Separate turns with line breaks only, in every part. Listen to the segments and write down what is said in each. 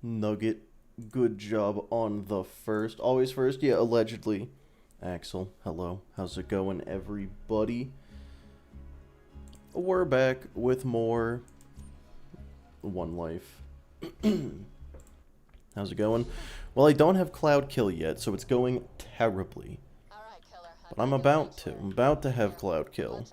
Nugget, good job on the first. Always first? Yeah, allegedly. Axel, hello. How's it going, everybody? We're back with more One Life. How's it going? Well, I don't have Cloud Kill yet, so it's going terribly. But I'm about to. I'm about to have Cloud Kill.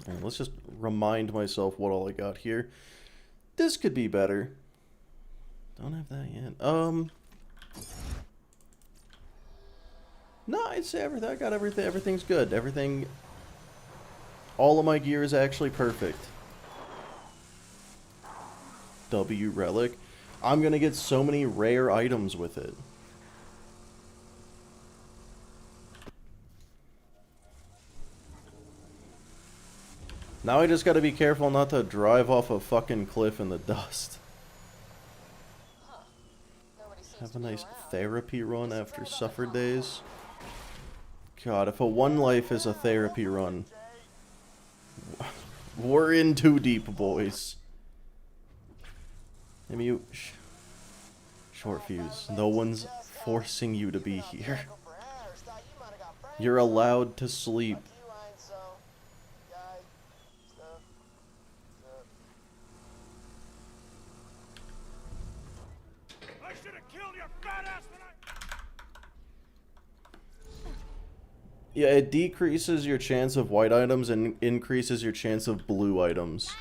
Alright, let's just remind myself what all I got here. This could be better. Don't have that yet. No, I'd say everything. I got everything. Everything's good. Everything. All of my gear is actually perfect. W relic. I'm gonna get so many rare items with it. Now I just gotta be careful not to drive off a fucking cliff in the dust. Have a nice therapy run after suffer days. God, if a One Life is a therapy run, we're in too deep, boys. Mute. Short fuse. No one's forcing you to be here. You're allowed to sleep. Yeah, it decreases your chance of white items and increases your chance of blue items.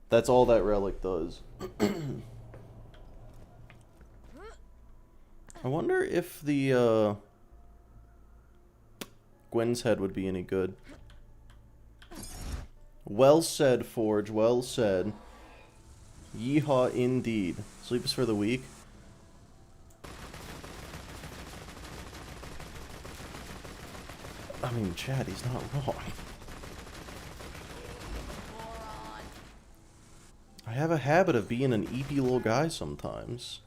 That's all that relic does. I wonder if the Gwen's head would be any good. Well said, Forge. Well said. Yeehaw indeed. Sleep is for the weak. I mean, Chad, he's not wrong. I have a habit of being an eepy little guy sometimes.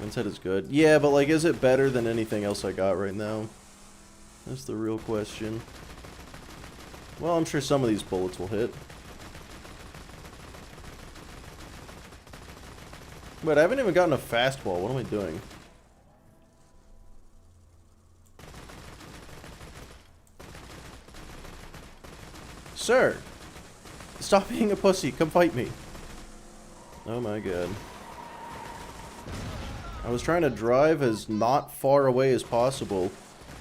Mindset is good. Yeah, but like, is it better than anything else I got right now? That's the real question. Well, I'm sure some of these bullets will hit. But I haven't even gotten a fastball. What am I doing? Sir! Stop being a pussy. Come fight me. Oh my god. I was trying to drive as not far away as possible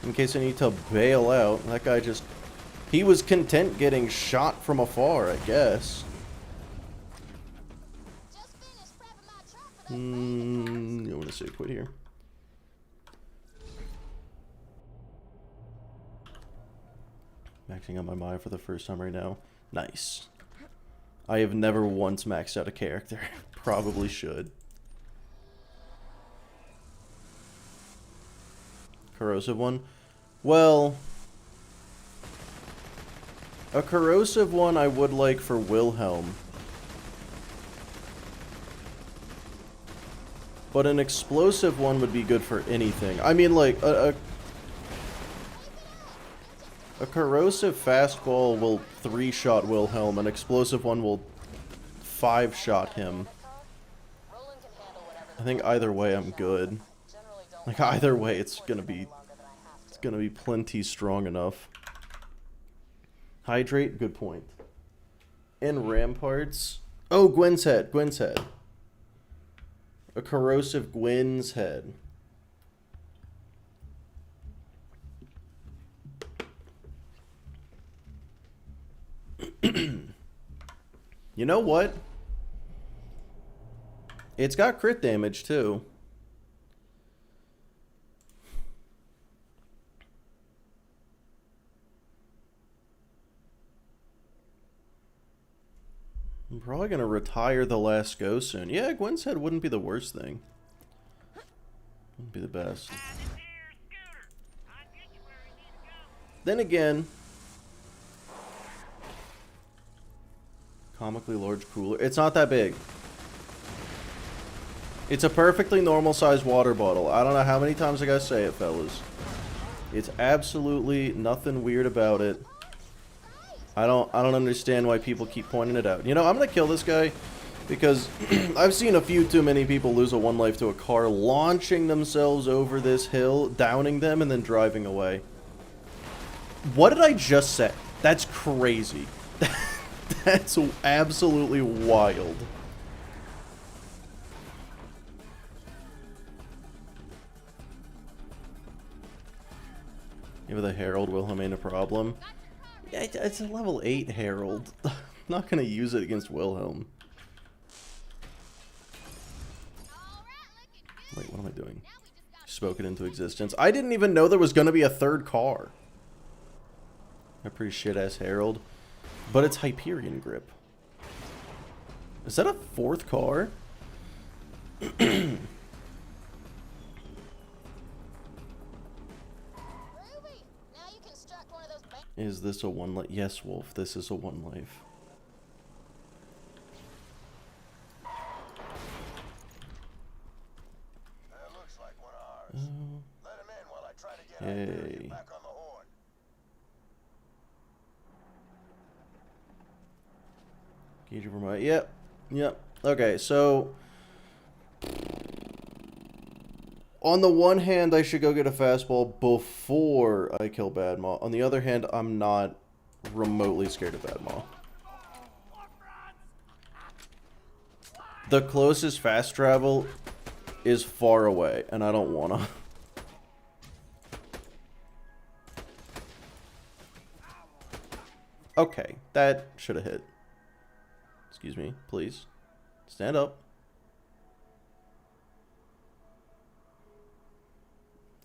in case I need to bail out. That guy just... He was content getting shot from afar, I guess. I'm gonna say quit here. Maxing out my Maya for the first time right now. Nice. I have never once maxed out a character. Probably should. Corrosive one? Well... A corrosive one I would like for Wilhelm. But an explosive one would be good for anything. I mean, like, a corrosive fastball will 3-shot Wilhelm. An explosive one will 5-shot him. I think either way I'm good. Like, either way it's gonna be plenty strong enough. Hydrate, good point. And ramparts. Oh, Gwen's head. Gwen's head. A corrosive Gwen's head. You know what? It's got crit damage too. I'm probably gonna retire the last go soon. Yeah, Gwen's head wouldn't be the worst thing. Wouldn't be the best. Then again, comically large cooler. It's not that big. It's a perfectly normal sized water bottle. I don't know how many times I gotta say it, fellas. It's absolutely nothing weird about it. I don't understand why people keep pointing it out. You know, I'm gonna kill this guy because I've seen a few too many people lose a one life to a car launching themselves over this hill, downing them, and then driving away. What did I just say? That's crazy. That's absolutely wild. Give the Herald Wilhelm ain't a problem. Yeah, it's a level 8 Herald. I'm not gonna use it against Wilhelm. Wait, what am I doing? Spoke it into existence. I didn't even know there was gonna be a third car. A pretty shit-ass Herald. But it's Hyperion Grip. Is that a fourth car? Is this a one life? Yes, Wolf, this is a one life.
Looks like one of ours. Let him in while I try to get
hey.
back on the horn.
Gauge over my yep. Okay, so on the one hand, I should go get a fastball before I kill Bad Maw. On the other hand, I'm not remotely scared of Bad Maw. The closest fast travel is far away, and I don't wanna. Okay, that should have hit. Excuse me, please. Stand up.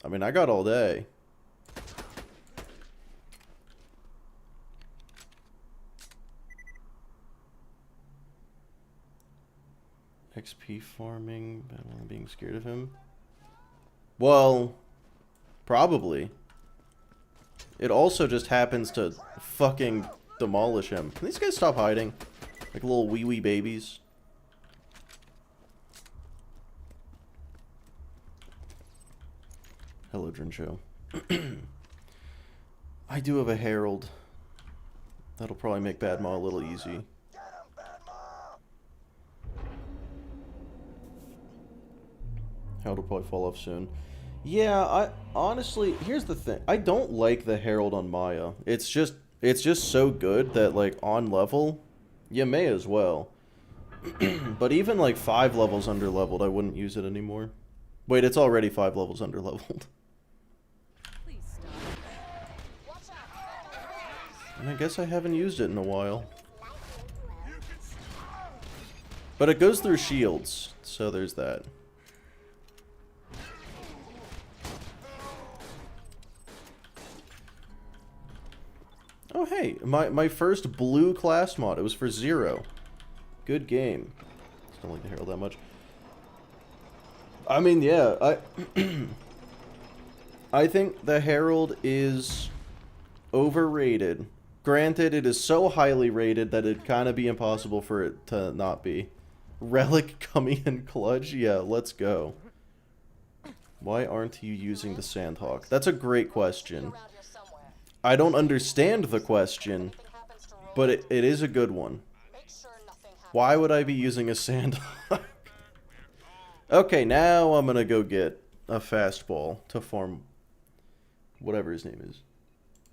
I mean, I got all day. XP farming, being scared of him. Well, probably. It also just happens to fucking demolish him. Can these guys stop hiding? Like little wee babies. Hello, Drincho. I do have a Herald. That'll probably make Bad Maw a little easy. Herald will probably fall off soon. Yeah, I honestly, here's the thing. I don't like the Herald on Maya. It's just so good that, like, on level, you may as well. But even like 5 levels under leveled, I wouldn't use it anymore. Wait, it's already 5 levels under leveled. And I guess I haven't used it in a while. But it goes through shields, so there's that. Oh hey, my first blue class mod. It was for 0. Good game. Just don't like the Herald that much. I mean, yeah, I think the Herald is overrated. Granted, it is so highly rated that it'd kind of be impossible for it to not be. Relic coming in clutch? Yeah, let's go. Why aren't you using the Sandhawk? That's a great question. I don't understand the question, but it is a good one. Why would I be using a Sandhawk? Okay, now I'm gonna go get a fastball to farm whatever his name is.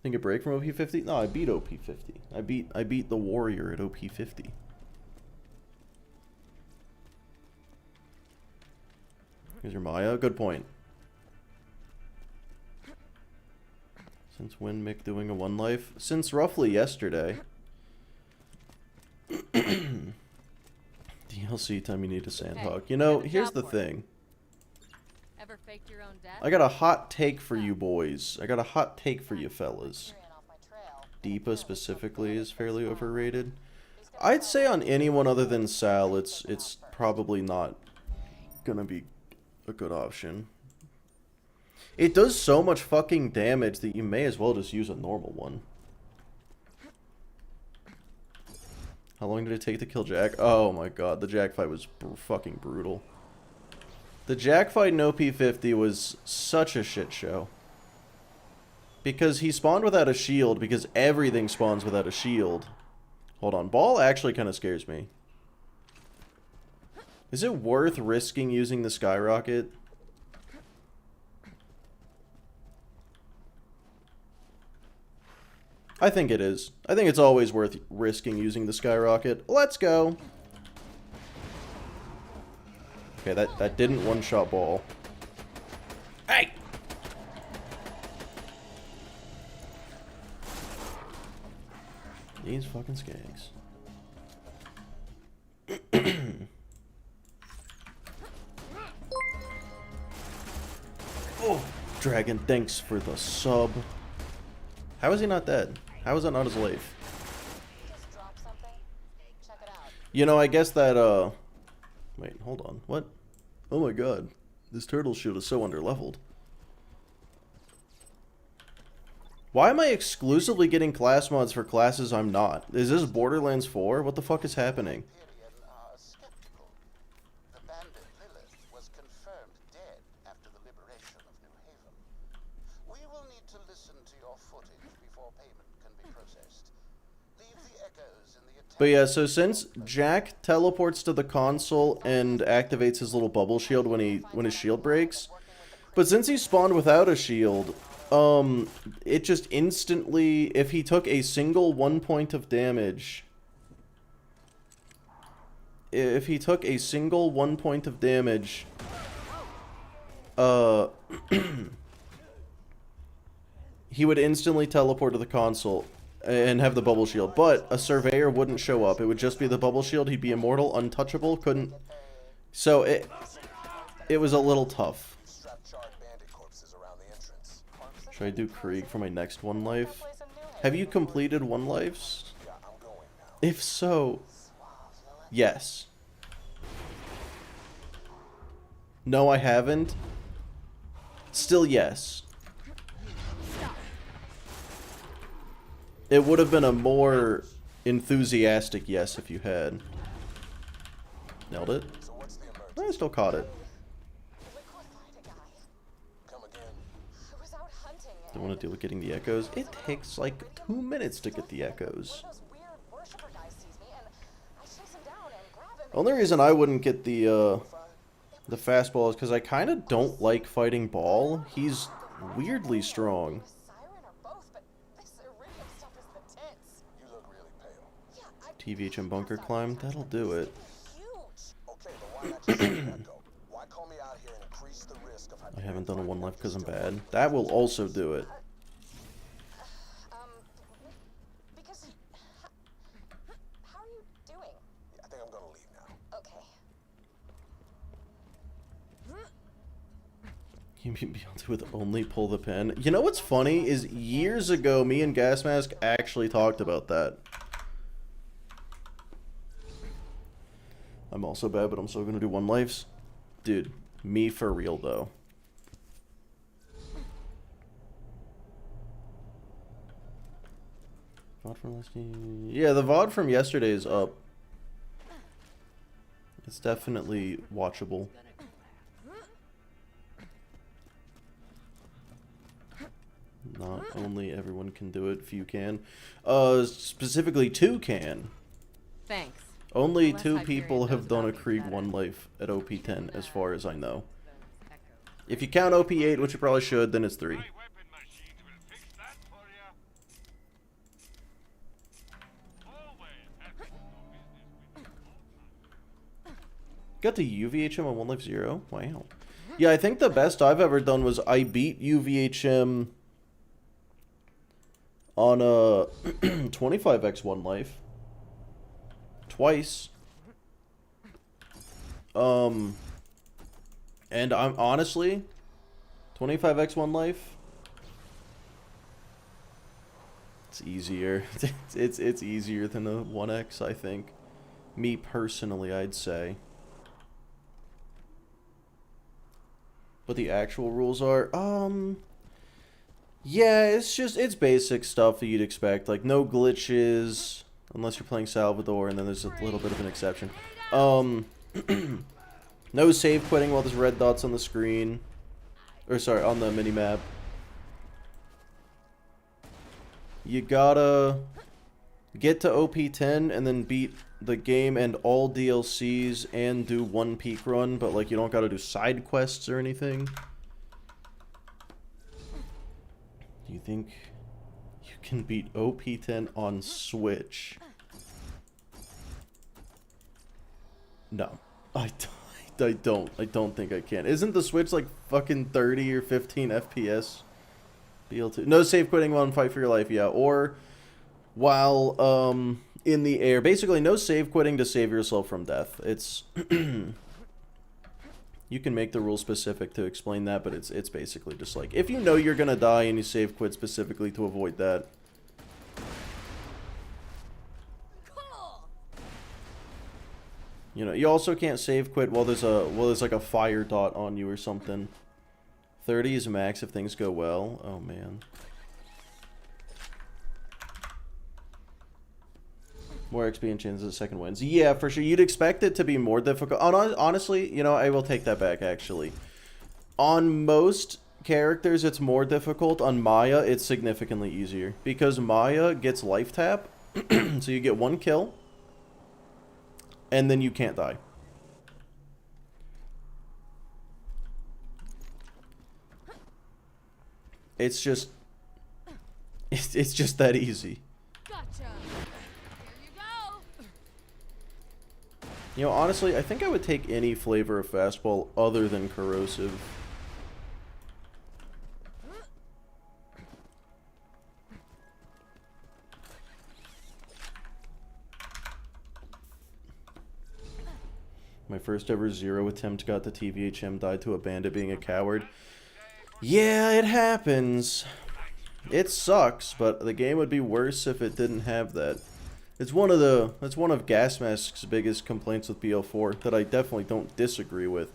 Think a break from OP50? No, I beat OP50. I beat the warrior at OP50. Here's your Maya. Good point. Since when Mick doing a one life? Since roughly yesterday. DLC time you need a Sandhawk. You know, here's the thing.
Ever faked your own death?
I got a hot take for you boys. I got a hot take for you fellas. Deepa specifically is fairly overrated. I'd say on anyone other than Sal, it's probably not gonna be a good option. It does so much fucking damage that you may as well just use a normal one. How long did it take to kill Jack? Oh my god, the Jack fight was fucking brutal. The Jack fight in OP50 was such a shit show. Because he spawned without a shield, because everything spawns without a shield. Hold on, Ball actually kind of scares me. Is it worth risking using the skyrocket? I think it is. I think it's always worth risking using the skyrocket. Let's go. Okay, that didn't one-shot Ball. Hey! These fucking skanks. Oh, Dragon, thanks for the sub. How is he not dead? How is that not his life?
Just drop something. Check it out.
You know, I guess that, wait, hold on. What? Oh my god. This turtle shield is so underleveled. Why am I exclusively getting class mods for classes I'm not? Is this Borderlands 4? What the fuck is happening?
Hyperion are skeptical. The bandit Lilith was confirmed dead after the liberation of New Haven. We will need to listen to your footage before payment can be processed. Leave the echoes in the attack.
But yeah, so since Jack teleports to the console and activates his little bubble shield when his shield breaks, but since he spawned without a shield, it just instantly, if he took a single 1 point of damage, he would instantly teleport to the console and have the bubble shield, but a surveyor wouldn't show up. It would just be the bubble shield. He'd be immortal, untouchable, couldn't. So it was a little tough.
Strap charred bandit corpses around the entrance.
Should I do Krieg for my next one life? Have you completed one lives?
Yeah, I'm going now.
If so, yes. No, I haven't. Still, yes. It would have been a more enthusiastic yes if you had. Nailed it.
So what's the emergency?
I still caught it.
Liquefied a guy.
Come again.
I was out hunting.
Don't want to deal with getting the echoes. It takes like 2 minutes to get the echoes.
One of those weird worshiper guys sees me, and I chase him down and grab him.
Only reason I wouldn't get the fastball is because I kind of don't like fighting Ball. He's weirdly strong.
Siren or both, but this iridium stuff is the tits.
You look really pale.
Yeah,
TVH and bunker climb, that'll do it.
huge.
Okay, but why not just let that go? Why call me out here and increase the risk of
I haven't done a one life because I'm bad. That will also do it.
Because how are you doing?
Yeah, I think I'm gonna leave now.
Okay.
You mean Beyonce with only pull the pin? You know what's funny is years ago, me and Gasmask actually talked about that. I'm also bad, but I'm still gonna do one lives. Dude, me for real though. VOD from last year. Yeah, the VOD from yesterday is up. It's definitely watchable. Not only everyone can do it, few can. Specifically 2 can.
Thanks.
Only
Unless
2
Hyperion
people
knows
have done a
about me
Krieg
better.
1 life at OP10 as far as I know. If you count OP8, which you probably should, then it's 3.
My weapon machine will fix that for you. Always happy to do business with you.
Got to UVHM on 1 life 0? Wow. Yeah, I think the best I've ever done was I beat UVHM on a 25x 1 life. Twice. And I'm honestly 25x 1 life. It's easier. it's easier than a 1x, I think. Me personally, I'd say. What the actual rules are? Yeah, it's basic stuff that you'd expect. Like, no glitches, unless you're playing Salvador, and then there's a little bit of an exception. No save quitting while there's red dots on the screen. Or sorry, on the mini-map. You gotta get to OP10 and then beat the game and all DLCs and do one peak run, but like you don't gotta do side quests or anything. Do you think you can beat OP10 on Switch? No. I don't think I can. Isn't the Switch like fucking 30 or 15 FPS? BL2. No save quitting while in fight for your life, yeah. Or while in the air. Basically no save quitting to save yourself from death. It's you can make the rule specific to explain that, but it's basically just like if you know you're gonna die and you save quit specifically to avoid that. You know, you also can't save quit while there's like a fire dot on you or something. 30 is max if things go well. Oh man. More XP and chances of second wins. Yeah, for sure. You'd expect it to be more difficult. Honestly, you know, I will take that back actually. On most characters it's more difficult. On Maya it's significantly easier because Maya gets life tap. So you get one kill. And then you can't die. It's just that easy.
Gotcha. Here you go.
You know, honestly, I think I would take any flavor of fastball other than corrosive. My first ever zero attempt got the TVHM, died to a bandit being a coward. Yeah, it happens. It sucks, but the game would be worse if it didn't have that. It's one of Gas Mask's biggest complaints with BL4 that I definitely don't disagree with.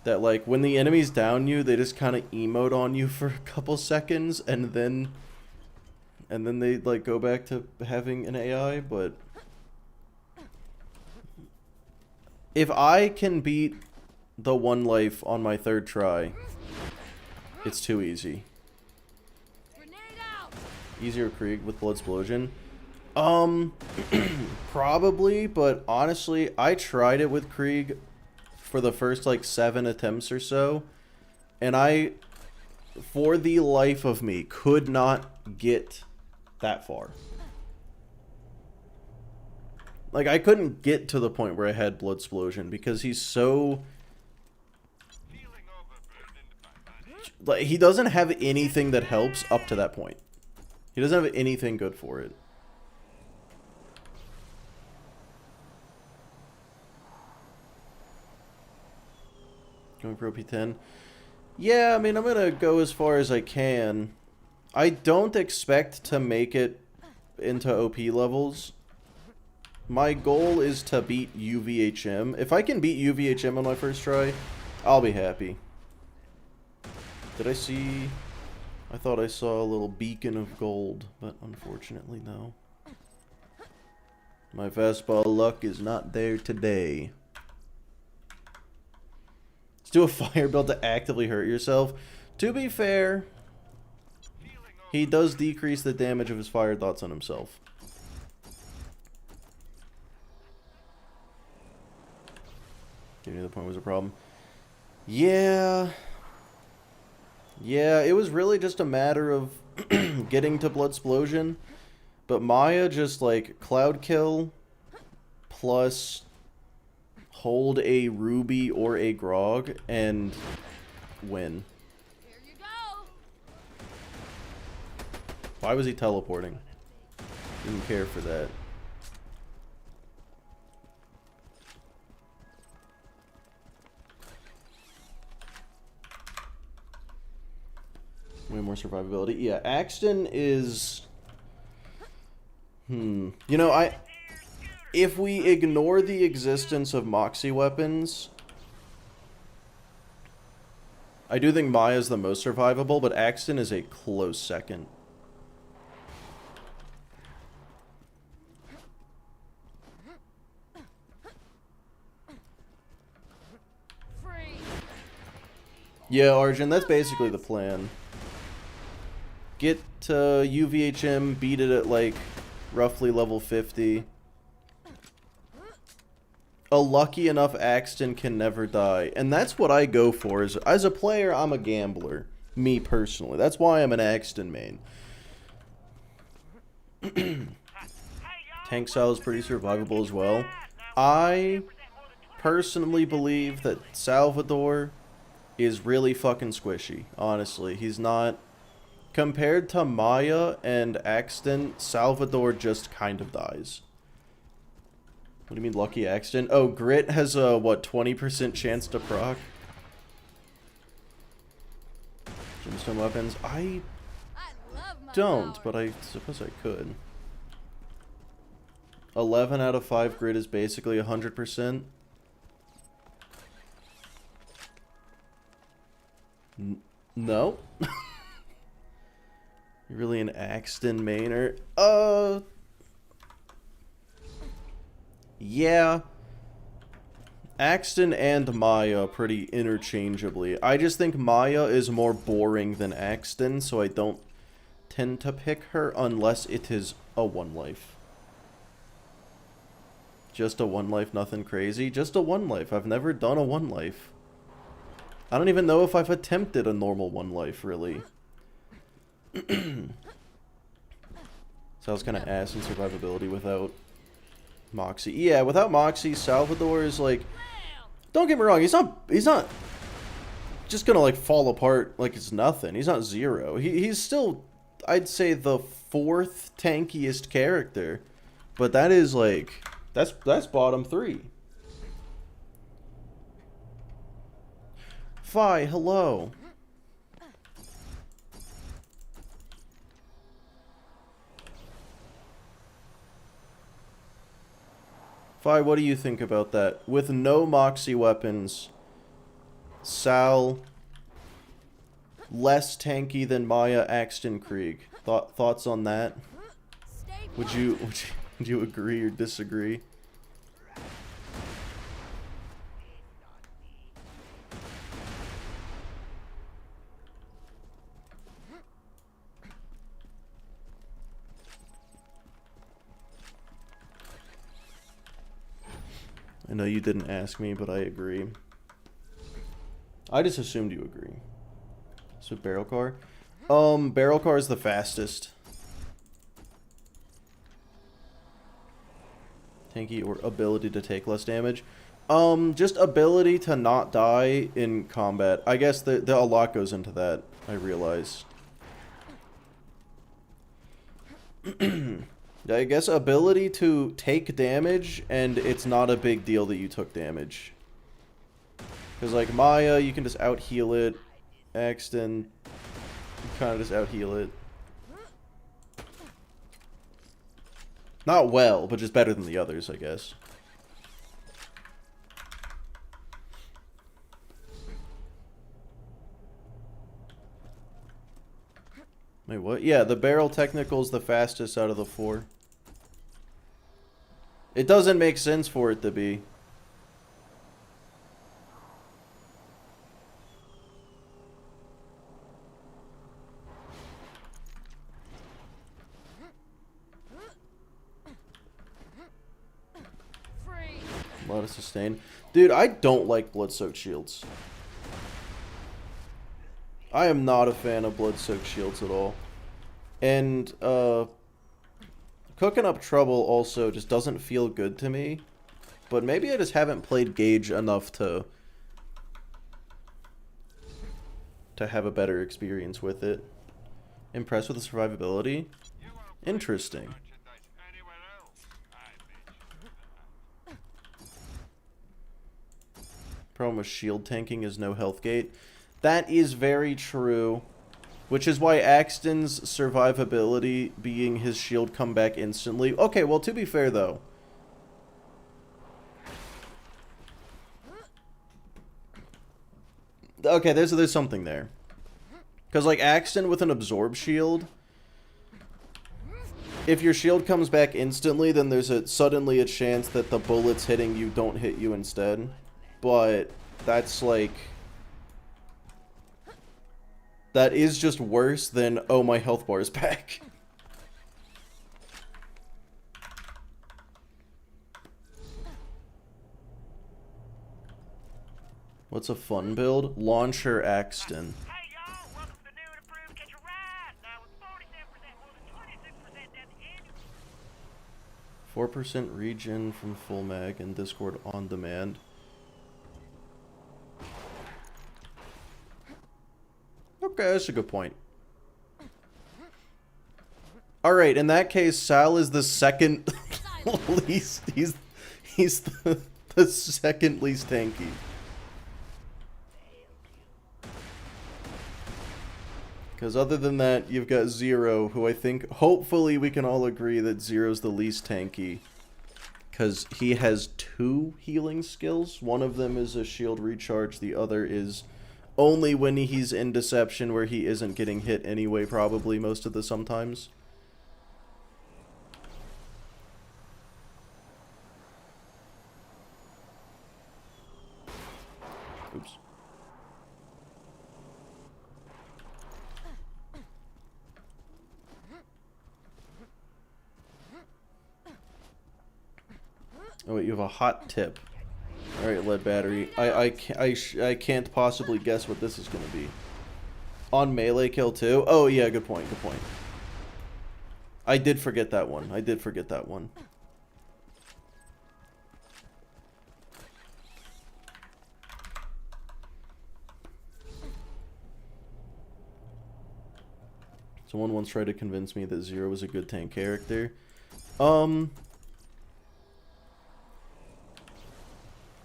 That like when the enemies down you, they just kind of emote on you for a couple seconds and then they like go back to having an AI, but if I can beat the one life on my third try, it's too easy.
Grenade out.
Easier Krieg with Bloodsplosion? Probably, but honestly, I tried it with Krieg for the first like 7 attempts or so, and I, for the life of me, could not get that far. Like, I couldn't get to the point where I had Bloodsplosion because he's so... like, he doesn't have anything that helps up to that point. He doesn't have anything good for it. Going for OP10. Yeah, I mean, I'm gonna go as far as I can. I don't expect to make it into OP levels. My goal is to beat UVHM. If I can beat UVHM on my first try, I'll be happy. Did I see... I thought I saw a little beacon of gold, but unfortunately no. My fastball luck is not there today. Let's do a fire build to actively hurt yourself. To be fair, he does decrease the damage of his fire dots on himself. Getting to the point was a problem. Yeah. Yeah, it was really just a matter of getting to Bloodsplosion. But Maya just like Cloud Kill plus hold a Ruby or a Grog and win.
Here you go.
Why was he teleporting? Didn't care for that. Way more survivability. Yeah, Axton is... You know, if we ignore the existence of Moxie weapons, I do think Maya's the most survivable, but Axton is a close second. Yeah, Arjun, that's basically the plan. Get to UVHM, beat it at like roughly level 50. A lucky enough Axton can never die. And that's what I go for. As a player, I'm a gambler. Me personally. That's why I'm an Axton main. Tank style is pretty survivable as well. I personally believe that Salvador is really fucking squishy. Honestly, he's not... Compared to Maya and Axton, Salvador just kind of dies. What do you mean lucky Axton? Oh, Grit has a, what, 20% chance to proc? Gemstone weapons? I
love my
don't,
power.
but I suppose I could. 11 out of 5 Grit is basically 100%. No? You're really an Axton mainer? Yeah. Axton and Maya pretty interchangeably. I just think Maya is more boring than Axton, so I don't tend to pick her unless it is a one life. Just a one life, nothing crazy. Just a one life. I've never done a one life. I don't even know if I've attempted a normal one life, really. So I was kind of ass in survivability without Moxie. Yeah, without Moxie, Salvador is like... Don't get me wrong, he's not just gonna like fall apart like it's nothing. He's not zero. He's still, I'd say, the 4th tankiest character. But that is like... That's bottom 3. Fi, hello. Fi, what do you think about that? With no Moxie weapons, Sal less tanky than Maya Axton Krieg. Thoughts on that?
Stay
Would you agree or disagree? I know you didn't ask me, but I agree. I just assumed you agree. So barrel car? Barrel car is the fastest. Tanky or ability to take less damage? Just ability to not die in combat. I guess a lot goes into that, I realize. I guess ability to take damage, and it's not a big deal that you took damage. Because, like, Maya, you can just out-heal it. Axton, you kind of just out-heal it. Not well, but just better than the others, I guess. Wait, what? Yeah, the barrel technical is the fastest out of the 4. It doesn't make sense for it to be.
free.
A lot of sustain. Dude, I don't like blood-soaked shields. I am not a fan of blood-soaked shields at all. And, cooking up trouble also just doesn't feel good to me. But maybe I just haven't played Gauge enough to have a better experience with it. Impressed with the survivability? Interesting.
Merchandise anywhere else, I bet.
Problem with shield tanking is no health gate. That is very true. Which is why Axton's survivability being his shield come back instantly. Okay, well, to be fair, though. Okay, there's something there. Because, like, Axton with an absorb shield, if your shield comes back instantly, then there's suddenly a chance that the bullets hitting you don't hit you instead. But that's, like... That is just worse than, oh, my health bar is back. What's a fun build? Launcher Axton.
Hey y'all, welcome to the new and improved Catch a Ride. Now with 47% more than 26% at the end.
4% regen from full mag and Discord on demand. Okay, that's a good point. Alright, in that case, Sal is the second least. He's the second least tanky. Because other than that, you've got Zero, who I think, hopefully we can all agree that Zero's the least tanky. Because he has 2 healing skills. One of them is a shield recharge, the other is only when he's in Deception, where he isn't getting hit anyway, probably, most of the sometimes. Oops. Oh wait, you have a hot tip. Alright, lead battery. I can't possibly guess what this is going to be. On melee kill too? Oh yeah, good point, good point. I did forget that one. I did forget that one. Someone once tried to convince me that Zero was a good tank character.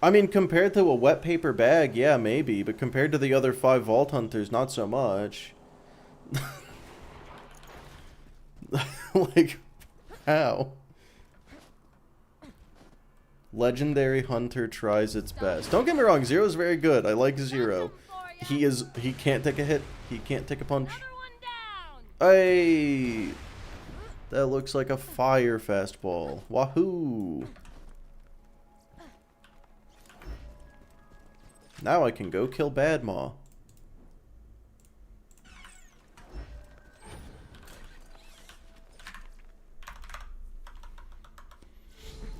I mean, compared to a wet paper bag, yeah, maybe. But compared to the other 5 Vault Hunters, not so much. Like, how? Legendary Hunter tries its best. Don't get me wrong, Zero's very good. I like Zero. He can't take a hit. He can't take a punch. Hey! That looks like a fire fastball. Wahoo! Now I can go kill Bad Maw.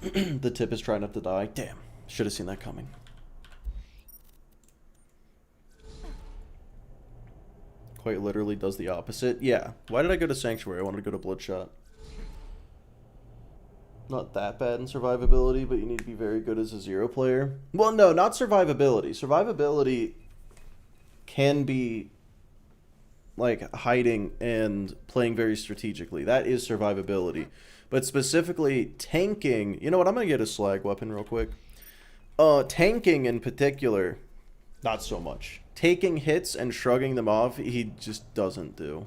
The tip is trying not to die. Damn. Should have seen that coming. Quite literally does the opposite. Yeah. Why did I go to Sanctuary? I wanted to go to Bloodshot. Not that bad in survivability, but you need to be very good as a Zero player. Well, no, not survivability. Survivability can be like hiding and playing very strategically. That is survivability. But specifically tanking, you know what, I'm going to get a slag weapon real quick. Tanking in particular, not so much. Taking hits and shrugging them off, he just doesn't do.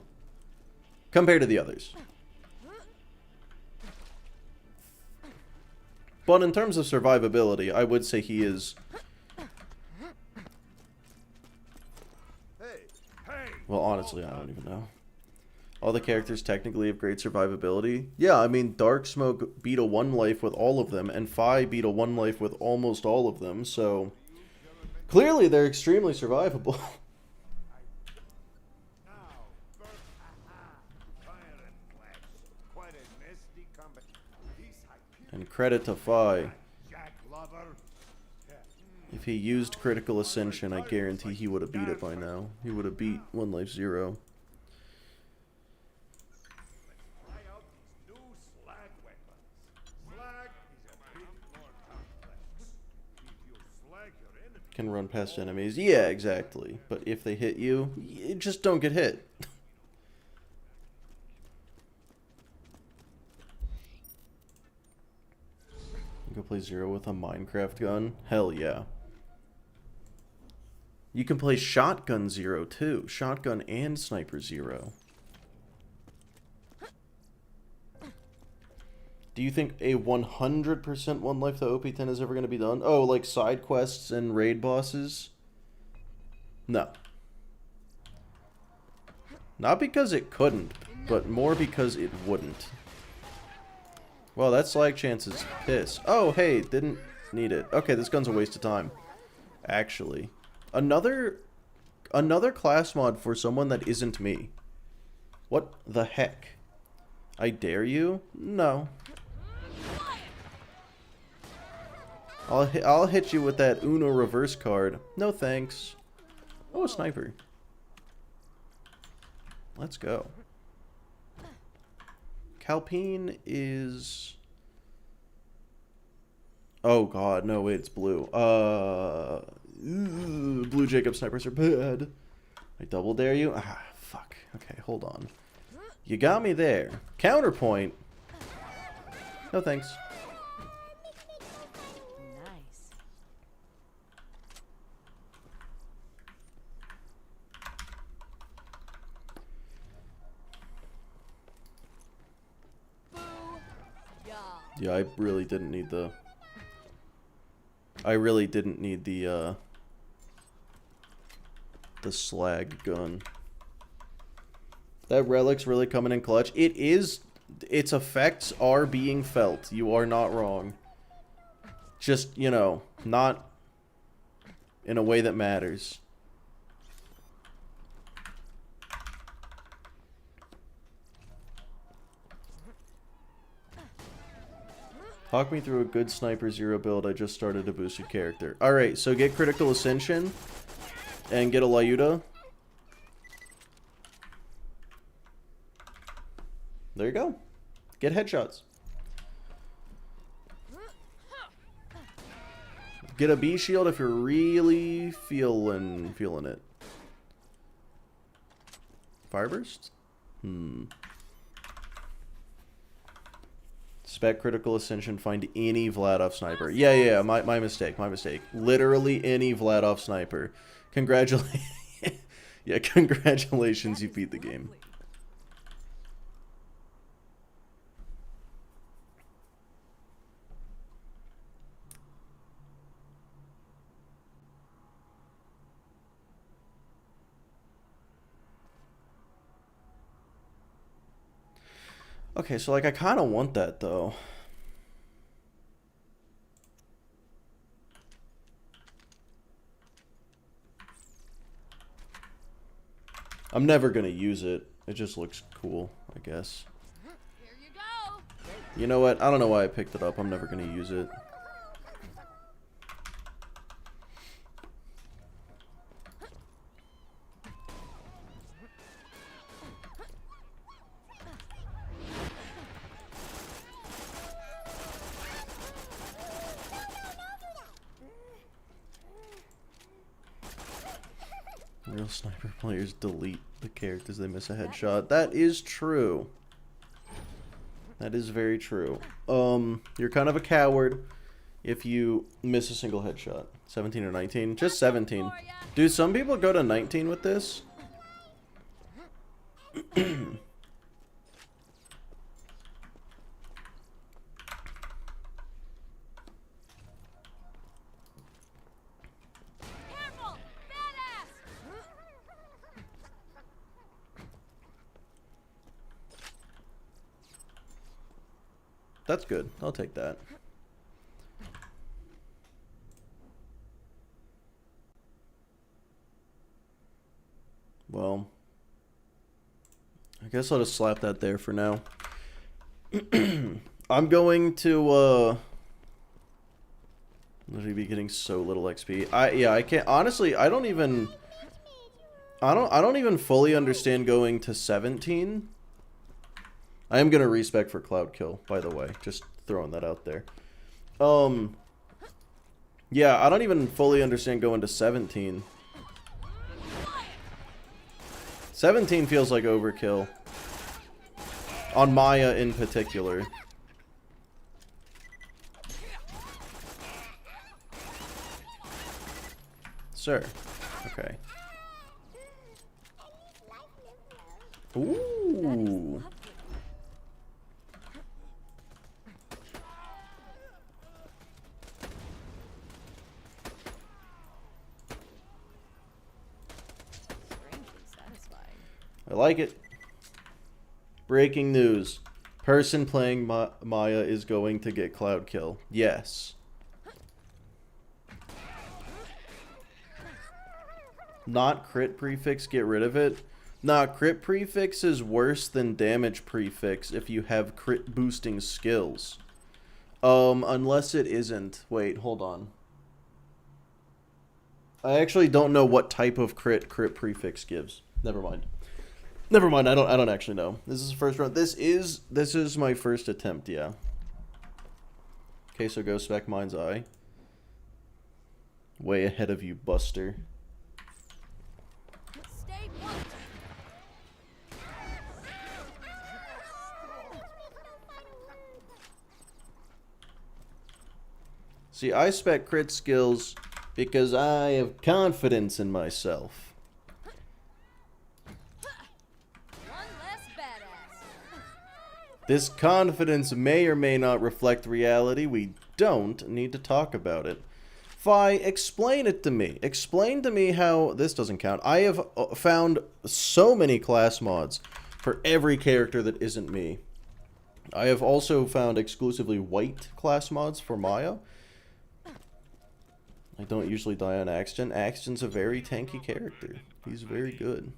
Compared to the others. But in terms of survivability, I would say he is... Well, honestly, I don't even know. All the characters technically have great survivability. Yeah, I mean, Dark Smoke beat a 1 life with all of them, and Fi beat a 1 life with almost all of them, so... Clearly, they're extremely survivable. And credit to Fi. If he used Critical Ascension, I guarantee he would have beat it by now. He would have beat 1 Life 0. Can run past enemies. Yeah, exactly. But if they hit you, you just don't get hit. You can play Zero with a Minecraft gun? Hell yeah. You can play Shotgun Zero too. Shotgun and Sniper Zero. Do you think a 100% 1 life to OP10 is ever going to be done? Oh, like side quests and raid bosses? No. Not because it couldn't, but more because it wouldn't. Well, that slag chance is piss. Oh, hey, didn't need it. Okay, this gun's a waste of time. Actually. Another another class mod for someone that isn't me. What the heck? I dare you? No. I'll hit you with that Uno reverse card. No thanks. Oh, a sniper. Let's go. Calpine is... Oh god, no, wait, it's blue. Blue Jacob snipers are bad. I double dare you? Ah, fuck. Okay, hold on. You got me there. Counterpoint. No thanks.
Nice. Boo.
Yeah, I really didn't need the... I really didn't need the slag gun. That relic's really coming in clutch. It is... Its effects are being felt. You are not wrong. Just, you know, not in a way that matters. Talk me through a good Sniper Zero build. I just started a boosted character. Alright, so get Critical Ascension and get a Lyuda. There you go. Get headshots. Get a B shield if you're really feeling it. Fireburst? Spec Critical Ascension, find any Vladov sniper. Yeah, my mistake, my mistake. Literally any Vladov sniper. Congratulations. Yeah, congratulations, you beat the game. Okay, so like I kind of want that though. I'm never gonna use it. It just looks cool, I guess.
Here you go.
You know what? I don't know why I picked it up. I'm never gonna use it. Real sniper players delete the characters they miss a headshot. That is true. That is very true. You're kind of a coward if you miss a single headshot. 17 or 19? Just 17. Dude, some people go to 19 with this. That's good. I'll take that. Well, I guess I'll just slap that there for now. I'm going to literally be getting so little XP. I can't honestly, I don't even fully understand going to 17. I am gonna respec for Cloud Kill, by the way. Just throwing that out there. Yeah, I don't even fully understand going to 17. 17 feels like overkill. On Maya in particular. Sir. Okay. Ooh. I like it. Breaking news. Person playing Maya is going to get Cloud Kill. Yes. Not crit prefix, get rid of it. Nah, crit prefix is worse than damage prefix if you have crit boosting skills. Unless it isn't. Wait, hold on. I actually don't know what type of crit prefix gives. Never mind. Never mind, I don't actually know. This is the first round. This is my first attempt, yeah. Okay, so go spec Mind's Eye. Way ahead of you, Buster.
Stay put.
See, I spec crit skills because I have confidence in myself.
One less badass.
This confidence may or may not reflect reality. We don't need to talk about it. Fi, explain it to me. Explain to me how this doesn't count. I have found so many class mods for every character that isn't me. I have also found exclusively white class mods for Maya. I don't usually die on Axton. Axton's a very tanky character. He's very good.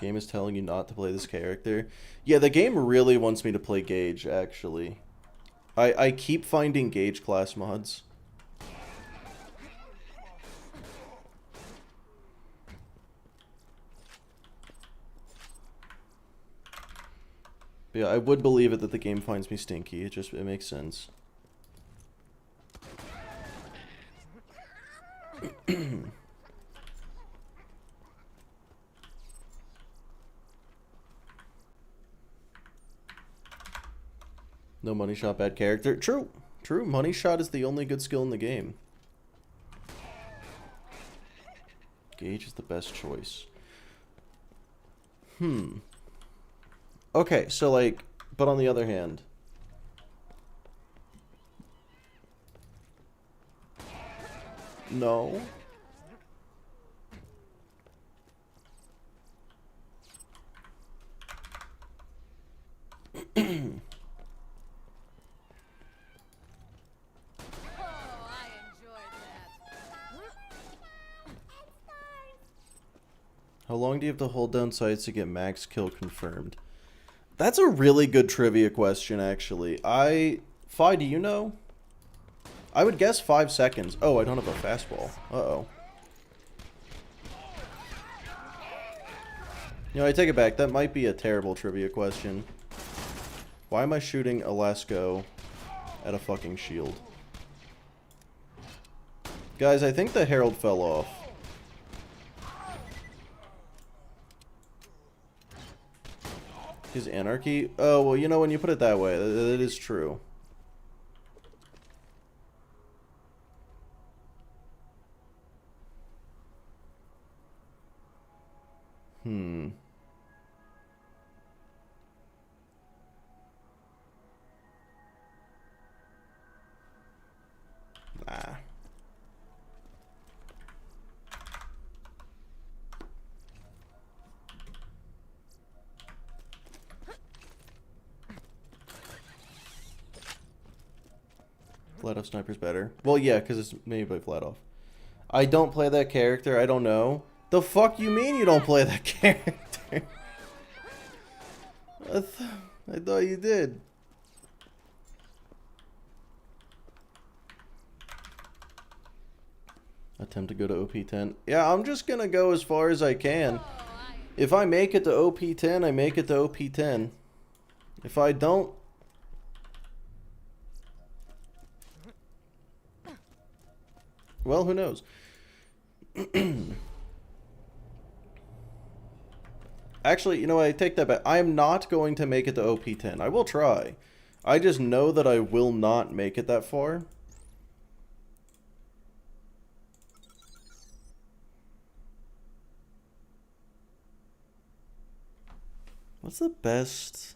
Game is telling you not to play this character. Yeah, the game really wants me to play Gage, actually. I keep finding Gage class mods. But yeah, I would believe it that the game finds me stinky. It makes sense. No money shot, bad character. True. True. Money shot is the only good skill in the game. Gage is the best choice. Okay, so like, but on the other hand. No. How long do you have to hold down sights to get max kill confirmed? That's a really good trivia question, actually. Fi, do you know? I would guess 5 seconds. Oh, I don't have a fastball. Uh-oh. You know, I take it back. That might be a terrible trivia question. Why am I shooting Alasko at a fucking shield? Guys, I think the Herald fell off. His anarchy? Oh, well, you know, when you put it that way, that is true. Nah. Flat off sniper's better. Well, yeah, because it's made by flat off. I don't play that character. I don't know. The fuck you mean you don't play that character? I thought you did. Attempt to go to OP10. Yeah, I'm just gonna go as far as I can. If I make it to OP10, I make it to OP10. If I don't... well, who knows? Actually, you know what? I take that back. I am not going to make it to OP10. I will try. I just know that I will not make it that far. What's the best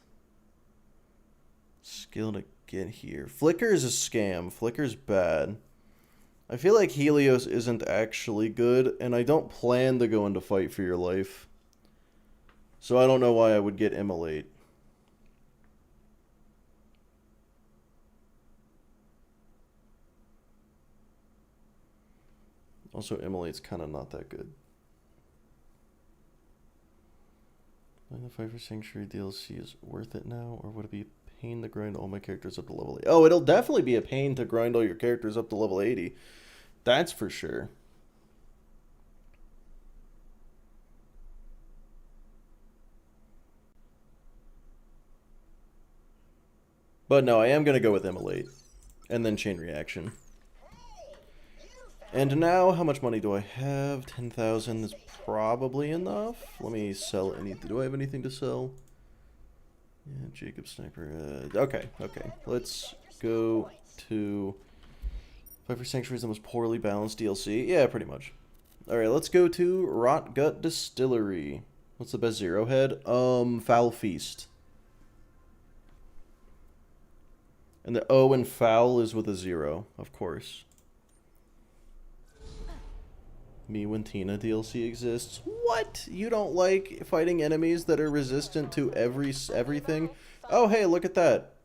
skill to get here? Flicker is a scam. Flicker's bad. I feel like Helios isn't actually good, and I don't plan to go into fight for your life. So I don't know why I would get Immolate. Also, Immolate's kind of not that good. The Fight for Sanctuary DLC is worth it now, or would it be a pain to grind all my characters up to level 80? Oh, it'll definitely be a pain to grind all your characters up to level 80. That's for sure. But no, I am going to go with Immolate. And then Chain Reaction. And now, how much money do I have? 10,000 is probably enough. Let me sell anything. Do I have anything to sell? Yeah, Jacob Sniper. Okay. Let's go to Fight for Sanctuary is the most poorly balanced DLC. Yeah, pretty much. Alright, let's go to Rotgut Distillery. What's the best zero head? Foul Feast. And the O in foul is with a 0, of course. Me when Tina DLC exists. What? You don't like fighting enemies that are resistant to everything? Oh, hey, look at that.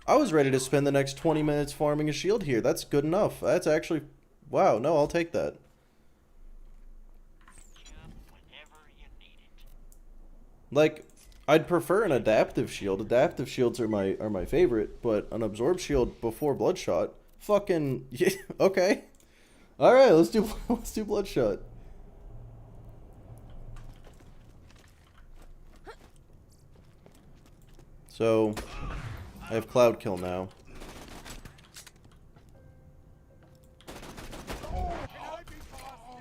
I was ready to spend the next 20 minutes farming a shield here. That's good enough. That's actually... Wow, no, I'll take that. Like... I'd prefer an adaptive shield. Adaptive shields are my favorite, but an absorb shield before Bloodshot, fucking yeah, okay. All right, let's do Bloodshot. So, I have Cloud Kill now.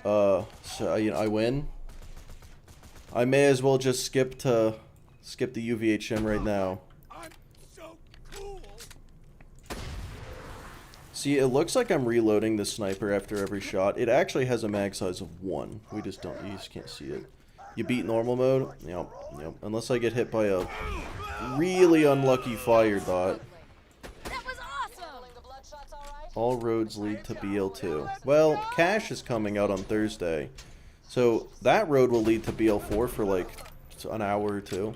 So I win. I may as well just skip the UVHM right now. See, it looks like I'm reloading the sniper after every shot. It actually has a mag size of 1. You just can't see it. You beat normal mode? Yep. Unless I get hit by a really unlucky fire dot.
That was awesome.
All roads lead to BL2. Well, Cash is coming out on Thursday. So that road will lead to BL4 for like an hour or two.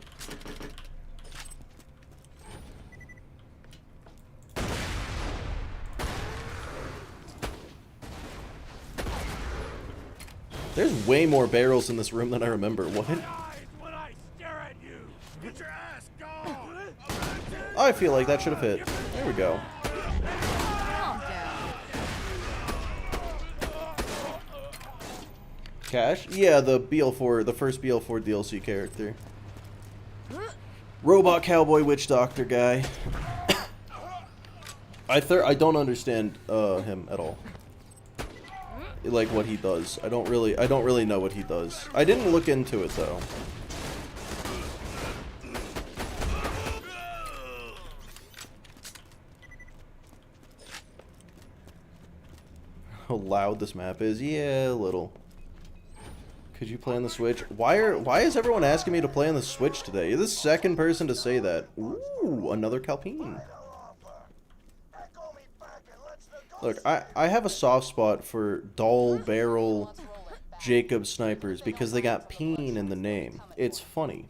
There's way more barrels in this room than I remember. What? I feel like that should have hit. There we go.
Calm down.
Cash? Yeah, the BL4, the first BL4 DLC character. Robot Cowboy Witch Doctor guy. I don't understand him at all. Like what he does. I don't really know what he does. I didn't look into it though. How loud this map is? Yeah, a little. Could you play on the Switch? Why is everyone asking me to play on the Switch today? You're the second person to say that. Ooh, another Calpine. Look, I have a soft spot for dull barrel Jacob snipers because they got peen in the name. It's funny.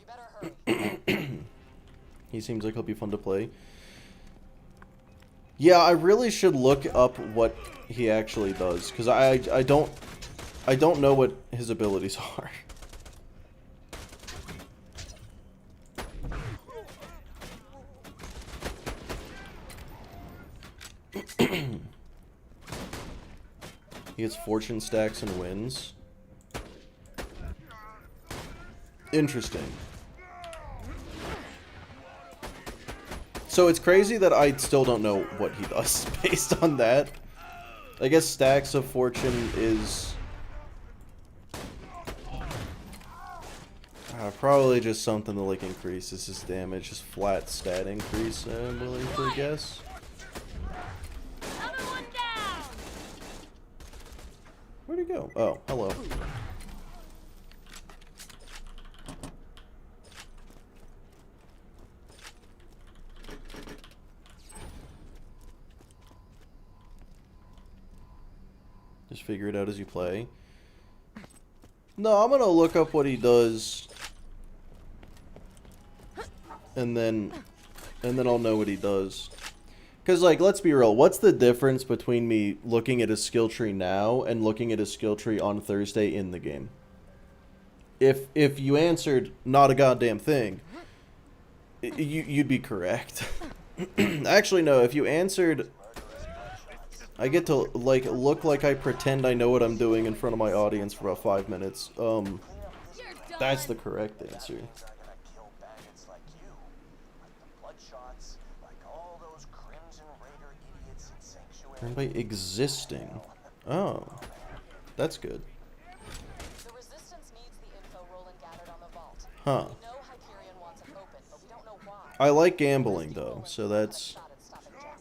He seems like he'll be fun to play. Yeah, I really should look up what he actually does because I don't know what his abilities are. He gets fortune stacks and wins. Interesting. So it's crazy that I still don't know what he does based on that. I guess stacks of fortune is... probably just something that like increases his damage. Just flat stat increase, I'm willing to guess.
Another one down.
Where'd he go? Oh, hello. Just figure it out as you play. No, I'm gonna look up what he does. And then I'll know what he does. Because, like, let's be real. What's the difference between me looking at his skill tree now and looking at his skill tree on Thursday in the game? If you answered not a goddamn thing, you'd be correct. Actually, no. If you answered, I get to, like, look like I pretend I know what I'm doing in front of my audience for about 5 minutes.
You're done.
That's the correct answer.
Are gonna kill bandits like you, like the Bloodshots, like all those Crimson Raider idiots in Sanctuary.
Earned by existing. Oh, that's good.
The Resistance needs the info Roland gathered on the vault.
Huh.
We know Hyperion wants it open, but we don't know why.
I like gambling though, so that's,
Shot at stopping Jack.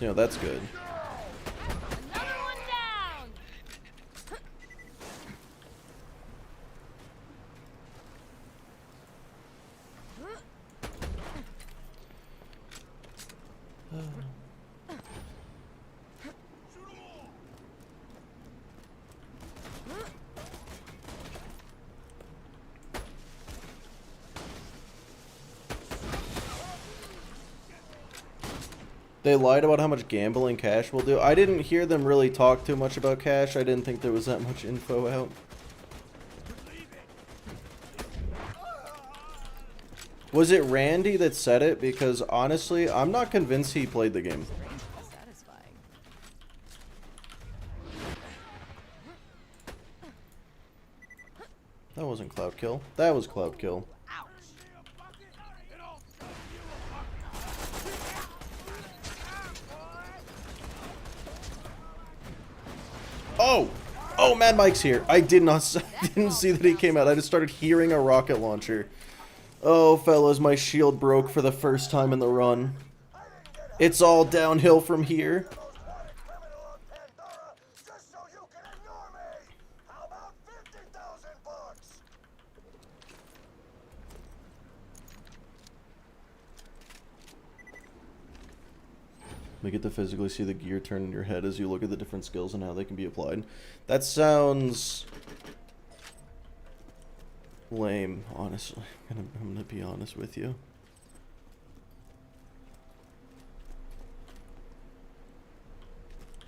you know, that's good.
Another one down.
They lied about how much gambling cash will do. I didn't hear them really talk too much about cash. I didn't think there was that much info out. Was it Randy that said it? Because honestly, I'm not convinced he played the game.
Satisfying.
That wasn't Cloud Kill. That was Cloud Kill. Oh! Oh, Mad Mike's here. I didn't see that he came out. I just started hearing a rocket launcher. Oh, fellas, my shield broke for the first time in the run. It's all downhill from here.
Criminal on Pandora, just so you can ignore me. How about 50,000 bucks?
We get to physically see the gear turn in your head as you look at the different skills and how they can be applied. That sounds lame, honestly. I'm gonna be honest with you.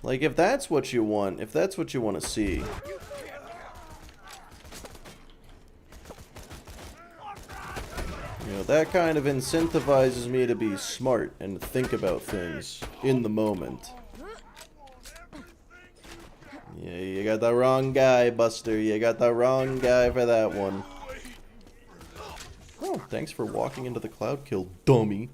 Like, if that's what you want, if that's what you want to see. You know, that kind of incentivizes me to be smart and think about things in the moment. Yeah, you got the wrong guy, Buster. You got the wrong guy for that one. Oh, thanks for walking into the cloud kill, dummy.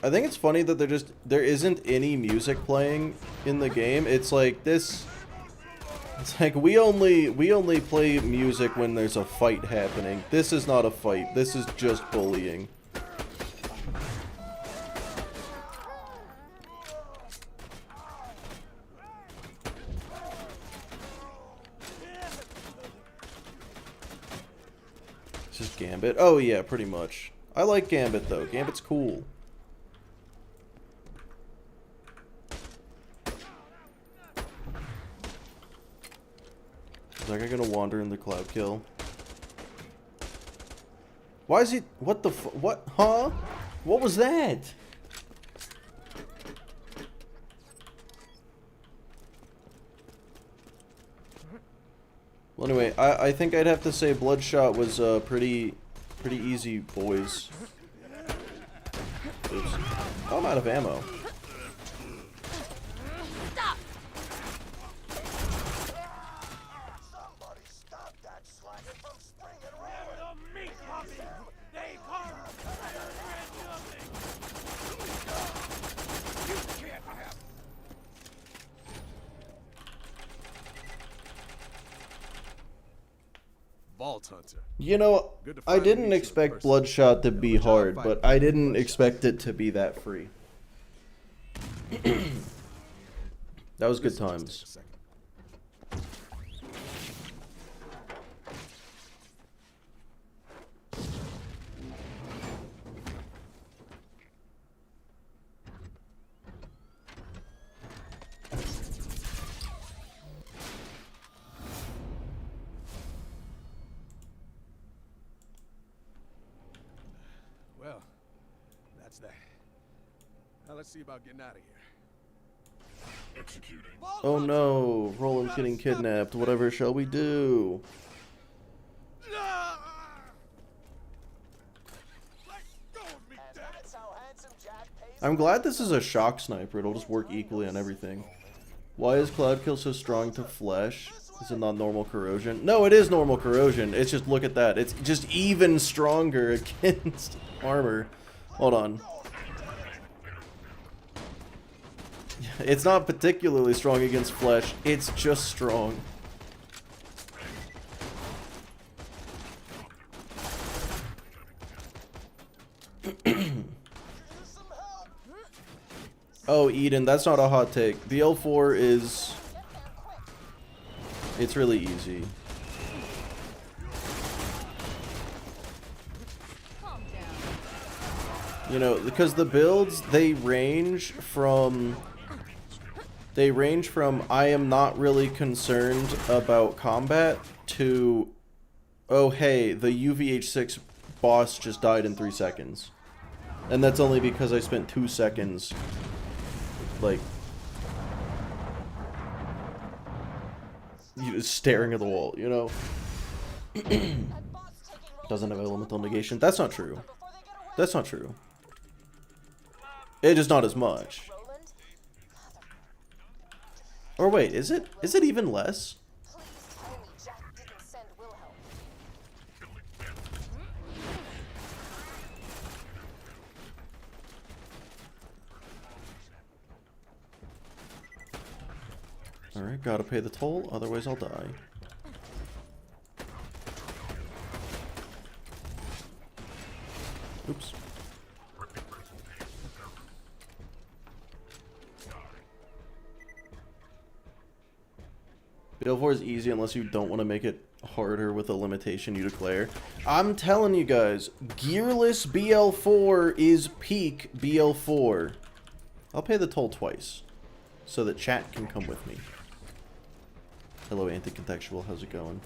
I think it's funny that there isn't any music playing in the game. It's like this. It's like we only play music when there's a fight happening. This is not a fight. This is just bullying. It's just Gambit. Oh yeah, pretty much. I like Gambit though. Gambit's cool. Is that guy gonna wander in the cloud kill? Why is he? What the? What? Huh? What was that? Well, anyway, I think I'd have to say Bloodshot was pretty easy, boys. Oops. Oh, I'm out of ammo.
Vault Hunter.
You know,
Good to
I
finally
didn't
meet you in
expect
person.
Bloodshot to be
Good job
hard,
fighting
but I
for
didn't
Bloodshot.
expect it to be that free. That was good
This'll just
times.
take a second. Well, that's that. Now let's see about getting out of here. Executing.
Oh no, Roland's getting kidnapped. Whatever shall we do?
And that's how handsome Jack pays.
I'm glad this is a shock sniper. It'll just work equally on everything. Why is Cloud Kill so strong to flesh? Is it not normal corrosion? No, it is normal corrosion. It's just, look at that. It's just even stronger against armor. Hold on. It's not particularly strong against flesh. It's just strong. Oh, Eden, that's not a hot take. BL4 is... It's really easy.
Calm down.
You know, because the builds, they range from I am not really concerned about combat to, oh hey, the UVH6 boss just died in 3 seconds. And that's only because I spent 2 seconds, like, staring at the wall, you know? Doesn't have elemental negation. That's not true. That's not true. It's just not as much.
Roland,
Or wait, is it? Is it even less?
please tell me Jack didn't send Wilhelm.
Alright, gotta pay the toll, otherwise I'll die. Oops. BL4 is easy unless you don't want to make it harder with a limitation you declare. I'm telling you guys, gearless BL4 is peak BL4. I'll pay the toll twice, so that chat can come with me. Hello, anti-contextual, how's it going?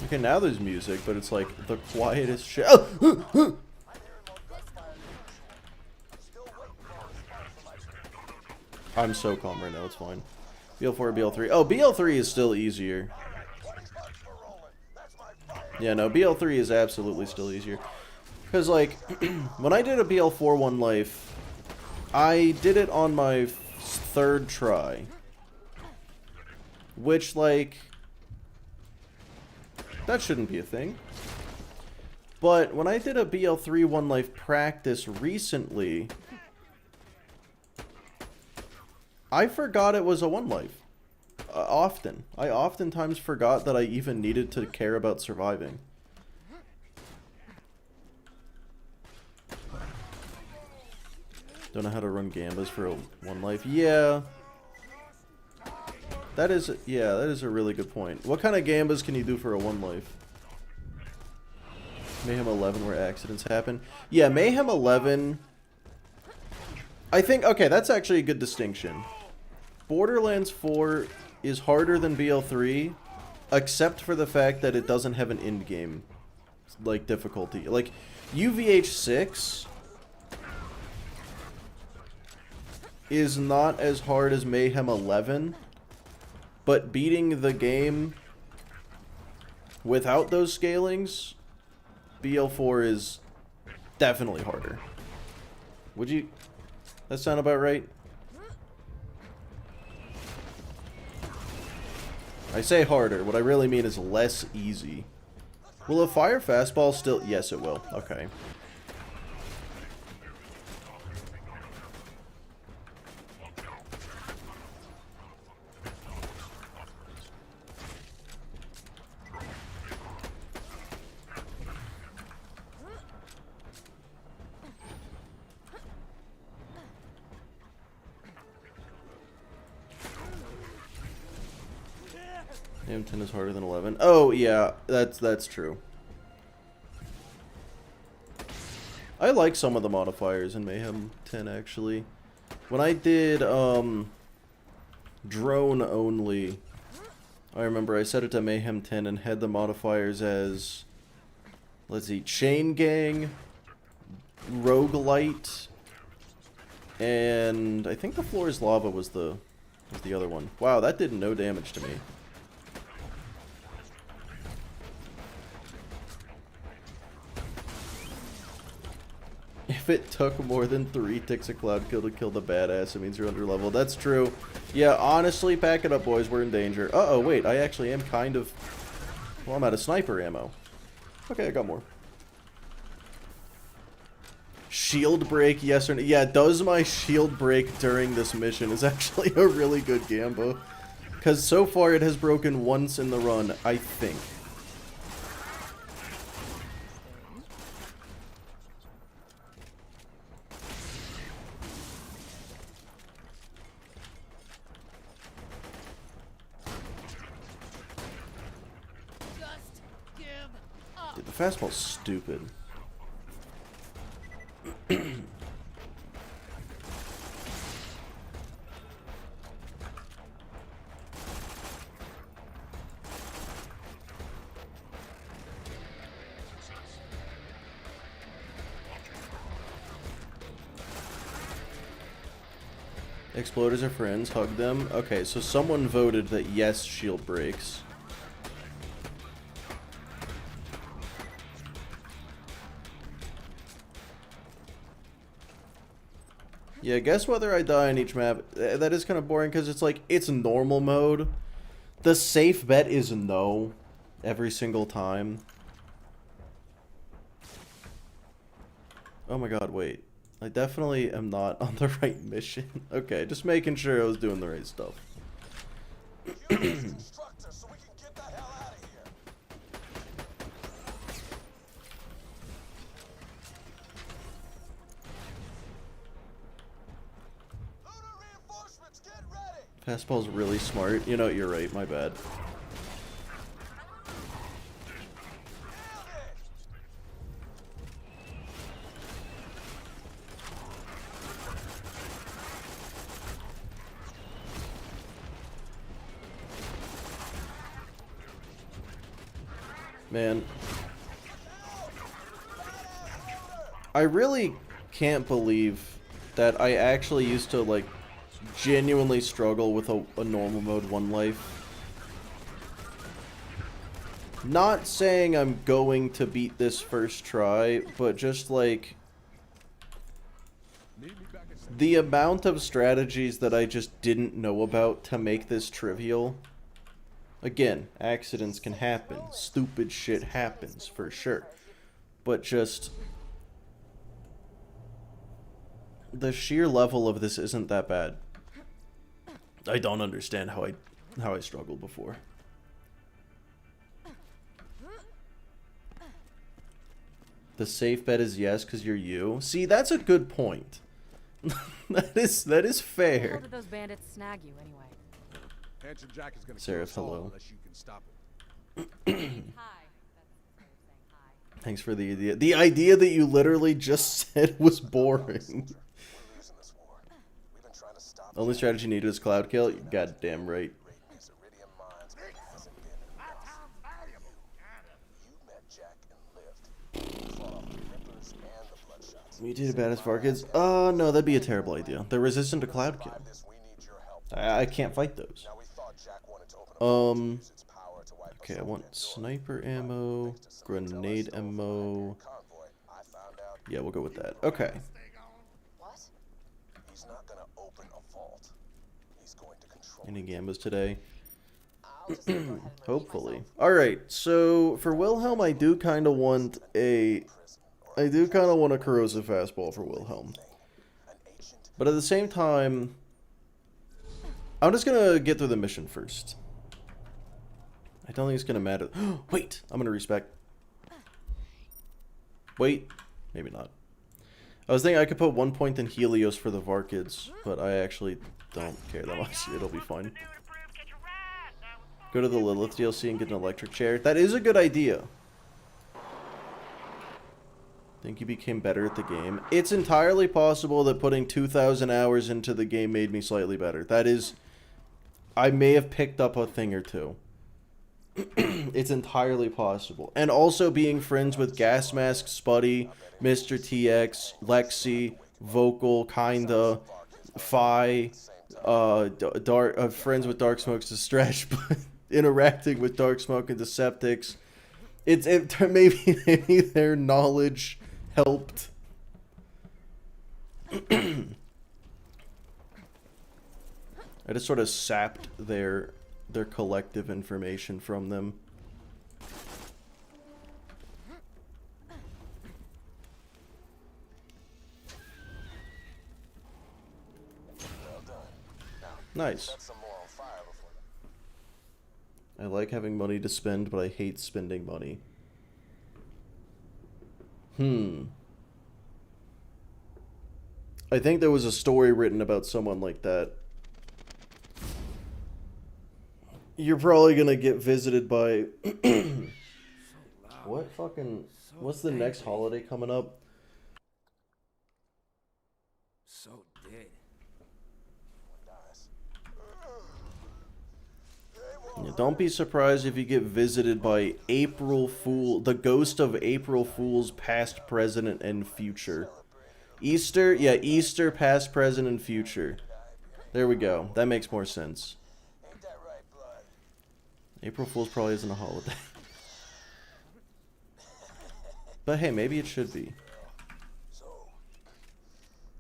Okay, now there's music, but it's like the quietest shit. Oh! I'm so calm right now, it's fine. BL4, BL3. Oh, BL3 is still easier. Yeah, no, BL3 is absolutely still easier. Because, like, when I did a BL4 One Life, I did it on my 3rd try. Which, like... That shouldn't be a thing. But when I did a BL3 One Life practice recently, I forgot it was a One Life. Often. I oftentimes forgot that I even needed to care about surviving. Don't know how to run gambas for a One Life. Yeah. That is a really good point. What kind of gambas can you do for a One Life? Mayhem 11 where accidents happen. Yeah, Mayhem 11... I think, okay, that's actually a good distinction. Borderlands 4 is harder than BL3, except for the fact that it doesn't have an in-game, like, difficulty. Like, UVH6 is not as hard as Mayhem 11, but beating the game without those scalings, BL4 is definitely harder. Would you... That sound about right? I say harder. What I really mean is less easy. Will a fire fastball still... Yes, it will. Okay. Mayhem 10 is harder than 11. Oh yeah, that's true. I like some of the modifiers in Mayhem 10 actually. When I did drone only, I remember I set it to Mayhem 10 and had the modifiers as, let's see, Chain Gang, Roguelite, and I think the Floor is Lava was the other one. Wow, that did no damage to me. If it took more than 3 ticks of Cloud Kill to kill the badass, it means you're under level. That's true. Yeah, honestly, pack it up, boys. We're in danger. Uh-oh, wait. I actually am kind of... Well, I'm out of sniper ammo. Okay, I got more. Shield break, yes or no? Yeah, does my shield break during this mission is actually a really good gamba. Because so far it has broken once in the run, I think.
Just give up.
Dude, the fastball's stupid. Exploders are friends, hug them. Okay, so someone voted that yes, shield breaks. Yeah, guess whether I die on each map. That is kind of boring because it's like, it's normal mode. The safe bet is no every single time. Oh my god, wait. I definitely am not on the right mission. Okay, just making sure I was doing the right stuff.
Instructor, so we can get the hell out of here. Lunar reinforcements, get ready.
Fastball's really smart. You know, you're right, my bad.
Nailed it.
Man. I really can't believe that I actually used to, like, genuinely struggle with a normal mode 1 life. Not saying I'm going to beat this first try, but just, like, the amount of strategies that I just didn't know about to make this trivial. Again, accidents can happen. Stupid shit happens, for sure. But just... the sheer level of this isn't that bad. I don't understand how I struggled before. The safe bet is yes, because you're you. See, that's a good point. that is fair.
How did those bandits snag you anyway?
Handsome Jack is gonna
Seraph,
kill us all
hello.
unless you can stop it.
Hi. That's saying hi.
Thanks for the idea. The idea that you literally just said was boring.
We're losing this war. We've been trying to stop
Only strategy needed is cloud kill. You goddamn right.
great these iridium mines, but it hasn't been enough. You met Jack and lived. You fought off the Rippers and the Bloodshots.
Mutated badass Varkids? No, that'd be a terrible idea. They're resistant to cloud kill.
This, we need your help.
I can't fight those.
Now we thought Jack wanted to open a use its power to wipe us
Okay, I
off
want
that door.
sniper ammo, grenade ammo.
Convoy, I found out
Yeah, we'll go with that. Okay.
What?
he's not gonna open a vault. He's going to control
Any gambas today?
I'll just go ahead and repeat
Hopefully.
myself.
Alright, so for Wilhelm, I do kind of want a corrosive fastball for Wilhelm.
an ancient
But at the same time, I'm just gonna get through the mission first. I don't think it's gonna matter. Wait, I'm gonna respec. Wait, maybe not. I was thinking I could put 1 point in Helios for the Varkids, but I actually don't care that much. It'll be fine. Go to the Lilith DLC and get an electric chair. That is a good idea. Think you became better at the game. It's entirely possible that putting 2,000 hours into the game made me slightly better. That is... I may have picked up a thing or two. It's entirely possible. And also being friends with Gas Mask, Spuddy, Mr. TX, Lexi, Vocal, Kinda, Phi, friends with Dark Smoke's to Stretch, but interacting with Dark Smoke and Deceptics. Maybe their knowledge helped. I just sort of sapped their collective information from them.
Well done. Now,
Nice.
set some more on fire before the...
I like having money to spend, but I hate spending money. I think there was a story written about someone like that. You're probably gonna get visited by... What fucking... What's the next holiday coming up?
So dead.
Yeah, don't be surprised if you get visited by April Fool... The ghost of April Fool's past, present, and future. Easter? Yeah, Easter, past, present, and future. There we go. That makes more sense.
Ain't that right, blood?
April Fool's probably isn't a holiday. But hey, maybe it should be.
So,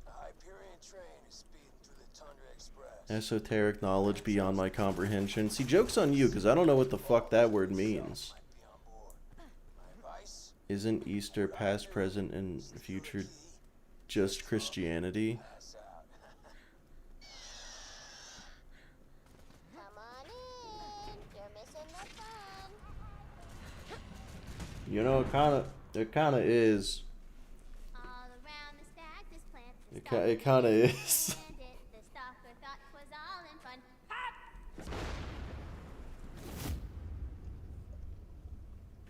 a Hyperion train is speeding through the Tundra Express.
Esoteric knowledge beyond my comprehension. See, joke's on you, because I don't know what the fuck that word means.
Be on board. My advice?
Isn't Easter past, present, and future just Christianity?
Pass out.
Come on in. You're missing the fun.
You know, it kind of is.
All around the stack, this plant is
It kind of is.
The stalker thought was all in fun.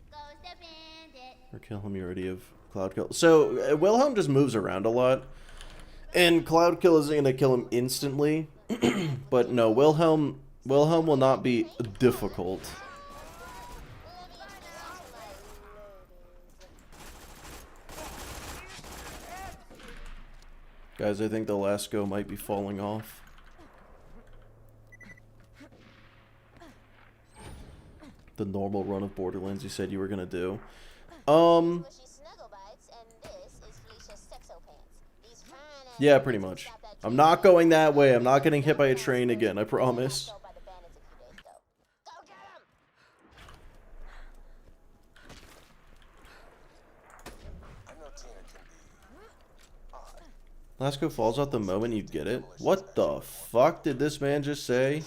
Goes the bandit.
Or kill him, you already have Cloud Kill. So, Wilhelm just moves around a lot. And Cloud Kill isn't going to kill him instantly. But no, Wilhelm will not be difficult. Guys, I think the last go might be falling off. The normal run of Borderlands you said you were gonna do.
Squishy snuggle bites, and this is Felicia's sexo pants. These fine ass
Yeah, pretty much. I'm not going that way. I'm not getting hit by a train again, I promise.
by the bandits a few days ago. Go get 'em!
I know Tina can be odd.
Lasco falls out the moment you get it. What the fuck did this man just say?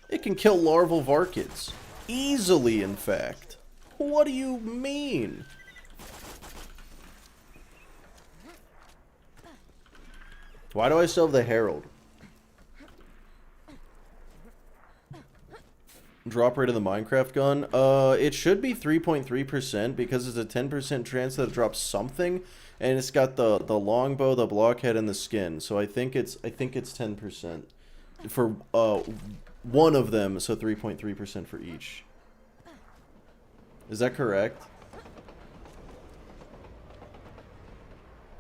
It can kill larval Varkids. Easily, in fact. What do you mean? Why do I still have the Herald? Drop rate of the Minecraft gun? It should be 3.3% because it's a 10% chance that it drops something, and it's got the longbow, the blockhead, and the skin. So I think it's 10% for one of them, so 3.3% for each. Is that correct?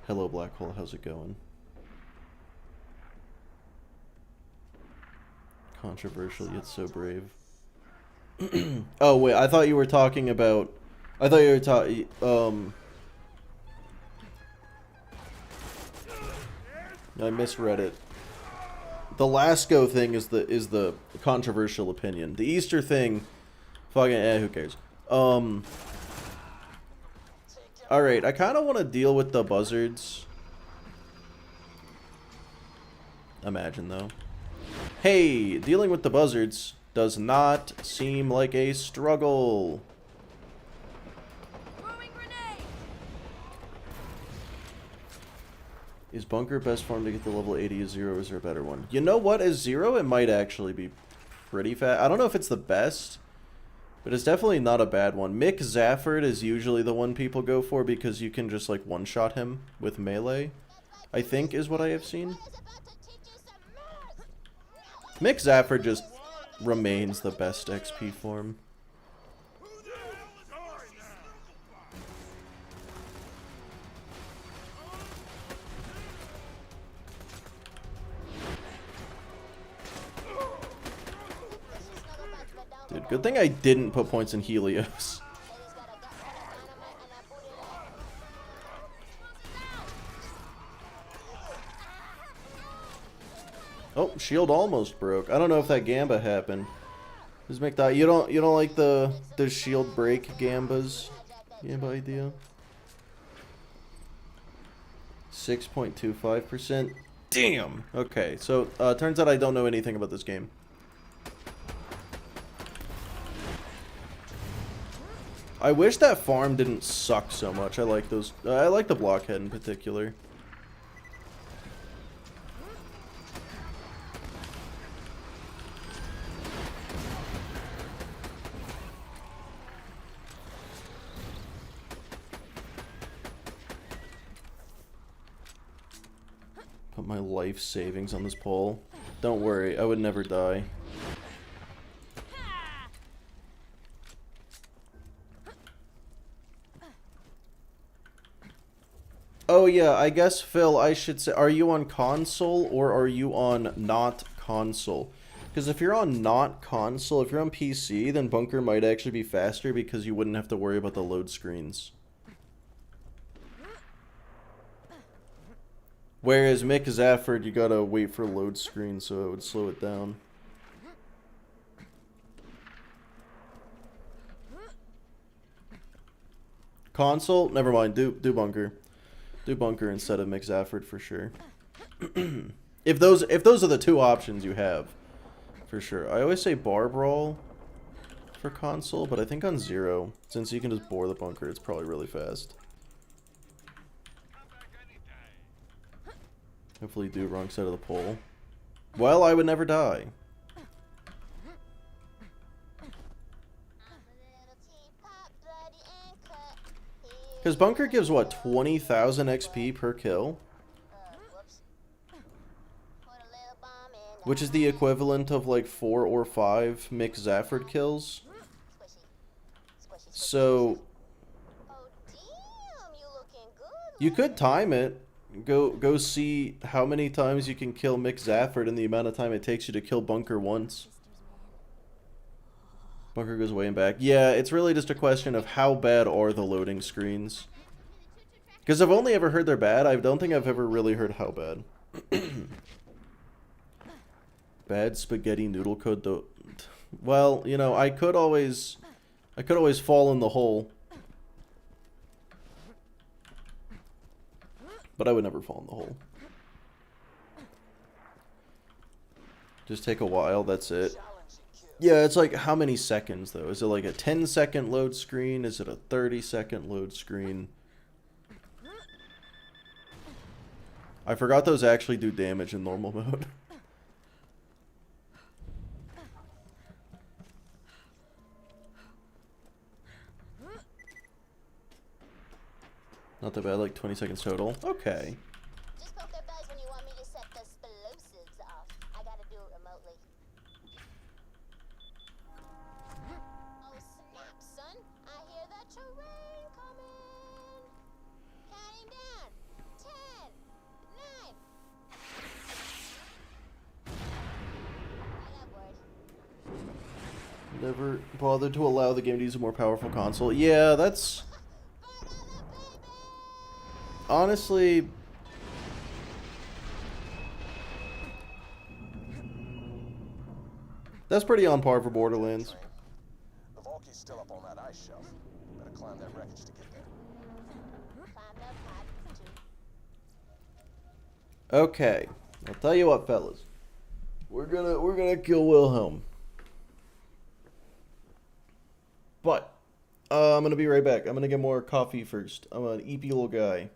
Hello, Black Hole. How's it going? Controversial yet so brave. Oh wait, I thought you were talking about. I thought you were talking. I misread it. The Lasco thing is the controversial opinion. The Easter thing, fucking who cares? All right, I kind of want to deal with the buzzards. Imagine though. Hey, dealing with the buzzards does not seem like a struggle.
Throwing grenade.
Is Bunker best form to get the level 80 as Zero, or is there a better one? You know what? As Zero, it might actually be pretty fast. I don't know if it's the best, but it's definitely not a bad one. Mick Zafford is usually the one people go for because you can just, like, one-shot him with melee, I think is what I have seen. Mick Zafford just remains the best XP form. Dude, good thing I didn't put points in Helios. Oh, shield almost broke. I don't know if that Gamba happened. Does Mick die? You don't like the shield break Gambas? Gamba idea? 6.25%. Damn. Okay, so turns out I don't know anything about this game. I wish that farm didn't suck so much. I like those. I like the blockhead in particular. Put my life savings on this pole. Don't worry, I would never die. Oh yeah, I guess, Phil, I should say, are you on console or are you on not console? Because if you're on not console, if you're on PC, then Bunker might actually be faster because you wouldn't have to worry about the load screens. Whereas Mick Zafford, you gotta wait for load screen, so it would slow it down. Console? Never mind, do Bunker. Do Bunker instead of Mick Zafford for sure. if those are the two options you have, for sure. I always say bar brawl for console, but I think on Zero, since you can just bore the Bunker, it's probably really fast. Hopefully do wrong side of the pole. Well, I would never die. Because Bunker gives, what, 20,000 XP per kill? Which is the equivalent of, like, 4 or 5 Mick Zafford kills. So, you could time it. Go see how many times you can kill Mick Zafford and the amount of time it takes you to kill Bunker once. Bunker goes way and back. Yeah, it's really just a question of how bad are the loading screens. Because I've only ever heard they're bad. I don't think I've ever really heard how bad. Bad spaghetti noodle code though. Well, you know, I could always fall in the hole. But I would never fall in the hole. Just take a while, that's it. Yeah, it's like, how many seconds, though? Is it like a 10-second load screen? Is it a 30-second load screen? I forgot those actually do damage in normal mode. Not that bad, like 20 seconds total. Okay.
Just poke their bellies when you want me to set the explosives off. I gotta do it remotely. Oh snap, son! I hear the terrain coming. Counting down. 10, 9. I got bored.
Never bothered to allow the game to use a more powerful console. Yeah, that's... Honestly... That's pretty on par for Borderlands.
The Valkyrie's still up on that ice shelf. Better climb that wreckage to get there.
Okay. I'll tell you what, fellas. We're gonna kill Wilhelm. But I'm gonna be right back. I'm gonna get more coffee first. I'm an eepy little guy.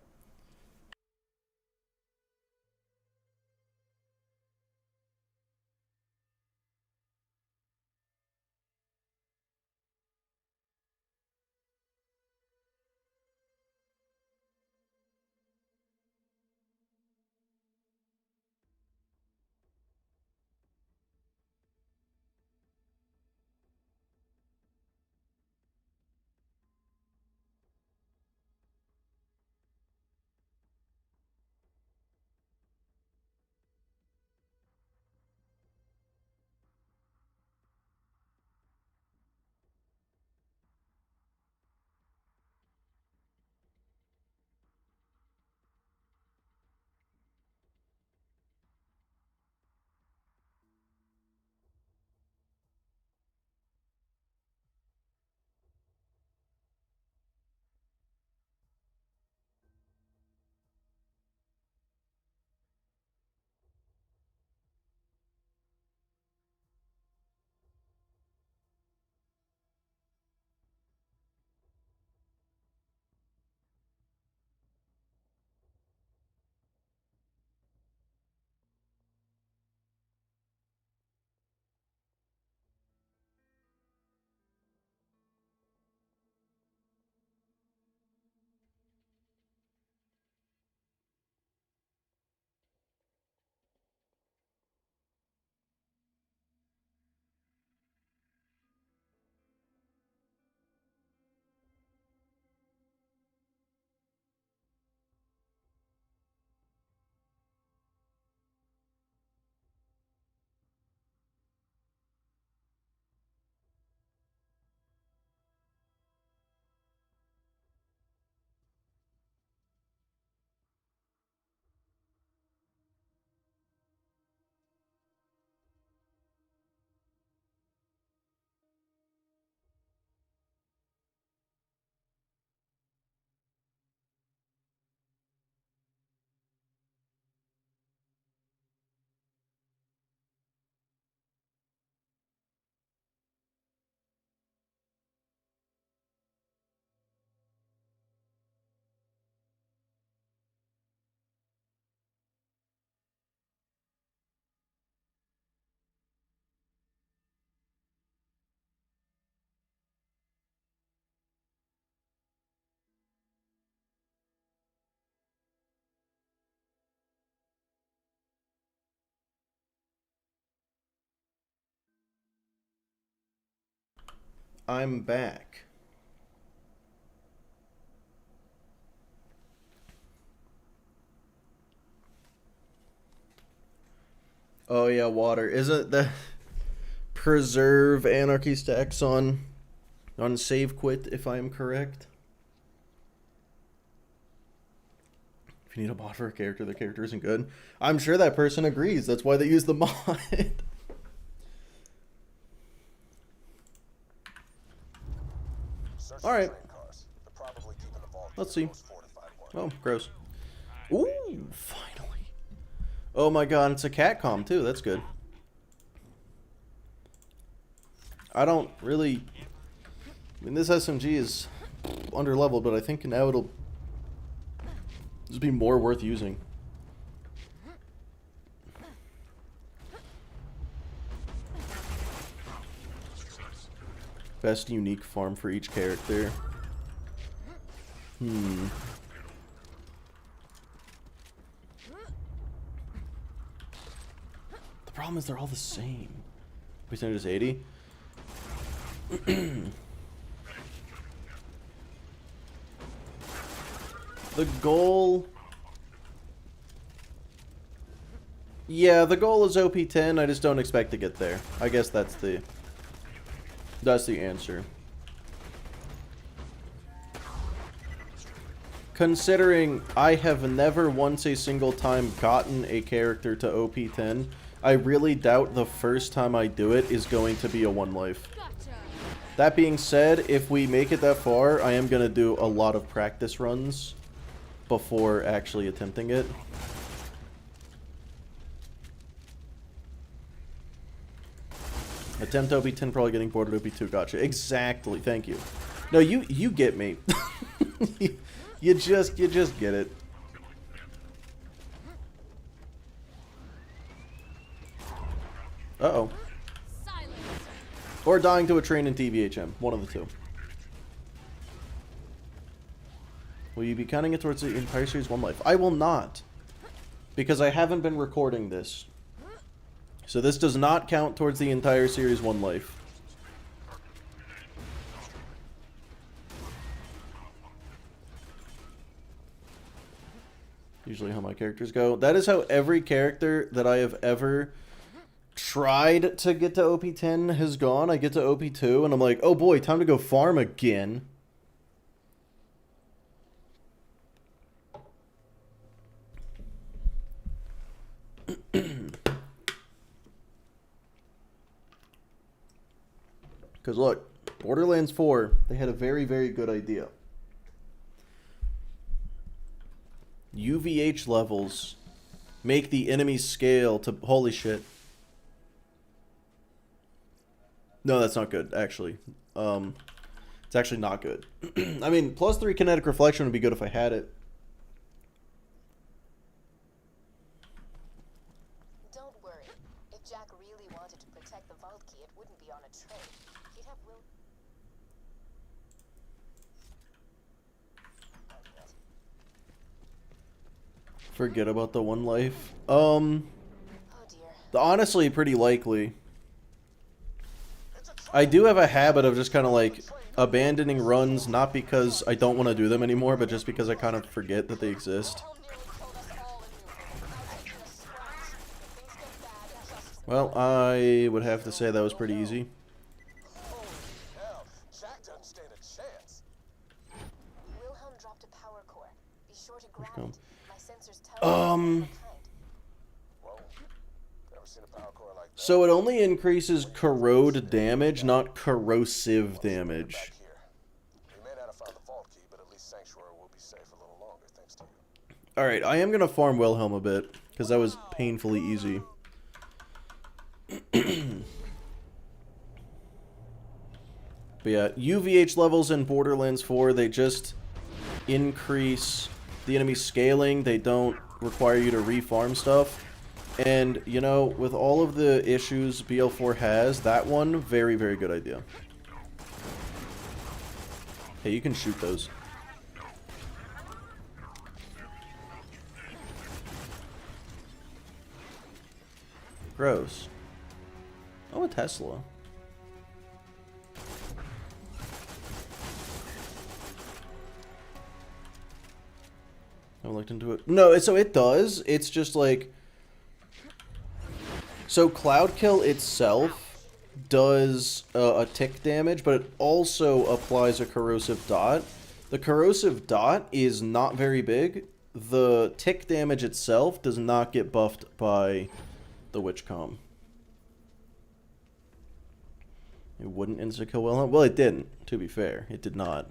I'm back. Oh yeah, water. Isn't the preserve anarchy stacks on save quit if I am correct? If you need a mod for a character, the character isn't good. I'm sure that person agrees. That's why they use the mod. All right. Let's see. Oh, gross. Ooh, finally. Oh my god, it's a catcom too. That's good. I don't really... I mean, this SMG is underleveled, but I think now it'll just be more worth using. Best unique farm for each character. The problem is they're all the same. We said it is 80. The goal... Yeah, the goal is OP 10. I just don't expect to get there. I guess that's the answer. Considering I have never once a single time gotten a character to OP 10, I really doubt the first time I do it is going to be a 1 life. That being said, if we make it that far, I am going to do a lot of practice runs before actually attempting it. Attempt OP 10, probably getting bored at OP 2. Gotcha. Exactly. Thank you. No, you get me. you just get it. Uh-oh. Or dying to a train in TVHM. One of the two. Will you be counting it towards the entire series 1 life? I will not. Because I haven't been recording this. So this does not count towards the entire series 1 life. Usually how my characters go. That is how every character that I have ever tried to get to OP 10 has gone. I get to OP 2 and I'm like, oh boy, time to go farm again. Because look, Borderlands 4, they had a very, very good idea. UVH levels make the enemies scale to... Holy shit. No, that's not good, actually. It's actually not good. I mean, +3 kinetic reflection would be good if I had it.
Don't worry. If Jack really wanted to protect the vault key, it wouldn't be on a train. He'd have Will...
Forget about the 1 life.
Oh dear.
Honestly, pretty likely. I do have a habit of just kind of like abandoning runs, not because I don't want to do them anymore, but just because I kind of forget that they exist. Well, I would have to say that was pretty easy.
Holy hell, Jack doesn't stand a chance.
Wilhelm dropped a power core. Be sure to grab
go.
it. My sensors tell me.
Whoa, never seen a power core like that.
So it only increases corrode damage, not corrosive damage.
Back here. We may not have found the vault key, but at least Sanctuary will be safe a little longer, thanks to you.
Alright, I am going to farm Wilhelm a bit, because that was painfully easy. But yeah, UVH levels in Borderlands 4, they just increase the enemy scaling. They don't require you to re-farm stuff. And, you know, with all of the issues BL4 has, that one, very, very good idea. Hey, you can shoot those. Gross. Oh, a Tesla. haven't looked into it. No, so it does. It's just like... So Cloud Kill itself does a tick damage, but it also applies a corrosive dot. The corrosive dot is not very big. The tick damage itself does not get buffed by the Witch Comb. It wouldn't insta-kill well. Well, it didn't, to be fair. It did not.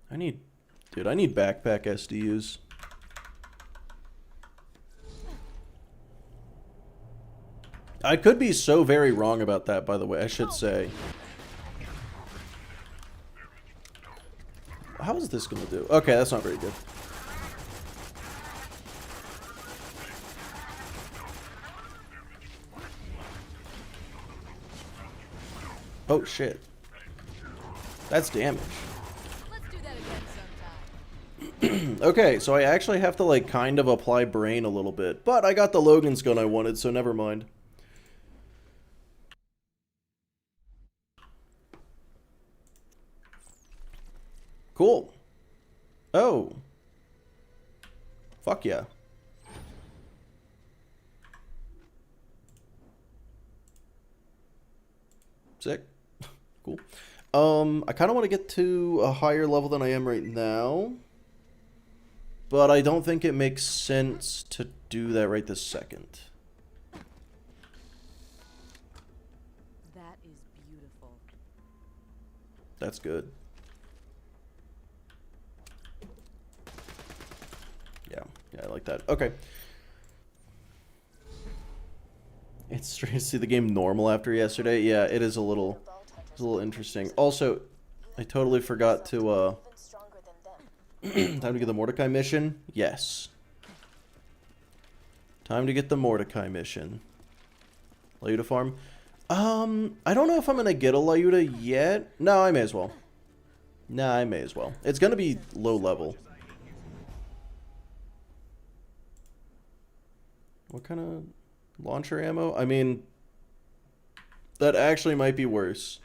I need backpack SDUs. I could be so very wrong about that, by the way, I should say. How is this gonna do? Okay, that's not very good. Oh shit. That's damage.
Let's do that again sometime.
Okay, so I actually have to like kind of apply brain a little bit, but I got the Logan's gun I wanted, so never mind. Cool. Oh. Fuck yeah. Sick. Cool. I kind of want to get to a higher level than I am right now. But I don't think it makes sense to do that right this second.
That is beautiful.
That's good. Yeah, I like that. Okay. It's strange to see the game normal after yesterday. Yeah, it is a little interesting. Also, I totally forgot to time to get the Mordecai mission. Yes. Time to get the Mordecai mission. Lyuda farm. I don't know if I'm gonna get a Lyuda yet. No, I may as well. Nah, I may as well. It's gonna be low level. What kind of launcher ammo? I mean, that actually might be worse.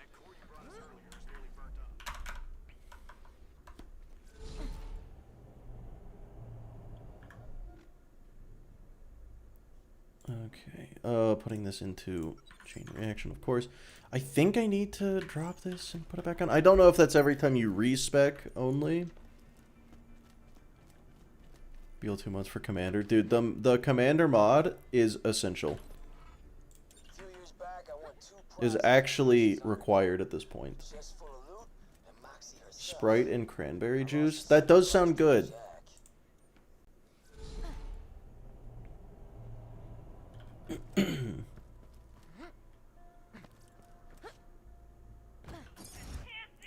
Okay, putting this into chain reaction, of course. I think I need to drop this and put it back on. I don't know if that's every time you respec only. Feel 2 months for commander. Dude, the commander mod is essential. Is actually required at this point. Sprite and cranberry juice. That does sound good.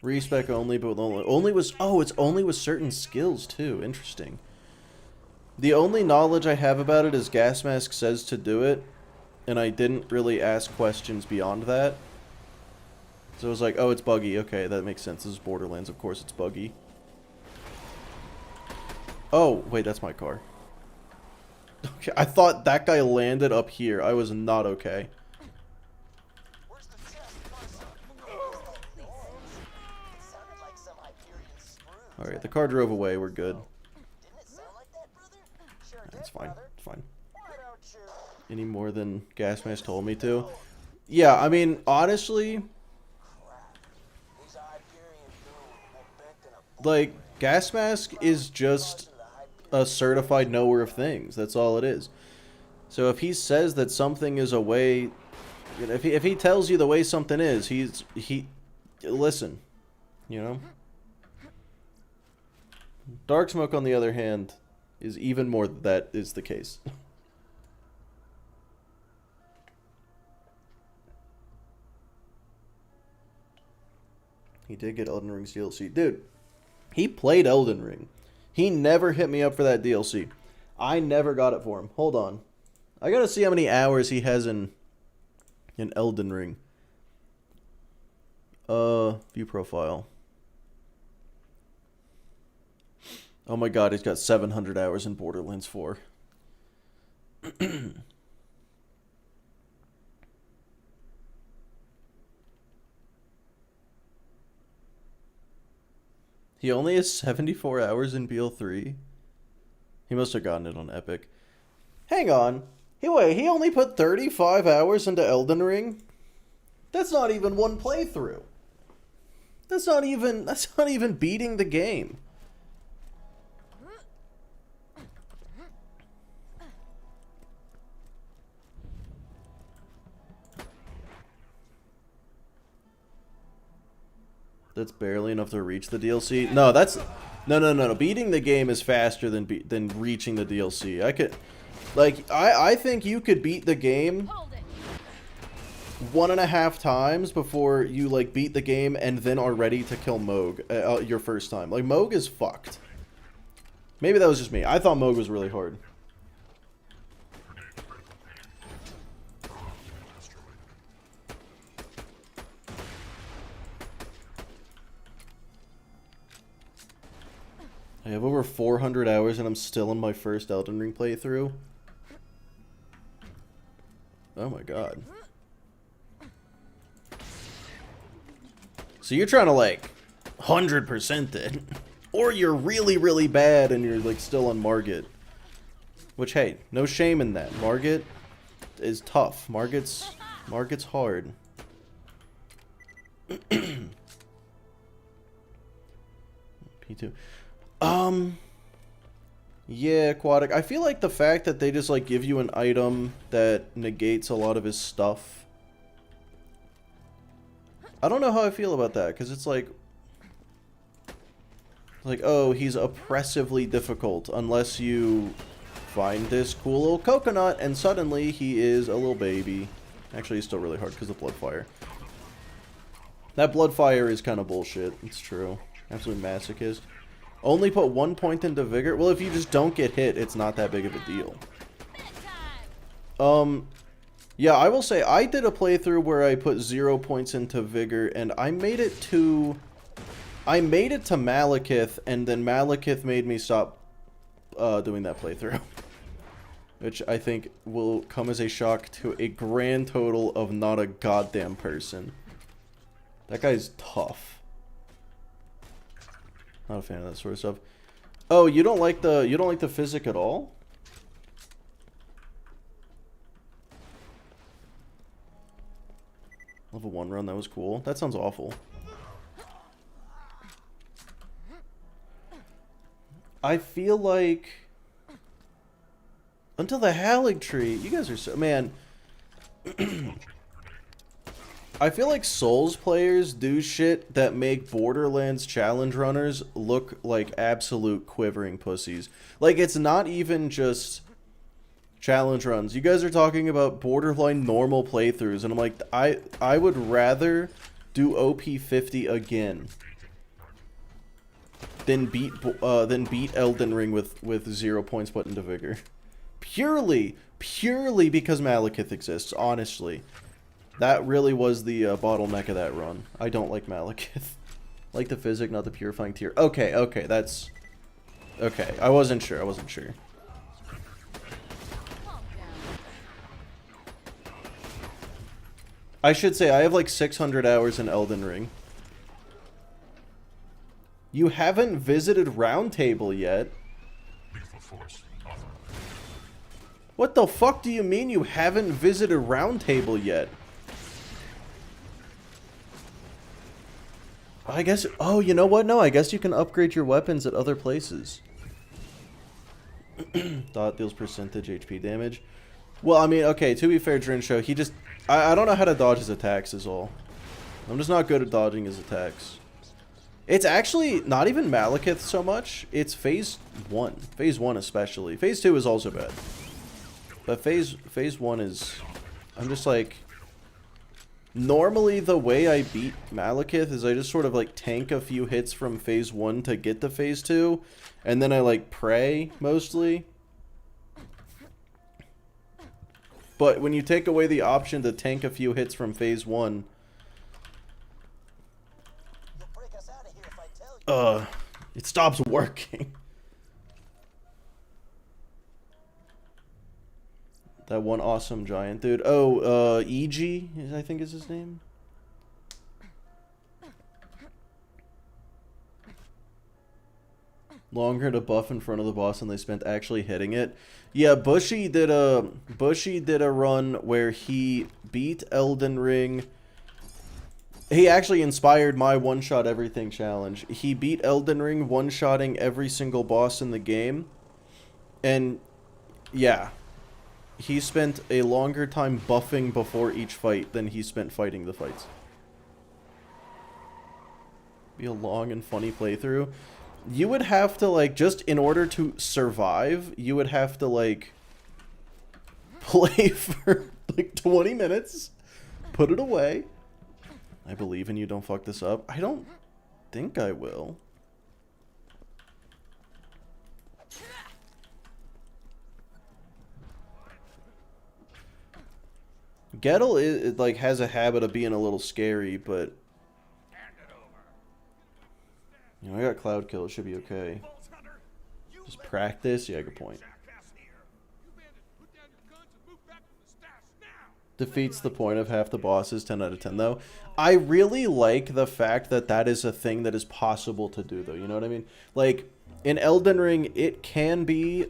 Respec only, but only was it's only with certain skills too. Interesting. The only knowledge I have about it is Gas Mask says to do it, and I didn't really ask questions beyond that. So I was like, oh, it's buggy. Okay, that makes sense. This is Borderlands. Of course it's buggy. Oh, wait, that's my car. Okay, I thought that guy landed up here. I was not okay. Alright, the car drove away. We're good. That's fine. It's fine. Any more than Gas Mask told me to? Yeah, I mean, honestly, like, Gas Mask is just a certified knower of things. That's all it is. So if he says that something is a way, you know, if he tells you the way something is, listen, you know? Dark Smoke, on the other hand, is even more that is the case. He did get Elden Ring's DLC. Dude, he played Elden Ring. He never hit me up for that DLC. I never got it for him. Hold on. I gotta see how many hours he has in Elden Ring. View profile. Oh my god, he's got 700 hours in Borderlands 4. He only has 74 hours in BL3. He must have gotten it on Epic. Hang on. Wait, he only put 35 hours into Elden Ring? That's not even one playthrough. That's not even beating the game. That's barely enough to reach the DLC. No, that's no. Beating the game is faster than reaching the DLC. I think you could beat the game 1.5 times before you like beat the game and then are ready to kill Moog your first time. Like Moog is fucked. Maybe that was just me. I thought Moog was really hard. I have over 400 hours and I'm still in my first Elden Ring playthrough. Oh my god. So you're trying to like 100% it. Or you're really, really bad and you're like still on Margit. Which, hey, no shame in that. Margit is tough. Margit's hard. P2. Yeah, Aquatic. I feel like the fact that they just, like, give you an item that negates a lot of his stuff. I don't know how I feel about that, because it's like, oh, he's oppressively difficult unless you find this cool little coconut, and suddenly he is a little baby. Actually, he's still really hard because of Bloodfire. That Bloodfire is kind of bullshit. It's true. Absolute masochist. Only put 1 point into Vigor? Well, if you just don't get hit, it's not that big of a deal. Yeah, I will say, I did a playthrough where I put 0 points into Vigor, and I made it to Malekith, and then Malekith made me stop doing that playthrough. Which I think will come as a shock to a grand total of not a goddamn person. That guy's tough. Not a fan of that sort of stuff. Oh, you don't like the physic at all? Level 1 run, that was cool. That sounds awful. I feel like until the Hallig tree, you guys are so man. I feel like Souls players do shit that make Borderlands challenge runners look like absolute quivering pussies. Like, it's not even just challenge runs. You guys are talking about borderline normal playthroughs, and I'm like, I would rather do OP 50 again than beat Elden Ring with 0 points put into Vigor. Purely because Malekith exists, honestly. That really was the bottleneck of that run. I don't like Malekith. Like the physic, not the purifying tear. Okay, that's... Okay, I wasn't sure. I should say, I have like 600 hours in Elden Ring. You haven't visited Round Table yet. What the fuck do you mean you haven't visited Round Table yet? I guess... Oh, you know what? No, I guess you can upgrade your weapons at other places. Dot deals percentage HP damage. Well, I mean, okay, to be fair, Drinshow, he just... I don't know how to dodge his attacks is all. I'm just not good at dodging his attacks. It's actually not even Malekith so much. It's Phase 1. Phase 1 especially. Phase 2 is also bad. But Phase 1 is... I'm just like... Normally, the way I beat Malekith is I just sort of, like, tank a few hits from Phase 1 to get to Phase 2. And then I, like, pray, mostly. But when you take away the option to tank a few hits from Phase 1... it stops working. That one awesome giant dude. Oh, E.G., I think is his name. Longer to buff in front of the boss than they spent actually hitting it. Yeah, Bushy did a run where he beat Elden Ring. He actually inspired my one-shot everything challenge. He beat Elden Ring one-shotting every single boss in the game. And yeah, he spent a longer time buffing before each fight than he spent fighting the fights. Be a long and funny playthrough. You would have to, like, just in order to survive, you would have to, like, play for, like, 20 minutes, put it away. I believe in you, don't fuck this up. I don't think I will. Gettle is, like, has a habit of being a little scary, but you know, I got Cloud Kill, it should be okay. Just practice, yeah, good point. Defeats the point of half the bosses, 10 out of 10 though. I really like the fact that that is a thing that is possible to do though, you know what I mean? Like, in Elden Ring, it can be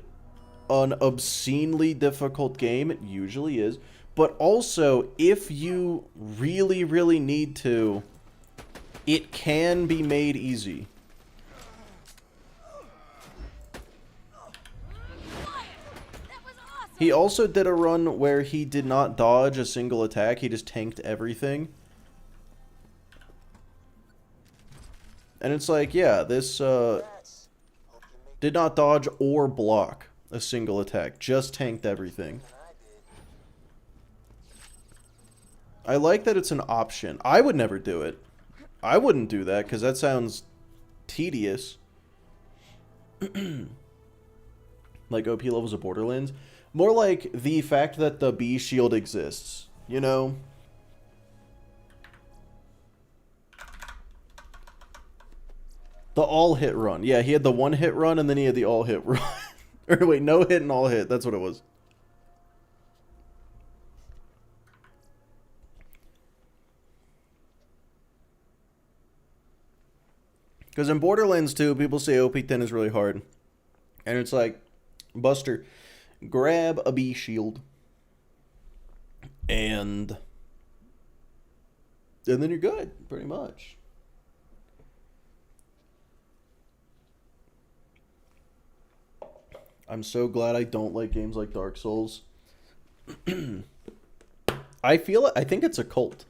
an obscenely difficult game, it usually is, but also, if you really, really need to, it can be made easy. He also did a run where he did not dodge a single attack, he just tanked everything. And it's like, yeah, this did not dodge or block a single attack, just tanked everything. I like that it's an option. I would never do it. I wouldn't do that because that sounds tedious. Like OP levels of Borderlands. More like the fact that the B shield exists, you know? The all hit run. Yeah, he had the one hit run and then he had the all hit run. Or wait, no hit and all hit. That's what it was. Because in Borderlands 2, people say OP10 is really hard. And it's like, Buster, grab a B shield. And then you're good, pretty much. I'm so glad I don't like games like Dark Souls. I think it's a cult.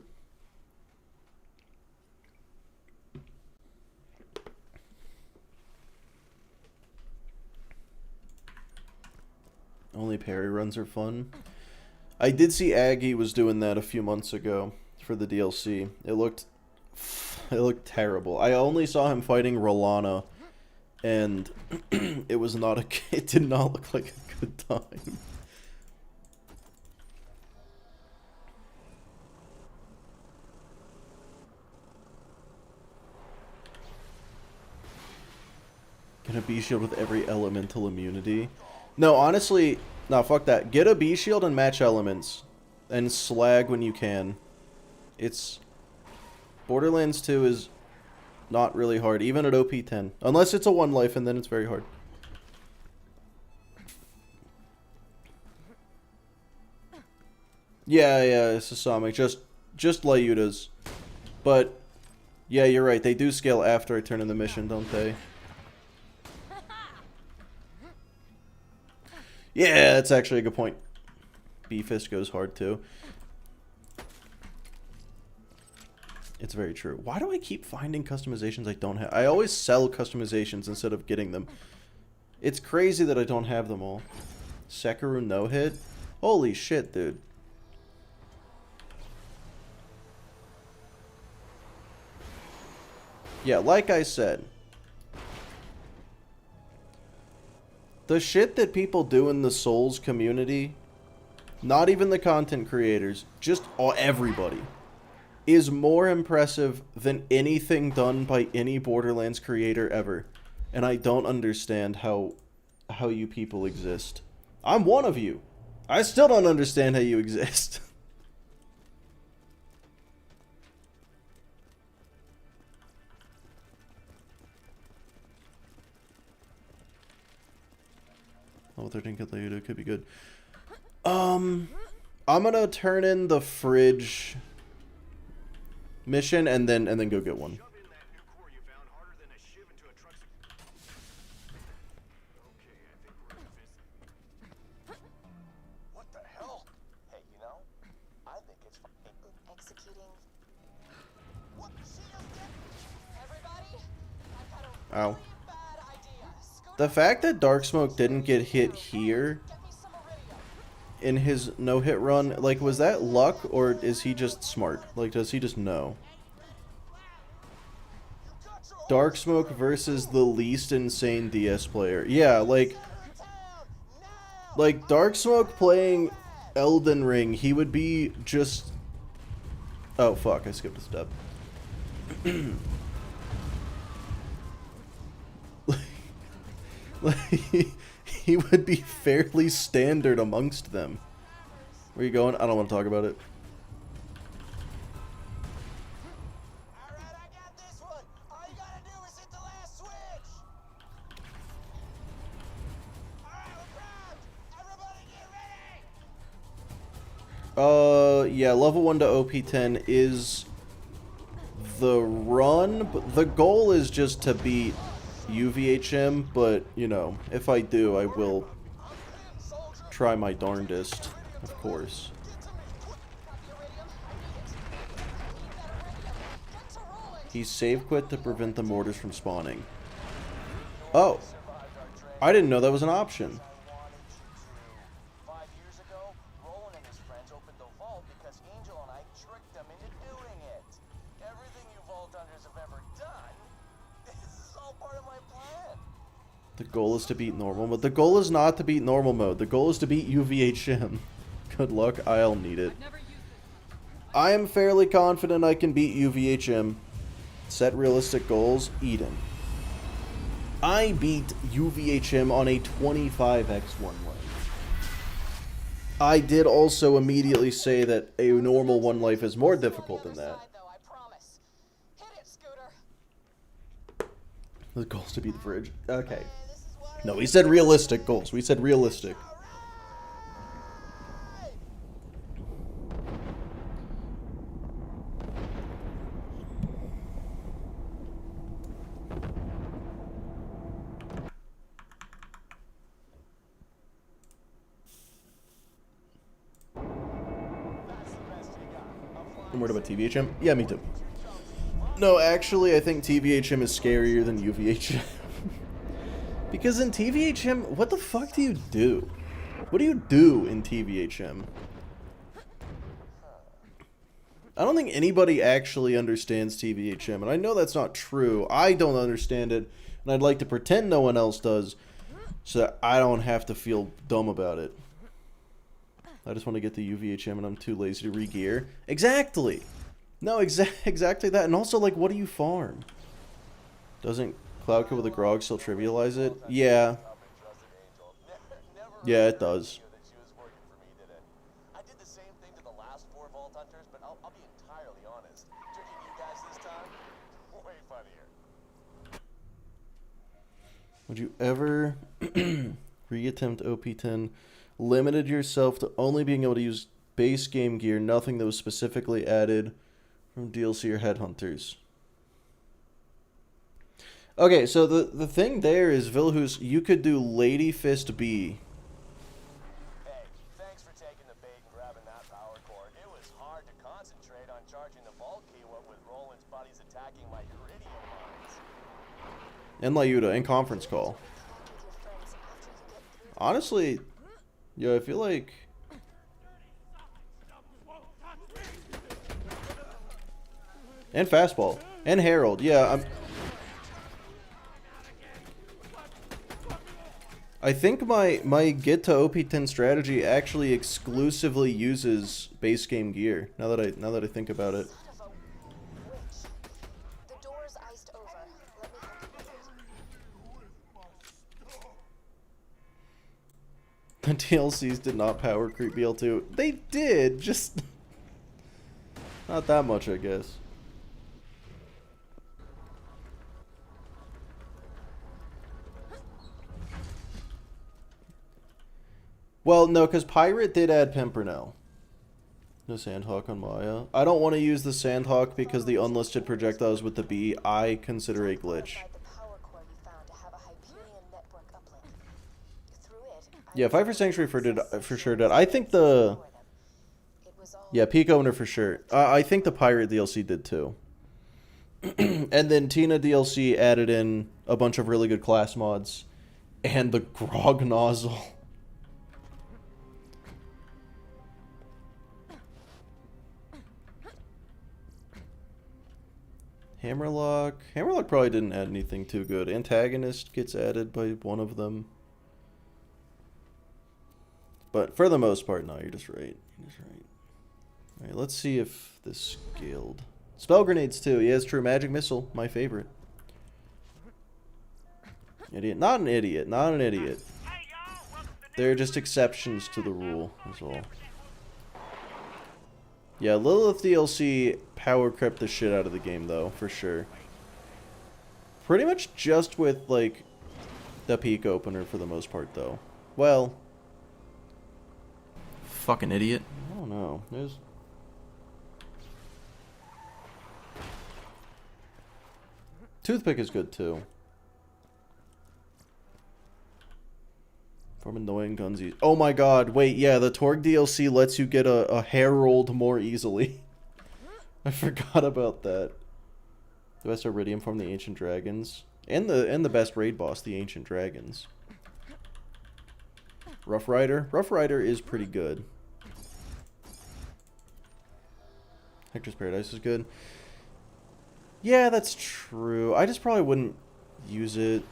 Only parry runs are fun. I did see Aggie was doing that a few months ago for the DLC. It looked terrible. I only saw him fighting Rolana, and it was not a. It did not look like a good time. Get a B shield with every elemental immunity. No, honestly, no, fuck that. Get a B shield and match elements. And slag when you can. It's... Borderlands 2 is not really hard, even at OP10. Unless it's a one life, and then it's very hard. Yeah, it's a Sonic. Just Lyudas. But, yeah, you're right. They do scale after I turn in the mission, don't they? Yeah, that's actually a good point. B-Fist goes hard too. It's very true. Why do I keep finding customizations I don't have? I always sell customizations instead of getting them. It's crazy that I don't have them all. Sekiro no hit? Holy shit, dude. Yeah, like I said. The shit that people do in the Souls community, not even the content creators, just everybody, is more impressive than anything done by any Borderlands creator ever. And I don't understand how you people exist. I'm one of you. I still don't understand how you exist. Level 13 kill Layuta could be good. I'm gonna turn in the fridge mission and then go get one.
What the hell? Hey, you know, I think it's
Executing. What? She just did. Everybody, I've had a
Ow.
really bad idea. Scooter,
The fact that Dark Smoke didn't get hit here
get me some iridium.
in his no-hit run, like, was that luck or is he just smart? Like, does he just know? Dark Smoke versus the least insane DS player. Yeah, like Dark Smoke playing Elden Ring, he would be just... Oh, fuck, I skipped a step. He would be fairly standard amongst them. Where you going? I don't want to talk about it.
Alright, I got this one. All you gotta do is hit the last switch. Alright, we're primed. Everybody get ready.
Yeah, level 1 to OP10 is the run, but the goal is just to beat UVHM, but, you know, if I do, I will try my darndest, of course. He save quit to prevent the mortars from spawning. Oh, I didn't know that was an option.
5 years ago, Roland and his friends opened the vault because Angel and I tricked them into doing it. Everything you vault hunters have ever done, this is all part of my plan.
The goal is to beat normal mode. The goal is not to beat normal mode. The goal is to beat UVHM. Good luck, I'll need it. I am fairly confident I can beat UVHM. Set realistic goals, Eden. I beat UVHM on a 25x1 run. I did also immediately say that a normal one life is more difficult than that.
I promise. Hit it, Scooter.
The goal is to beat the fridge. Okay.
This is what
No, we said realistic goals. We said realistic. I'm worried about TVHM. Yeah, me too. No, actually, I think TVHM is scarier than UVHM. Because in TVHM, what the fuck do you do? What do you do in TVHM? I don't think anybody actually understands TVHM, and I know that's not true. I don't understand it, and I'd like to pretend no one else does, so that I don't have to feel dumb about it. I just want to get the UVHM, and I'm too lazy to re-gear. Exactly! No, exactly that. And also, like, what do you farm? Doesn't Cloud Kid with a Grog still trivialize it? Yeah. Yeah, it does.
I did the same thing to the last 4 vault hunters, but I'll be entirely honest. Tricking you guys this time, way funnier.
Would you ever re-attempt OP10? Limited yourself to only being able to use base game gear, nothing that was specifically added from DLC or headhunters. Okay, so the thing there is, Vilhus, you could do Lady Fist B.
Hey, thanks for taking the bait and grabbing that power cord. It was hard to concentrate on charging the vault key, what with Roland's buddies attacking my iridium mines.
And Lyuda, and conference call. Honestly, yo, I feel like... And fastball. And Herald, yeah, I think my get to OP10 strategy actually exclusively uses base game gear. Now that I think about it.
Son of a witch. The door's iced over. Let me help you with it.
The DLCs did not power creep BL2. They did, just not that much, I guess. Well, no, because Pirate did add Pimpernel. No Sandhawk on Maya. I don't want to use the Sandhawk because the unlisted projectiles with the B I consider a glitch.
The power core you found to have a Hyperion network uplink. Through it,
Yeah, Fight for Sanctuary for sure did. I think the...
it was all
Yeah, Peak Owner for sure. I think the Pirate DLC did too. And then Tina DLC added in a bunch of really good class mods. And the Grog Nozzle. Hammerlock. Hammerlock probably didn't add anything too good. Antagonist gets added by one of them. But for the most part, no, you're just right. You're just right. Alright, let's see if this scaled. Spell grenades too. Yeah, it's true. Magic missile, my favorite. Idiot. Not an idiot. Not an idiot.
Hey, y'all, welcome to
They're just exceptions to the rule, is all. Yeah, Lilith DLC power crept the shit out of the game, though, for sure. Pretty much just with, like, the peak opener for the most part, though. Well... Fucking idiot. I don't know. There's... Toothpick is good, too. From annoying gunsies. Oh my god, wait, yeah, the Torg DLC lets you get a Herald more easily. I forgot about that. The best Iridium from the Ancient Dragons. And the best raid boss, the Ancient Dragons. Rough Rider. Rough Rider is pretty good. Hector's Paradise is good. Yeah, that's true. I just probably wouldn't use it.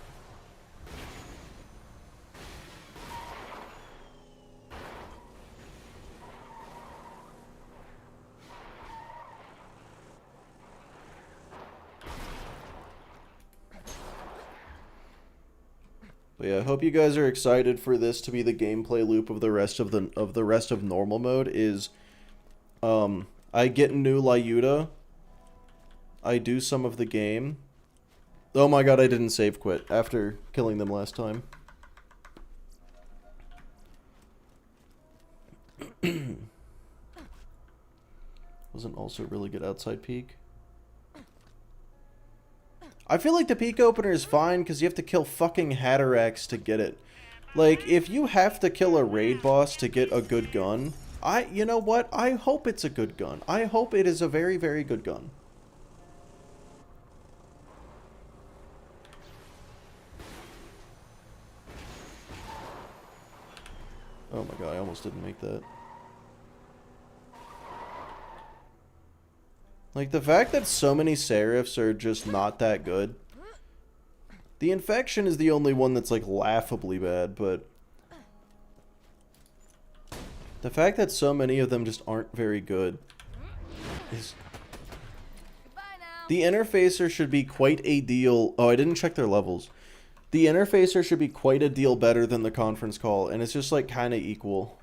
But yeah, I hope you guys are excited for this to be the gameplay loop of the rest of normal mode. Is I get new Lyuda, I do some of the game. Oh my god, I didn't save quit after killing them last time. Wasn't also really good outside peek. I feel like the peak opener is fine because you have to kill fucking Hatterax to get it. Like, if you have to kill a raid boss to get a good gun, you know what? I hope it's a good gun. I hope it is a very, very good gun. Oh my god, I almost didn't make that. Like, the fact that so many Seraphs are just not that good. The Infection is the only one that's, like, laughably bad, but... the fact that so many of them just aren't very good is... The Interfacer should be quite a deal... Oh, I didn't check their levels. The Interfacer should be quite a deal better than the Conference Call, and it's just, like, kind of equal.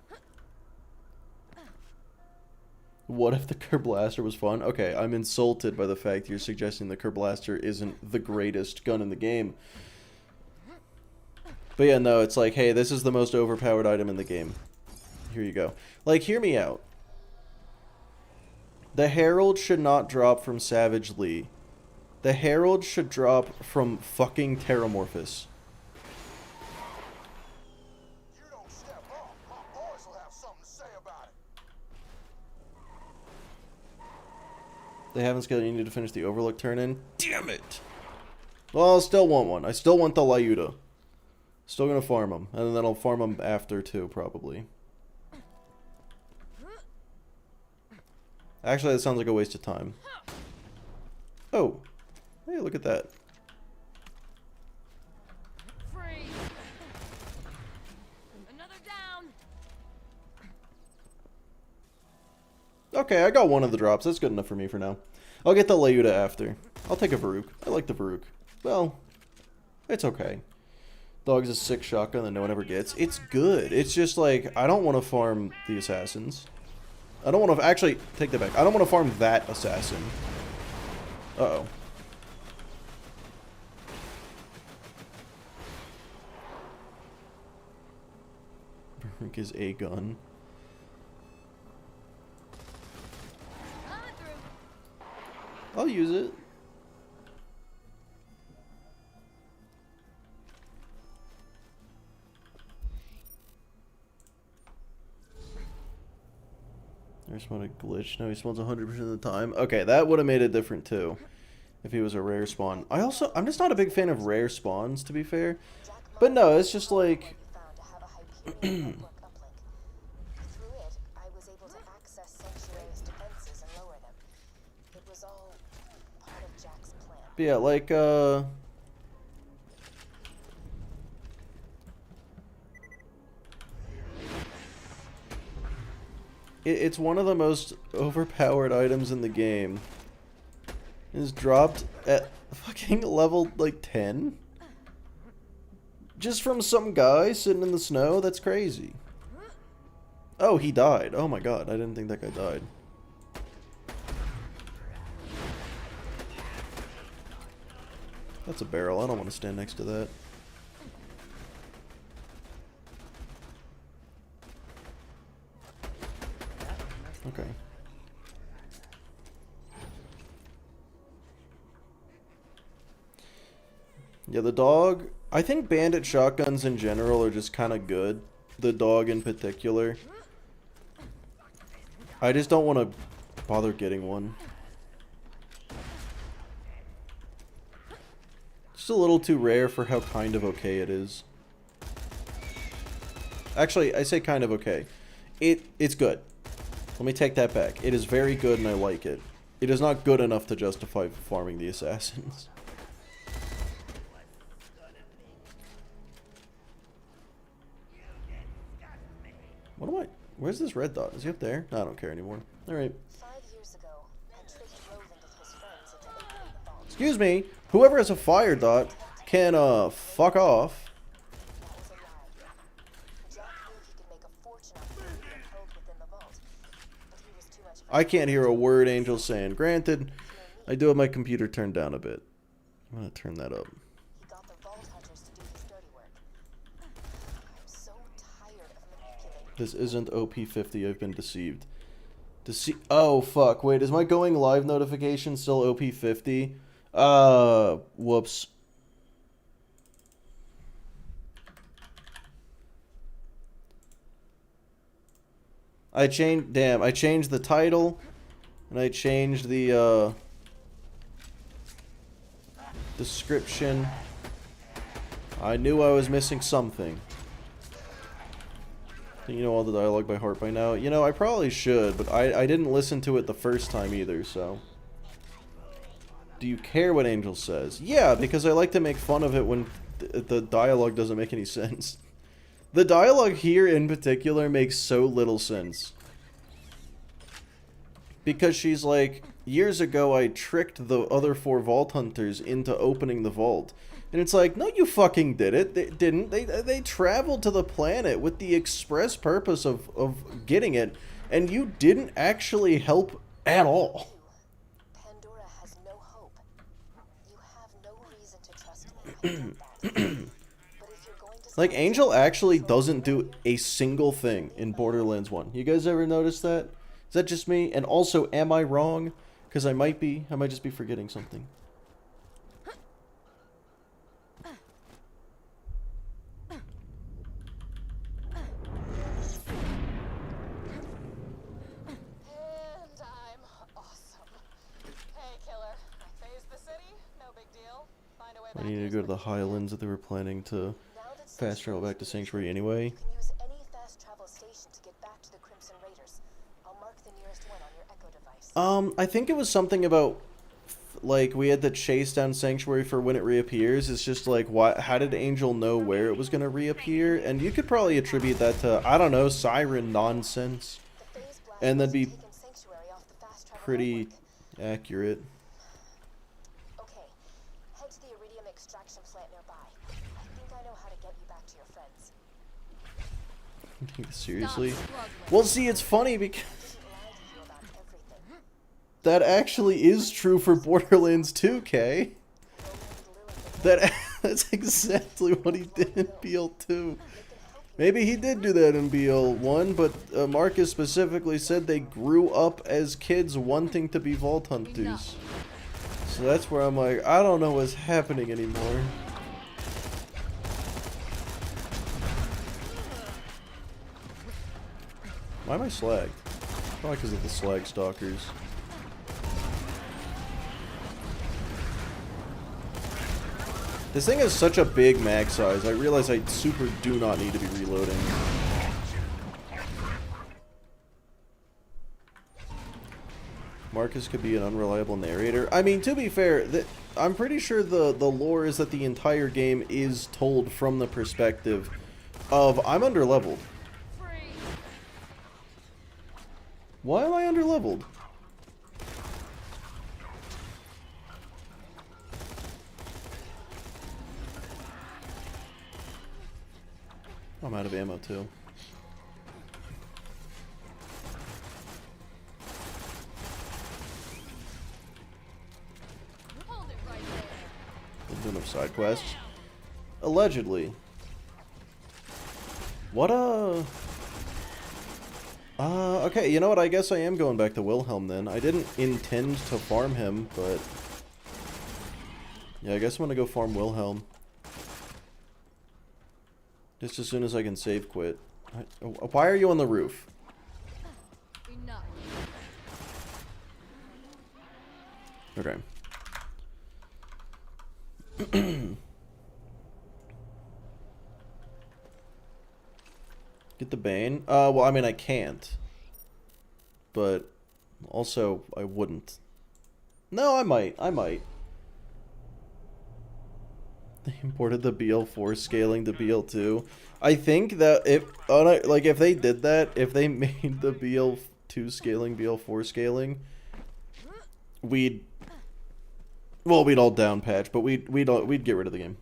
What if the Kerblaster was fun? Okay, I'm insulted by the fact you're suggesting the Kerblaster isn't the greatest gun in the game. But yeah, no, it's like, hey, this is the most overpowered item in the game. Here you go. Like, hear me out. The Herald should not drop from Savage Lee. The Herald should drop from fucking Terramorphous.
You don't step up, my boys will have something to say about it.
They haven't scaled. You need to finish the Overlook turn-in. Damn it! Well, I still want one. I still want the Lyuda. Still gonna farm them. And then I'll farm them after, too, probably. Actually, that sounds like a waste of time. Oh. Hey, look at that.
Free. Another down.
Okay, I got one of the drops. That's good enough for me for now. I'll get the Lyuda after. I'll take a Varuk. I like the Varuk. Well, it's okay. Dog's a sick shotgun that no one ever gets. It's good. It's just like, I don't want to farm the assassins. I don't want to... Actually, take that back. I don't want to farm that assassin. Uh-oh. Drink is a gun.
Coming through.
I'll use it. There's one a glitch. No, he spawns 100% of the time. Okay, that would have made it different too. If he was a rare spawn. I'm just not a big fan of rare spawns, to be fair. But no, it's just like...
Found to have a Hyperion network uplink. Through it, I was able to access Sanctuary's defenses and lower them. It was all part of Jack's plan.
Yeah, like, it's one of the most overpowered items in the game. It is dropped at fucking level, like, 10? Just from some guy sitting in the snow? That's crazy. Oh, he died. Oh my god, I didn't think that guy died. That's a barrel. I don't want to stand next to that. Okay. Yeah, the dog... I think bandit shotguns in general are just kind of good. The dog in particular. I just don't want to bother getting one. Just a little too rare for how kind of okay it is. Actually, I say kind of okay. It's good. Let me take that back. It is very good and I like it. It is not good enough to justify farming the assassins. What am I... Where's this red dot? Is he up there? No, I don't care anymore. Alright.
5 years ago, I tricked Roland and his friends into opening the vault.
Excuse me. Whoever has a fire dot can, fuck off.
That was a lie. Jack knew he could make a fortune off of being held within the vault, but he was too much of a
I can't hear a word Angel's saying. Granted, I do have my computer turned down a bit. I'm gonna turn that up.
He got the vault hunters to do his dirty work. I'm so tired of manipulating.
This isn't OP50. I've been deceived. Oh, fuck. Wait, is my going live notification still OP50? Whoops. I changed the title, and I changed the, description. I knew I was missing something. You know all the dialogue by heart by now. You know, I probably should, but I didn't listen to it the first time either, so... Do you care what Angel says? Yeah, because I like to make fun of it when the dialogue doesn't make any sense. The dialogue here in particular makes so little sense. Because she's like, years ago I tricked the other 4 vault hunters into opening the vault. And it's like, no, you fucking did it. They didn't. They traveled to the planet with the express purpose of getting it, and you didn't actually help at all.
Pandora has no hope. You have no reason to trust me. I get that. But if you're going to
Like, Angel actually doesn't do a single thing in Borderlands 1. You guys ever notice that? Is that just me? And also, am I wrong? Because I might be. I might just be forgetting something.
And I'm awesome. Hey, killer. I phased the city. No big deal. Find a way
I
back
need to
here's
go to the
what you do.
Highlands that they were planning to
Now that
fast travel back to Sanctuary anyway.
you can use any fast travel station to get back to the Crimson Raiders. I'll mark the nearest one on your Echo device.
I think it was something about, like, we had to chase down Sanctuary for when it reappears. It's just like, how did Angel know where it was going to reappear? And you could probably attribute that to, I don't know, siren nonsense.
The phase blast
And that'd
must
be
have taken Sanctuary off the fast travel
pretty
network.
accurate.
Okay, head to the iridium extraction plant nearby. I think I know how to get you back to your friends.
Seriously?
Stop struggling.
Well, see, it's funny because
Didn't lie to you about everything.
that actually is true for Borderlands 2, Kay.
Roland, Lilith, and
That's exactly what he did in BL2.
they can help you
Maybe he did do that in BL1, but Marcus specifically said they grew up as kids wanting to be Vault Hunters. So that's where I'm like, I don't know what's happening anymore. Why am I slagged? Probably because of the slag stalkers. This thing has such a big mag size, I realize I super do not need to be reloading. Marcus could be an unreliable narrator. I mean, to be fair, I'm pretty sure the lore is that the entire game is told from the perspective of, I'm underleveled. Why am I underleveled? I'm out of ammo too.
Hold it right there.
Didn't do enough side quests. Allegedly. What a... okay, you know what, I guess I am going back to Wilhelm then. I didn't intend to farm him, but... yeah, I guess I'm gonna go farm Wilhelm. Just as soon as I can save quit. Why are you on the roof?
Enough.
Okay. Get the Bane? Well, I mean, I can't. But, also, I wouldn't. No, I might. I might. They imported the BL4 scaling to BL2. I think that if, like, if they did that, if they made the BL2 scaling BL4 scaling, we'd all down patch, but we'd get rid of the game.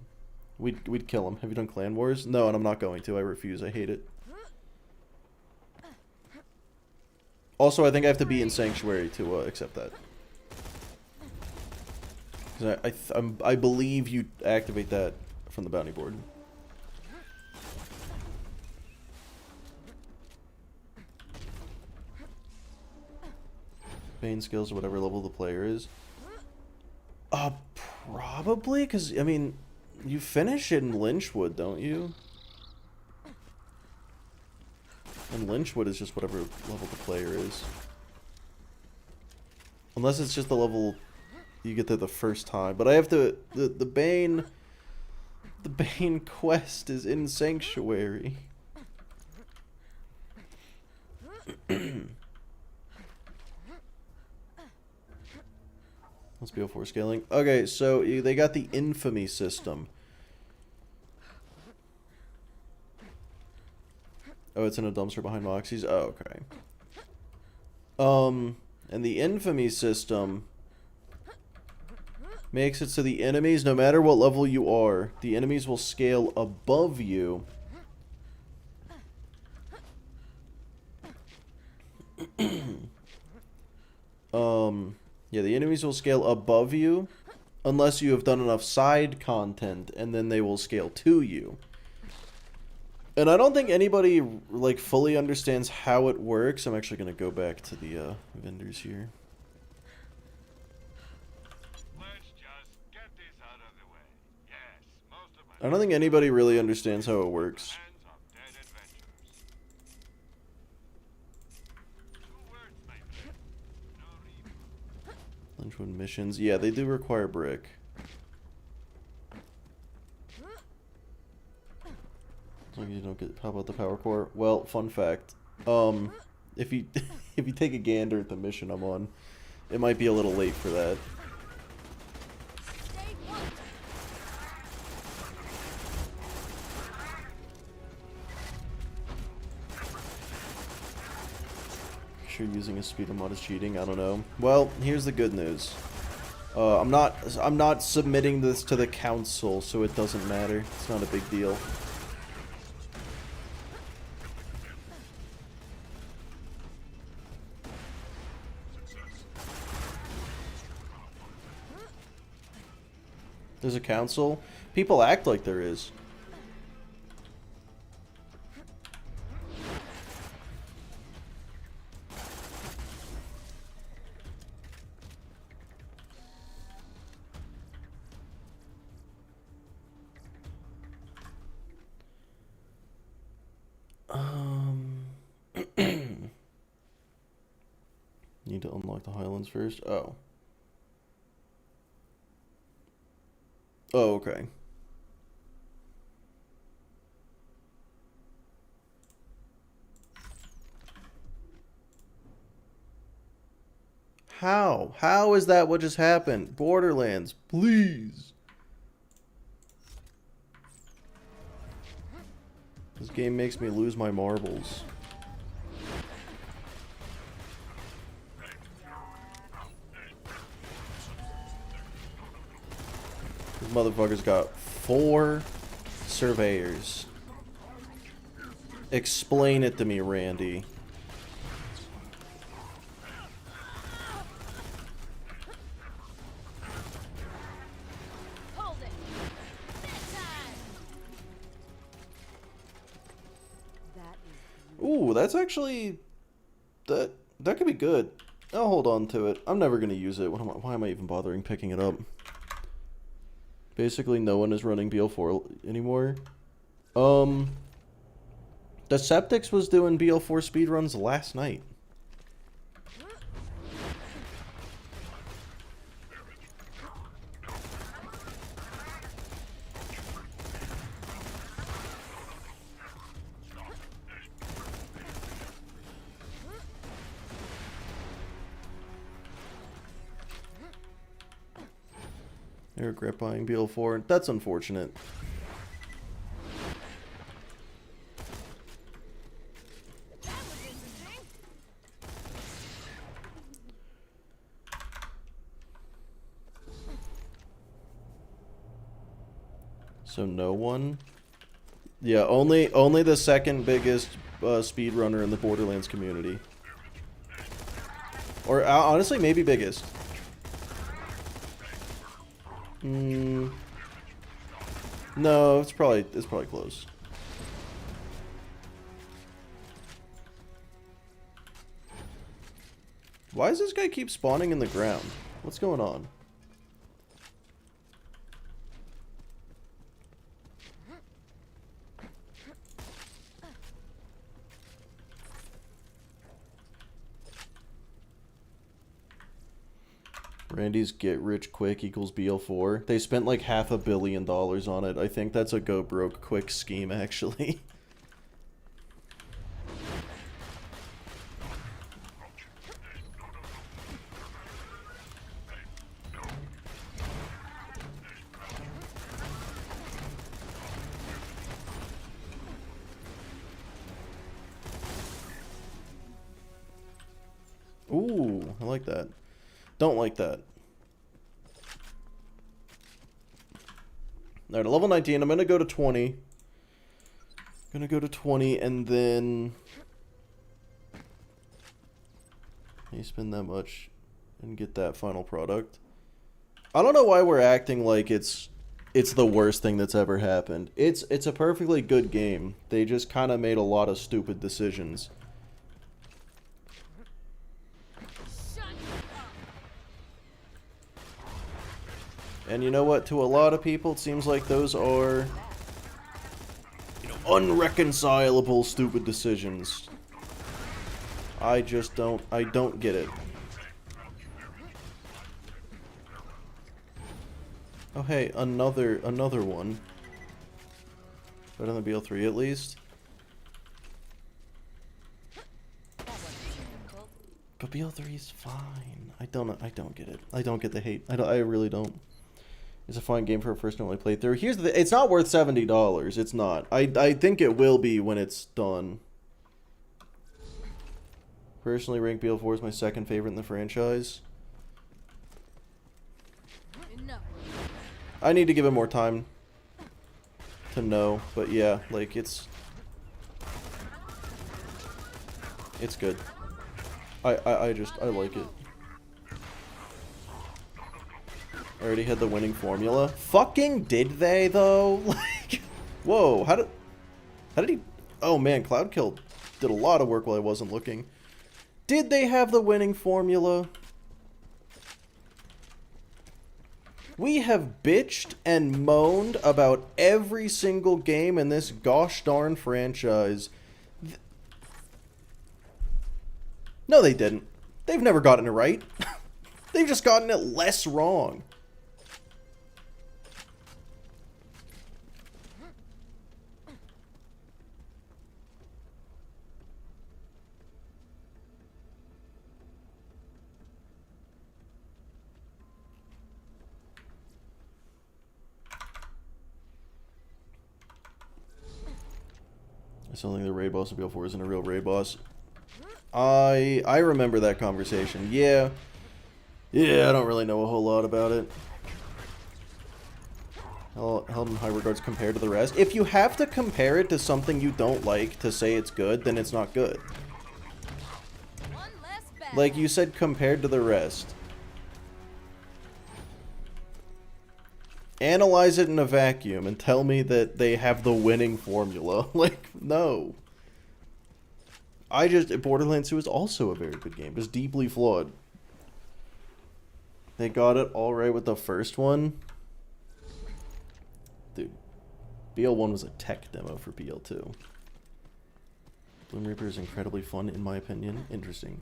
We'd kill them. Have you done Clan Wars? No, and I'm not going to. I refuse. I hate it. Also, I think I have to be in Sanctuary to accept that. 'Cause I believe you activate that from the bounty board. Bane skills, whatever level the player is. Probably, because, I mean, you finish in Lynchwood, don't you? And Lynchwood is just whatever level the player is. Unless it's just the level you get there the first time. But I have to... The Bane quest is in Sanctuary. Let's be 04 scaling. Okay, so they got the infamy system. Oh, it's in a dumpster behind Moxie's? Oh, okay. And the infamy system makes it so the enemies, no matter what level you are, the enemies will scale above you. Yeah, the enemies will scale above you unless you have done enough side content, and then they will scale to you. And I don't think anybody, like, fully understands how it works. I'm actually going to go back to the vendors here.
Let's just get this out of the way. Yes, most of my
I don't think anybody really understands how it works.
hands of dead adventurers. 2 words, my friend. No reason.
Lynchwood missions. Yeah, they do require brick. As long as you don't get... How about the power core? Well, fun fact. If you if you take a gander at the mission I'm on, it might be a little late for that.
Stay put.
Sure, using a speeder mod is cheating. I don't know. Well, here's the good news. I'm not submitting this to the council, so it doesn't matter. It's not a big deal. There's a council? People act like there is. unlock the Highlands first. Oh. Oh, okay. How? How is that what just happened? Borderlands, please. This game makes me lose my marbles. This motherfucker's got 4 surveyors. Explain it to me, Randy.
Hold it. This time. That is
Ooh, that's actually... That could be good. I'll hold on to it. I'm never going to use it. Why am I even bothering picking it up? Basically, no one is running BL4 anymore. Deceptix was doing BL4 speedruns last night. I regret buying BL4. That's unfortunate. So no one? Yeah, only the second biggest speedrunner in the Borderlands community. Or honestly, maybe biggest. No, it's probably close. Why does this guy keep spawning in the ground? What's going on? Randy's get rich quick equals BL4. They spent like $500 million on it. I think that's a go broke quick scheme, actually. Ooh, I like that. Don't like that. Alright, at level 19, I'm gonna go to 20. Gonna go to 20 and then... You spend that much and get that final product. I don't know why we're acting like it's the worst thing that's ever happened. It's a perfectly good game. They just kind of made a lot of stupid decisions. And you know what? To a lot of people, it seems like those are, you know, unreconcilable stupid decisions. I don't get it. Oh hey, another one. Better than BL3 at least. But BL3 is fine. I don't get it. I don't get the hate. I really don't. It's a fine game for a first and only playthrough. Here's the it's not worth $70. It's not. I think it will be when it's done. Personally, rank BL4 is my second favorite in the franchise.
enough.
I need to give it more time to know, but yeah, like it's good. I like it. I already had the winning formula. Fucking did they though? Like, whoa, how did he? Oh man, Cloudkill did a lot of work while I wasn't looking. Did they have the winning formula? We have bitched and moaned about every single game in this gosh darn franchise. No, they didn't. They've never gotten it right. They've just gotten it less wrong. I still think the raid boss of BL4 isn't a real raid boss. I remember that conversation. Yeah. Yeah, I don't really know a whole lot about it. Held in high regards compared to the rest. If you have to compare it to something you don't like to say it's good, then it's not good.
One less battle.
Like you said, compared to the rest. Analyze it in a vacuum and tell me that they have the winning formula. Like, no. Borderlands 2 is also a very good game. It's deeply flawed. They got it all right with the first one. Dude, BL1 was a tech demo for BL2. Bloom Reaper is incredibly fun, in my opinion. Interesting.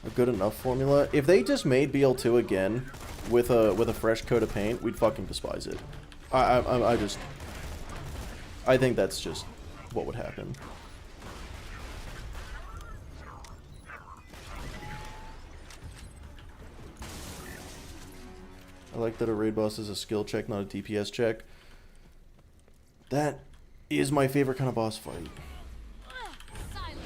A good enough formula. If they just made BL2 again with a fresh coat of paint, we'd fucking despise it. I think that's just what would happen. I like that a raid boss is a skill check, not a DPS check. That is my favorite kind of boss fight.
Silence.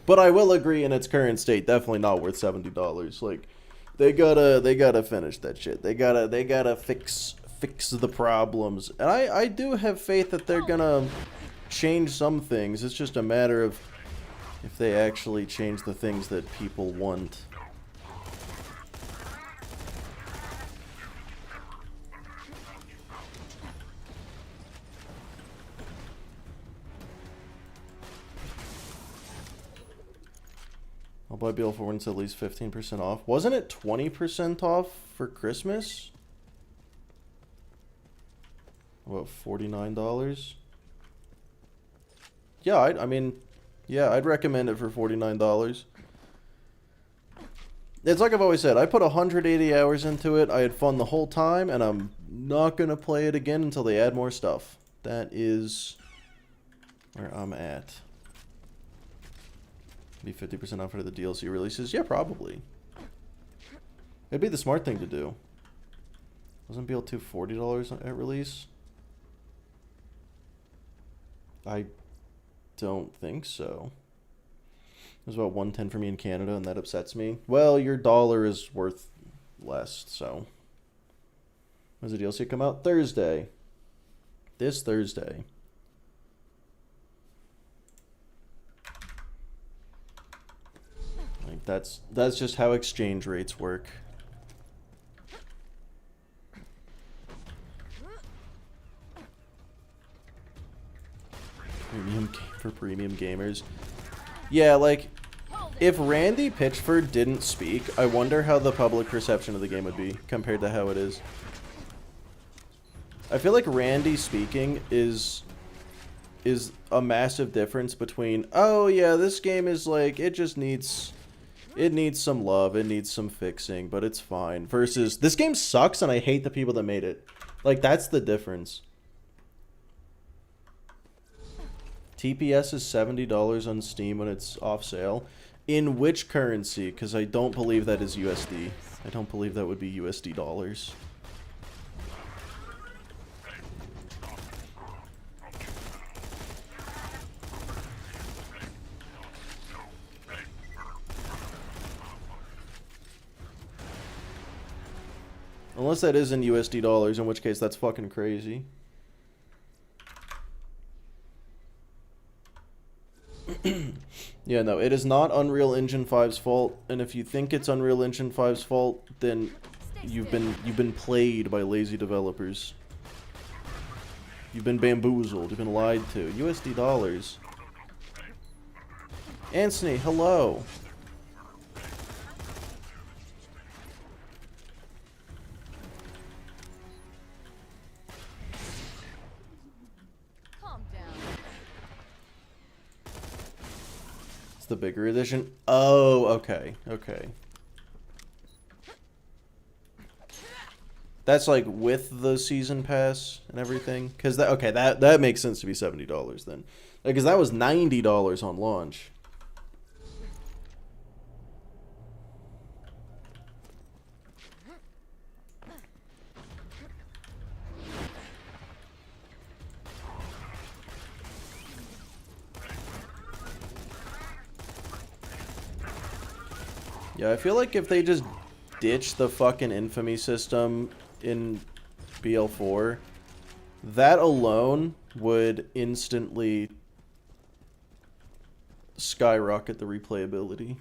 But I will agree, in its current state, definitely not worth $70. Like, they gotta finish that shit. They gotta fix the problems. And I do have faith that they're gonna change some things. It's just a matter of if they actually change the things that people want. I'll buy BL4 when it's at least 15% off. Wasn't it 20% off for Christmas? What, $49? Yeah, I mean, yeah, I'd recommend it for $49. It's like I've always said, I put 180 hours into it, I had fun the whole time, and I'm not going to play it again until they add more stuff. That is where I'm at. Be 50% off for the DLC releases? Yeah, probably. It'd be the smart thing to do. Wasn't BL2 $40 at release? I don't think so. It was about $110 for me in Canada, and that upsets me. Well, your dollar is worth less, so. When's the DLC come out? Thursday. This Thursday. Like, that's just how exchange rates work. Premium gamers. Yeah, like, if Randy Pitchford didn't speak, I wonder how the public perception of the game would be compared to how it is. I feel like Randy speaking is a massive difference between, oh yeah, this game is like, it needs some love, it needs some fixing, but it's fine, versus this game sucks and I hate the people that made it. Like, that's the difference. TPS is $70 on Steam when it's off sale. In which currency? Because I don't believe that is USD. I don't believe that would be USD dollars. Unless that is in USD dollars, in which case that's fucking crazy. Yeah, no, it is not Unreal Engine 5's fault, and if you think it's Unreal Engine 5's fault, then you've been played by lazy developers. You've been bamboozled, you've been lied to. USD dollars. Anthony, hello.
Calm down.
It's the bigger edition. Oh, okay, okay. That's like with the season pass and everything, because that makes sense to be $70 then, because that was $90 on launch. Yeah, I feel like if they just ditch the fucking infamy system in BL4, that alone would instantly skyrocket the replayability.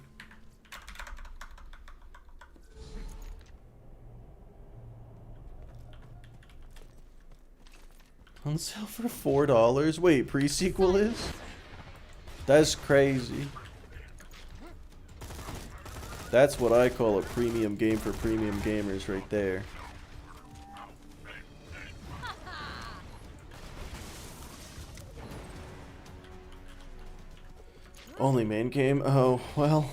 On sale for $4? Wait, pre-sequel is? That's crazy. That's what I call a premium game for premium gamers right there. Only main game? Oh, well.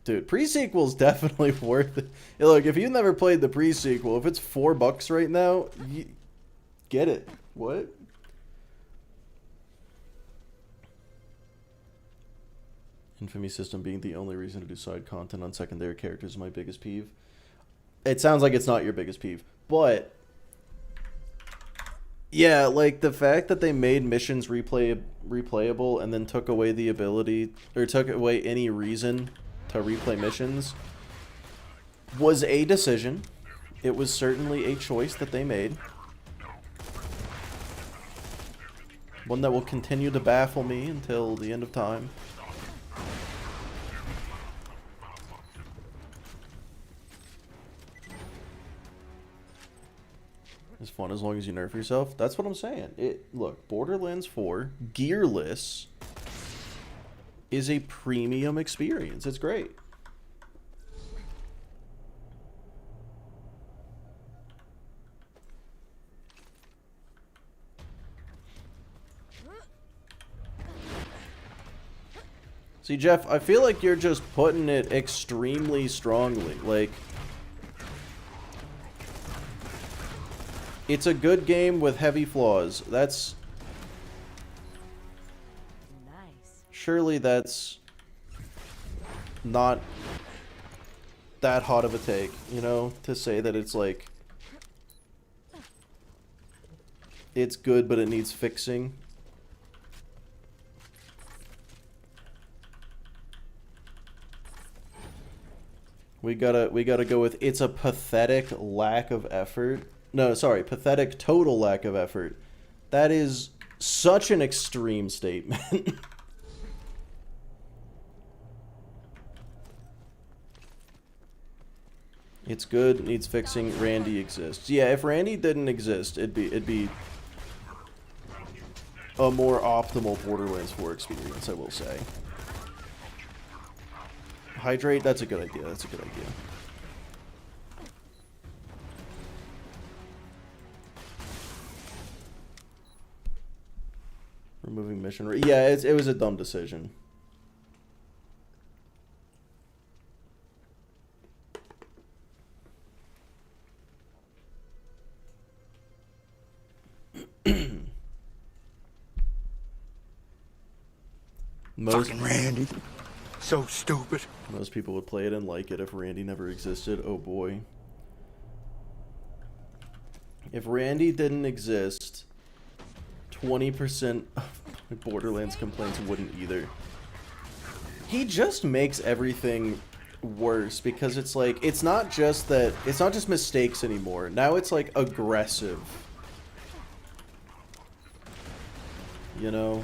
Dude, pre-sequel's definitely worth it. Hey, look, if you've never played the pre-sequel, if it's $4 right now, get it. What? Infamy system being the only reason to do side content on secondary characters is my biggest peeve. It sounds like it's not your biggest peeve, but yeah, like the fact that they made missions replayable and then took away the ability, or took away any reason to replay missions, was a decision. It was certainly a choice that they made. One that will continue to baffle me until the end of time. It's fun as long as you nerf yourself. That's what I'm saying. Look, Borderlands 4 gearless is a premium experience. It's great. See, Jeff, I feel like you're just putting it extremely strongly. Like, it's a good game with heavy flaws. That's...
Nice.
Surely that's not that hot of a take, you know, to say that it's like... It's good, but it needs fixing. We gotta go with it's a pathetic lack of effort. No, sorry, pathetic total lack of effort. That is such an extreme statement. It's good, needs fixing, Randy exists. Yeah, if Randy didn't exist, it'd be a more optimal Borderlands 4 experience, I will say. Hydrate, that's a good idea. That's a good idea. Removing mission. Yeah, it was a dumb decision.
Fucking Randy. So stupid.
Most people would play it and like it if Randy never existed. Oh boy. If Randy didn't exist, 20% of Borderlands complaints wouldn't either. He just makes everything worse because it's like it's not just mistakes anymore. Now it's like aggressive. You know?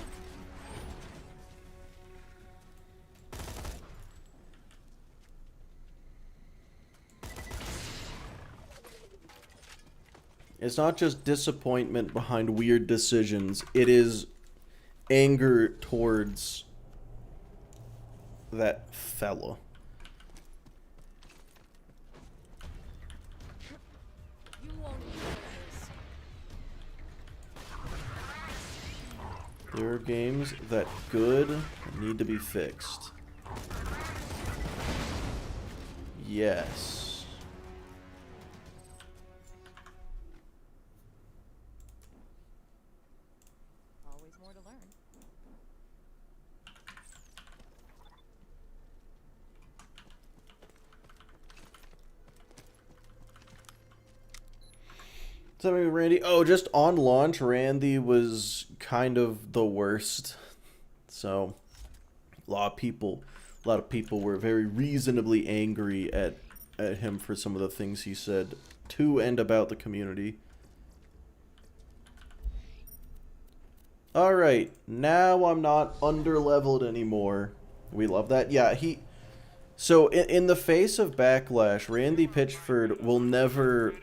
It's not just disappointment behind weird decisions. It is anger towards that fella.
You won't enjoy this.
There are games that good need to be fixed. Yes.
Always more to learn.
Tell me, Randy. Oh, just on launch, Randy was kind of the worst. So, a lot of people were very reasonably angry at him for some of the things he said to and about the community. All right, now I'm not underleveled anymore. We love that. Yeah, So in the face of backlash, Randy Pitchford will never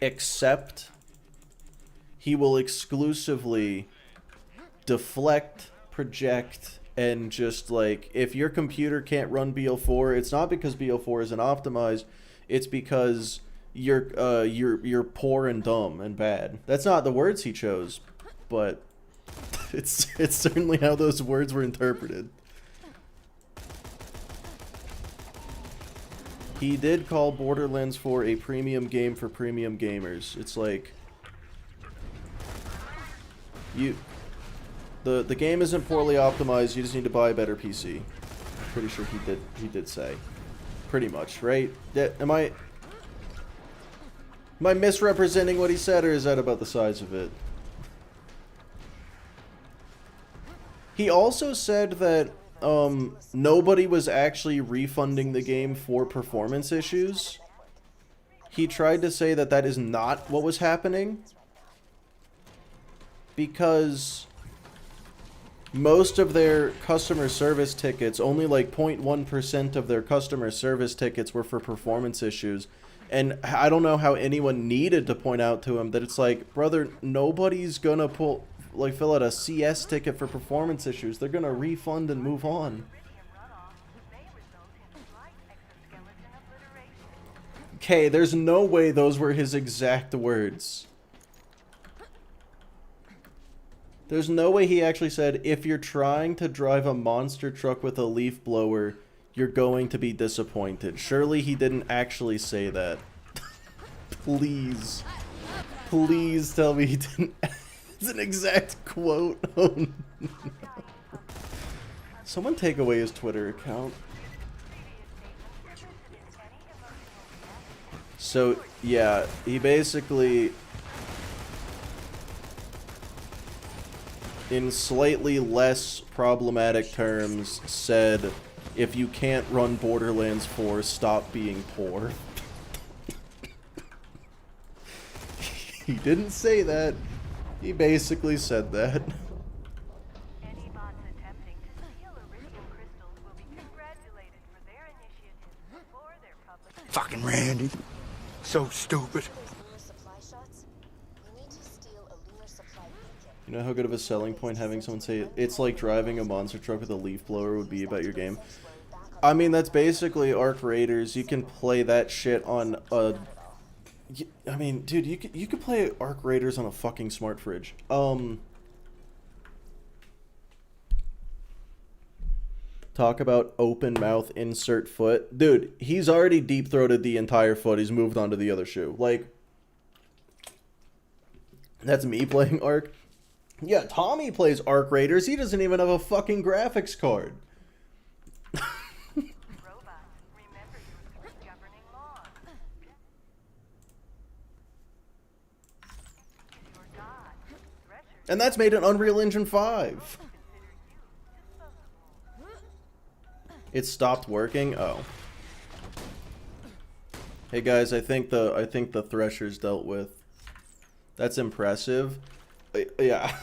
accept. He will exclusively deflect, project, and just like, if your computer can't run BO4, it's not because BO4 isn't optimized, it's because you're poor and dumb and bad. That's not the words he chose, but it's certainly how those words were interpreted. He did call Borderlands 4 a premium game for premium gamers. It's like the game isn't poorly optimized, you just need to buy a better PC. Pretty sure he did say. Pretty much, right? Am I misrepresenting what he said, or is that about the size of it? He also said that nobody was actually refunding the game for performance issues. He tried to say that that is not what was happening, because most of their customer service tickets, only like 0.1% of their customer service tickets were for performance issues. And I don't know how anyone needed to point out to him that it's like, brother, nobody's gonna fill out a CS ticket for performance issues. They're gonna refund and move on. Okay, there's no way those were his exact words. There's no way he actually said, if you're trying to drive a monster truck with a leaf blower, you're going to be disappointed. Surely he didn't actually say that. Please. Please tell me he didn't. It's an exact quote. Oh, no. Someone take away his Twitter account. So, yeah, he basically, in slightly less problematic terms, said, if you can't run Borderlands 4, stop being poor. He didn't say that. He basically said that.
Any bots attempting to steal original crystals will be congratulated for their initiative before their public.
Fucking Randy. So stupid.
Lunar supply shots? We need to steal a lunar supply beacon.
You know how good of a selling point having someone say it's like driving a monster truck with a leaf blower would be about your game? I mean, that's basically Arc Raiders. You can play that shit on a... I mean, dude, you could play Arc Raiders on a fucking smart fridge. Talk about open mouth, insert foot. Dude, he's already deep-throated the entire foot. He's moved on to the other shoe. Like, that's me playing Arc. Yeah, Tommy plays Arc Raiders. He doesn't even have a fucking graphics card.
Robots, remember your governing laws. Your god, Thresher,
And that's made in Unreal Engine 5.
consider you disposable.
It stopped working? Oh. Hey guys, I think the Thresher's dealt with. That's impressive. Yeah.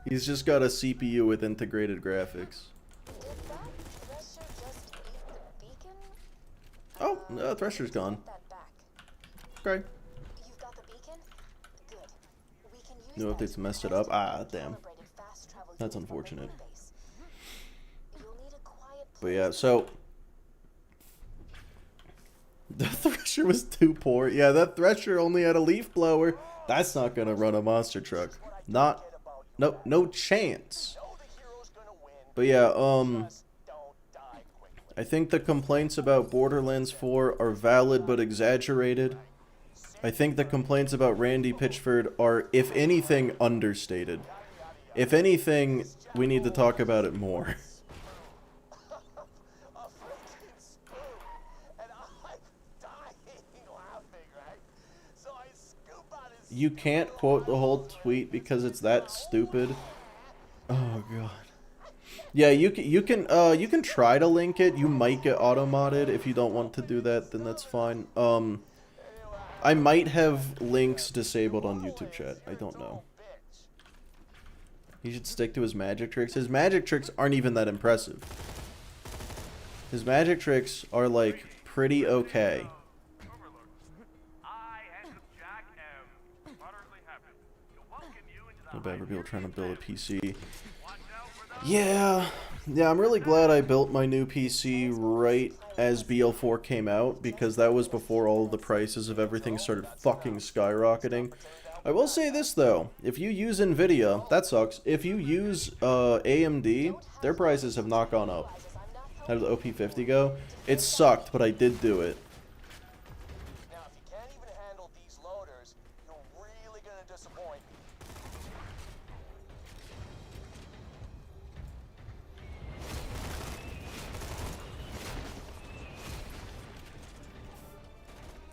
He's just got a CPU with integrated graphics.
Did that Thresher just eat the beacon?
Oh, no, Thresher's gone.
Get that back.
Okay.
You've got the beacon? Good. We can use
New
that
updates
to
messed it
request
up. Ah,
a
damn.
calibrated fast travel
That's
unit from the
unfortunate.
moon base. You'll need a quiet
But yeah,
place.
so the Thresher was too poor. Yeah, that Thresher only had a leaf blower. That's not gonna run a monster truck. Not, no chance. But yeah, I think the complaints about Borderlands 4 are valid but exaggerated. I think the complaints about Randy Pitchford are, if anything, understated. If anything, we need to talk about it more. You can't quote the whole tweet because it's that stupid. Oh god. Yeah, you can try to link it. You might get auto-modded. If you don't want to do that, then that's fine. I might have links disabled on YouTube chat. I don't know. He should stick to his magic tricks. His magic tricks aren't even that impressive. His magic tricks are like pretty okay. No bad for people trying to build a PC. Yeah, I'm really glad I built my new PC right as BL4 came out, because that was before all of the prices of everything started fucking skyrocketing. I will say this though, if you use Nvidia, that sucks. If you use AMD, their prices have not gone up. How did the OP50 go? It sucked, but I did do it.
Now, if you can't even handle these loaders, you're really gonna disappoint.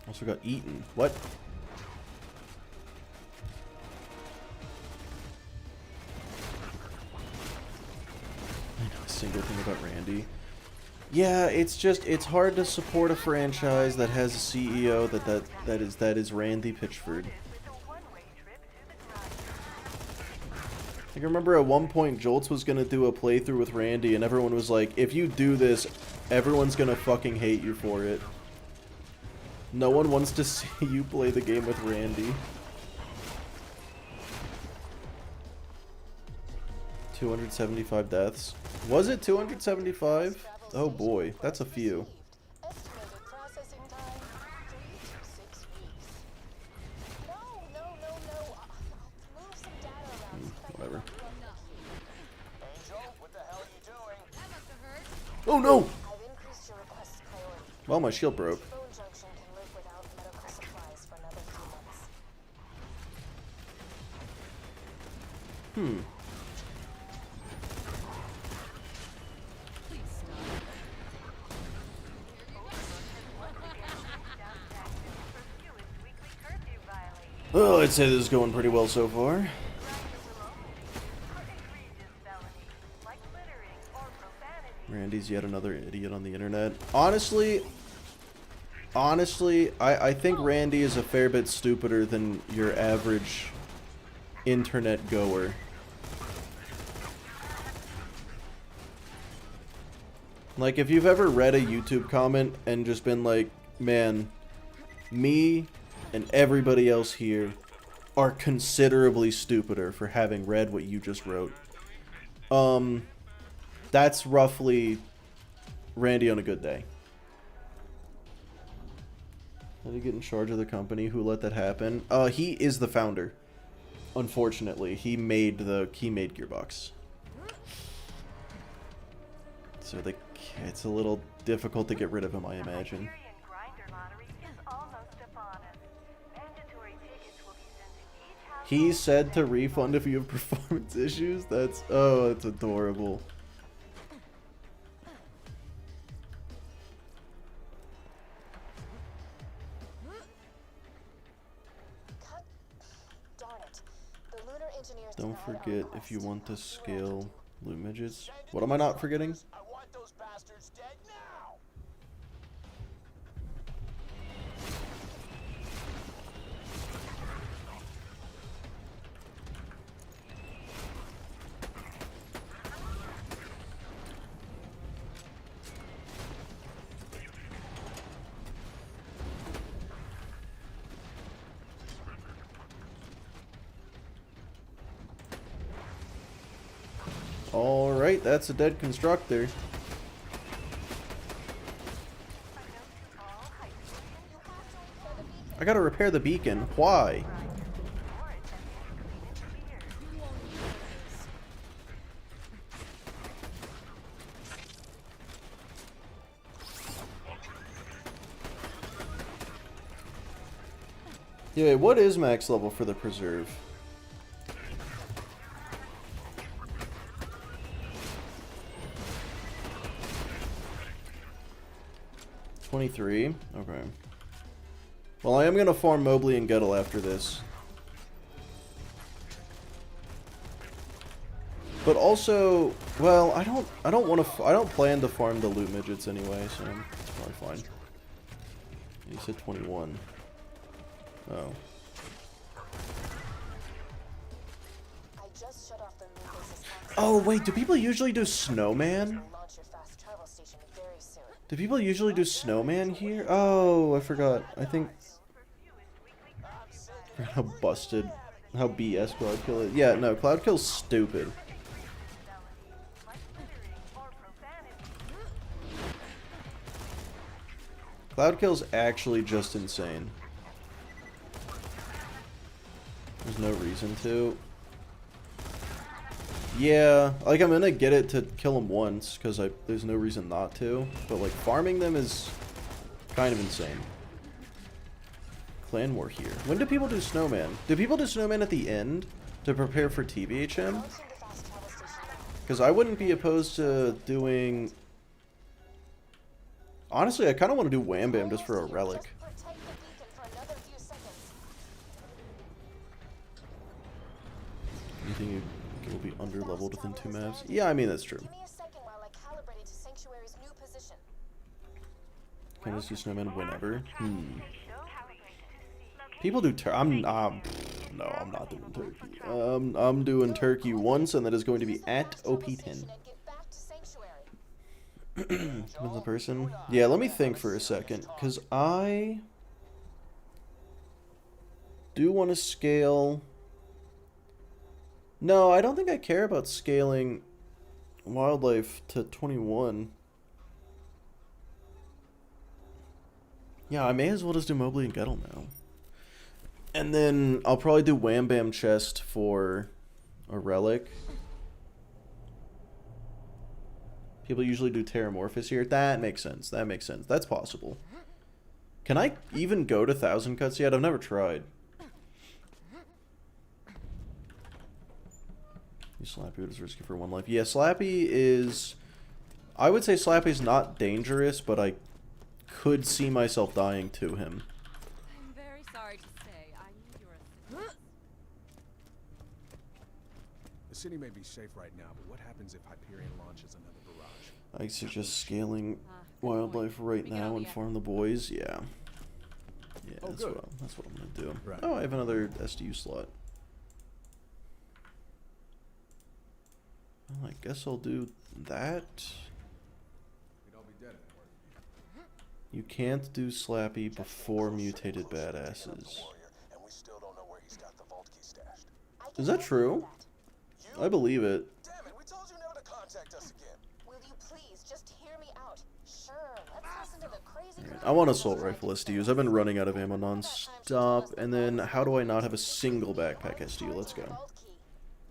Also got eaten. What? I know a single thing about Randy. Yeah, it's just, it's hard to support a franchise that has a CEO that is Randy Pitchford. I can remember at one point Jolts was gonna do a playthrough with Randy and everyone was like, if you do this, everyone's gonna fucking hate you for it. No one wants to see you play the game with Randy. 275 deaths. Was it 275? Oh boy, that's a few.
Estimated processing time 3 to 6 weeks. No. I'll move some data around. See if I can
Whatever.
help you out.
Angel, what the hell are you doing?
That must have hurt.
Oh no!
I've increased your request's priority.
Well, my shield broke.
Bone Junction can live without medical supplies for another few months.
Please stop.
Well, I'd say this is going pretty well so far. Randy's yet another idiot on the internet. Honestly, I think Randy is a fair bit stupider than your average internet goer. Like, if you've ever read a YouTube comment and just been like, man, me and everybody else here are considerably stupider for having read what you just wrote. That's roughly Randy on a good day. How did he get in charge of the company? Who let that happen? He is the founder. Unfortunately, he made Gearbox. So it's a little difficult to get rid of him, I imagine. He said to refund if you have performance issues? That's adorable.
Cut. Darn it. The lunar engineers
Don't
denied our
forget, if
request.
you want to scale loot midgets. What am I not forgetting?
I want those bastards dead.
Alright, that's a dead constructor. I gotta repair the beacon. Why?
You won't need this.
Yeah, wait, what is max level for the preserve? $23? Okay. Well, I am gonna farm Mobley and Gettle after this. But also, well, I don't want to. I don't plan to farm the loot midgets anyway, so it's probably fine. You said 21. Oh.
I just shut off the moon base's access.
Oh wait, do people usually do Snowman?
Launch your fast travel station very soon.
Do people usually do Snowman here? Oh, I forgot. I think. I forgot how busted, how BS Cloud Kill is. Yeah, no, Cloud Kill's stupid. Cloud Kill's actually just insane. There's no reason to. Yeah, like I'm gonna get it to kill him once, because there's no reason not to. But like farming them is kind of insane. Clan War here. When do people do Snowman? Do people do Snowman at the end to prepare for TVHM?
Launching the fast travel station now.
Because I wouldn't be opposed to doing... Honestly, I kind of want to do Wham Bam just for a relic.
Protect the beacon for another few seconds.
You think it will be under-leveled within 2 maps? Yeah, I mean, that's true.
Give me a second while I calibrate it to Sanctuary's new position.
Can I just do Snowman whenever? People do no, I'm not doing Turkey. I'm doing Turkey once, and that is going to be at OP10.
And get back to Sanctuary.
Depends on the person. Yeah, let me think for a second, because I do want to scale. No, I don't think I care about scaling wildlife to 21. Yeah, I may as well just do Mobley and Gettle now. And then I'll probably do Wham Bam Chest for a relic. People usually do Terramorphous here. That makes sense. That makes sense. That's possible. Can I even go to 1,000 cuts yet? I've never tried. You Slappy is risky for 1 life. Yeah, Slappy is... I would say Slappy's not dangerous, but I could see myself dying to him.
I'm very sorry to say I need your assistance.
The city may be safe right now, but what happens if Hyperion launches another barrage?
I suggest scaling wildlife right now and farm the boys. Yeah. Yeah,
Oh,
that's
good.
what I'm gonna do.
Right.
Oh, I have another SDU slot. Well, I guess I'll do that.
We'd all be dead if it weren't.
You can't do Slappy before mutated badasses.
And we still don't know where he's got the vault key stashed.
I can
Is that
help you with
true?
that.
I believe it.
Damn it, we told you never to contact us again.
Will you please just hear me out? Sure, let's listen to the crazy.
I want assault rifle SDUs. I've been running out of ammo non-stop. And then how do I not have a single backpack SDU? Let's go.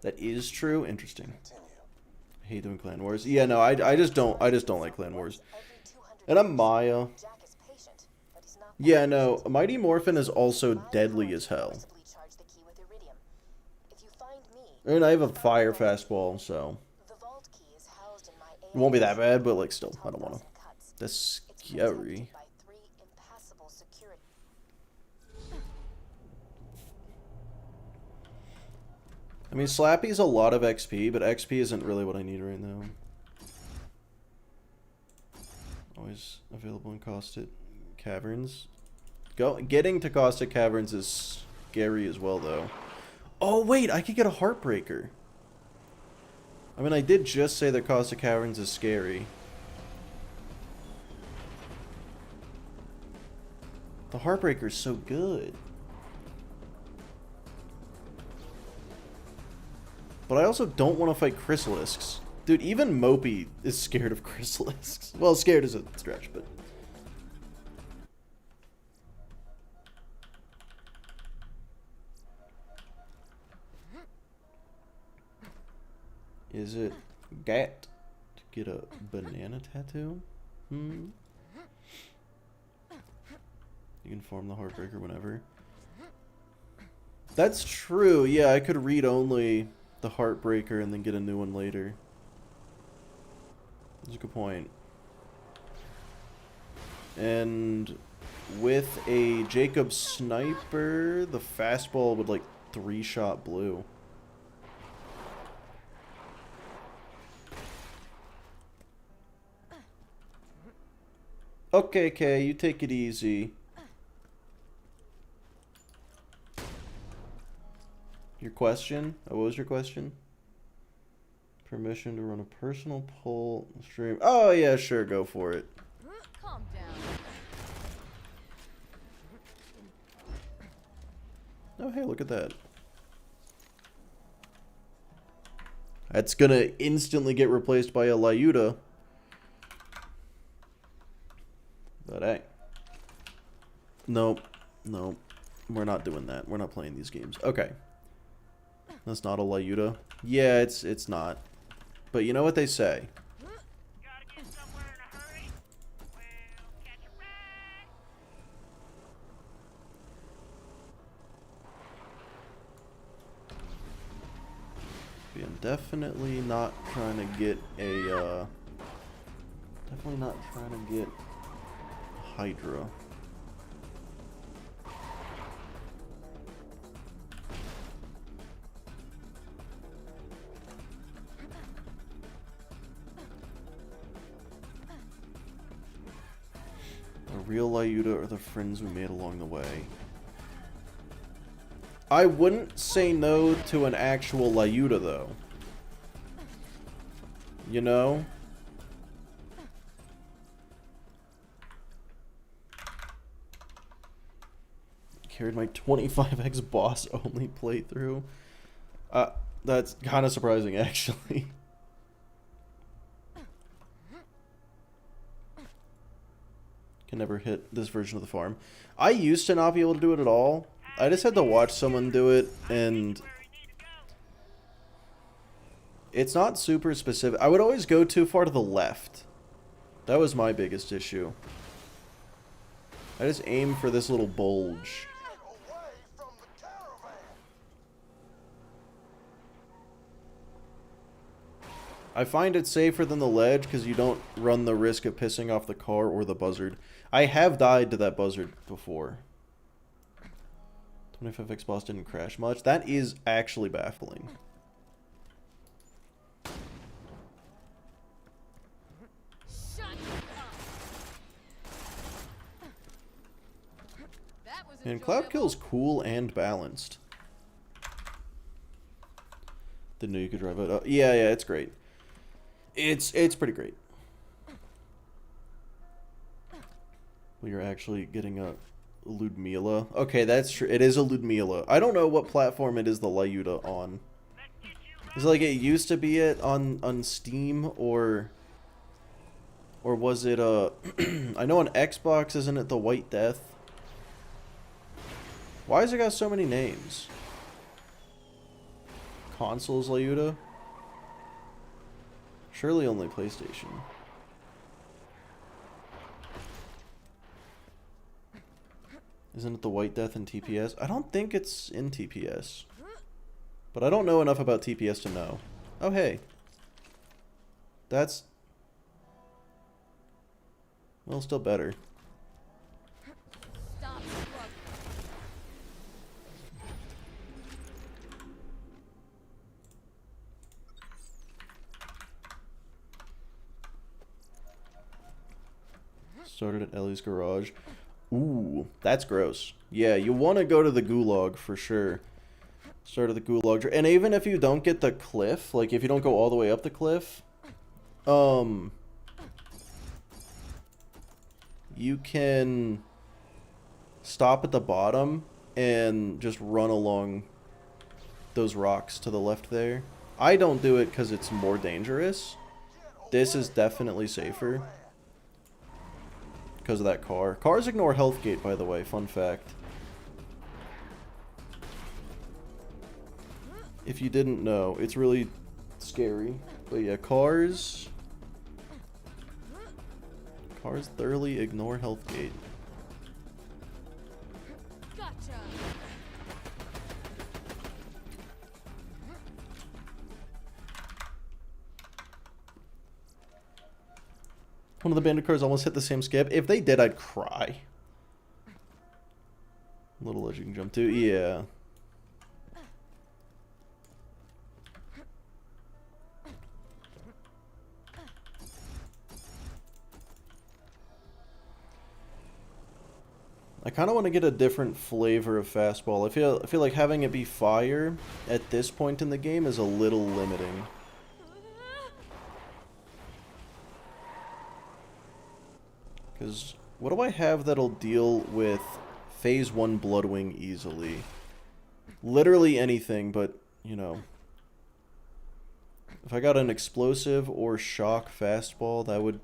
That is true. Interesting.
Continue.
I hate doing clan wars. Yeah, no, I just don't like clan wars. And I'm Maya.
Jack is patient, but he's not.
Yeah, no, Mighty Morphin is also deadly as hell.
Forcibly charge the key with iridium. If you find me,
And I have a fire fastball, so
the vault key is housed in my
it won't be that bad, but like still, I don't want to.
10,000 cuts.
That's
It's
scary.
protected by 3 impassable security.
I mean, Slappy's a lot of XP, but XP isn't really what I need right now. Always available in Caustic Caverns. Getting to Caustic Caverns is scary as well, though. Oh, wait, I could get a Heartbreaker. I mean, I did just say that Caustic Caverns is scary. The Heartbreaker is so good. But I also don't want to fight Chrysalisks. Dude, even Mopey is scared of chrysalisks. Well, scared is a stretch, but... Is it gat to get a banana tattoo? Hmm? You can form the Heartbreaker whenever. That's true. Yeah, I could read only the Heartbreaker and then get a new one later. That's a good point. And with a Jacob Sniper, the fastball would like 3-shot blue. Okay, Kay, you take it easy. Your question? Oh, what was your question? Permission to run a personal poll stream. Oh, yeah, sure, go for it.
Calm down.
Oh, hey, look at that. That's gonna instantly get replaced by a Lyuda. But hey. Nope. Nope. We're not doing that. We're not playing these games. Okay. That's not a Lyuda. Yeah, it's not. But you know what they say.
Gotta get somewhere in a hurry? Well, catch a ride.
Yeah, I'm definitely not trying to get a, definitely not trying to get Hydra. The real Lyuda are the friends we made along the way. I wouldn't say no to an actual Lyuda, though. You know? Carried my 25x boss only playthrough. That's kind of surprising, actually. Can never hit this version of the farm. I used to not be able to do it at all. I just had to watch someone do it, and it's not super specific. I would always go too far to the left. That was my biggest issue. I just aim for this little bulge.
Get away from the caravan!
I find it safer than the ledge because you don't run the risk of pissing off the car or the buzzard. I have died to that buzzard before. 25x boss didn't crash much. That is actually baffling.
Shut up. That was
And Cloud
enjoyable.
Kill's cool and balanced. Didn't know you could drive it. Oh, yeah, it's great. It's pretty great. Well, you're actually getting a Ludmilla. Okay, that's true. It is a Ludmilla. I don't know what platform it is the Lyuda on. Is it like it used to be it on Steam, or was it I know on Xbox, isn't it the White Death? Why has it got so many names? Consoles Lyuda? Surely only PlayStation. Isn't it the White Death in TPS? I don't think it's in TPS. But I don't know enough about TPS to know. Oh, hey. That's... well, still better.
Stop struggling.
Started at Ellie's garage. Ooh, that's gross. Yeah, you want to go to the gulag for sure. Start at the gulag. And even if you don't get the cliff, like if you don't go all the way up the cliff, you can stop at the bottom and just run along those rocks to the left there. I don't do it because it's more dangerous. This is definitely safer. Because of that car. Cars ignore health gate, by the way. Fun fact. If you didn't know, it's really scary. But yeah, cars thoroughly ignore health gate.
Gotcha.
One of the bandit cars almost hit the same skip. If they did, I'd cry. Little ledge you can jump to. Yeah. I kind of want to get a different flavor of fastball. I feel like having it be fire at this point in the game is a little limiting. Because what do I have that'll deal with phase 1 Bloodwing easily? Literally anything, but, you know. If I got an explosive or shock fastball, that would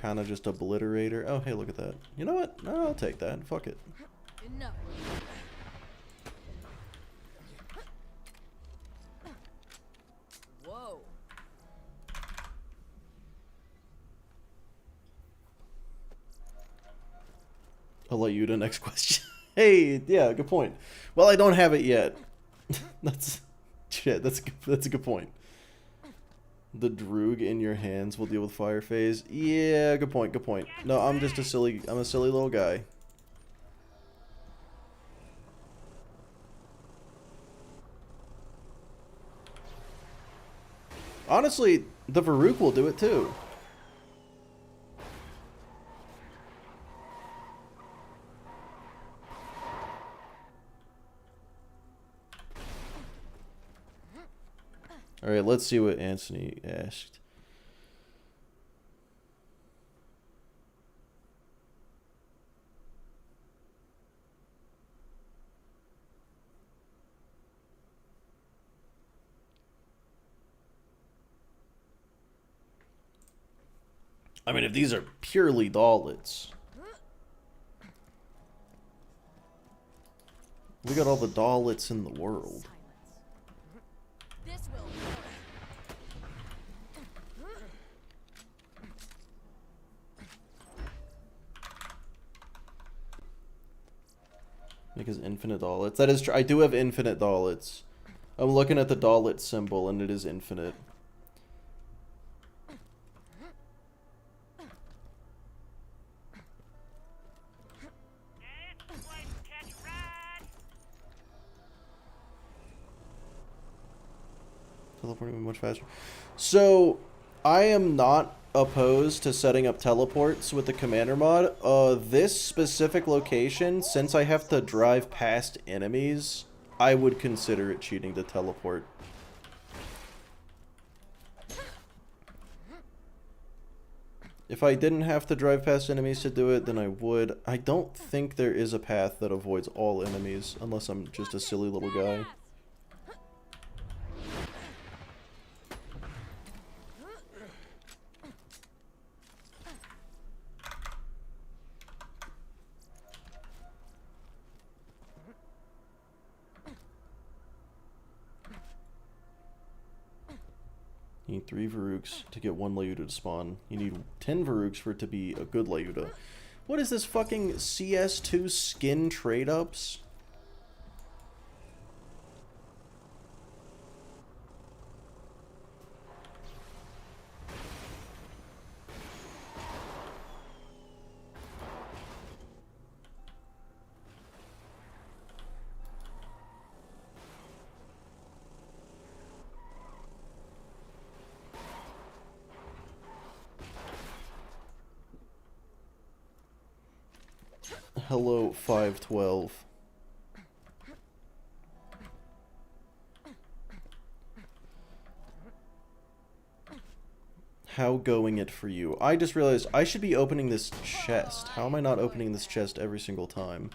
kind of just obliterate her. Oh, hey, look at that. You know what? No, I'll take that. Fuck it.
Enough. Whoa.
I'll let you to next question. Hey, yeah, good point. Well, I don't have it yet. That's shit. That's a good point. The Droog in your hands will deal with fire phase. Yeah, good point. Good point. No, I'm just a silly. I'm a silly little guy. Honestly, the Varuk will do it too. Alright, let's see what Anthony asked. I mean, if these are purely Dalits, we got all the Dalits in the world.
This will
Because infinite Dalits. That is true. I do have infinite Dalits. I'm looking at the Dalit symbol, and it is infinite. Teleporting much faster. So, I am not opposed to setting up teleports with the commander mod. This specific location, since I have to drive past enemies, I would consider it cheating to teleport. If I didn't have to drive past enemies to do it, then I would. I don't think there is a path that avoids all enemies, unless I'm just a silly little guy. You need 3 Varuks to get 1 Layuta to spawn. You need 10 Varuks for it to be a good Layuta. What is this fucking CS2 skin trade-ups? Hello, 512. How going it for you? I just realized I should be opening this chest. How am I not opening this chest every single time?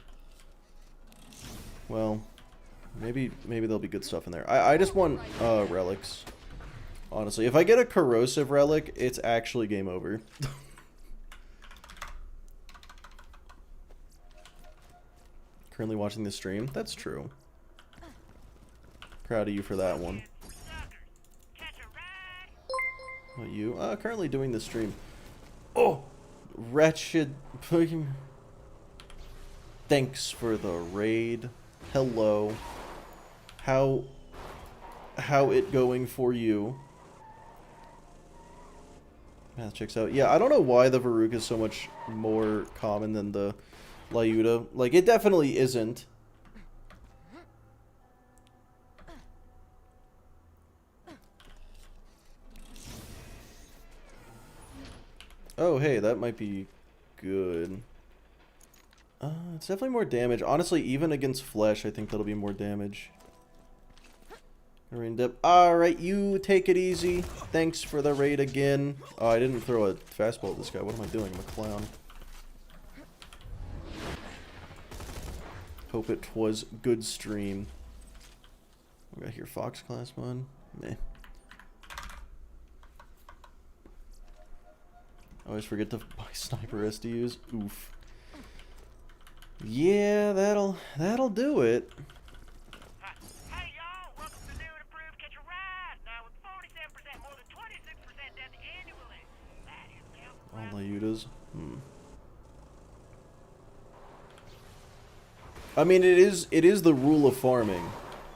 Well, maybe there'll be good stuff in there. I just want relics. Honestly, if I get a corrosive relic, it's actually game over. Currently watching the stream. That's true. Proud of you for that one. Not you. Currently doing the stream. Oh, wretched. Thanks for the raid. Hello. How it going for you? Math checks out. Yeah, I don't know why the Varuk is so much more common than the Lyuda. Like, it definitely isn't. Oh, hey, that might be good. It's definitely more damage. Honestly, even against flesh, I think that'll be more damage. Alright, you take it easy. Thanks for the raid again. Oh, I didn't throw a fastball at this guy. What am I doing? I'm a clown. Hope it was good stream. We got here Fox class mod. Meh. I always forget to buy sniper SDUs. Oof. Yeah, that'll do it.
Hey y'all, welcome to new and improved Catch a Ride. Now with 47% more than 26% death annually. That is
All Lyudas. I mean, it is the rule of farming.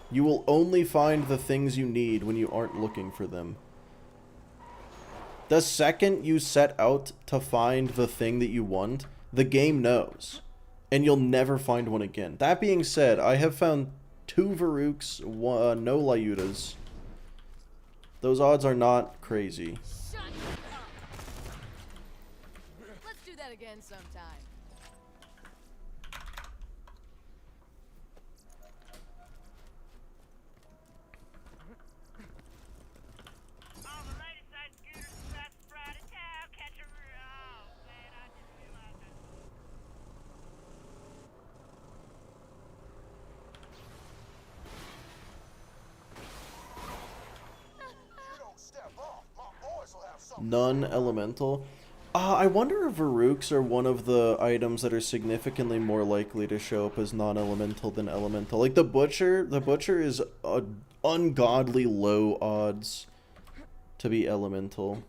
You will only find the things you need when you aren't looking for them. The second you set out to find the thing that you want, the game knows. And you'll never find one again. That being said, I have found 2 Varuks, no Lyudas. Those odds are not crazy.
Shut up. Let's do that again sometime.
all the latest side scooters and fastest ride in town. Catch a Oh man, I just realized that.
You don't step off, my boys will have something.
Non-elemental. I wonder if Varuks are one of the items that are significantly more likely to show up as non-elemental than elemental. Like the Butcher is ungodly low odds to be elemental.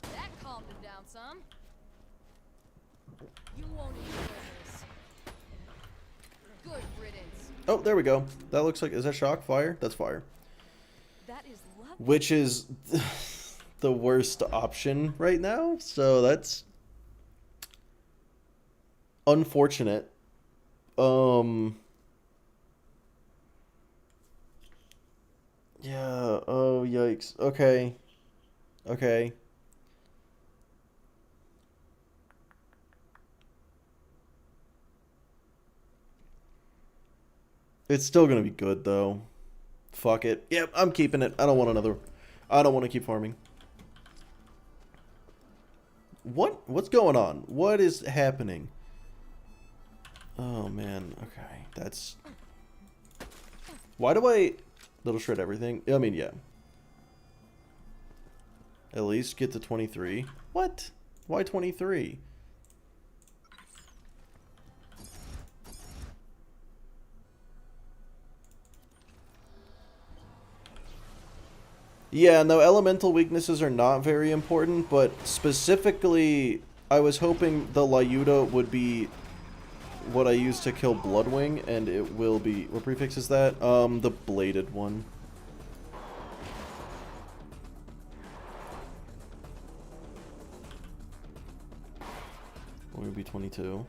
That calmed him down some. You won't enjoy this. Good riddance.
Oh, there we go. That looks like, is that shock? Fire? That's fire.
That is lovely.
Which is the worst option right now, so that's unfortunate. Yeah, oh yikes. Okay. Okay. It's still gonna be good though. Fuck it. Yep, I'm keeping it. I don't want to keep farming. What's going on? What is happening? Oh man, okay. That's why do I little shred everything? I mean, yeah. At least get to 23. What? Why 23? Yeah, no, elemental weaknesses are not very important, but specifically, I was hoping the Lyuda would be what I use to kill Bloodwing, and it will be... What prefix is that? The bladed one. What would be 22?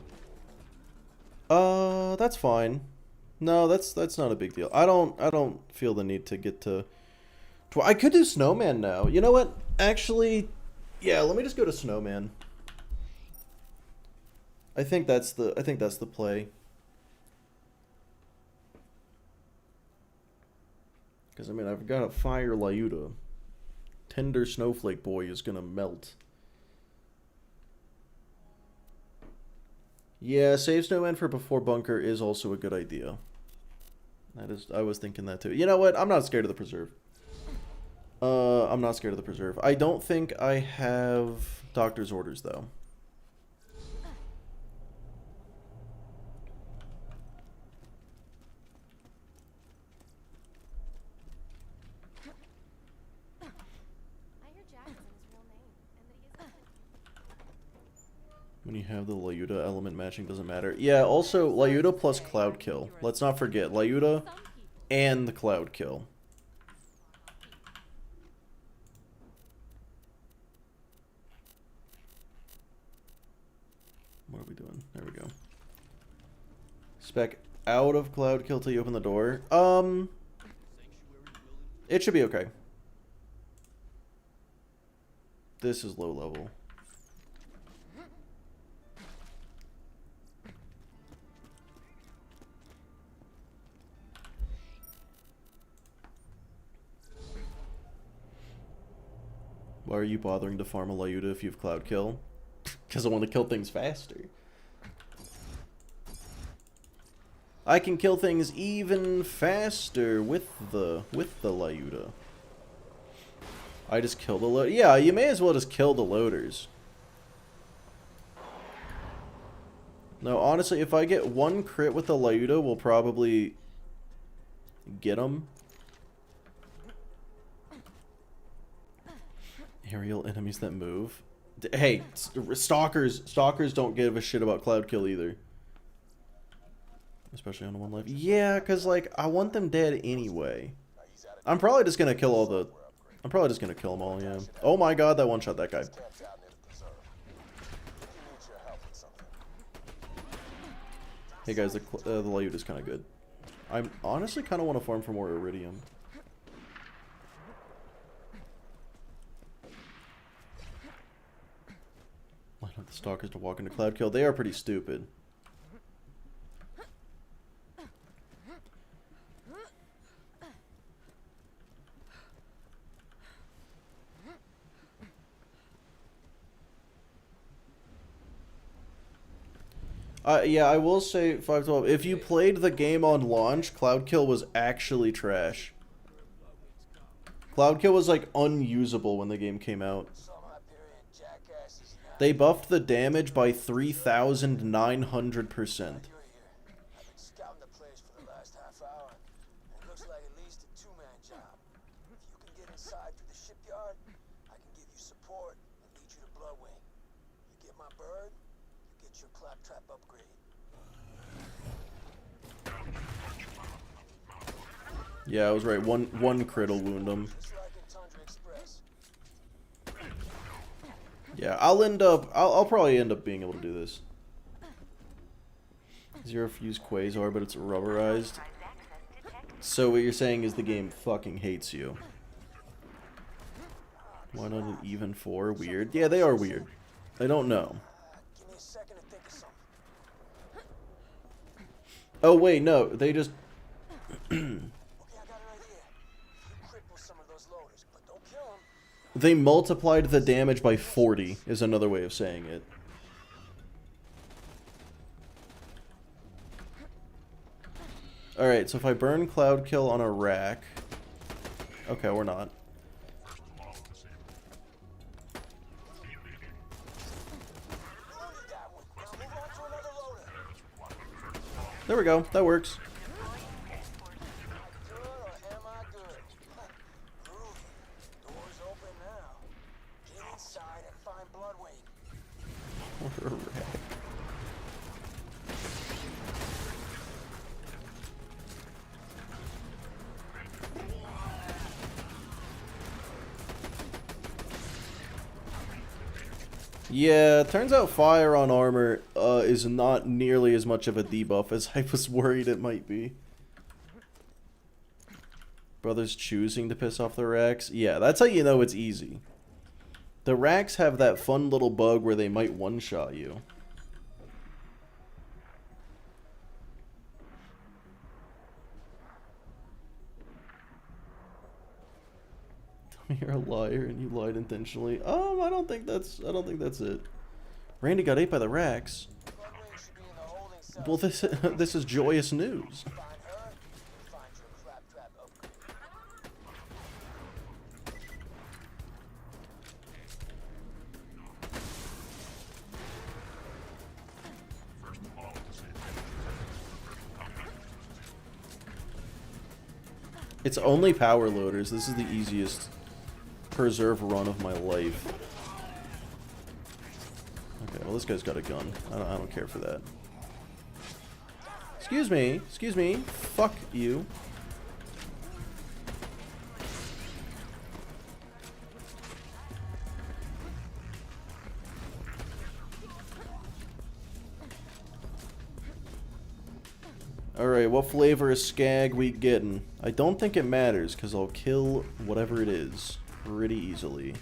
That's fine. No, that's not a big deal. I don't feel the need to get to... I could do Snowman now. You know what? Actually, yeah, let me just go to Snowman. I think that's the play. Because, I mean, I've got a Fire Lyuda. Tender Snowflake Boy is going to melt. Yeah, save snowman for before bunker is also a good idea. That is, I was thinking that too. You know what? I'm not scared of the preserve. I'm not scared of the preserve. I don't think I have doctor's orders though.
I hear Jack isn't his real name, and that he is.
When you have the Lyuda element matching doesn't matter. Yeah, also Lyuda plus Cloud Kill. Let's not forget Lyuda and the Cloud Kill. What are we doing? There we go. Spec out of Cloud Kill till you open the door. It should be okay. This is low level. Why are you bothering to farm a Lyuda if you have Cloud Kill? Because I want to kill things faster. I can kill things even faster with the Lyuda. I just kill the load. Yeah, you may as well just kill the loaders. No, honestly, if I get one crit with the Lyuda, we'll probably get them. Aerial enemies that move. Hey, stalkers don't give a shit about Cloud Kill either. Especially on one life. Yeah, because, like, I want them dead anyway. I'm probably just going to kill all the... I'm probably just going to kill them all, yeah. Oh my god, that one-shot that guy. Hey guys, the Lyuda is kind of good. I honestly kind of want to farm for more Iridium. Why not the stalkers to walk into Cloud Kill? They are pretty stupid. Yeah, I will say 512. If you played the game on launch, Cloud Kill was actually trash. Cloud Kill was like unusable when the game came out. They buffed the damage by 3,900%. Yeah, I was right. One crit will wound him. Yeah, I'll probably end up being able to do this. Zero fuse Quasar, but it's rubberized. So what you're saying is the game fucking hates you. Why not an even 4? Weird. Yeah, they are weird. I don't know. Oh wait, no, they just they multiplied the damage by 40 is another way of saying it. Alright, so if I burn Cloud Kill on a rack... Okay, we're not. There we go, that works. Yeah, turns out fire on armor is not nearly as much of a debuff as I was worried it might be. Brothers choosing to piss off the racks. Yeah, that's how you know it's easy. The racks have that fun little bug where they might one-shot you. You're a liar and you lied intentionally. I don't think that's it. Randy got ate by the racks. Well, this is joyous news.
Find her, you find your claptrap upgrade.
It's only power loaders. This is the easiest preserve run of my life. Okay, well this guy's got a gun. I don't care for that. Excuse me. Excuse me. Fuck you. Alright, what flavor of skag we getting? I don't think it matters, because I'll kill whatever it is pretty easily.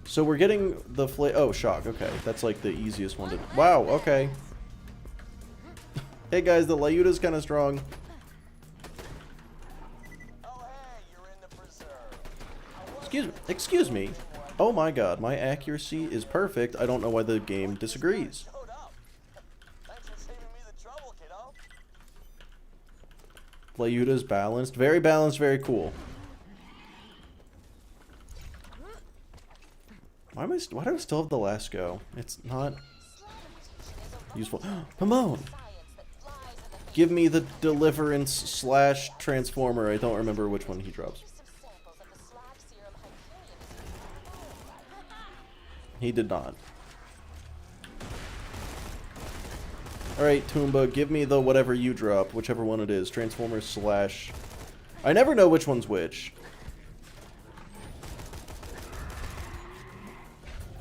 So we're getting the oh, shock, okay. That's like the easiest one to... Wow, okay. Hey guys, the Lyuta's kind of strong.
Oh hey, you're in the preserve.
Excuse me. Oh my god, my accuracy is perfect. I don't know why the game disagrees.
Showed up. Thanks for saving me the trouble, kiddo.
Lyuta's balanced. Very balanced, very cool. Why do I still have the last go? It's not useful. Pomone! Give me the deliverance slash transformer. I don't remember which one he drops. He did not. Alright, Toomba, give me the whatever you drop, whichever one it is. Transformer slash... I never know which one's which.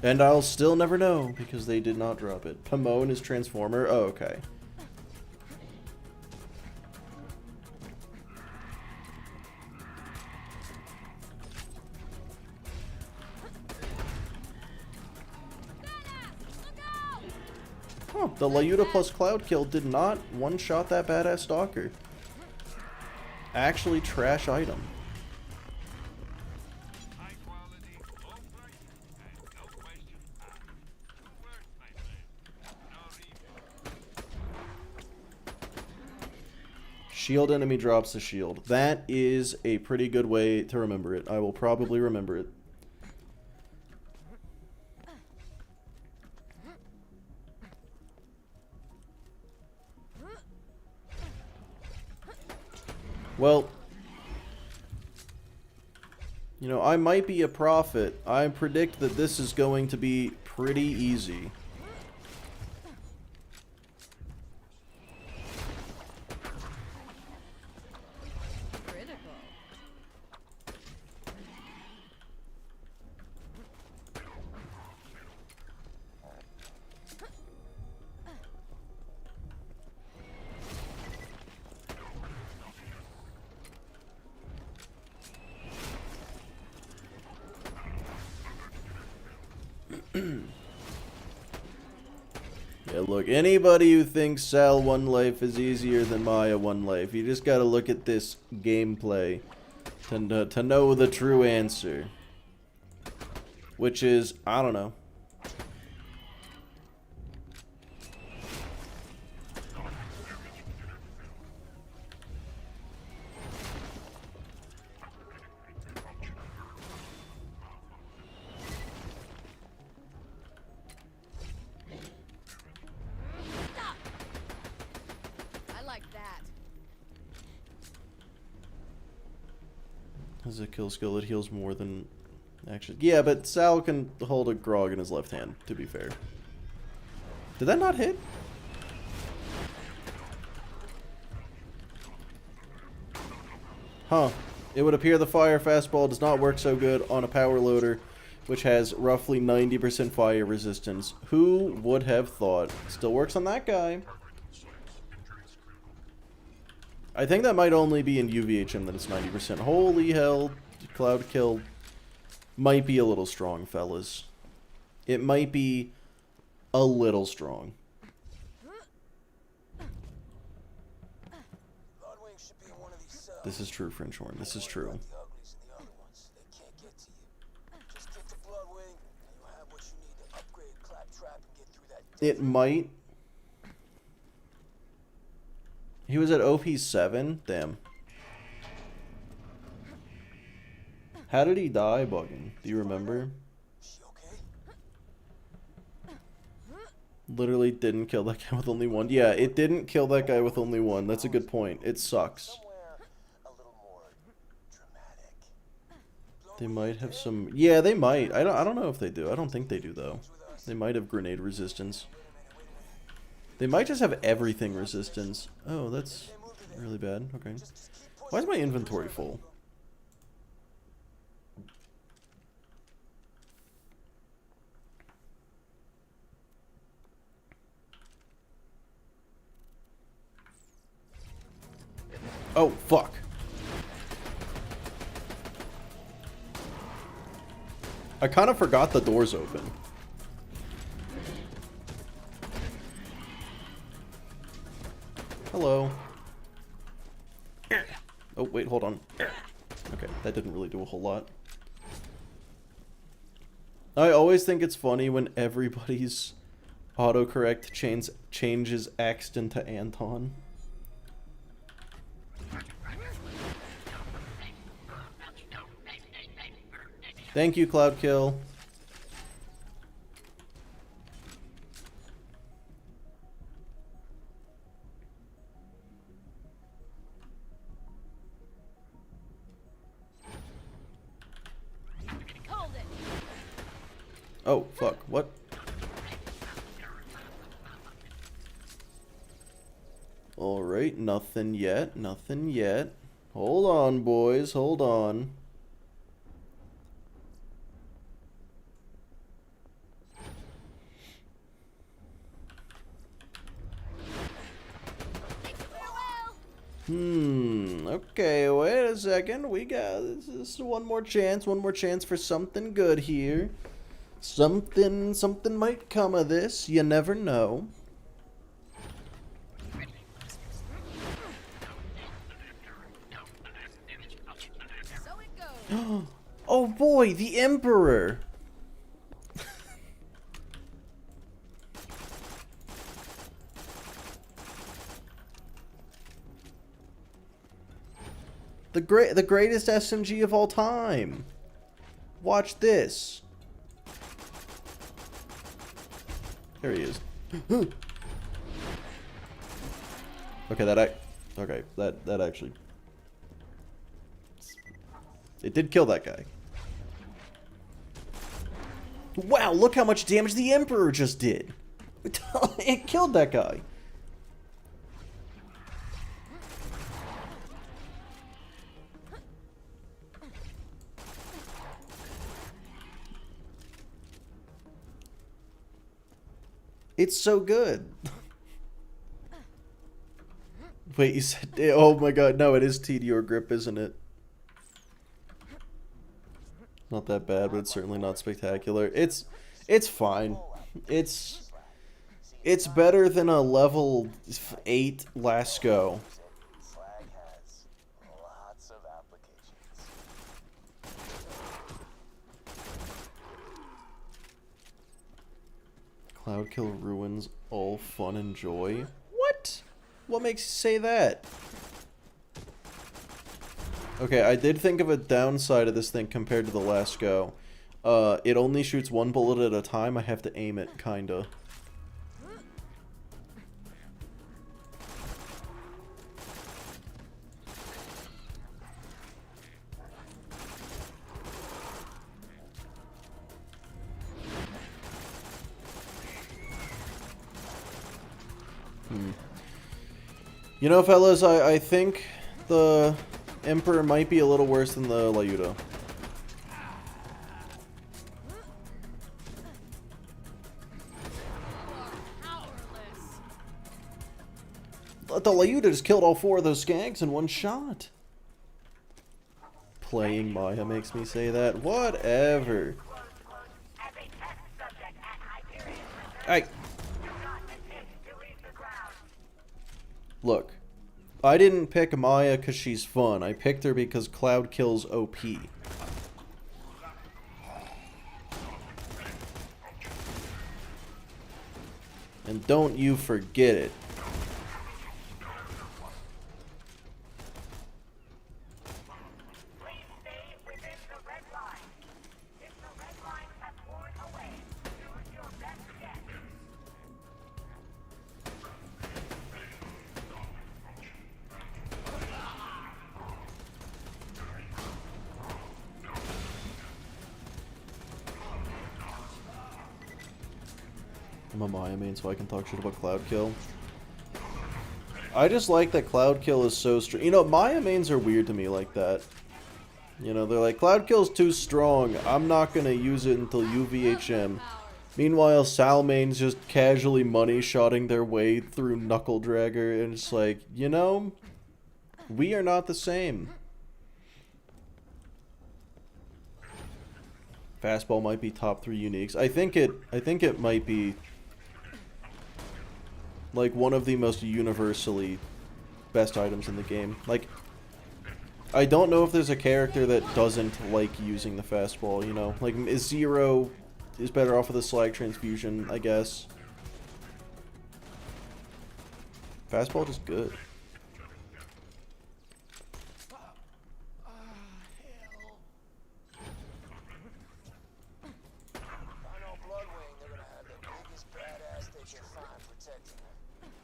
And I'll still never know, because they did not drop it. Pomone is Transformer? Oh, okay. Oh, the Lyuta plus Cloud Kill did not one-shot that badass Stalker. Actually trash item.
High quality, low prices, and no question asked. 2 words, my friend. No replay.
Shield enemy drops the shield. That is a pretty good way to remember it. I will probably remember it. Well, you know, I might be a prophet. I predict that this is going to be pretty easy.
Critical.
Yeah, look, anybody who thinks Sal 1 life is easier than Maya 1 life, you just gotta look at this gameplay to know the true answer. Which is, I don't know.
I like that.
Has a kill skill that heals more than actually. Yeah, but Sal can hold a grog in his left hand, to be fair. Did that not hit? Huh. It would appear the fire fastball does not work so good on a power loader, which has roughly 90% fire resistance. Who would have thought? Still works on that guy. I think that might only be in UVHM that it's 90%. Holy hell, Cloud Kill might be a little strong, fellas. It might be a little strong.
Bloodwing should be in one of these cells.
This is true, Frenchhorn. This is true.
The uglies and the other ones, they can't get to you. Just get to Bloodwing, and you'll have what you need to upgrade Claptrap and get through that.
It might He was at OP7? Damn. How did he die, Buggin? Do you remember?
She okay?
Literally didn't kill that guy with only one. Yeah, it didn't kill that guy with only one. That's a good point. It sucks.
Somewhere a little more dramatic.
They might have some... Yeah, they might. I don't know if they do. I don't think they do, though. They might have grenade resistance. They might just have everything resistance. Oh, that's really bad. Okay. Why is my inventory full? Oh, fuck. I kind of forgot the door's open. Hello. Oh, wait, hold on. Okay, that didn't really do a whole lot. I always think it's funny when everybody's autocorrect changes Axton to Anton. Thank you, Cloudkill.
Hold it.
Oh, fuck. What? Alright, nothing yet. Nothing yet. Hold on, boys. Hold on. Okay, wait a second. We got this is one more chance for something good here. Something might come of this. You never know.
So it goes.
Oh boy, the Emperor. The greatest SMG of all time. Watch this. There he is. Okay, that actually, it did kill that guy. Wow, look how much damage the Emperor just did. It killed that guy. It's so good. Wait, you said... Oh my god, no, it is TD grip, isn't it? Not that bad, but it's certainly not spectacular. It's fine. It's better than a level 8 Lasco.
Slag has lots of applications.
Cloudkill ruins all fun and joy. What? What makes you say that? Okay, I did think of a downside of this thing compared to the last go. It only shoots one bullet at a time. I have to aim it, kinda. You know, fellas, I think the Emperor might be a little worse than the Lyuda. But the Lyuda just killed all 4 of those skanks in one shot. Playing Maya makes me say that. Whatever.
As a test subject at Hyperion,
Hey.
do not attempt to leave the ground.
Look, I didn't pick Maya because she's fun. I picked her because Cloudkill's OP. And don't you forget it. I'm a Maya main, so I can talk shit about Cloud Kill. I just like that Cloud Kill is so strong. You know, Maya mains are weird to me like that. You know, they're like, Cloud Kill's too strong. I'm not gonna use it until UVHM. Meanwhile, Sal mains just casually money-shotting their way through Knuckle Dragger, and it's like, you know, we are not the same. Fastball might be top 3 uniques. I think it might be like one of the most universally best items in the game. Like, I don't know if there's a character that doesn't like using the fastball, you know? Like, Zero is better off with a Slag Transfusion, I guess. Fastball just good.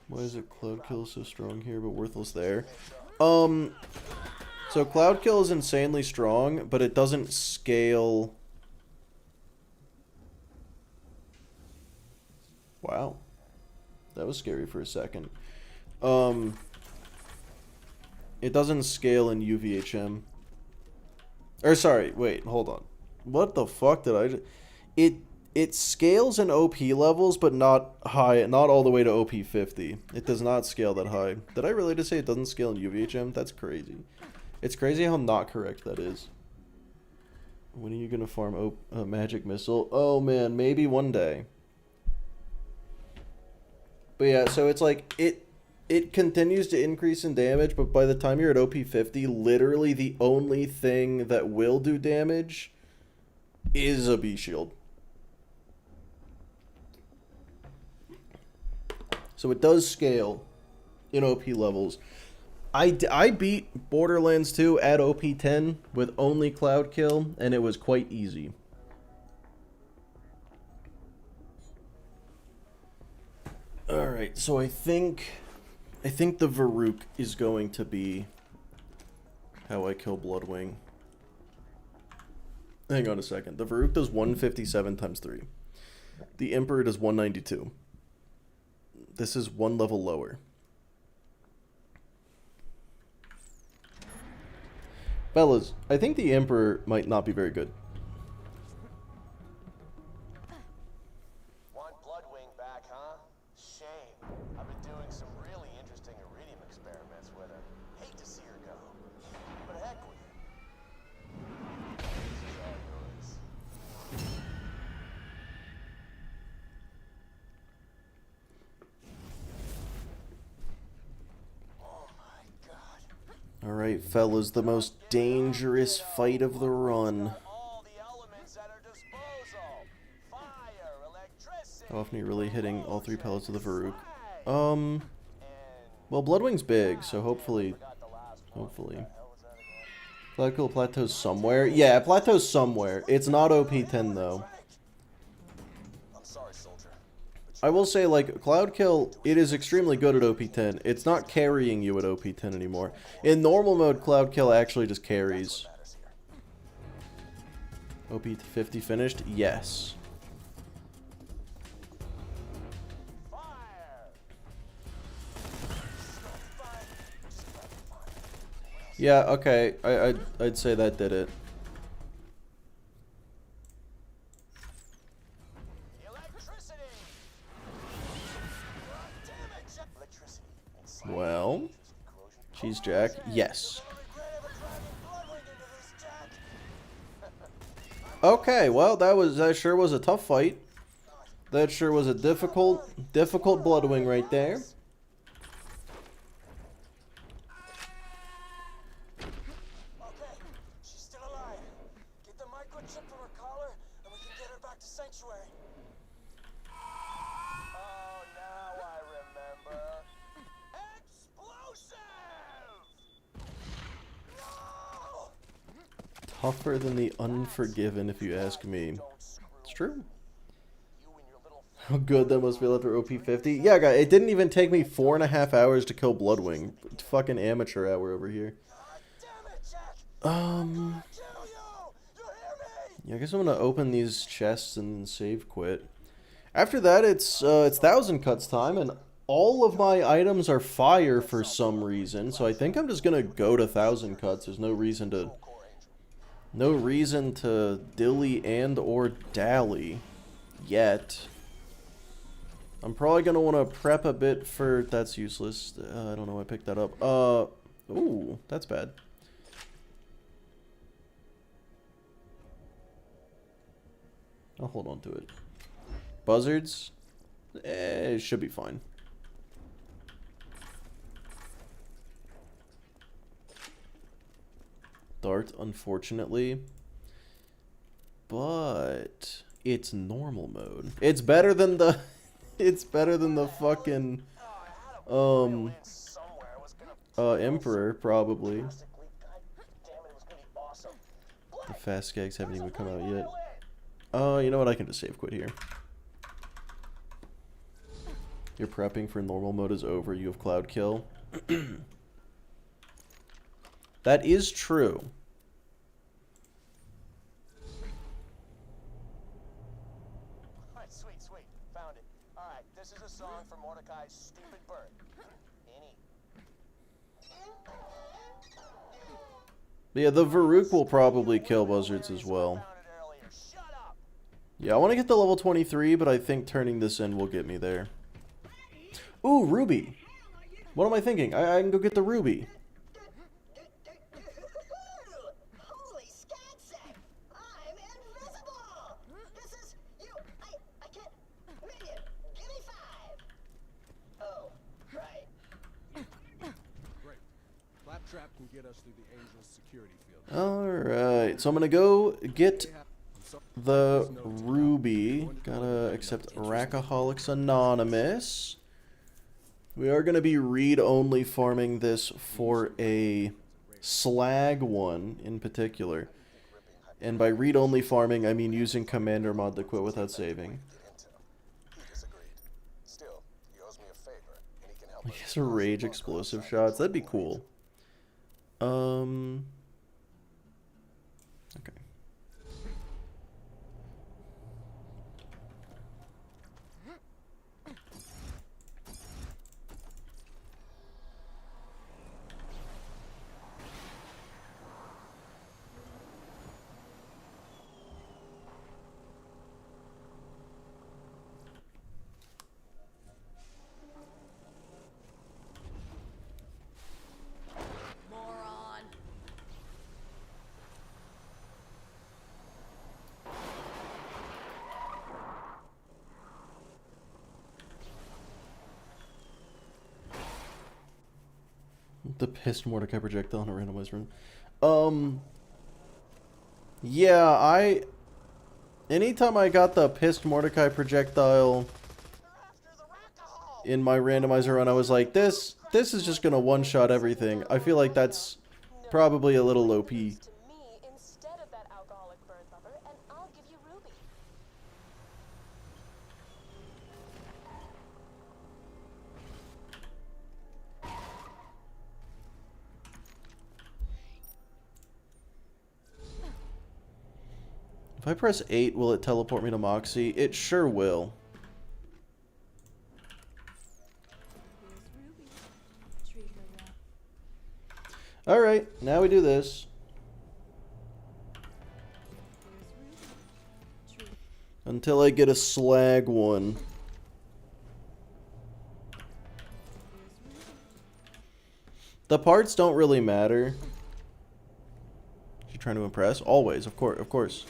Why is it Cloud Kill so strong here, but worthless there? So Cloud Kill is insanely strong, but it doesn't scale. Wow. That was scary for a second. It doesn't scale in UVHM. Or sorry, wait, hold on. What the fuck did I just... It scales in OP levels, but not high, not all the way to OP 50. It does not scale that high. Did I really just say it doesn't scale in UVHM? That's crazy. It's crazy how not correct that is. When are you gonna farm Magic Missile? Oh man, maybe one day. But yeah, so it's like, it continues to increase in damage, but by the time you're at OP 50, literally the only thing that will do damage is a B-Shield. So it does scale in OP levels. I beat Borderlands 2 at OP 10 with only Cloud Kill, and it was quite easy. Alright, so I think the Varrook is going to be how I kill Bloodwing. Hang on a second. The Varrook does 157 times 3. The Emperor does 192. This is one level lower. Fellas, I think the Emperor might not be very good.
Want Bloodwing back, huh? Shame. I've been doing some really interesting iridium experiments with her. Hate to see her go. But heck with it. This is all yours. Oh my god.
Alright, fellas, the most dangerous fight of the run.
All the elements at her disposal. Fire, electricity.
How often are you really hitting all 3 pellets of the Varrook? Well, Bloodwing's big, so hopefully. Cloud Kill plateaus somewhere? Yeah, it plateaus somewhere. It's not OP 10 though.
I'm sorry, soldier.
I will say, like, Cloud Kill, it is extremely good at OP 10. It's not carrying you at OP 10 anymore. In normal mode, Cloud Kill actually just carries. OP 50 finished? Yes. Yeah, okay. I'd say that did it. Well, Cheese Jack, yes. Okay, well, that sure was a tough fight. That sure was a difficult Bloodwing right there.
Okay, she's still alive. Get the microchip from her collar, and we can get her back to Sanctuary. Oh, now I remember. Explosive! No!
Tougher than the Unforgiven, if you ask me. It's true. How good that must feel after OP 50. Yeah, guys, it didn't even take me 4.5 hours to kill Bloodwing. It's fucking amateur hour over here. Yeah, I guess I'm gonna open these chests and save quit. After that, it's 1,000 cuts time, and all of my items are fire for some reason. So I think I'm just gonna go to 1,000 cuts. There's no reason to dilly and or dally yet. I'm probably gonna want to prep a bit for. That's useless. I don't know why I picked that up. Ooh, that's bad. I'll hold on to it. Buzzards? It should be fine. Dart, unfortunately. But it's normal mode. It's better than the it's better than the fucking Emperor, probably. The fast gags haven't even come out yet. You know what? I can just save quit here. Your prepping for normal mode is over. You have cloud kill. That is true.
Alright, sweet. Found it. Alright, this is a song for Mordecai's stupid bird.
Yeah, the Varuk will probably kill buzzards as well. Yeah, I want to get the level 23, but I think turning this in will get me there. Ooh, ruby. What am I thinking? I can go get the ruby.
Holy scatsack! I'm invisible! This is you. I can't. Minion, give me 5. Oh, right.
Great. Claptrap can get us through the Angel's security field.
Alright, so I'm gonna go get the ruby. Gotta accept Rackaholics Anonymous. We are gonna be read-only farming this for a slag one in particular. And by read-only farming, I mean using Commander mod to quit without saving. I guess a rage explosive shots, that'd be cool. Okay.
Moron.
The pissed Mordecai projectile in a randomized room. Yeah, anytime I got the pissed Mordecai projectile in my randomizer run, I was like, this is just gonna one-shot everything. I feel like that's probably a little OP.
To me instead of that alcoholic bird lover, and I'll give you Ruby.
If I press 8, will it teleport me to Moxie? It sure will.
Here's Ruby. Treat her well.
Alright, now we do this.
Here's Ruby. Treat.
Until I get a slag one.
Here's Ruby.
The parts don't really matter. You trying to impress? Always, of course.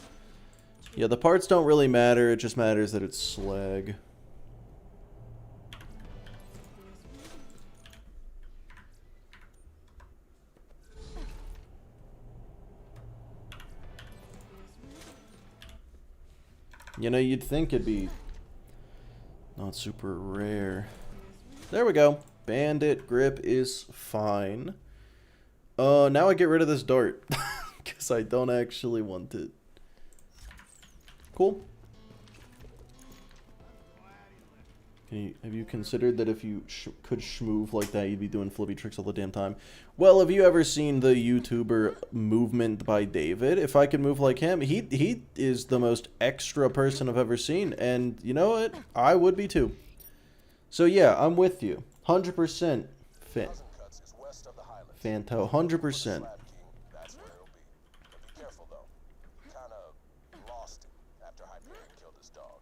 Yeah, the parts don't really matter. It just matters that it's slag. You know, you'd think it'd be not super rare. There we go. Bandit grip is fine. Now I get rid of this dart. Because I don't actually want it. Cool. Have you considered that if you could schmoove like that, you'd be doing flippy tricks all the damn time? Well, have you ever seen the YouTuber Movement by David? If I could move like him, he is the most extra person I've ever seen. And you know what? I would be too. So yeah, I'm with you. 100% Fanto, 100%.
That's where it'll be. But be careful though. Kinda lost it after Hyperion killed his dog.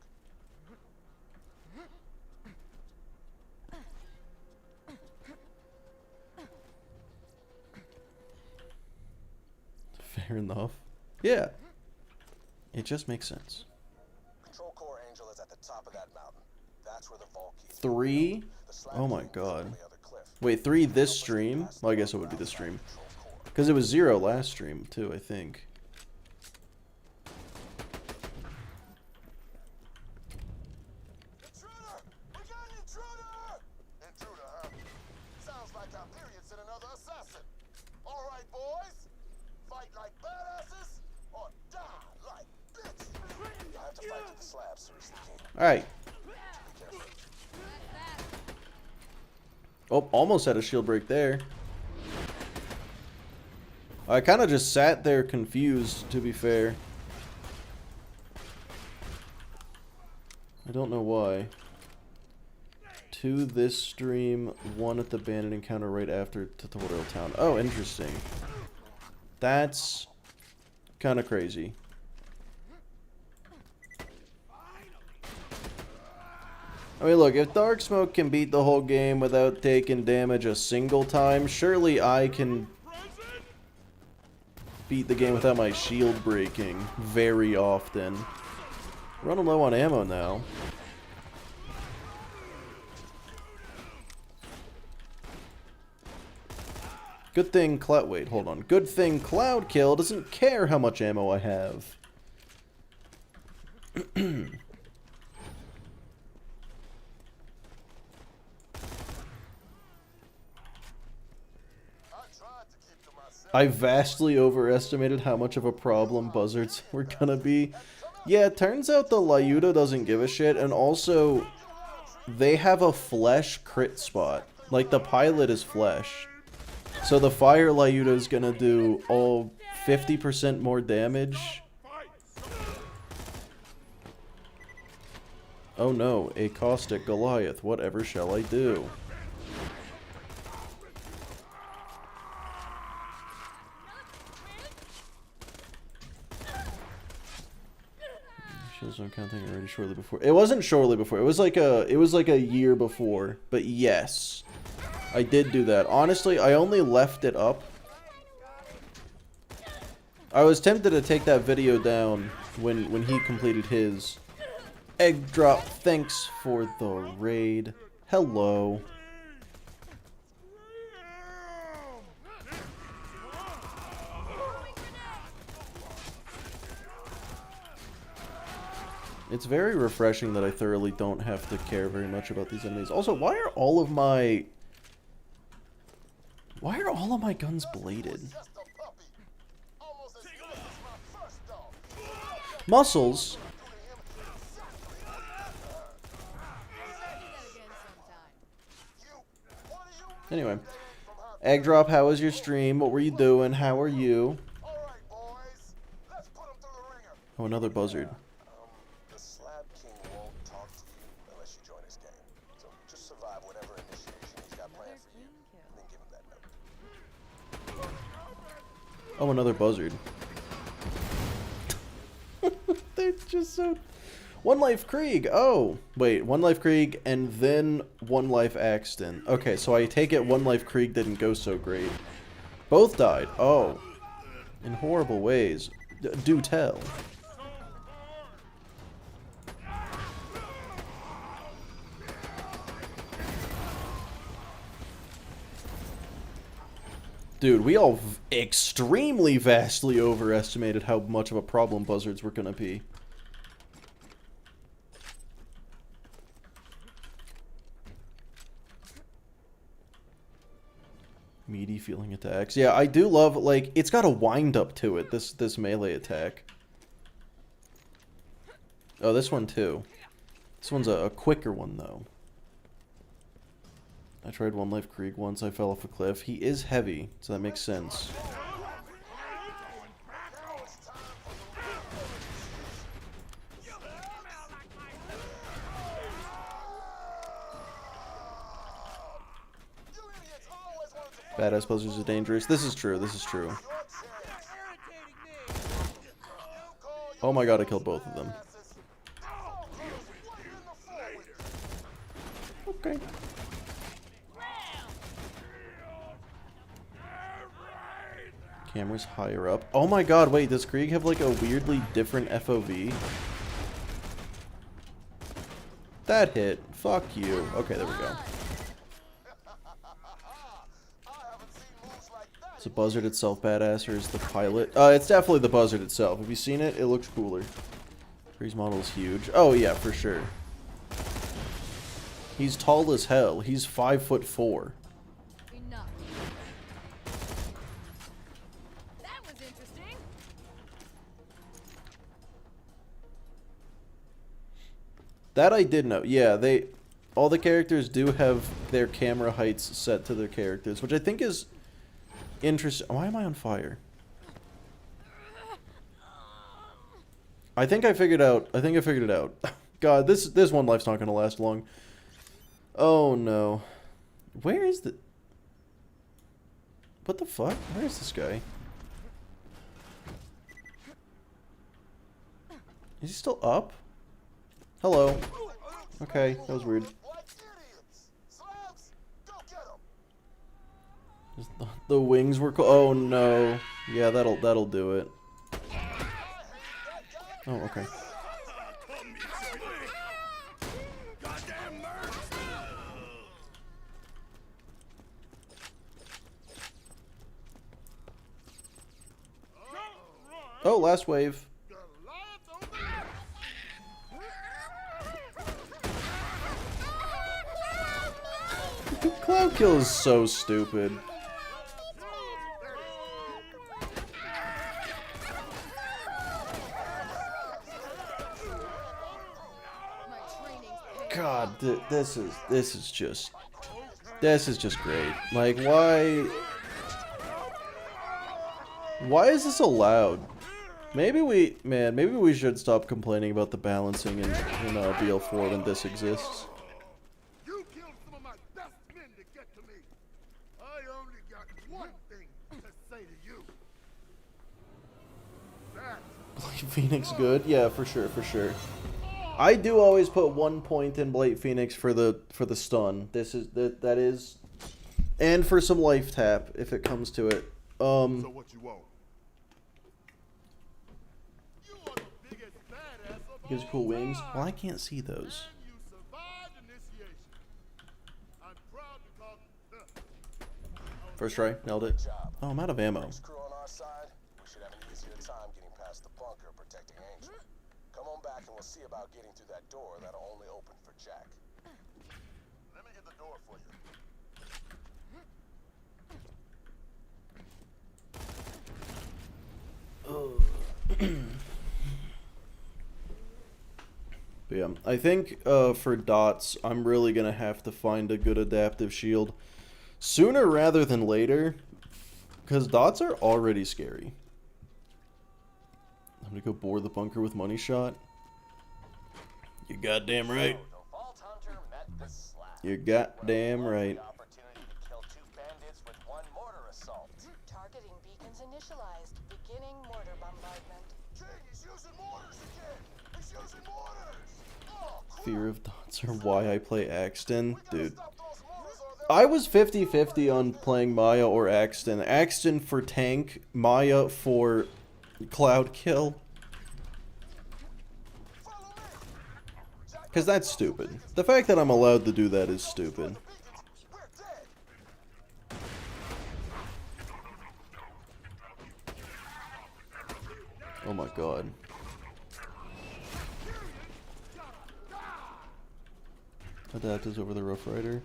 Fair enough. Yeah. It just makes sense.
Control Core Angel is at the top of that mountain. That's where the vault key is.
3? Oh my god. Wait, 3 this stream? Well, I guess it would be this stream. Because it was 0 last stream, too, I think.
Intruder! We got an intruder! Intruder, huh? Sounds like Hyperion's in another assassin. Alright, boys. Fight like badasses or die like bitches. I have to fight to the slab, seriously, King.
Alright.
Be careful.
Oh, almost had a shield break there. I kind of just sat there confused, to be fair. I don't know why. 2 this stream, 1 at the bandit encounter right after Tutorial Town. Oh, interesting. That's kind of crazy. I mean, look, if Dark Smoke can beat the whole game without taking damage a single time, surely I can beat the game without my shield breaking very often. Running low on ammo now. Good thing Cloud... Wait, hold on. Good thing Cloud Kill doesn't care how much ammo I have. I vastly overestimated how much of a problem buzzards were gonna be. Yeah, it turns out the Lyuda doesn't give a shit, and also, they have a flesh crit spot. Like, the pilot is flesh. So the fire Lyuda is gonna do, 50% more damage. Oh no, a caustic Goliath, whatever shall I do? Shields don't count thing already shortly before. It wasn't shortly before. It was like a year before. But yes, I did do that. Honestly, I only left it up. I was tempted to take that video down when he completed his egg drop. Thanks for the raid. Hello. It's very refreshing that I thoroughly don't have to care very much about these enemies. Also, why are all of my guns bladed? Muscles? Anyway. Egg drop, how was your stream? What were you doing? How are you? Oh, another buzzard. Oh, another buzzard. They're just so... One Life Krieg! Oh! Wait, One Life Krieg and then One Life Axton. Okay, so I take it One Life Krieg didn't go so great. Both died. Oh. In horrible ways. Do tell. Dude, we all extremely vastly overestimated how much of a problem buzzards were gonna be. Meaty feeling attacks. Yeah, I do love, like, it's got a wind up to it, this melee attack. Oh, this one too. This one's a quicker one, though. I tried One Life Krieg once. I fell off a cliff. He is heavy, so that makes sense. Badass buzzers are dangerous. This is true. This is true. Oh my god, I killed both of them. Okay. Camera's higher up. Oh my god, wait, does Krieg have like a weirdly different FOV? That hit. Fuck you. Okay, there we go. Is the buzzard itself badass, or is the pilot? It's definitely the buzzard itself. Have you seen it? It looks cooler. Krieg's model is huge. Oh yeah, for sure. He's tall as hell. He's 5'4".
Enough. That was interesting.
That I did know. Yeah, all the characters do have their camera heights set to their characters, which I think is interesting. Why am I on fire? I think I figured it out. God, this one life's not gonna last long. Oh no. Where is the... What the fuck? Where is this guy? Is he still up? Hello. Okay, that was weird. The wings were oh no. Yeah, that'll do it. Oh, okay. Oh, last wave. Cloud kill is so stupid. God, this is just great. Like, why is this allowed? Maybe we should stop complaining about the balancing in BL4 when this exists.
You killed some of my best men to get to me. I only got one thing to say to you. That
Phoenix good? Yeah, for sure, for sure. I do always put 1 point in Blight Phoenix for the stun. That is, and for some life tap if it comes to it.
so what you want? You are the biggest badass of
Gives
all
cool wings.
time.
Well, I can't see those.
And you survived initiation. I'm proud to call
First try, nailed it. Oh, I'm out of ammo.
Crew on our side, we should have an easier time getting past the bunker protecting Angel. Come on back and we'll see about getting through that door that'll only open for Jack.
Let me get the door for you.
But yeah, I think for dots, I'm really gonna have to find a good adaptive shield sooner rather than later, because dots are already scary. I'm gonna go bore the bunker with money shot. You're goddamn right.
The Vault Hunter met the Slack.
You're goddamn right.
The opportunity to kill 2 bandits with 1 mortar assault.
Targeting beacons initialized. Beginning mortar bombardment.
King, he's using mortars again. He's using mortars. Oh, crap.
Fear of dots are why I play Axton.
We gotta
Dude,
stop those mortars or they'll
I was 50-50 on playing Maya or Axton. Axton for tank, Maya for cloud kill.
follow me. Jack,
Because that's stupid. The fact that I'm allowed to do that is stupid.
we're dead.
Oh my god. Adaptives over the Rough Rider.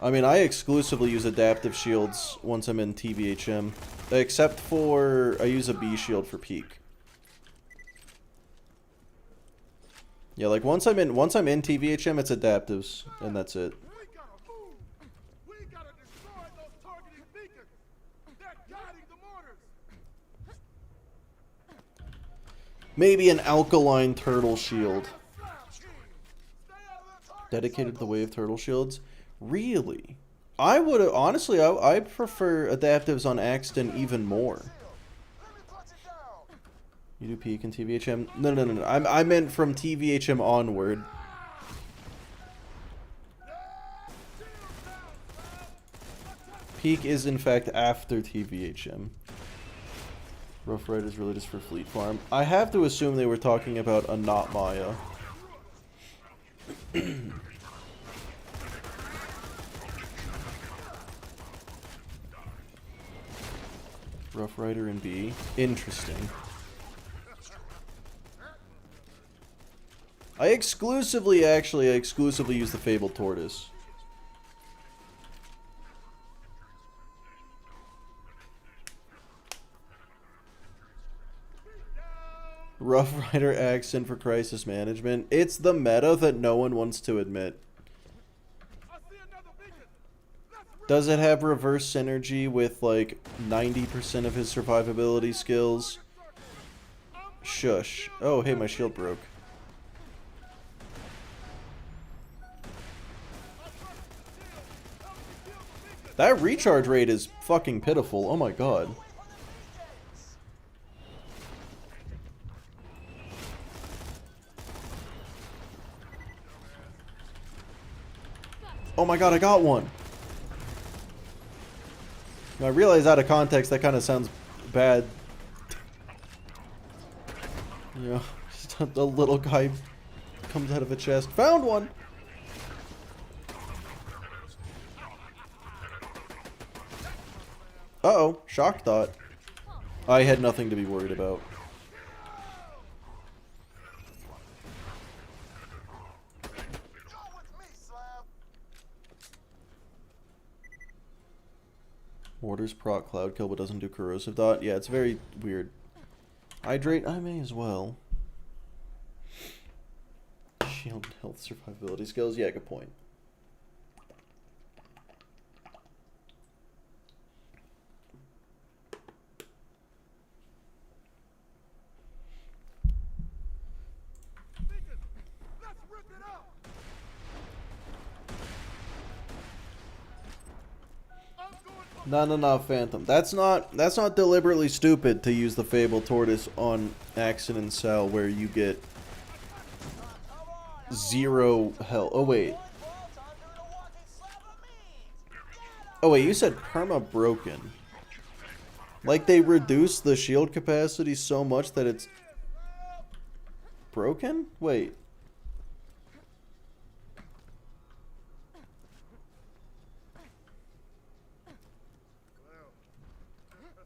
I mean, I exclusively use adaptive shields once I'm in TVHM. Except for, I use a B shield for peak. Yeah, like once I'm in TVHM, it's adaptives, and that's it.
We gotta move.
Maybe an alkaline turtle shield. Dedicated to the way of turtle shields? Really? I would honestly, I prefer adaptives on Axton even more. You do peak in TVHM? No. I meant from TVHM onward. Peak is in fact after TVHM. Rough Riders really just for Fleet Farm. I have to assume they were talking about a not Maya. Rough Rider and B. Interesting. I exclusively use the Fabled Tortoise. Rough Rider accent for crisis management. It's the meta that no one wants to admit. Does it have reverse synergy with like 90% of his survivability skills? Shush. Oh, hey, my shield broke. That recharge rate is fucking pitiful. Oh my god. Oh my god, I got one. Now, I realize out of context that kind of sounds bad. You know, just a little guy comes out of a chest. Found one! Uh-oh, shock thought. I had nothing to be worried about. Orders proc cloud kill but doesn't do corrosive dot. Yeah, it's very weird. Hydrate, I may as well. Shield, health, survivability skills. Yeah, good point. No, Phantom. That's not deliberately stupid to use the Fabled Tortoise on Axton and Cell where you get 0 health. Oh wait. Oh wait, you said perma broken. Like they reduced the shield capacity so much that it's broken? Wait.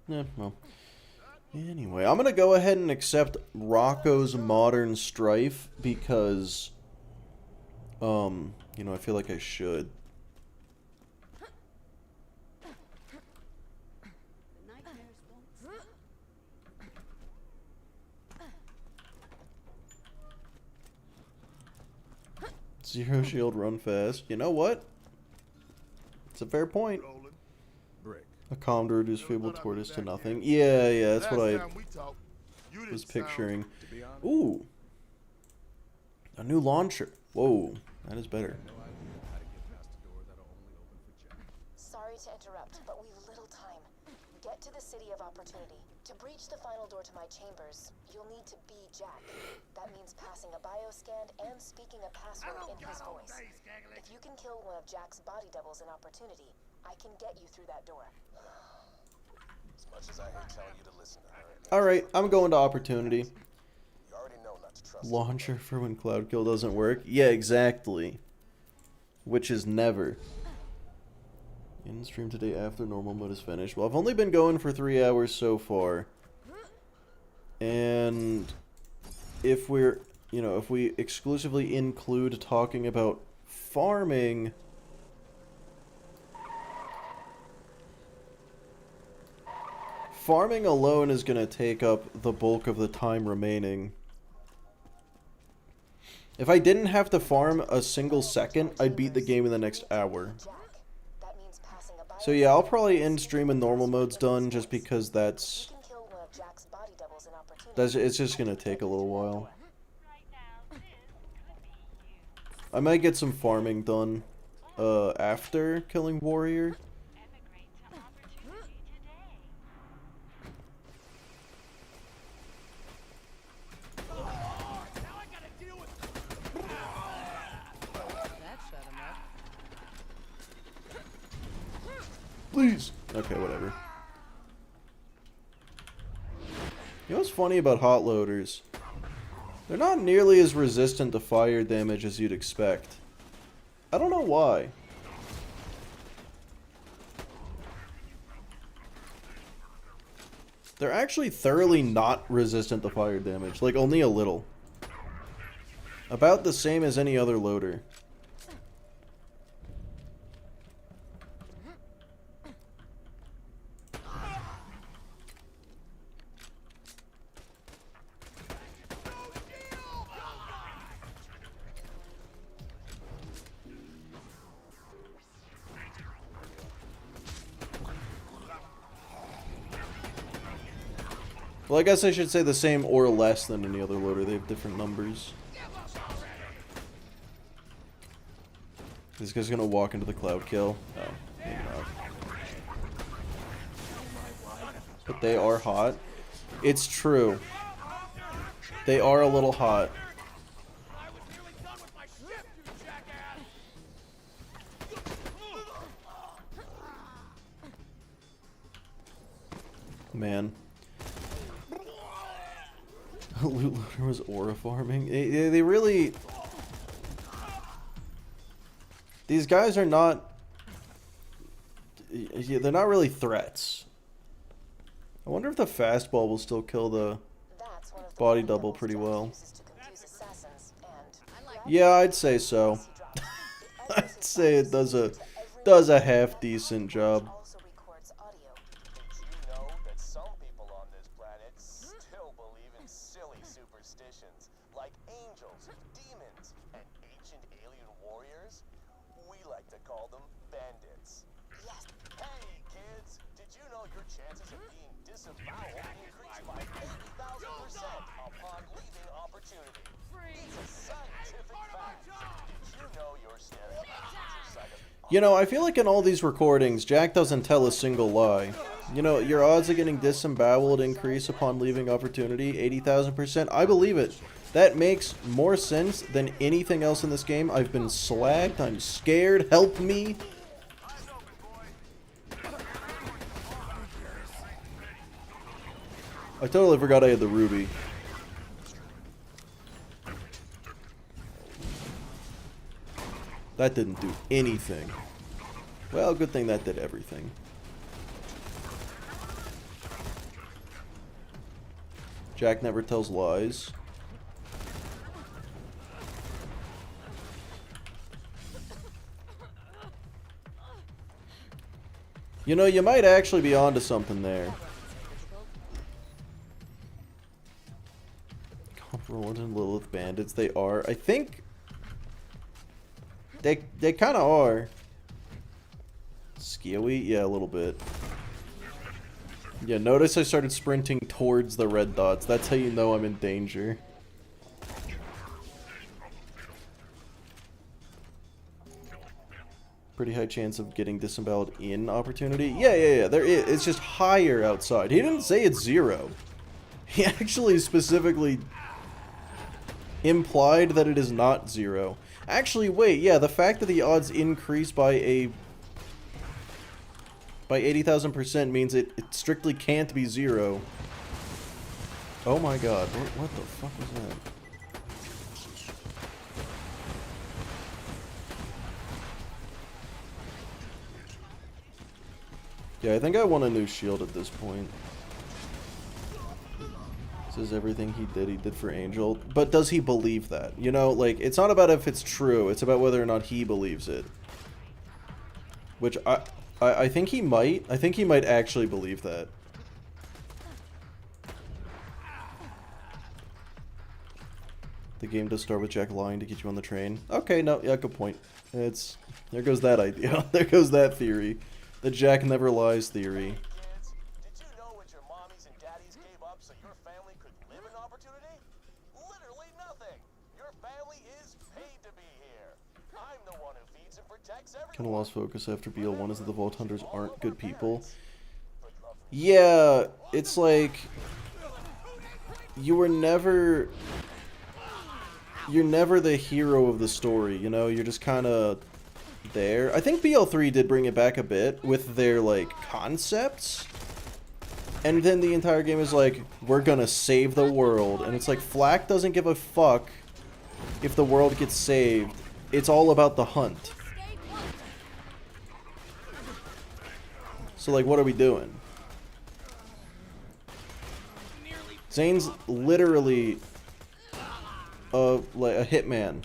Yeah, well. Anyway, I'm gonna go ahead and accept Rocco's Modern Strife because, you know, I feel like I should. Zero shield, run fast. You know what? It's a fair point. A calm to reduce Fabled Tortoise to nothing. Yeah, that's what I was picturing. Ooh. A new launcher. Whoa, that is better.
Sorry to interrupt, but we've little time. Get to the City of Opportunity. To breach the final door to my chambers, you'll need to be Jack. That means passing a bioscan and speaking a password in his voice. If you can kill one of Jack's body doubles in Opportunity, I can get you through that door.
As much as I hate telling you to listen to her.
Alright, I'm going to Opportunity.
You already know not to trust
Launcher for when Cloud Kill doesn't work? Yeah, exactly. Which is never. In stream today after normal mode is finished. Well, I've only been going for 3 hours so far. And if we're, you know, if we exclusively include talking about farming, farming alone is going to take up the bulk of the time remaining. If I didn't have to farm a single second, I'd beat the game in the next hour. So yeah, I'll probably end stream when normal mode's done, just because that's It's just gonna take a little while.
Right now, this could be you.
I might get some farming done after killing Warrior.
Emigrate to opportunity today.
That shut him up.
Please. Okay, whatever. You know what's funny about hot loaders? They're not nearly as resistant to fire damage as you'd expect. I don't know why. They're actually thoroughly not resistant to fire damage, like only a little. About the same as any other loader. Well, I guess I should say the same or less than any other loader. They have different numbers. This guy's gonna walk into the cloud kill. Oh, maybe not. But they are hot. It's true. They are a little hot. Man. Loot loader was aura farming. They really... These guys are not... They're not really threats. I wonder if the fastball will still kill the
That's one of the
body
body
double
doubles
pretty
Jack
well.
uses to confuse assassins, and
Yeah, I'd say so. I'd say it does a half decent job.
also records audio.
Did you know that some people on this planet still believe in silly superstitions like angels, demons, and ancient alien warriors? We like to call them bandits.
Yes.
Hey kids, did you know your chances of being disemboweled increase by 80,000% upon leaving opportunity? It's a scientific fact. Did you know your staring at teacher side of
You know, I feel like in all these recordings, Jack doesn't tell a single lie. You know, your odds of getting disemboweled increase upon leaving opportunity, 80,000%. I believe it. That makes more sense than anything else in this game. I've been slagged. I'm scared. Help me. I totally forgot I had the ruby. That didn't do anything. Well, good thing that did everything. Jack never tells lies. You know, you might actually be onto something there. Roland and Lilith bandits, they are. I think they kind of are. Skewy? Yeah, a little bit. Yeah, notice I started sprinting towards the red dots. That's how you know I'm in danger. Pretty high chance of getting disemboweled in opportunity. Yeah. There is. It's just higher outside. He didn't say it's 0. He actually specifically implied that it is not 0. Actually, wait, yeah, the fact that the odds increase by 80,000% means it strictly can't be 0. Oh my god, what the fuck was that? Yeah, I think I want a new shield at this point. This is everything he did for Angel. But does he believe that? You know, like, it's not about if it's true, it's about whether or not he believes it. Which I think he might. I think he might actually believe that. The game does start with Jack lying to get you on the train. Okay, no, yeah, good point. There goes that idea. There goes that theory. The Jack never lies theory.
kids? Did you know what your mommies and daddies gave up so your family could live in Protects
Kind of
everyone.
lost focus after BL1 is that the Vault Hunters aren't good people. Yeah, it's like you're never the hero of the story, you know? You're just kind of there. I think BL3 did bring it back a bit with their like concepts. And then the entire game is like, we're gonna save the world. And it's like, Flak doesn't give a fuck if the world gets saved. It's all about the hunt. So like, what are we doing? Zane's literally like a hitman.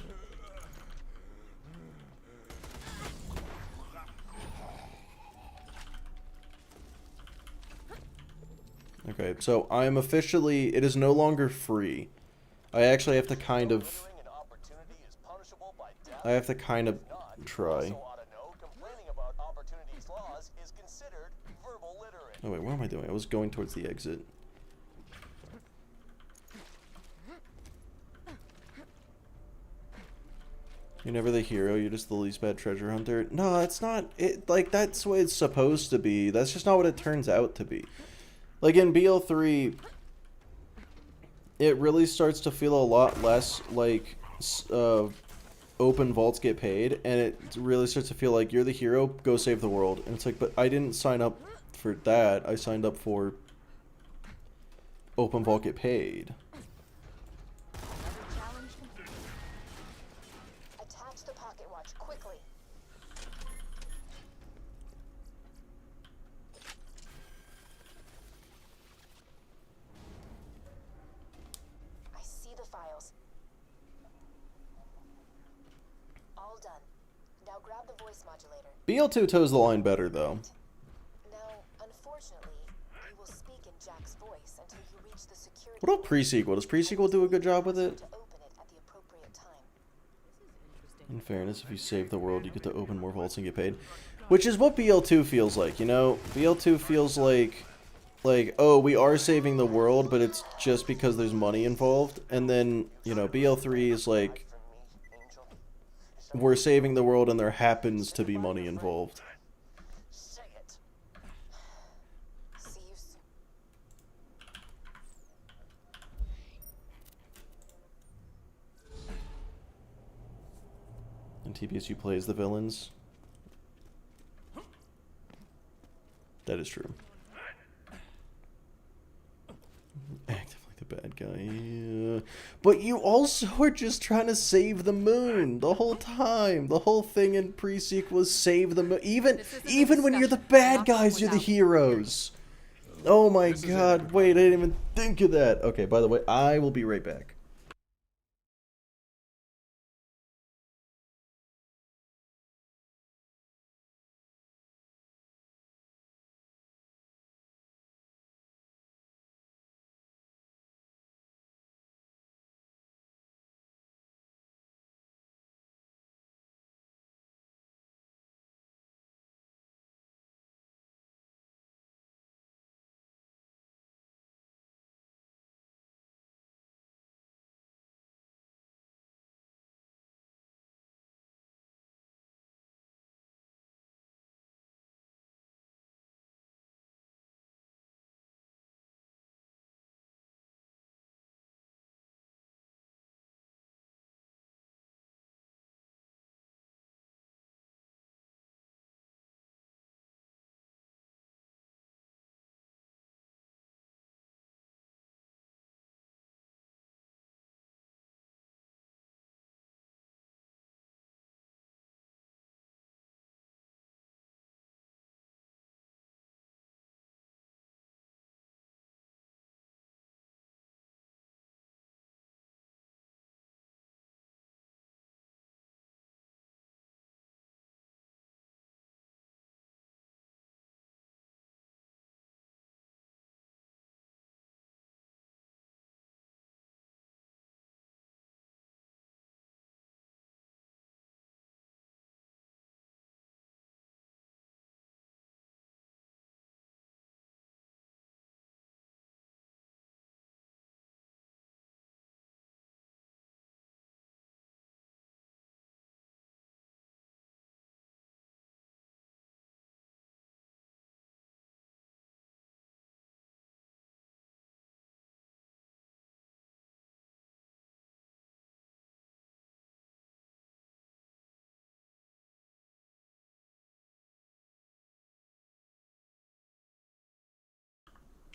Okay, so I am officially, it is no longer free. I actually have to kind of,
Littering an opportunity is punishable by death.
I have to kind of
Not.
try.
Also ought to know, complaining about opportunities laws is considered verbal littering.
Oh wait, what am I doing? I was going towards the exit. You're never the hero, you're just the least bad treasure hunter. No, it's not, it, like, that's what it's supposed to be. That's just not what it turns out to be. Like, in BL3, it really starts to feel a lot less like open vaults get paid, and it really starts to feel like you're the hero, go save the world. And it's like, but I didn't sign up for that. I signed up for open vault get paid.
Attach the pocket watch quickly. I see the files. All done. Now grab the voice modulator.
BL2 toes the line better, though.
Now, unfortunately, you will speak in Jack's voice until you reach the security.
What about pre-sequel? Does pre-sequel do a good job with it?
To open it at the appropriate time.
In fairness, if you save the world, you get to open more vaults and get paid. Which is what BL2 feels like, you know? BL2 feels like, oh, we are saving the world, but it's just because there's money involved. And then, you know, BL3 is like, we're saving the world and there happens to be money involved.
Say it.
See you soon.
And TPSU plays the villains. That is true. Active like the bad guy. Yeah. But you also are just trying to save the moon the whole time. The whole thing in pre-sequel was save the moon. Even when you're the bad guys, you're the heroes. Oh my god, wait, I didn't even think of that. Okay, by the way, I will be right back.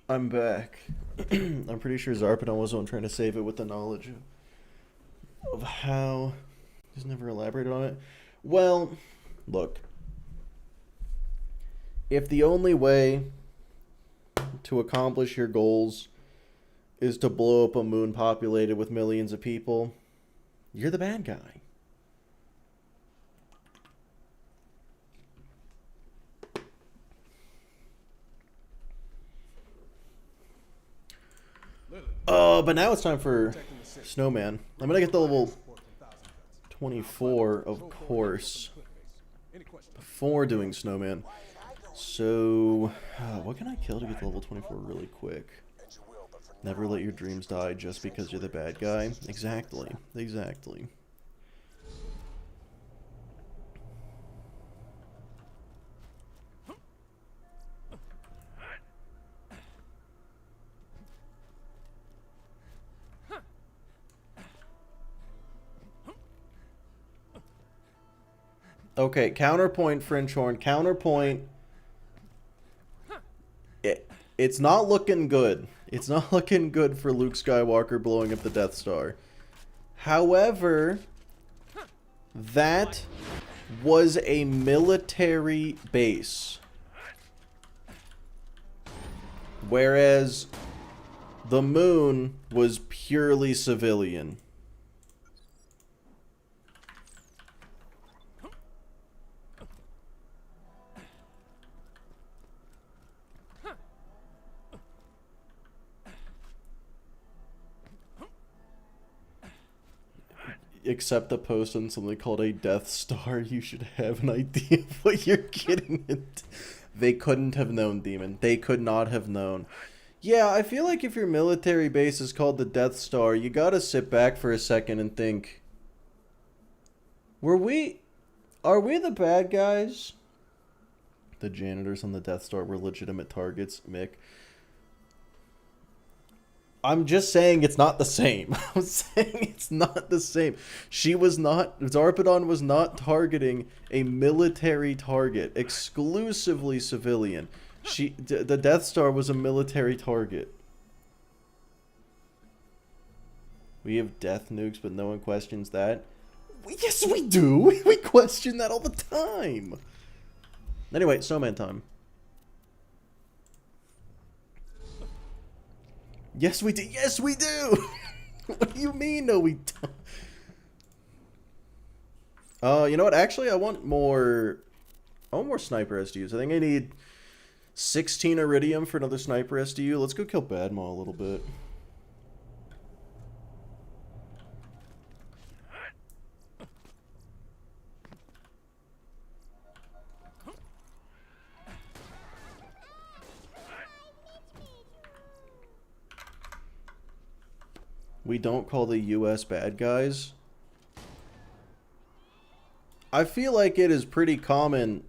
I'm back. I'm pretty sure Zarpedon was the one trying to save it with the knowledge of how. He's never elaborated on it. Well, look. If the only way to accomplish your goals is to blow up a moon populated with millions of people, you're the bad guy. But now it's time for Snowman. I'm gonna get the level 24, of course, before doing Snowman. So, what can I kill to get to level 24 really quick? Never let your dreams die just because you're the bad guy. Exactly. Exactly. Okay, counterpoint, Frinchhorn. Counterpoint. It's not looking good. It's not looking good for Luke Skywalker blowing up the Death Star. However, that was a military base. Whereas the moon was purely civilian. Accept the post on something called a Death Star, you should have an idea of what you're getting into. They couldn't have known, Demon. They could not have known. Yeah, I feel like if your military base is called the Death Star, you gotta sit back for a second and think, are we the bad guys? The janitors on the Death Star were legitimate targets, Mick. I'm just saying it's not the same. I'm saying it's not the same. Zarpedon was not targeting a military target, exclusively civilian. The Death Star was a military target. We have death nukes, but no one questions that. Yes, we do. We question that all the time. Anyway, Snowman time. Yes, we do. Yes, we do. What do you mean? No, we don't. You know what? Actually, I want more sniper SDUs. I think I need 16 iridium for another sniper SDU. Let's go kill Badmaw a little bit. We don't call the US bad guys. I feel like it is pretty common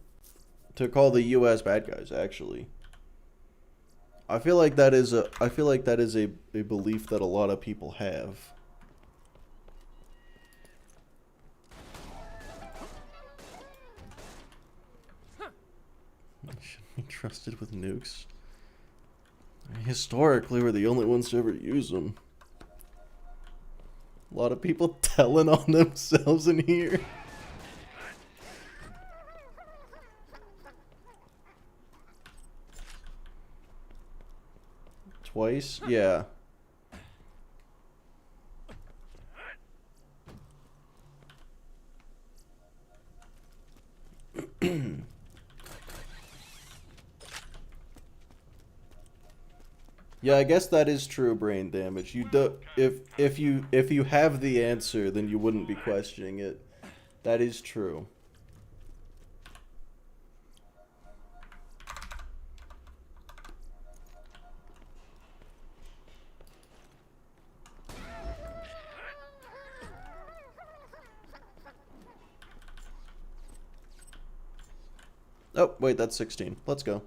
to call the US bad guys, actually. I feel like that is a belief that a lot of people have. Shouldn't be trusted with nukes. Historically, we're the only ones to ever use them. A lot of people telling on themselves in here. Twice? Yeah. Yeah, I guess that is true, brain damage. You do if you have the answer, then you wouldn't be questioning it. That is true. Oh, wait, that's 16. Let's go.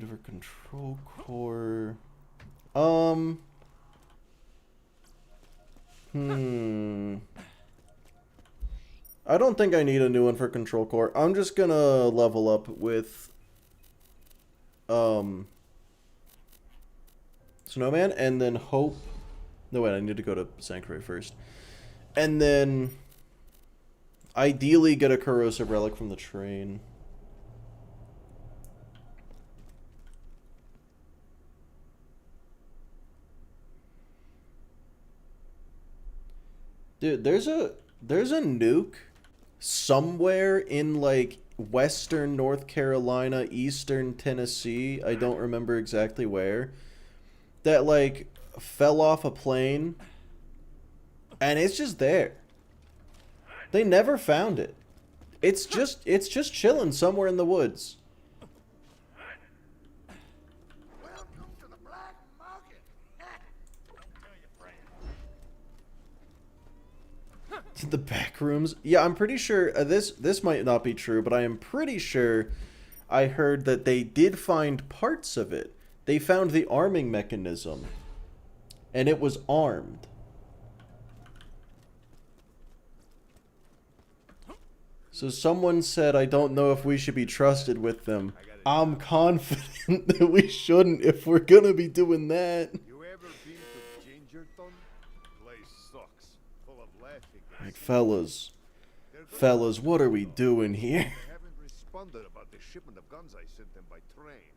For control core. I don't think I need a new one for control core. I'm just gonna level up with Snowman, and then hope. No, wait, I need to go to Sanctuary first. And then ideally get a corrosive relic from the train. Dude, there's a nuke somewhere in like western North Carolina, eastern Tennessee, I don't remember exactly where, that like fell off a plane and it's just there. They never found it. It's just chilling somewhere in the woods.
Welcome to the black market. Don't tell your friends.
The back rooms. Yeah, I'm pretty sure this might not be true, but I am pretty sure I heard that they did find parts of it. They found the arming mechanism, and it was armed. So someone said, I don't know if we should be trusted with them. I'm confident that we shouldn't if we're gonna be doing that.
You ever been to Gingerton? Place sucks. Full of laughing.
Like, fellas, what are we doing here?
They haven't responded about the shipment of guns I sent them by train.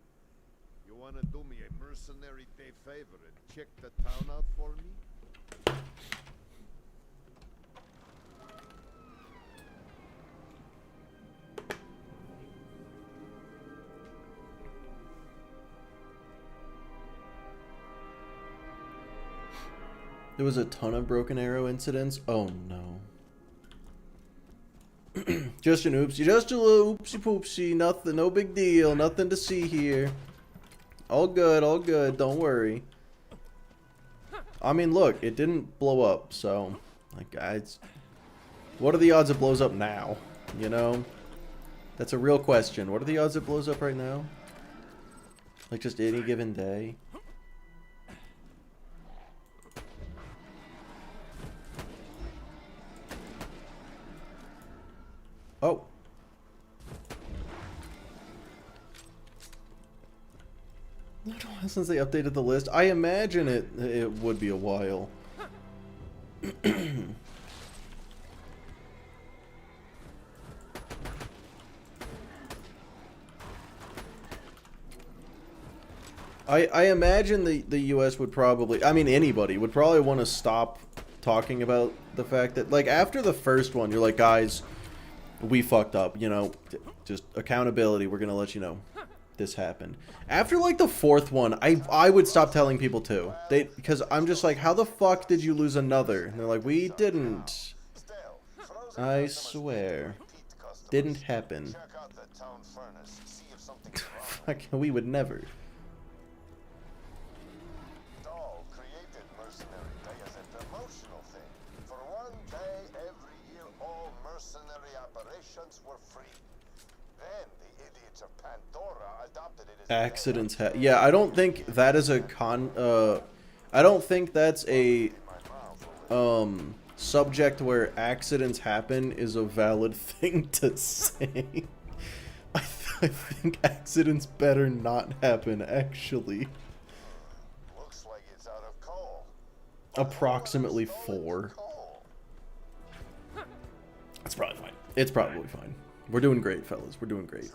You wanna do me a mercenary day favor and check the town out for me?
There was a ton of broken arrow incidents. Oh no. Just an oopsie, just a little oopsie poopsie, nothing, no big deal, nothing to see here. All good, don't worry. I mean, look, it didn't blow up, so, like, guys, what are the odds it blows up now? You know? That's a real question. What are the odds it blows up right now? Like, just any given day? Oh. Not a while since they updated the list. I imagine it would be a while. I imagine the US would probably, I mean anybody would probably want to stop talking about the fact that, like, after the first one, you're like, guys, we fucked up, you know, just accountability, we're gonna let you know this happened. After like the fourth one, I would stop telling people too. Because I'm just like, how the fuck did you lose another? And they're like, we didn't. I swear. Didn't happen. Fuck, we would never. Accidents yeah, I don't think that is a I don't think that's a subject where accidents happen is a valid thing to say. I think accidents better not happen, actually.
Looks like it's out of coal.
Approximately 4. It's probably fine. It's probably fine. We're doing great, fellas. We're doing great.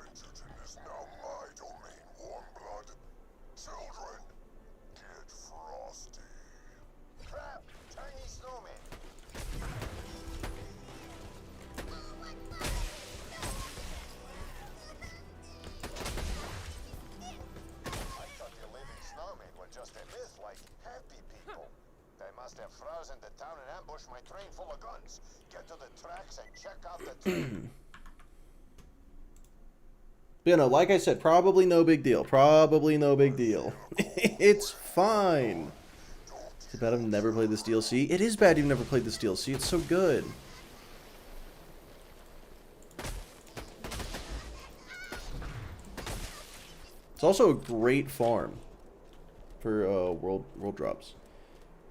You know, like I said, probably no big deal. Probably no big deal. It's fine. It's bad I've never played this DLC. It is bad you've never played this DLC. It's so good. It's also a great farm for world drops.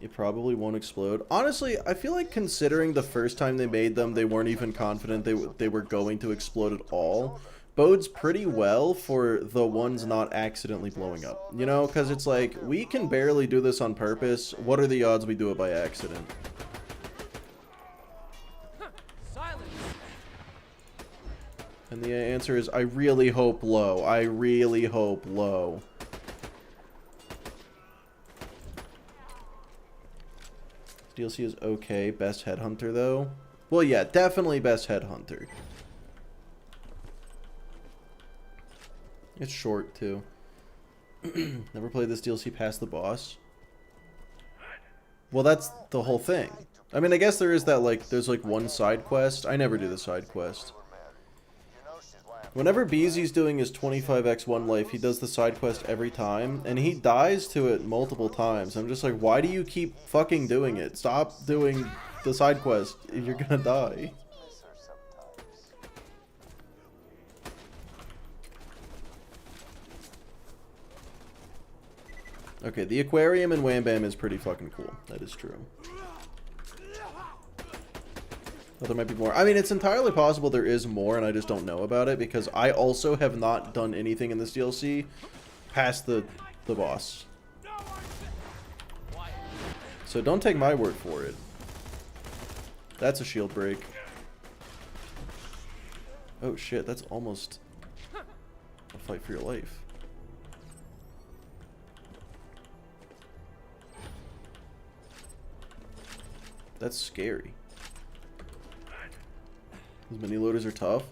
It probably won't explode. Honestly, I feel like considering the first time they made them, they weren't even confident they were going to explode at all. bodes pretty well for the ones not accidentally blowing up. You know, because it's like, we can barely do this on purpose. What are the odds we do it by accident? And the answer is, I really hope low. I really hope low. DLC is okay. Best Headhunter, though. Well, yeah, definitely best Headhunter. It's short, too. Never played this DLC past the boss. Well, that's the whole thing. I mean, I guess there is that, like, there's, like, one side quest. I never do the side quest. Whenever Beezy's doing his 25x1 life, he does the side quest every time, and he dies to it multiple times. I'm just like, why do you keep fucking doing it? Stop doing the side quest. You're gonna die. Okay, the aquarium in Wham Bam is pretty fucking cool. That is true. Well, there might be more. I mean, it's entirely possible there is more, and I just don't know about it, because I also have not done anything in this DLC past the boss. So don't take my word for it. That's a shield break. Oh shit, that's almost a fight for your life. That's scary. Those mini loaders are tough.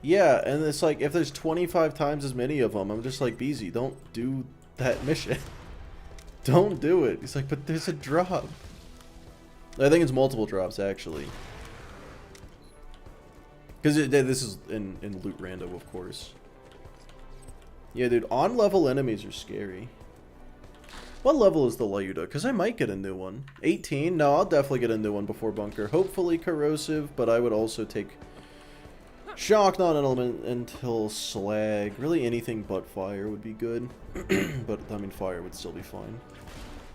Yeah, and it's like, if there's 25 times as many of them, I'm just like, Beezy, don't do that mission. Don't do it. He's like, but there's a drop. I think it's multiple drops, actually. Because this is in loot rando, of course. Yeah, dude, on-level enemies are scary. What level is the Lyuda? Because I might get a new one. 18? No, I'll definitely get a new one before Bunker. Hopefully Corrosive, but I would also take Shock, not an element, until Slag. Really anything but Fire would be good. But, I mean, Fire would still be fine.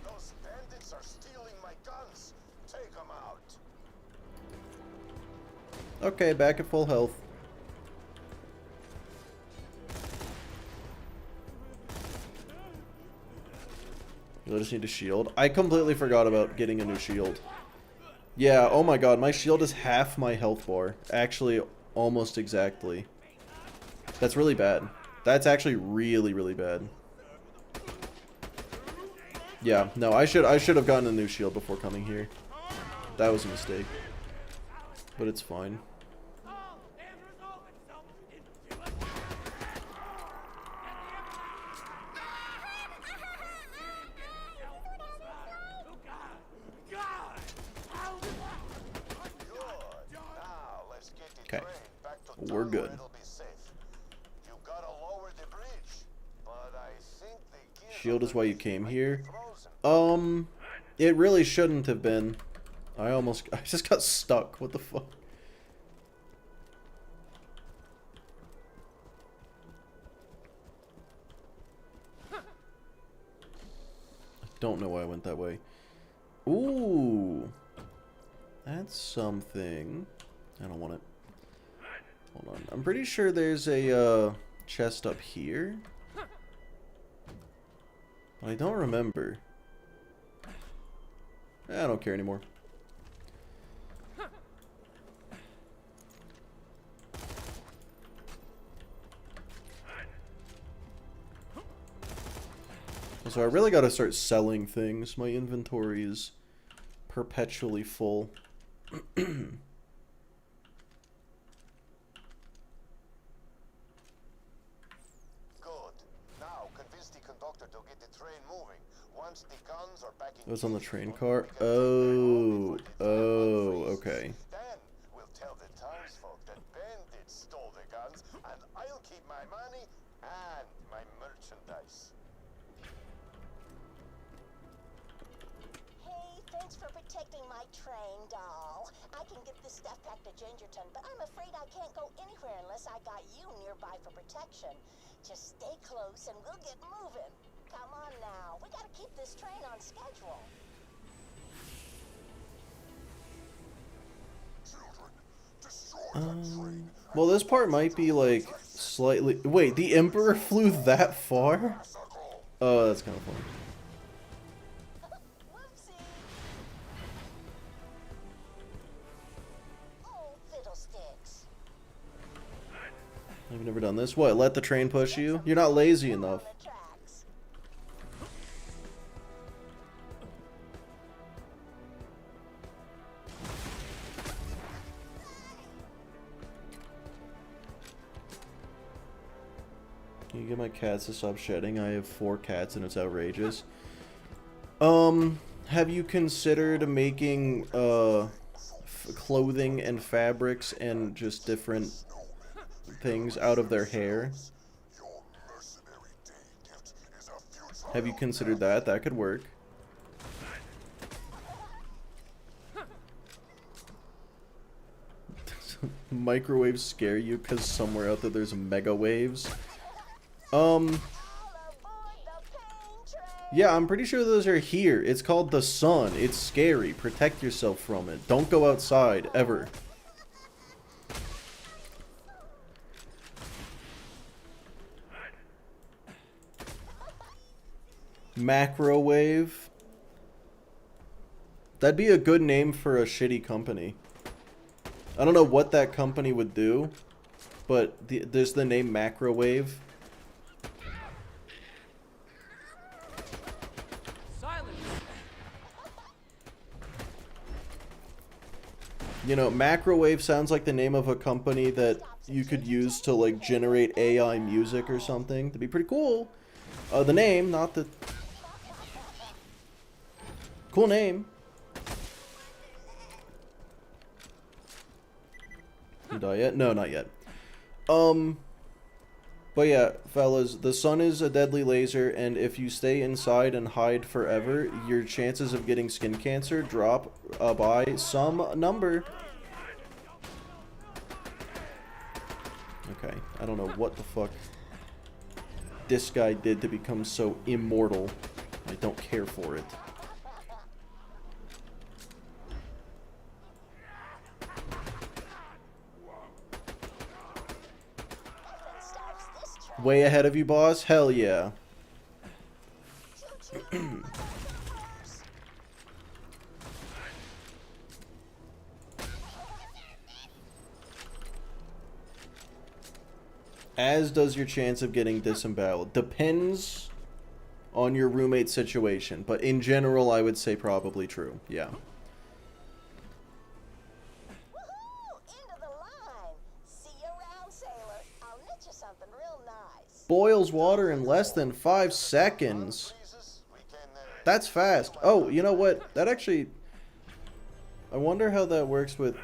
Those bandits are stealing my guns. Take them out.
Okay, back at full health. I just need a shield. I completely forgot about getting a new shield. Yeah, oh my god, my shield is half my health bar. Actually, almost exactly. That's really bad. That's actually really, really bad. Yeah, no, I should have gotten a new shield before coming here. That was a mistake. But it's fine. Okay, we're good. Shield is why you came here. It really shouldn't have been. I just got stuck. What the fuck? I don't know why I went that way. Ooh, that's something. I don't want it. Hold on. I'm pretty sure there's a chest up here. But I don't remember. I don't care anymore. So I really gotta start selling things. My inventory is perpetually full. It was on the train car. Oh, okay.
Then we'll tell the townsfolk that bandits stole the guns, and I'll keep my money and my merchandise.
Hey, thanks for protecting my train, doll. I can get this stuff back to Gingerton, but I'm afraid I can't go anywhere unless I got you nearby for protection. Just stay close and we'll get moving. Come on now, we gotta keep this train on schedule.
Well, this part might be like Slightly. Wait, the Emperor flew that far? Oh, that's kind of funny.
Whoopsie. Oh, fiddlesticks.
I've never done this. What? Let the train push you? You're not lazy enough.
On the tracks.
Can you get my cats to stop shedding? I have 4 cats and it's outrageous. Have you considered making, clothing and fabrics and just different things out of their hair? Have you considered that? That could work. Microwaves scare you because somewhere out there there's mega waves. Yeah, I'm pretty sure those are here. It's called the sun. It's scary. Protect yourself from it. Don't go outside, ever. Macrowave. That'd be a good name for a shitty company. I don't know what that company would do, but there's the name Macrowave. You know, Macrowave sounds like the name of a company that you could use to, like, generate AI music or something. That'd be pretty cool. The name, not the... Cool name. You die yet? No, not yet. But yeah, fellas, the sun is a deadly laser, and if you stay inside and hide forever, your chances of getting skin cancer drop by some number. Okay, I don't know what the fuck this guy did to become so immortal. I don't care for it. Way ahead of you, boss? Hell yeah. As does your chance of getting disemboweled. Depends on your roommate situation, but in general, I would say probably true. Yeah. Boils water in less than 5 seconds. That's fast. Oh, you know what? That actually... I wonder how that works with...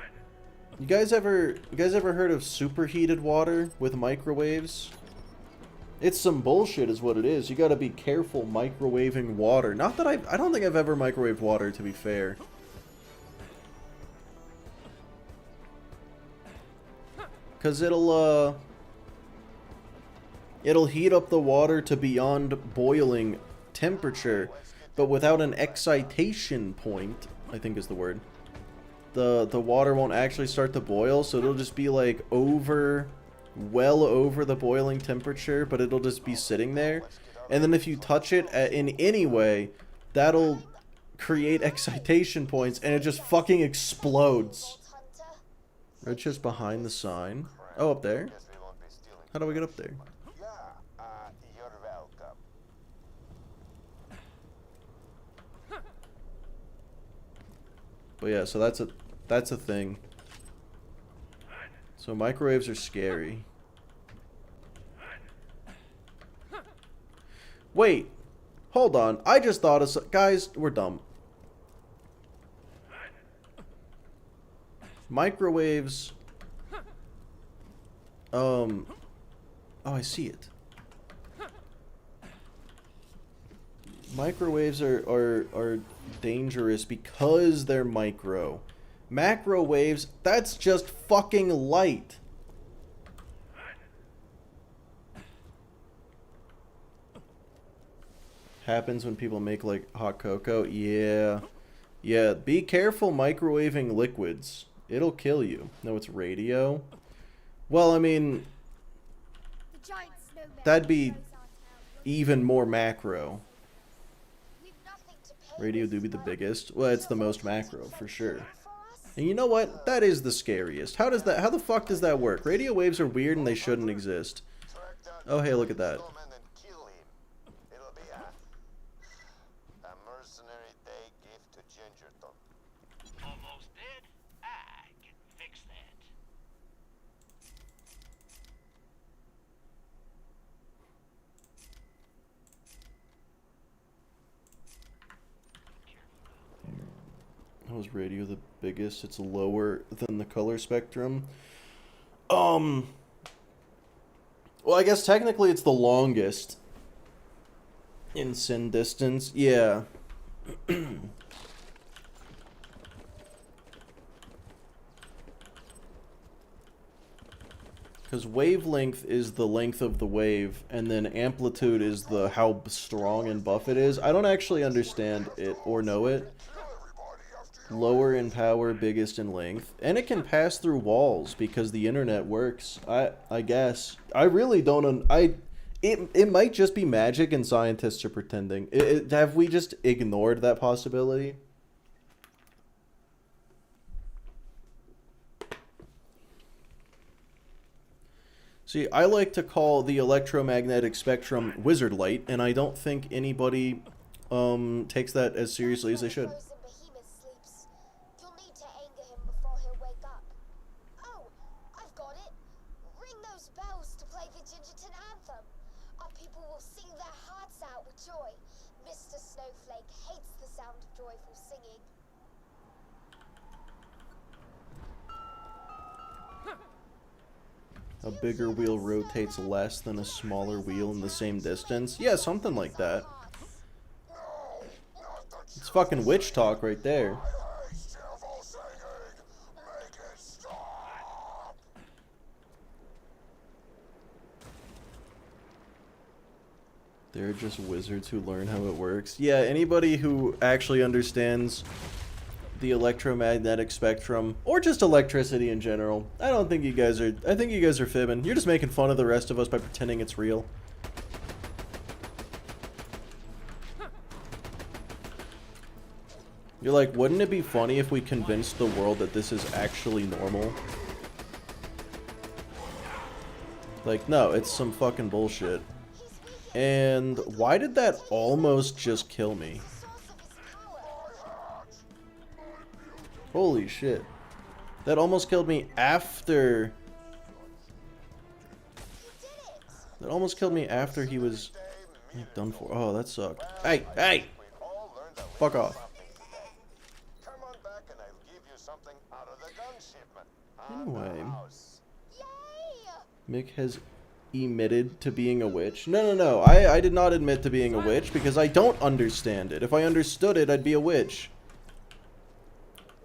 You guys ever heard of superheated water with microwaves? It's some bullshit is what it is. You gotta be careful microwaving water. Not that I don't think I've ever microwaved water, to be fair. Cause it'll heat up the water to beyond boiling temperature, but without an excitation point, I think is the word. The water won't actually start to boil, so it'll just be like well over the boiling temperature, but it'll just be sitting there. And then if you touch it in any way, that'll create excitation points, and it just fucking explodes. It's just behind the sign. Oh, up there? How do I get up there?
You're welcome.
But yeah, so that's a thing. So microwaves are scary. Wait, hold on. I just thought of guys, we're dumb. Microwaves. Oh, I see it. Microwaves are dangerous because they're micro. Macro waves, that's just fucking light. Happens when people make like hot cocoa. Yeah. Yeah, be careful microwaving liquids. It'll kill you. No, it's radio. Well, I mean, That'd be even more macro. Radio do be the biggest. Well, it's the most macro for sure. And you know what? That is the scariest. How the fuck does that work? Radio waves are weird and they shouldn't exist. Oh, hey, look at that.
It'll be a mercenary they give to Gingerton.
Almost dead? I can fix that.
How is radio the biggest? It's lower than the color spectrum. Well, I guess technically it's the longest in syn distance. Yeah. Because wavelength is the length of the wave, and then amplitude is the how strong and buff it is. I don't actually understand it or know it. Lower in power, biggest in length, and it can pass through walls because the internet works. I guess I really don't. It might just be magic and scientists are pretending. Have we just ignored that possibility? See, I like to call the electromagnetic spectrum wizard light, and I don't think anybody takes that as seriously as they should. A bigger wheel rotates less than a smaller wheel in the same distance. Yeah, something like that. It's fucking witch talk right there. They're just wizards who learn how it works. Yeah, anybody who actually understands the electromagnetic spectrum, or just electricity in general. I think you guys are fibbing. You're just making fun of the rest of us by pretending it's real. You're like, wouldn't it be funny if we convinced the world that this is actually normal? Like, no, it's some fucking bullshit. And why did that almost just kill me? Holy shit. That almost killed me after... That almost killed me after he was done for. Oh, that sucked. Hey, hey! Fuck off. Anyway. Mick has emitted to being a witch. No. I did not admit to being a witch because I don't understand it. If I understood it, I'd be a witch.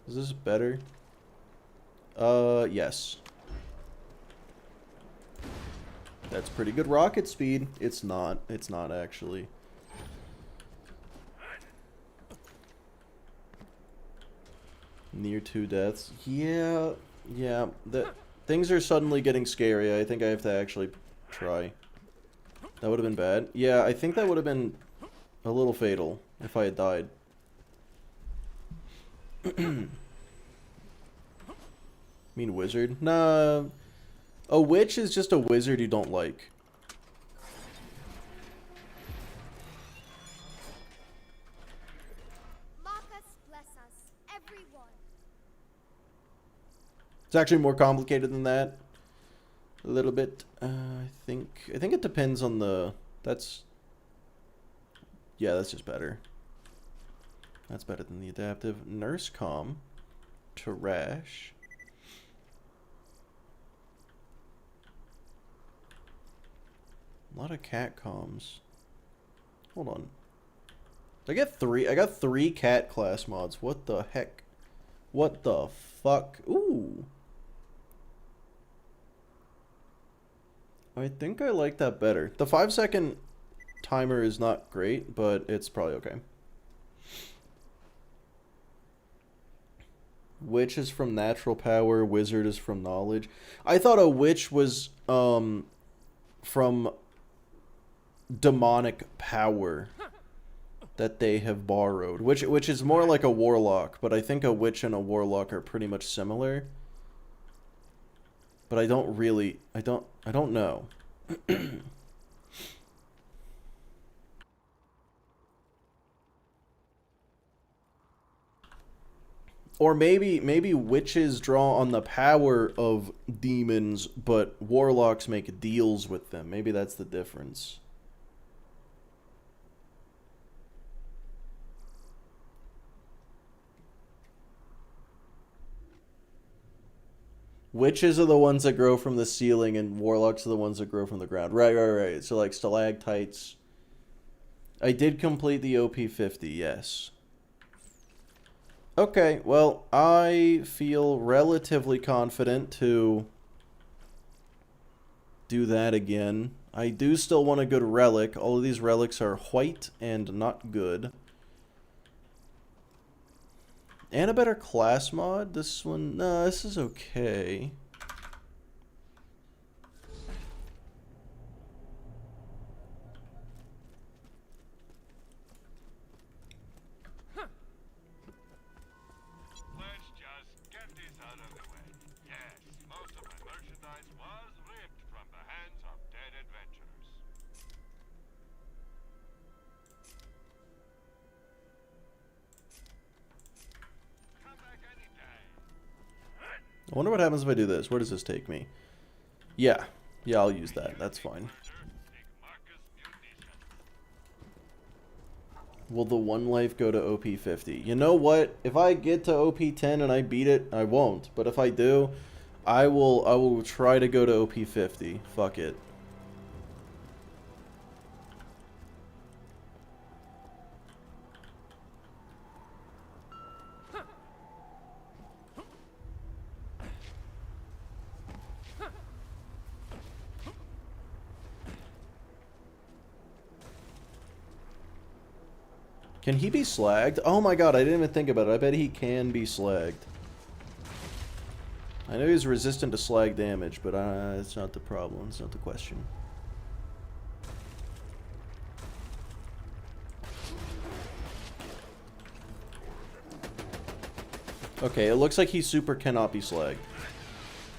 Is this better? Yes. That's pretty good rocket speed. It's not. It's not actually. Near 2 deaths. Yeah. Things are suddenly getting scary. I think I have to actually try. That would have been bad. Yeah, I think that would have been a little fatal if I had died. Mean wizard? Nah. A witch is just a wizard you don't like. It's actually more complicated than that. A little bit. I think it depends on the... Yeah, that's just better. That's better than the adaptive. Nurse comm. Trash. A lot of cat comms. Hold on. I got 3 cat class mods. What the heck? What the fuck? Ooh. I think I like that better. The 5-second timer is not great, but it's probably okay. Witch is from natural power, wizard is from knowledge. I thought a witch was from demonic power that they have borrowed, which is more like a warlock, but I think a witch and a warlock are pretty much similar. But I don't know. Or maybe witches draw on the power of demons, but warlocks make deals with them. Maybe that's the difference. Witches are the ones that grow from the ceiling, and warlocks are the ones that grow from the ground. Right. So like stalactites. I did complete the OP50, yes. Okay, well, I feel relatively confident to do that again. I do still want a good relic. All of these relics are white and not good. And a better class mod. This one, no, this is okay.
Let's just get this out of the way. Yes, most of my merchandise was ripped from the hands of dead adventurers. Come back anytime.
I wonder what happens if I do this. Where does this take me? Yeah, I'll use that. That's fine. Will the one life go to OP50? You know what? If I get to OP10 and I beat it, I won't. But if I do, I will try to go to OP50. Fuck it. Can he be slagged? Oh my god, I didn't even think about it. I bet he can be slagged. I know he's resistant to slag damage, but it's not the problem. It's not the question. Okay, it looks like he super cannot be slagged.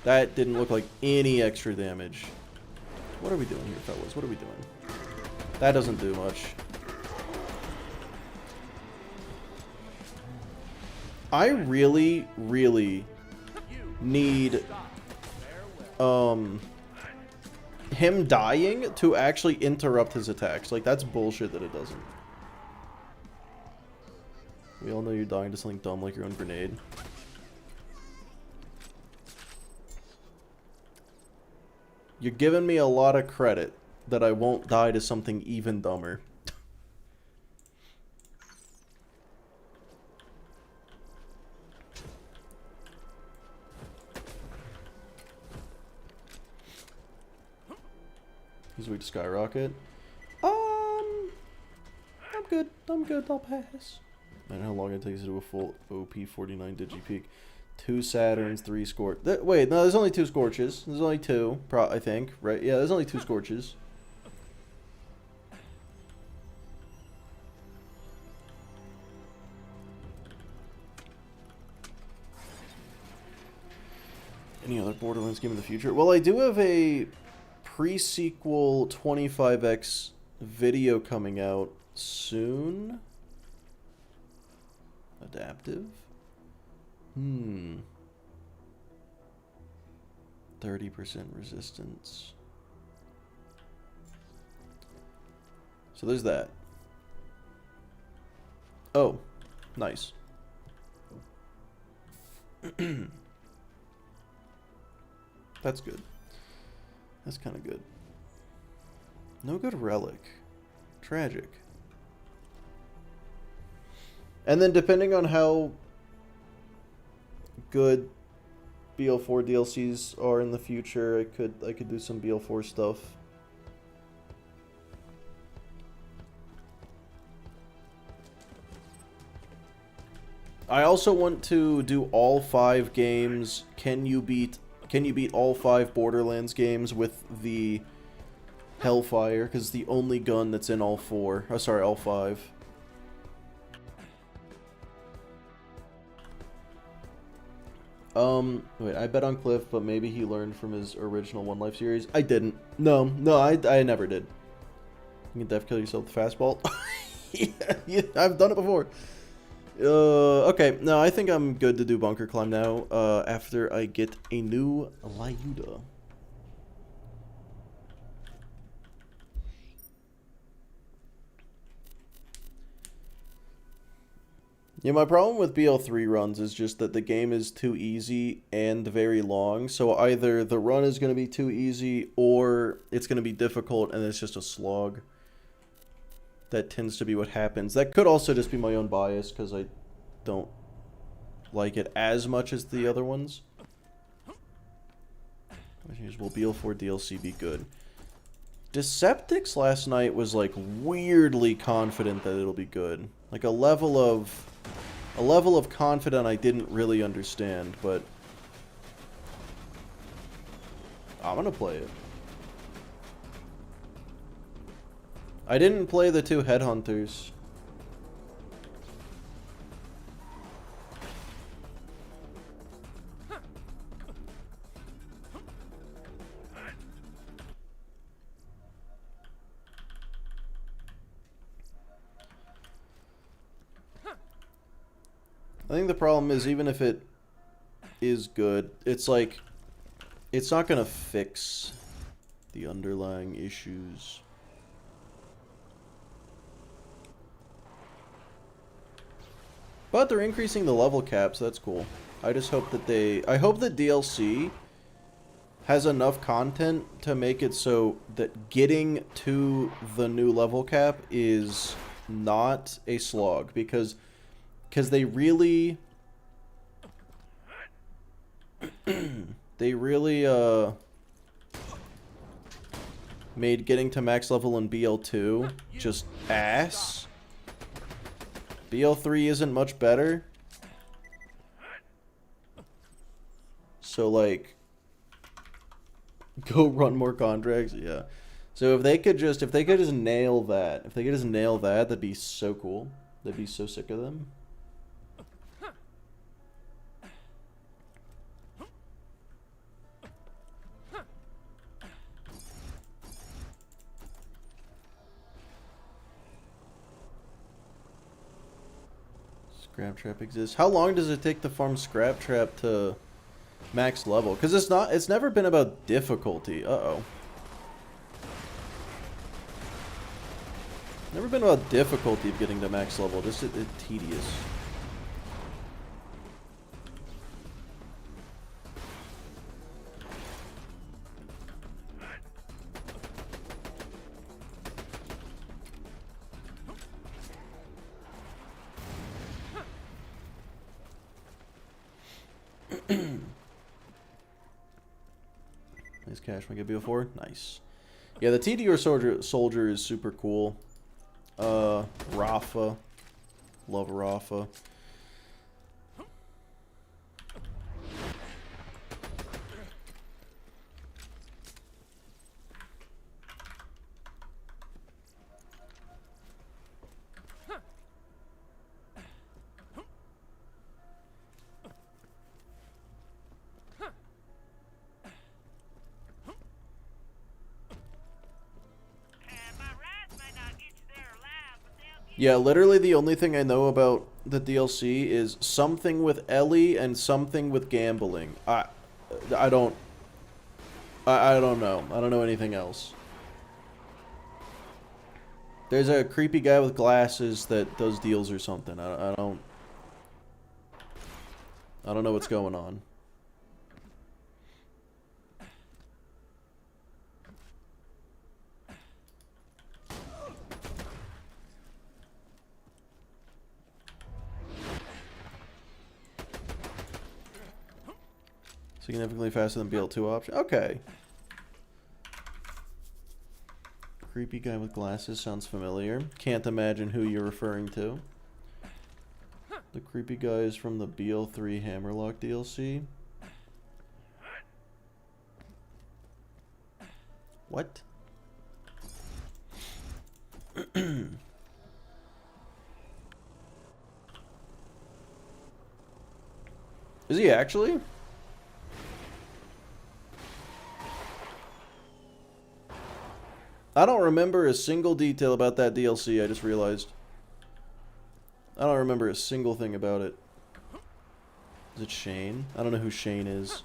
That didn't look like any extra damage. What are we doing here, fellas? What are we doing? That doesn't do much. I really need him dying to actually interrupt his attacks. Like, that's bullshit that it doesn't. We all know you're dying to something dumb like your own grenade. You're giving me a lot of credit that I won't die to something even dumber. He's weak to skyrocket. I'm good. I'll pass. I don't know how long it takes to do a full OP49 Digipeak. 2 Saturns, 3 Scorch. Wait, no, there's only 2 Scorches. There's only 2, I think, right? Yeah, there's only 2 Scorches. Any other Borderlands game in the future? Well, I do have a pre-sequel 25x video coming out soon. Adaptive? 30% resistance. So there's that. Oh, nice. That's good. That's kind of good. No good relic. Tragic. And then depending on how good BL4 DLCs are in the future, I could do some BL4 stuff. I also want to do all 5 games. Can you beat all 5 Borderlands games with the Hellfire, because it's the only gun that's in all 4. Oh, sorry, all 5. Wait, I bet on Cliff, but maybe he learned from his original One Life series. I didn't. No, I never did. You can def kill yourself with the fastball. yeah, I've done it before. Okay, no, I think I'm good to do bunker climb now, after I get a new Lyuda. Yeah, my problem with BL3 runs is just that the game is too easy and very long, so either the run is going to be too easy, or it's going to be difficult and it's just a slog. That tends to be what happens. That could also just be my own bias, because I don't like it as much as the other ones. Will BL4 DLC be good? Deceptix last night was like weirdly confident that it'll be good. Like a level of confident I didn't really understand, but I'm gonna play it. I didn't play the 2 headhunters. I think the problem is, even if it is good, it's like, it's not gonna fix the underlying issues. But they're increasing the level cap, so that's cool. I just hope that I hope the DLC has enough content to make it so that getting to the new level cap is not a slog, because they really made getting to max level in BL2 just ass. BL3 isn't much better. So, like, go run more contracts, yeah. So if they could just nail that, that'd be so cool. That'd be so sick of them. Scrap trap exists. How long does it take to farm scrap trap to max level? Because it's never been about difficulty. Uh-oh. Never been about difficulty of getting to max level. Just it's tedious. Nice cash when I get BO4. Nice. Yeah, the TDR soldier is super cool. Rafa. Love Rafa. Yeah, literally the only thing I know about the DLC is something with Ellie and something with gambling. I don't know. I don't know anything else. There's a creepy guy with glasses that does deals or something. I don't know what's going on. Significantly faster than BL2 option. Okay. Creepy guy with glasses sounds familiar. Can't imagine who you're referring to. The creepy guy is from the BL3 Hammerlock DLC. What? Is he actually? I don't remember a single detail about that DLC, I just realized. I don't remember a single thing about it. Is it Shane? I don't know who Shane is.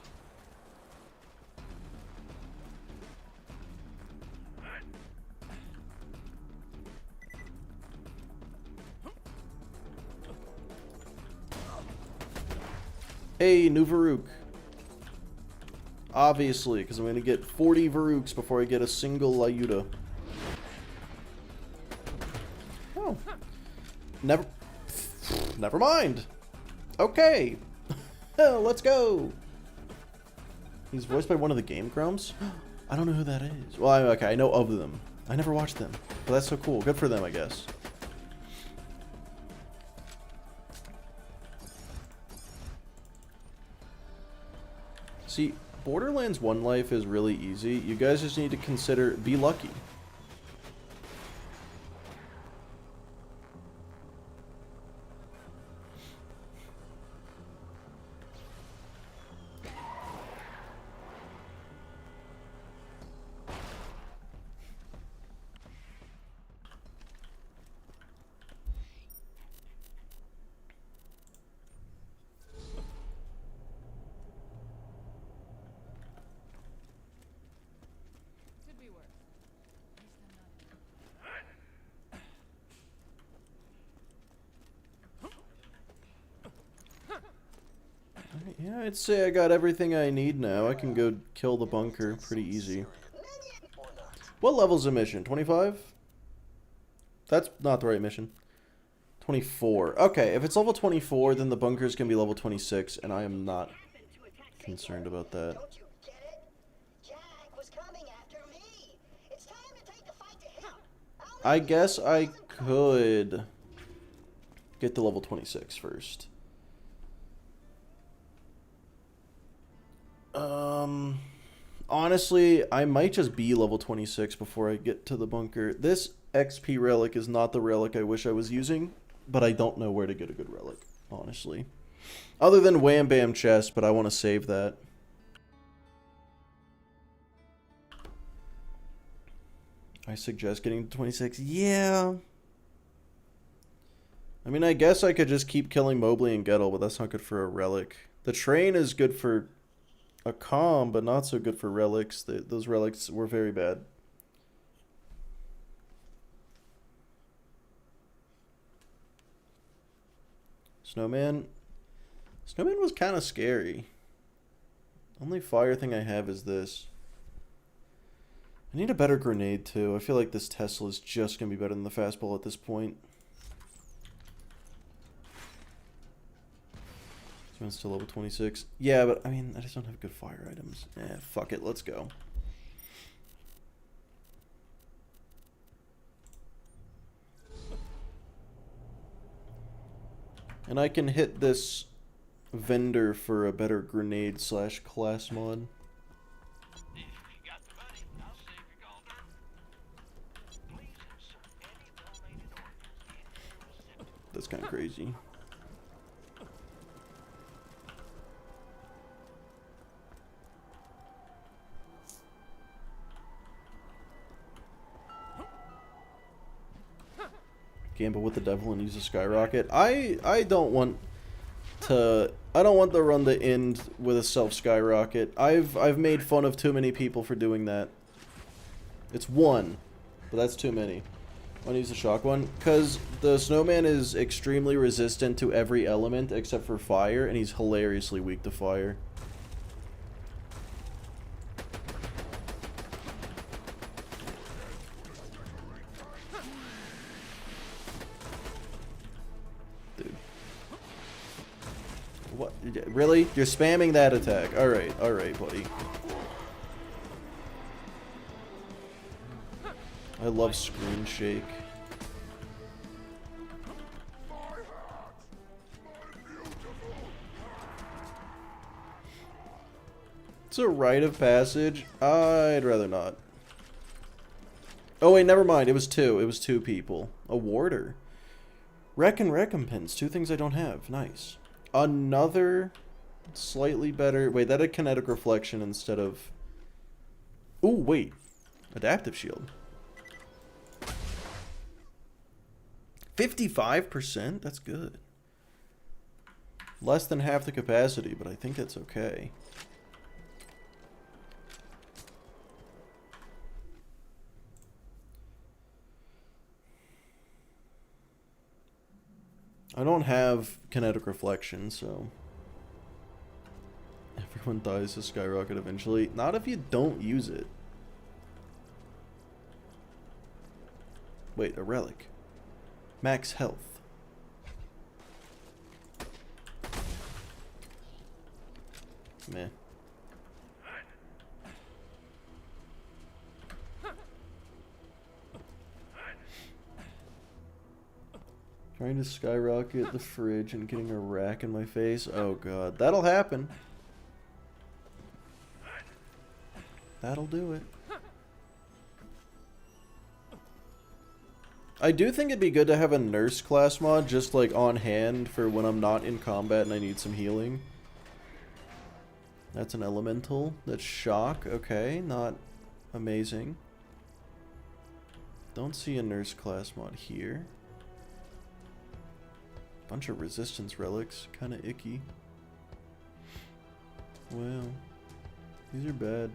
Hey, new Varuk. Obviously, because I'm going to get 40 Varuks before I get a single Lyuda. Oh. Never mind. Okay. Let's go. He's voiced by one of the Game Grumps? I don't know who that is. Well, okay, I know of them. I never watched them. But that's so cool. Good for them, I guess. See, Borderlands 1 life is really easy. You guys just need to consider, be lucky.
Could be worse.
Yeah, I'd say I got everything I need now. I can go kill the bunker pretty easy. What level's the mission? 25? That's not the right mission. 24. Okay, if it's level 24, then the bunker's gonna be level 26, and I am not concerned about that.
Don't you get it? Jack was coming after me. It's time to take the fight to him.
I guess I could get to level 26 first. Honestly, I might just be level 26 before I get to the bunker. This XP relic is not the relic I wish I was using, but I don't know where to get a good relic, honestly. Other than Wham Bam chest, but I want to save that. I suggest getting to 26. Yeah. I mean, I guess I could just keep killing Mobley and Gettle, but that's not good for a relic. The train is good for a calm, but not so good for relics. Those relics were very bad. Snowman. Snowman was kind of scary. Only fire thing I have is this. I need a better grenade too. I feel like this Tesla is just going to be better than the fastball at this point. It's to level 26. Yeah, but I mean, I just don't have good fire items. Fuck it, let's go. And I can hit this vendor for a better grenade slash class mod.
If you got the money, I'll save your golden. Please insert any donated organs.
That's kind of crazy. Gamble with the devil and use a skyrocket. I don't want the run to end with a self skyrocket. I've made fun of too many people for doing that. It's one, but that's too many. I want to use the shock one because the snowman is extremely resistant to every element except for fire, and he's hilariously weak to fire. What? Really? You're spamming that attack. Alright, buddy. I love screen shake. It's a rite of passage. I'd rather not. Oh wait, never mind. It was two. It was two people. A warder. Wreck and recompense. Two things I don't have. Nice. Another Slightly better. Wait, that had kinetic reflection instead of... Ooh, wait. Adaptive shield. 55%? That's good. Less than half the capacity, but I think that's okay. I don't have kinetic reflection, so... Everyone dies to skyrocket eventually. Not if you don't use it. Wait, a relic. Max health. Meh. Trying to skyrocket the fridge and getting a rack in my face. Oh god, that'll happen. That'll do it. I do think it'd be good to have a nurse class mod just like on hand for when I'm not in combat and I need some healing. That's an elemental. That's shock. Okay, not amazing. Don't see a nurse class mod here. Bunch of resistance relics. Kind of icky. Wow. These are bad.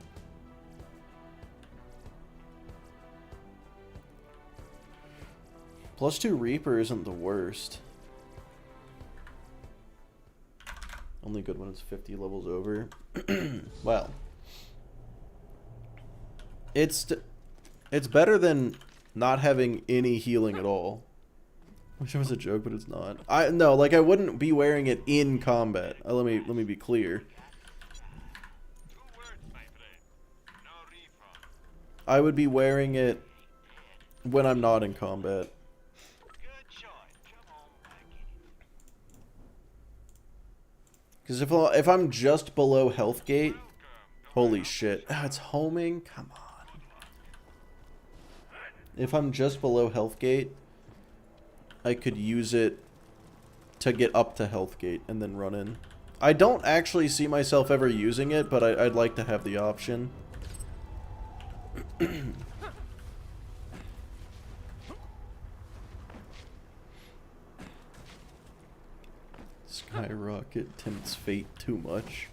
+2 Reaper isn't the worst. Only good when it's 50 levels over. Well. It's better than not having any healing at all. Wish it was a joke, but it's not. No, like I wouldn't be wearing it in combat. Let me be clear. I would be wearing it when I'm not in combat. Because if I'm just below health gate, holy shit. It's homing? Come on. If I'm just below health gate, I could use it to get up to health gate and then run in. I don't actually see myself ever using it, but I'd like to have the option. Skyrocket tempts fate too much.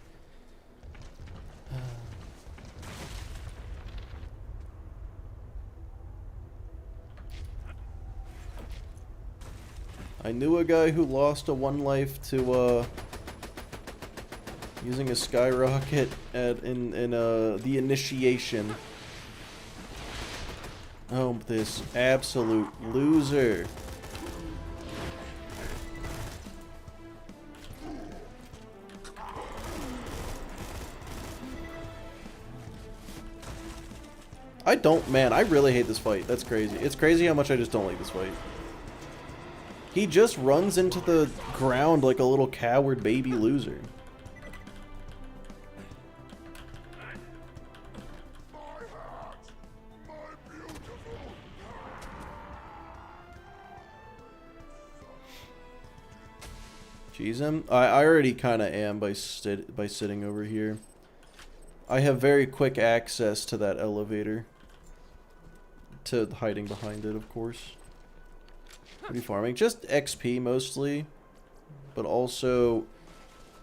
I knew a guy who lost a 1 life to using a skyrocket in the initiation. Oh, this absolute loser. Man, I really hate this fight. That's crazy. It's crazy how much I just don't like this fight. He just runs into the ground like a little coward baby loser. Jeez, I already kind of am by sitting over here. I have very quick access to that elevator. To hiding behind it, of course. What are you farming? Just XP mostly. But also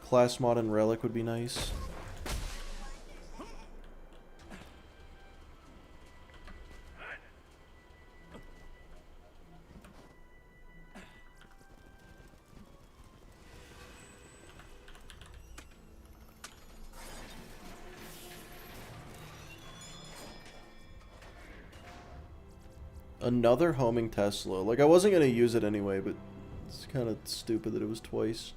class mod and relic would be nice. Another homing Tesla. Like, I wasn't going to use it anyway, but it's kind of stupid that it was twice.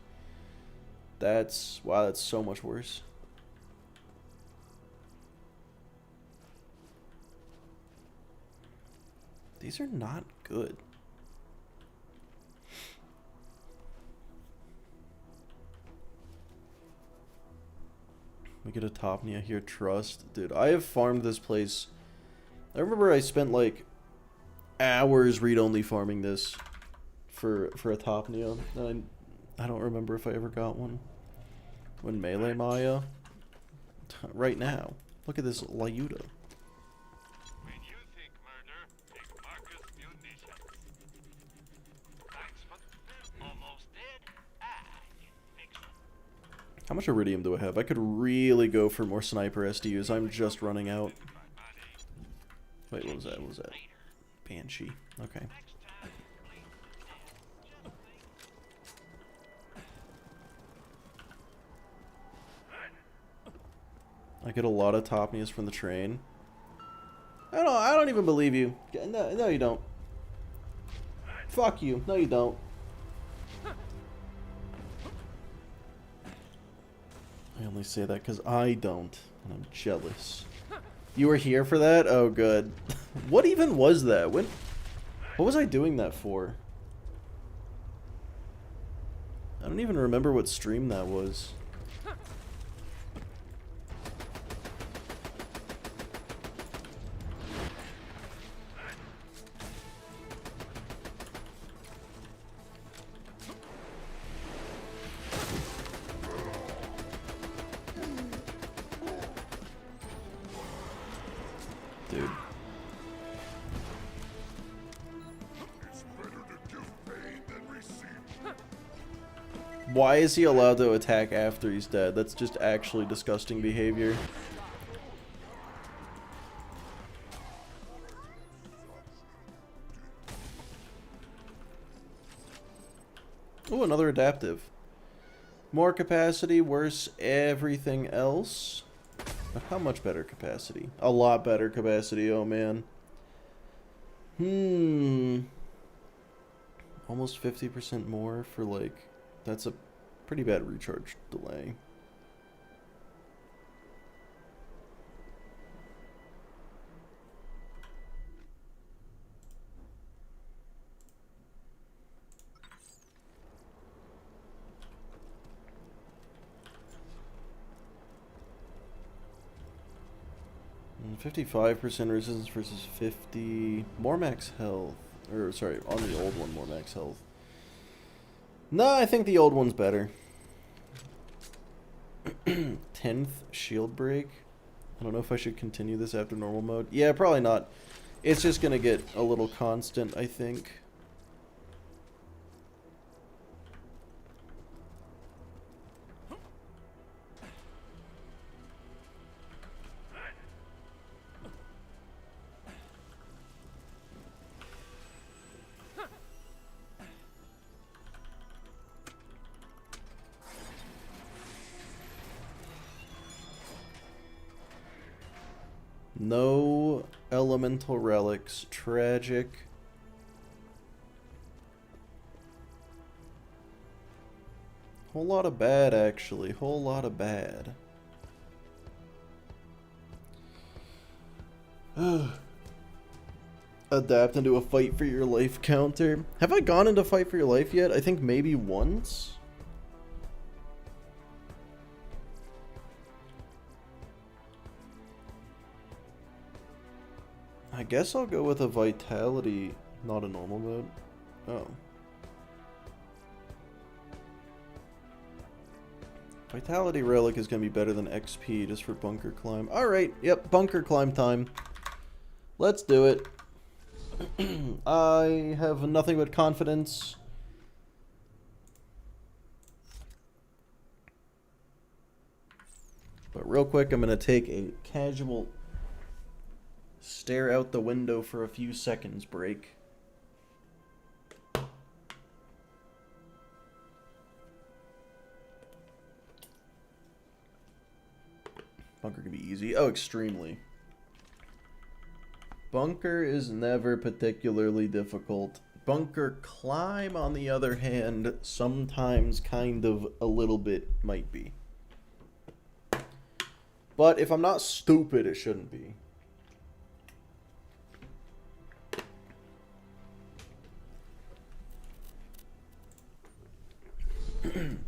That's... Wow, that's so much worse. These are not good. We get a Topnia here. Trust. Dude, I have farmed this place. I remember I spent, like... hours read-only farming this for a Topnia. I don't remember if I ever got one. Win melee Maya? Right now. Look at this Lyuda.
When you think murder, think Marcus Munitions. Thanks for almost dead. I can fix it.
How much iridium do I have? I could really go for more sniper SDUs. I'm just running out. Wait, what was that? What was that? Banshee. Okay. I get a lot of topnias from the train. I don't even believe you. No, you don't. Fuck you. No, you don't. I only say that because I don't, and I'm jealous. You were here for that? Oh, good. What even was that? What was I doing that for? I don't even remember what stream that was. Dude. Why is he allowed to attack after he's dead? That's just actually disgusting behavior. Oh, another adaptive. More capacity, worse everything else. But how much better capacity? A lot better capacity, oh man. Almost 50% more for like... That's a pretty bad recharge delay. And 55% resistance versus 50. More max health. Or, sorry, on the old one, more max health. No, I think the old one's better. 10th shield break. I don't know if I should continue this after normal mode. Yeah, probably not. It's just gonna get a little constant, I think. No elemental relics. Tragic. Whole lot of bad, actually. Whole lot of bad. Adapt into a fight for your life counter. Have I gone into fight for your life yet? I think maybe once. I guess I'll go with a vitality, not a normal mode. Oh. Vitality relic is going to be better than XP just for bunker climb. Alright, yep, bunker climb time. Let's do it. I have nothing but confidence. But real quick, I'm going to take a casual stare out the window for a few seconds break. Bunker can be easy. Oh, extremely. Bunker is never particularly difficult. Bunker climb, on the other hand, sometimes kind of a little bit might be. But if I'm not stupid, it shouldn't be.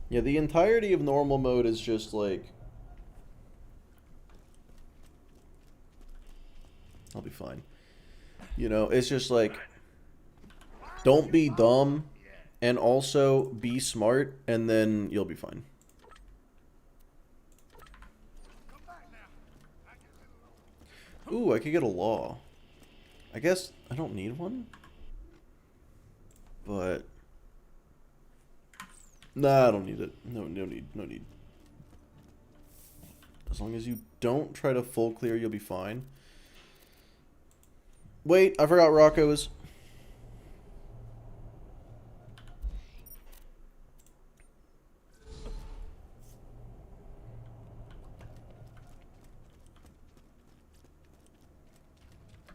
Yeah, the entirety of normal mode is just like... I'll be fine. You know, it's just like... Don't be dumb, and also be smart, and then you'll be fine. Ooh, I could get a law. I guess I don't need one. But nah, I don't need it. No need. As long as you don't try to full clear, you'll be fine. Wait, I forgot Rocco's.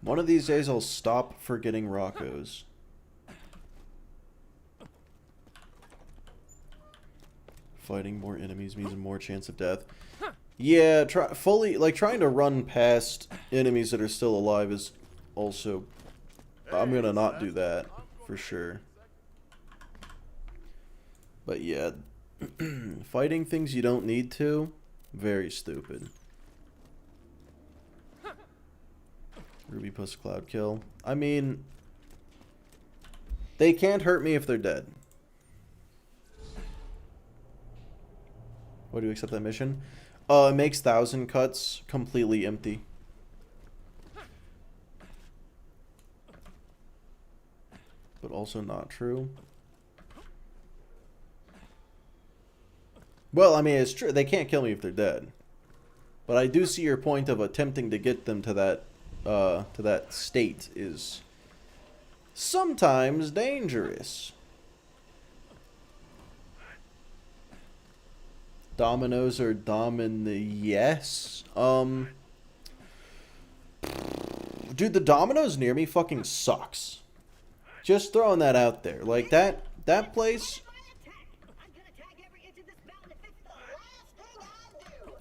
One of these days I'll stop forgetting Rocco's. Fighting more enemies means more chance of death. Yeah, trying to run past enemies that are still alive is also... I'm gonna not do that, for sure. But yeah, fighting things you don't need to, very stupid. Ruby plus Cloud kill. I mean, they can't hurt me if they're dead. Why do you accept that mission? It makes 1,000 cuts completely empty. But also not true. Well, I mean, it's true. They can't kill me if they're dead. But I do see your point of attempting to get them to that state is sometimes dangerous. Dominoes or yes. Dude, the Dominoes near me fucking sucks. Just throwing that out there. Like that place.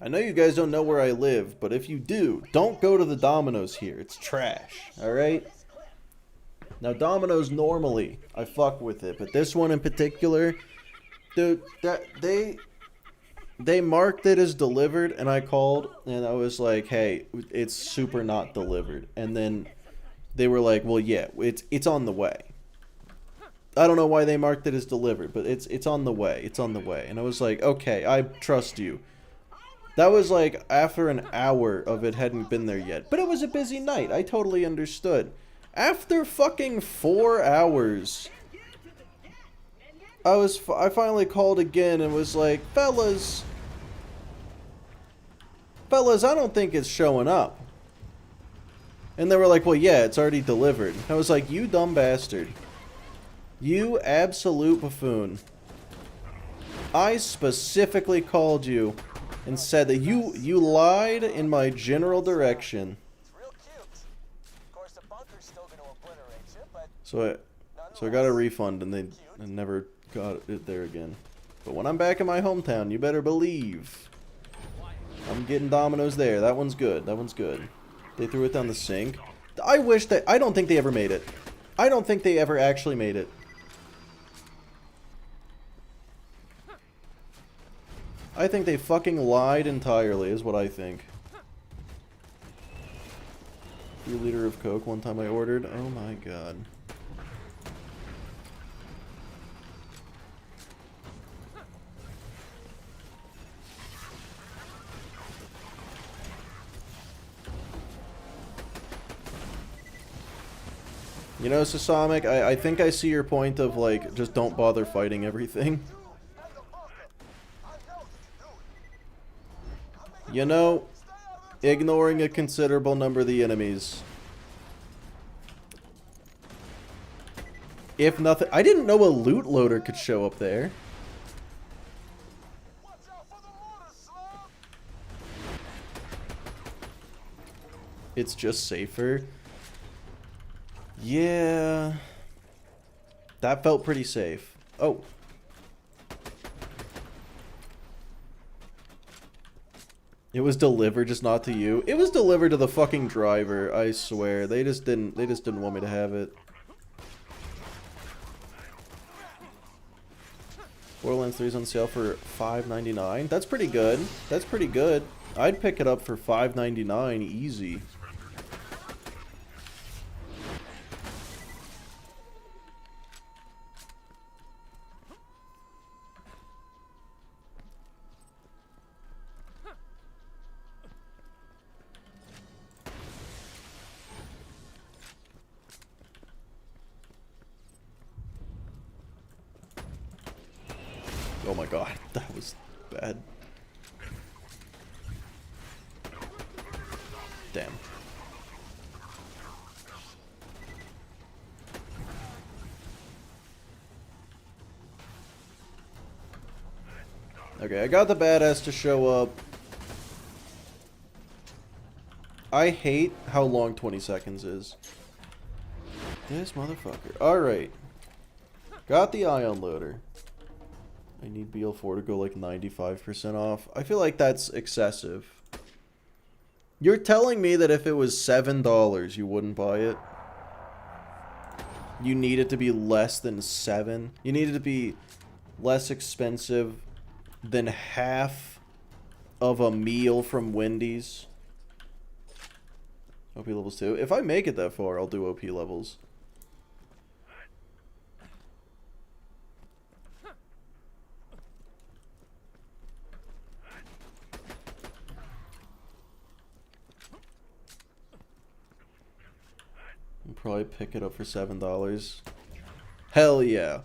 I know you guys don't know where I live, but if you do, don't go to the Domino's here. It's trash. Alright? Now Domino's normally I fuck with it, but this one in particular, dude, they marked it as delivered, and I called, and I was like, hey, it's super not delivered. And then they were like, well, yeah, it's on the way. I don't know why they marked it as delivered, but it's on the way. It's on the way. And I was like, okay, I trust you. That was like after an hour of it hadn't been there yet. But it was a busy night. I totally understood. After fucking 4 hours, I finally called again and was like, fellas, I don't think it's showing up. And they were like, well, yeah, it's already delivered. I was like, you dumb bastard. You absolute buffoon. I specifically called you and said that you lied in my general direction.
It's real cute. Of course, the bunker's still going to obliterate you, but
So I got a refund, and they never got it there again. But when I'm back in my hometown, you better believe I'm getting Domino's there. That one's good. That one's good. They threw it down the sink. I don't think they ever made it. I don't think they ever actually made it. I think they fucking lied entirely, is what I think. 3 liter of Coke one time I ordered. Oh my god. You know, Sasamic, I think I see your point of, like, just don't bother fighting everything. You know, ignoring a considerable number of the enemies. If nothing... I didn't know a loot loader could show up there. It's just safer. Yeah. That felt pretty safe. Oh. It was delivered, just not to you. It was delivered to the fucking driver, I swear. They just didn't want me to have it. Borderlands 3 is on sale for $5.99. That's pretty good. That's pretty good. I'd pick it up for $5.99 easy. god, that was bad. Damn. Okay, I got the badass to show up. I hate how long 20 seconds is. This motherfucker. Alright. Got the ion loader. I need BL4 to go like 95% off. I feel like that's excessive. You're telling me that if it was $7, you wouldn't buy it? You need it to be less than 7? You need it to be less expensive than half of a meal from Wendy's? OP levels 2. If I make it that far, I'll do OP levels. I'll probably pick it up for $7. Hell yeah.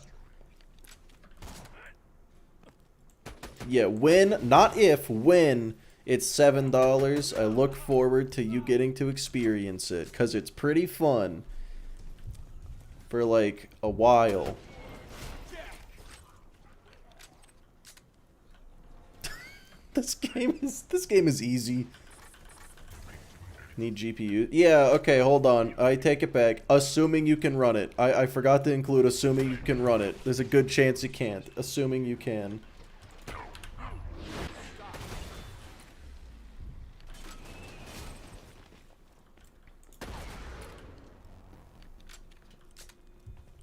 Yeah, when, not if, when it's $7, I look forward to you getting to experience it, because it's pretty fun for like a while. This game is easy. Need GPU. Yeah, okay, hold on. I take it back. Assuming you can run it. I forgot to include assuming you can run it. There's a good chance you can't. Assuming you can.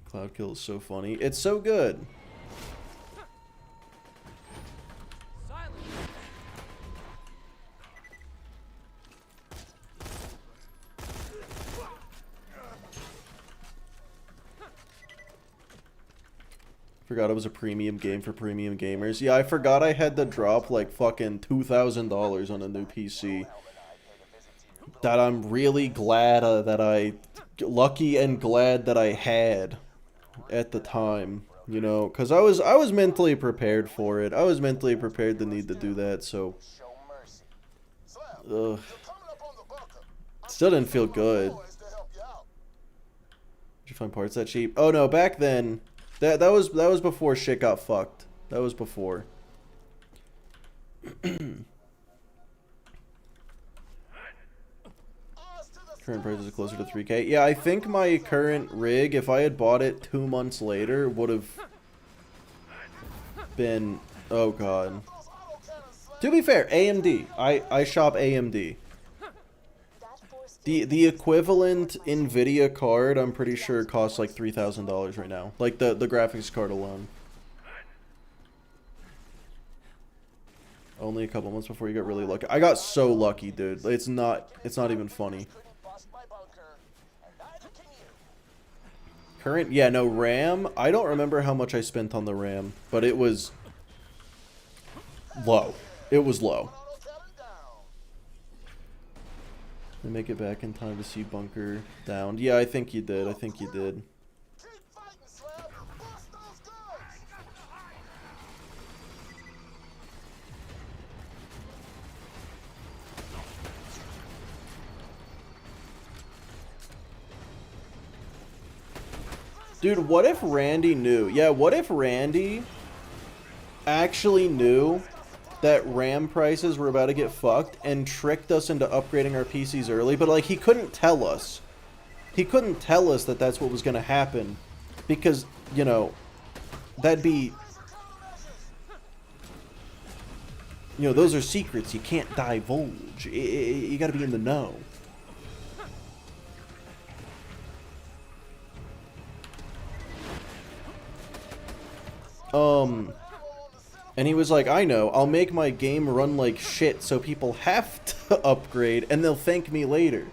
Cloud kill is so funny. It's so good. Forgot it was a premium game for premium gamers. Yeah, I forgot I had to drop like fucking $2,000 on a new PC. That I'm really glad lucky and glad that I had at the time, you know, because I was mentally prepared for it. I was mentally prepared to need to do that, so still didn't feel good. Did you find parts that cheap? Oh no, back then that was before shit got fucked. That was before. Current prices are closer to 3K. Yeah, I think my current rig, if I had bought it 2 months later, would have been... Oh, God. To be fair, AMD. I shop AMD. The equivalent NVIDIA card, I'm pretty sure, costs like $3,000 right now. Like, the graphics card alone. Only a couple months before you got really lucky. I got so lucky, dude. It's not even funny. Current, yeah, no, RAM. I don't remember how much I spent on the RAM, but it was low. It was low. They make it back in time to see Bunker down. Yeah, I think you did. I think you did. Dude, what if Randy knew? Yeah, what if Randy actually knew that RAM prices were about to get fucked and tricked us into upgrading our PCs early, but like he couldn't tell us. He couldn't tell us that that's what was going to happen because, you know, that'd be... You know, those are secrets you can't divulge. You gotta be in the know. And he was like, I know, I'll make my game run like shit so people have to upgrade and they'll thank me later.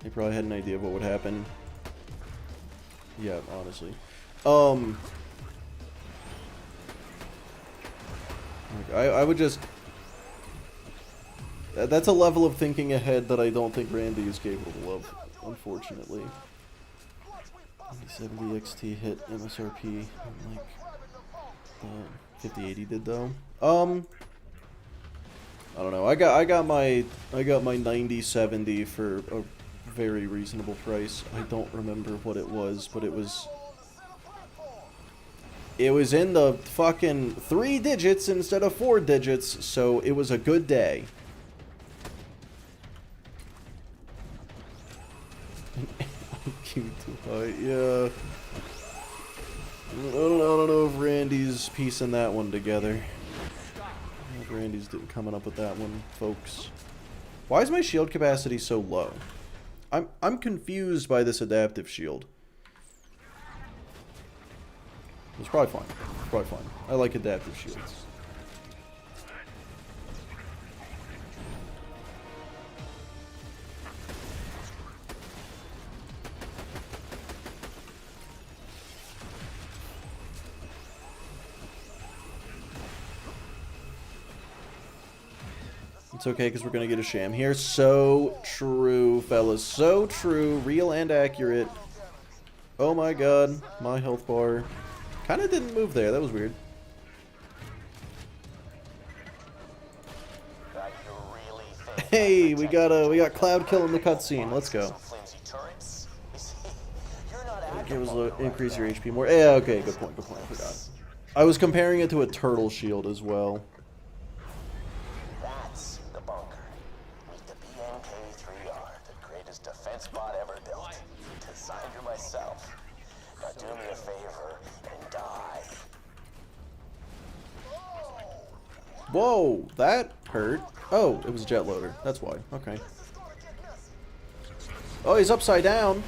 They probably had an idea of what would happen. Yeah, honestly. I would just... That's a level of thinking ahead that I don't think Randy is capable of, unfortunately. 70 XT hit MSRP in like the 5080 did though. I don't know. I got my 9070 for a very reasonable price. I don't remember what it was, but it was in the fucking 3 digits instead of 4 digits, so it was a good day. Too high, yeah. I don't know if Randy's piecing that one together. Randy's coming up with that one, folks. Why is my shield capacity so low? I'm confused by this adaptive shield. It's probably fine. It's probably fine. I like adaptive shields. It's okay, because we're going to get a sham here. So true, fellas. So true. Real and accurate. Oh my god. My health bar kind of didn't move there. That was weird. Hey, we got Cloud Kill in the cutscene. Let's go. Give us increase your HP more. Yeah, okay, good point, good point. I forgot. I was comparing it to a turtle shield as well.
That's the bunker. Meet the BNK-3R, the greatest defense bot ever built. Designed her myself. Now do me a favor and die.
Whoa, that hurt. Oh, it was a jet loader. That's why. Okay. Oh, he's upside down.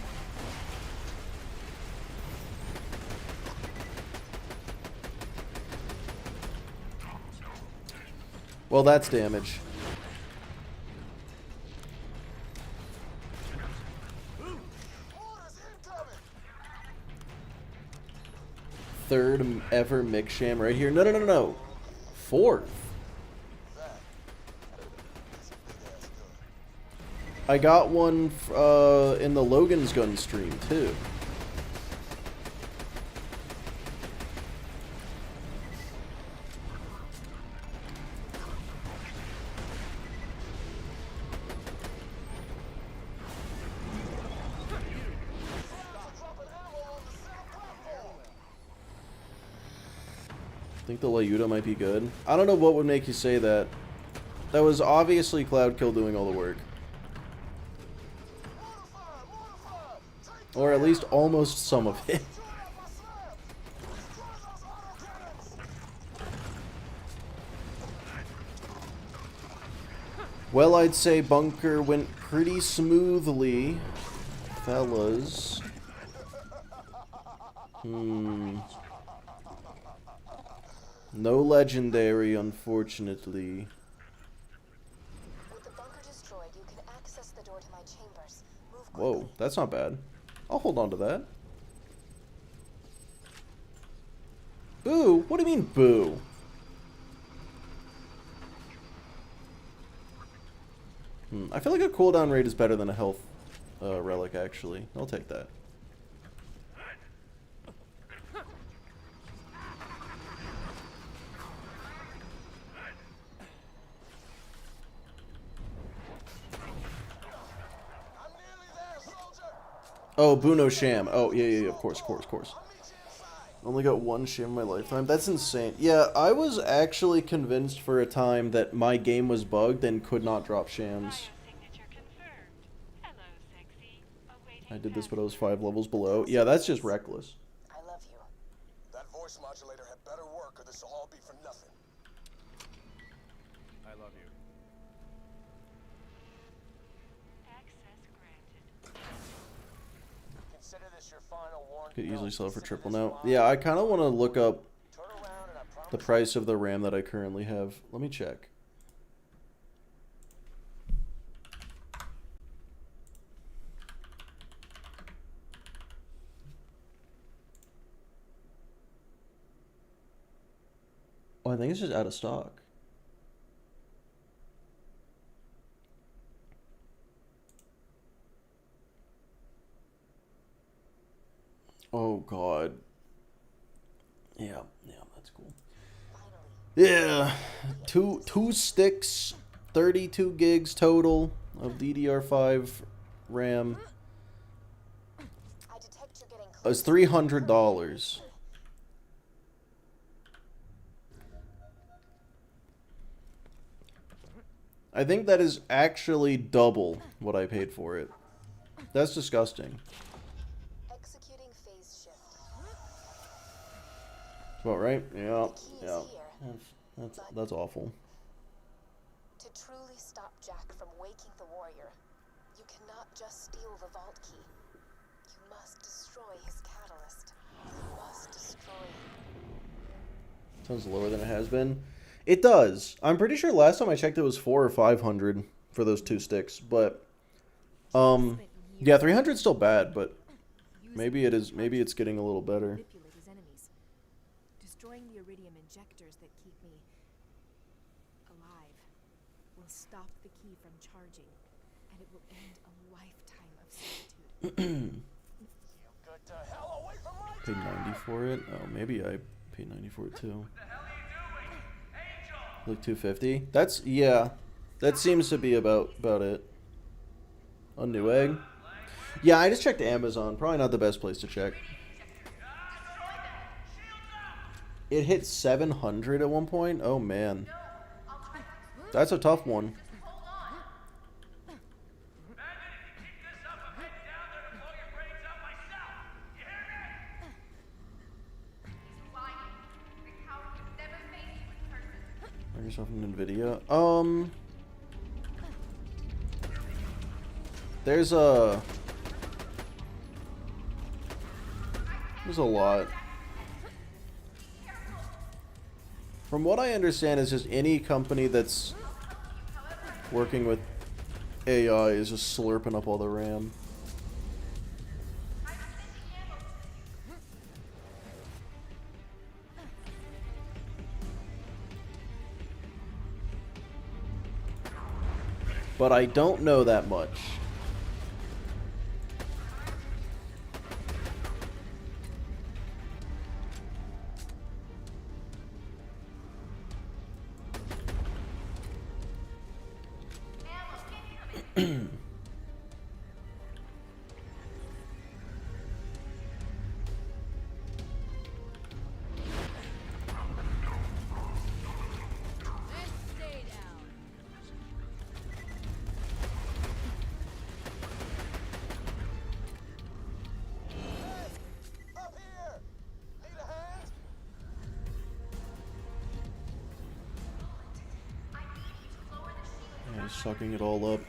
Well, that's damage. Third ever mix sham right here. No. Fourth. I got one in the Logan's Gun stream too. I think the Layuta might be good. I don't know what would make you say that. That was obviously Cloud Kill doing all the work. Or at least almost some of it. Well, I'd say bunker went pretty smoothly, fellas. No legendary, unfortunately.
With the bunker destroyed, you can access the door to my chambers. Move quickly.
Whoa, that's not bad. I'll hold on to that. Boo? What do you mean, boo? I feel like a cooldown rate is better than a health relic, actually. I'll take that. Oh, Buno Sham. Oh, yeah, of course. Only got one sham in my lifetime. That's insane. Yeah, I was actually convinced for a time that my game was bugged and could not drop shams. I did this when I was 5 levels below. Yeah, that's just reckless.
I love you.
That voice modulator had better work or this will all be for nothing.
I love you.
Consider this your final warning.
Could easily sell for triple now. Yeah, I kind of want to look up the price of the RAM that I currently have. Let me check. Oh, I think it's just out of stock. Oh god. Yeah, that's cool. Yeah, two sticks, 32 gigs total of DDR5 RAM.
I detect you're getting
It's
close.
$300. I think that is actually double what I paid for it. That's disgusting.
Executing phase shift.
Well, right? Yeah,
The key is
yeah.
here.
That's awful.
To truly stop Jack from waking the warrior, you cannot just steal the vault key. You must destroy his catalyst. You must destroy.
Sounds lower than it has been. It does. I'm pretty sure last time I checked it was 400 or 500 for those two sticks, but yeah, 300 is still bad, but maybe it is. Maybe it's getting a little better.
Manipulate his enemies, destroying the iridium injectors that keep me alive will stop the key from charging, and it will end a lifetime of solitude.
Get the hell away from my
Paid 90 for it. Oh, maybe I paid 90 for it too. Like 250. That's yeah. That seems to be about it. A new egg. Yeah, I just checked Amazon. Probably not the best place to check. It hit 700 at one point. Oh man, that's a tough one. Microsoft and Nvidia. There's a lot. From what I understand, is just any company that's working with AI is just slurping up all the RAM. But I don't know that much.
Up here! Need a hand?
Yeah, just sucking it all up.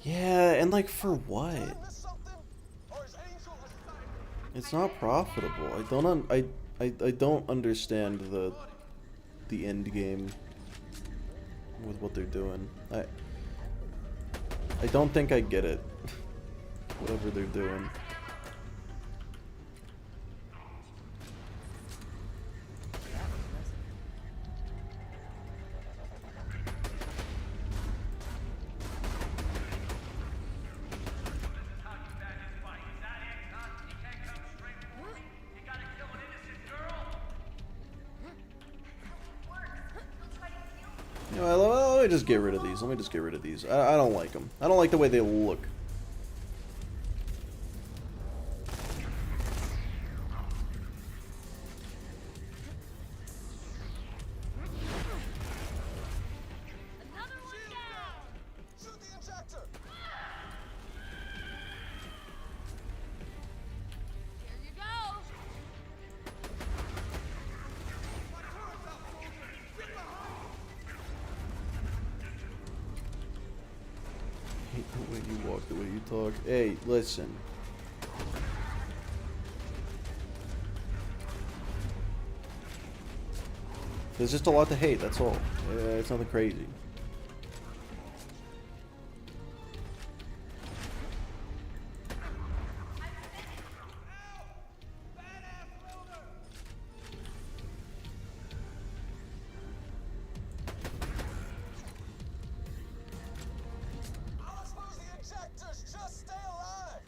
Yeah, and like for what?
Miss something? Or is Angel a
It's not profitable. I don't understand the end game with what they're doing. I don't think I get it. Whatever they're doing. You know, let me just get rid of these. Let me just get rid of these. I don't like them. I don't like the way they look.
shoot the injector?
Here you go.
I hate the way you walk, the way you talk. Hey, listen. There's just a lot to hate, that's all. It's nothing crazy.
I suppose the injectors just stay alive.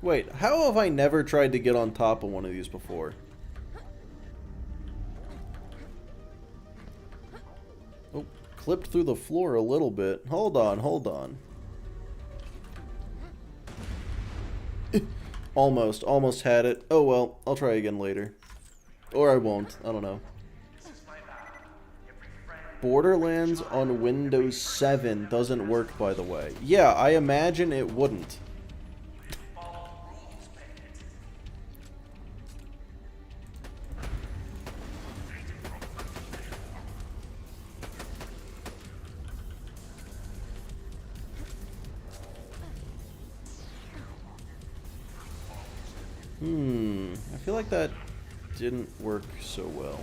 Wait, how have I never tried to get on top of one of these before? Oh, clipped through the floor a little bit. Hold on, hold on. Almost had it. Oh well, I'll try again later. Or I won't, I don't know. Borderlands on Windows 7 doesn't work, by the way. Yeah, I imagine it wouldn't. I feel like that didn't work so well.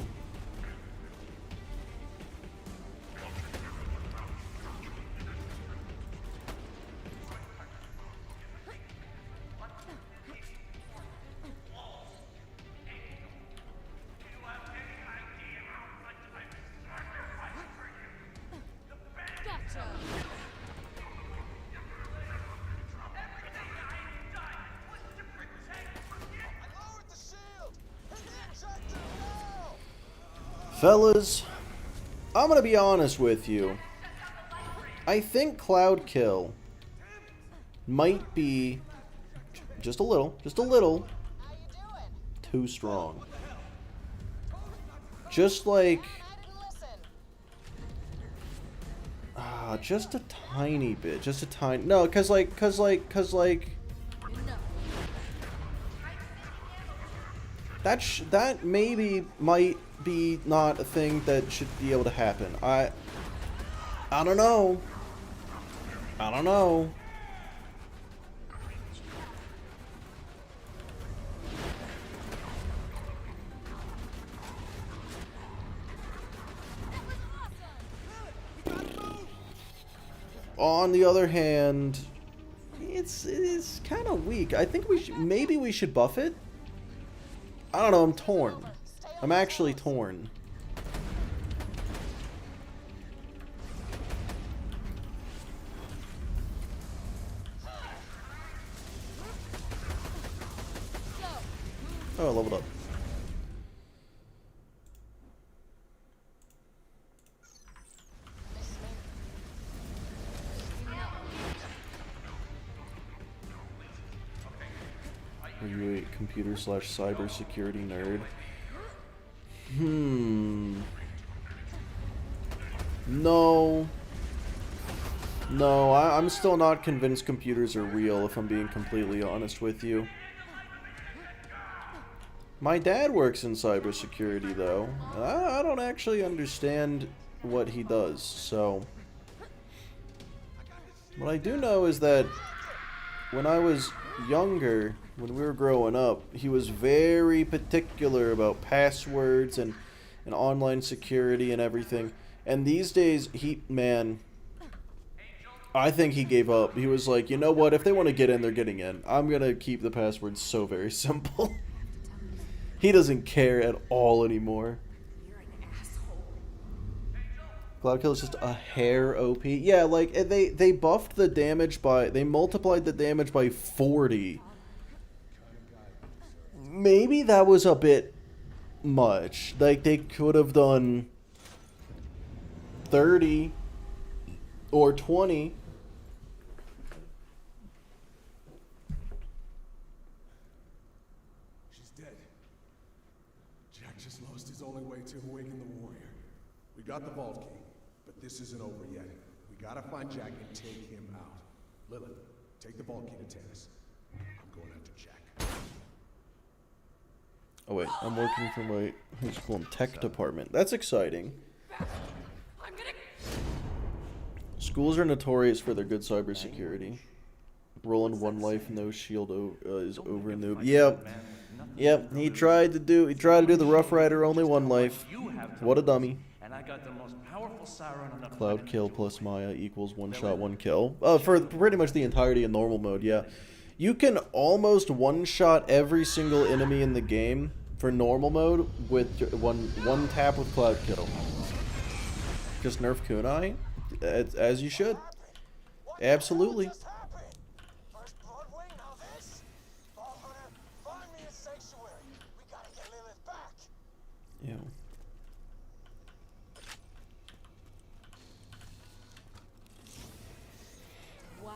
Fellas, I'm gonna be honest with you. I think Cloud Kill might be just a little too strong. Just like just a tiny bit, just a tiny. No, cause like that maybe might be not a thing that should be able to happen. I don't know. I don't know. On the other hand, it's kind of weak. I think maybe we should buff it. I don't know, I'm torn. I'm actually torn. Oh, I leveled up. Are you a computer/cybersecurity nerd? No, I'm still not convinced computers are real, if I'm being completely honest with you. My dad works in cybersecurity, though. And I don't actually understand what he does, so... What I do know is that when I was younger, when we were growing up, he was very particular about passwords and online security and everything. And these days, I think he gave up. He was like, you know what, if they want to get in, they're getting in. I'm gonna keep the passwords so very simple. He doesn't care at all anymore. Cloud Kill is just a hair OP. Yeah, like, they buffed the damage by... They multiplied the damage by 40. Maybe that was a bit much. Like, they could have done 30 or 20.
She's dead. Jack just lost his only way to awaken the warrior. We got the vault key, but this isn't over yet. We gotta find Jack and take him out. Lilith, take the vault key to Tannis. I'm going after Jack.
Oh wait, I'm working for my high school and tech department. That's exciting. Schools are notorious for their good cybersecurity. Rolling one life, no shield is over noob. Yep. He tried to do the Rough Rider only one life. What a dummy. Cloud Kill plus Maya equals one shot, one kill. For pretty much the entirety of normal mode, yeah. You can almost one-shot every single enemy in the game for normal mode with one tap with Cloud Kill. Just nerf kunai, as you should. Absolutely. Ew.
Wow.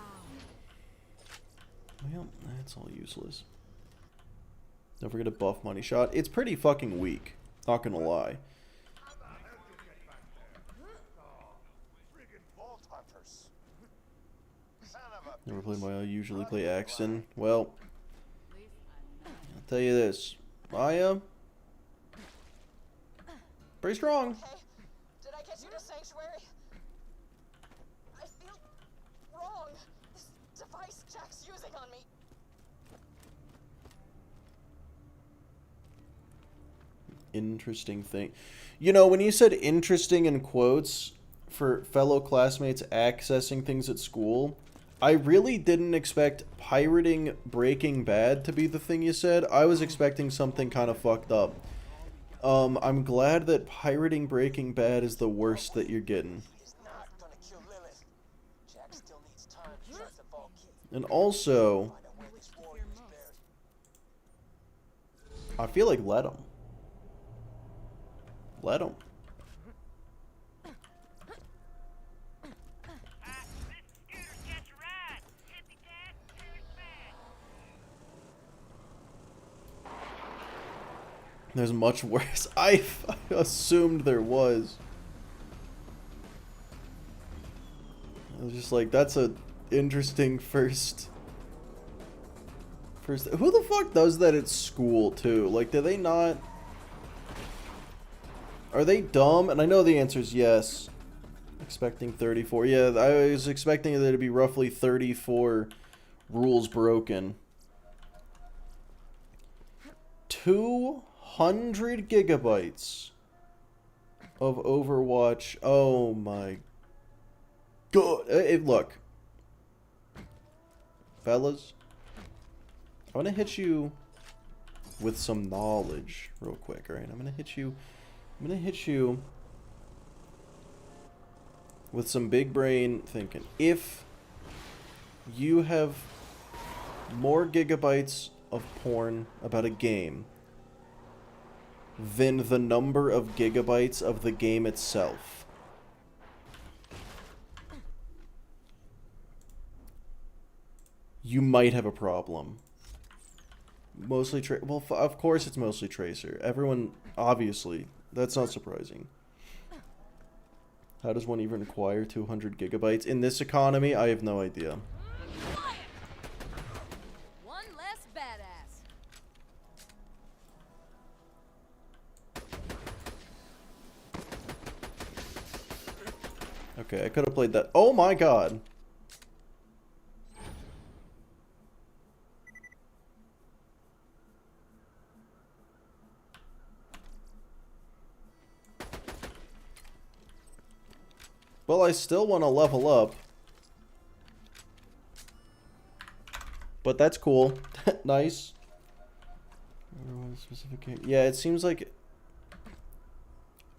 Well, that's all useless. Don't forget a buff money shot. It's pretty fucking weak. Not gonna lie.
Vault hunters. Son of a
Never played Maya. Usually play Axton. Well, I'll tell you this. Maya, pretty strong.
Hey, did I get you to Sanctuary? I feel wrong. This device Jack's using on me.
Interesting thing. You know, when you said interesting in quotes for fellow classmates accessing things at school, I really didn't expect pirating Breaking Bad to be the thing you said. I was expecting something kind of fucked up. I'm glad that pirating Breaking Bad is the worst that you're getting.
He's not gonna kill Lilith. Jack still needs time to track the vault key.
And also,
Find out where this warrior is buried.
I feel like let him. Let him.
This is Scooter, catch a ride. Hippie tat, Scooter smash.
There's much worse. I assumed there was. I was just like, that's a interesting first. Who the fuck does that at school too? Like, do they not? Are they dumb? And I know the answer is yes. Expecting 34. Yeah, I was expecting there to be roughly 34 rules broken. 200 gigabytes of Overwatch. Oh my god. Look. Fellas, I want to hit you with some knowledge real quick, alright? I'm gonna hit you with some big brain thinking. If you have more gigabytes of porn about a game than the number of gigabytes of the game itself, you might have a problem. Mostly well, of course it's mostly Tracer. Everyone, obviously, that's not surprising. How does one even acquire 200 gigabytes? In this economy, I have no idea.
One less badass.
Okay, I could have played that. Oh my god! Well, I still want to level up. But that's cool. Nice. Yeah, it seems like...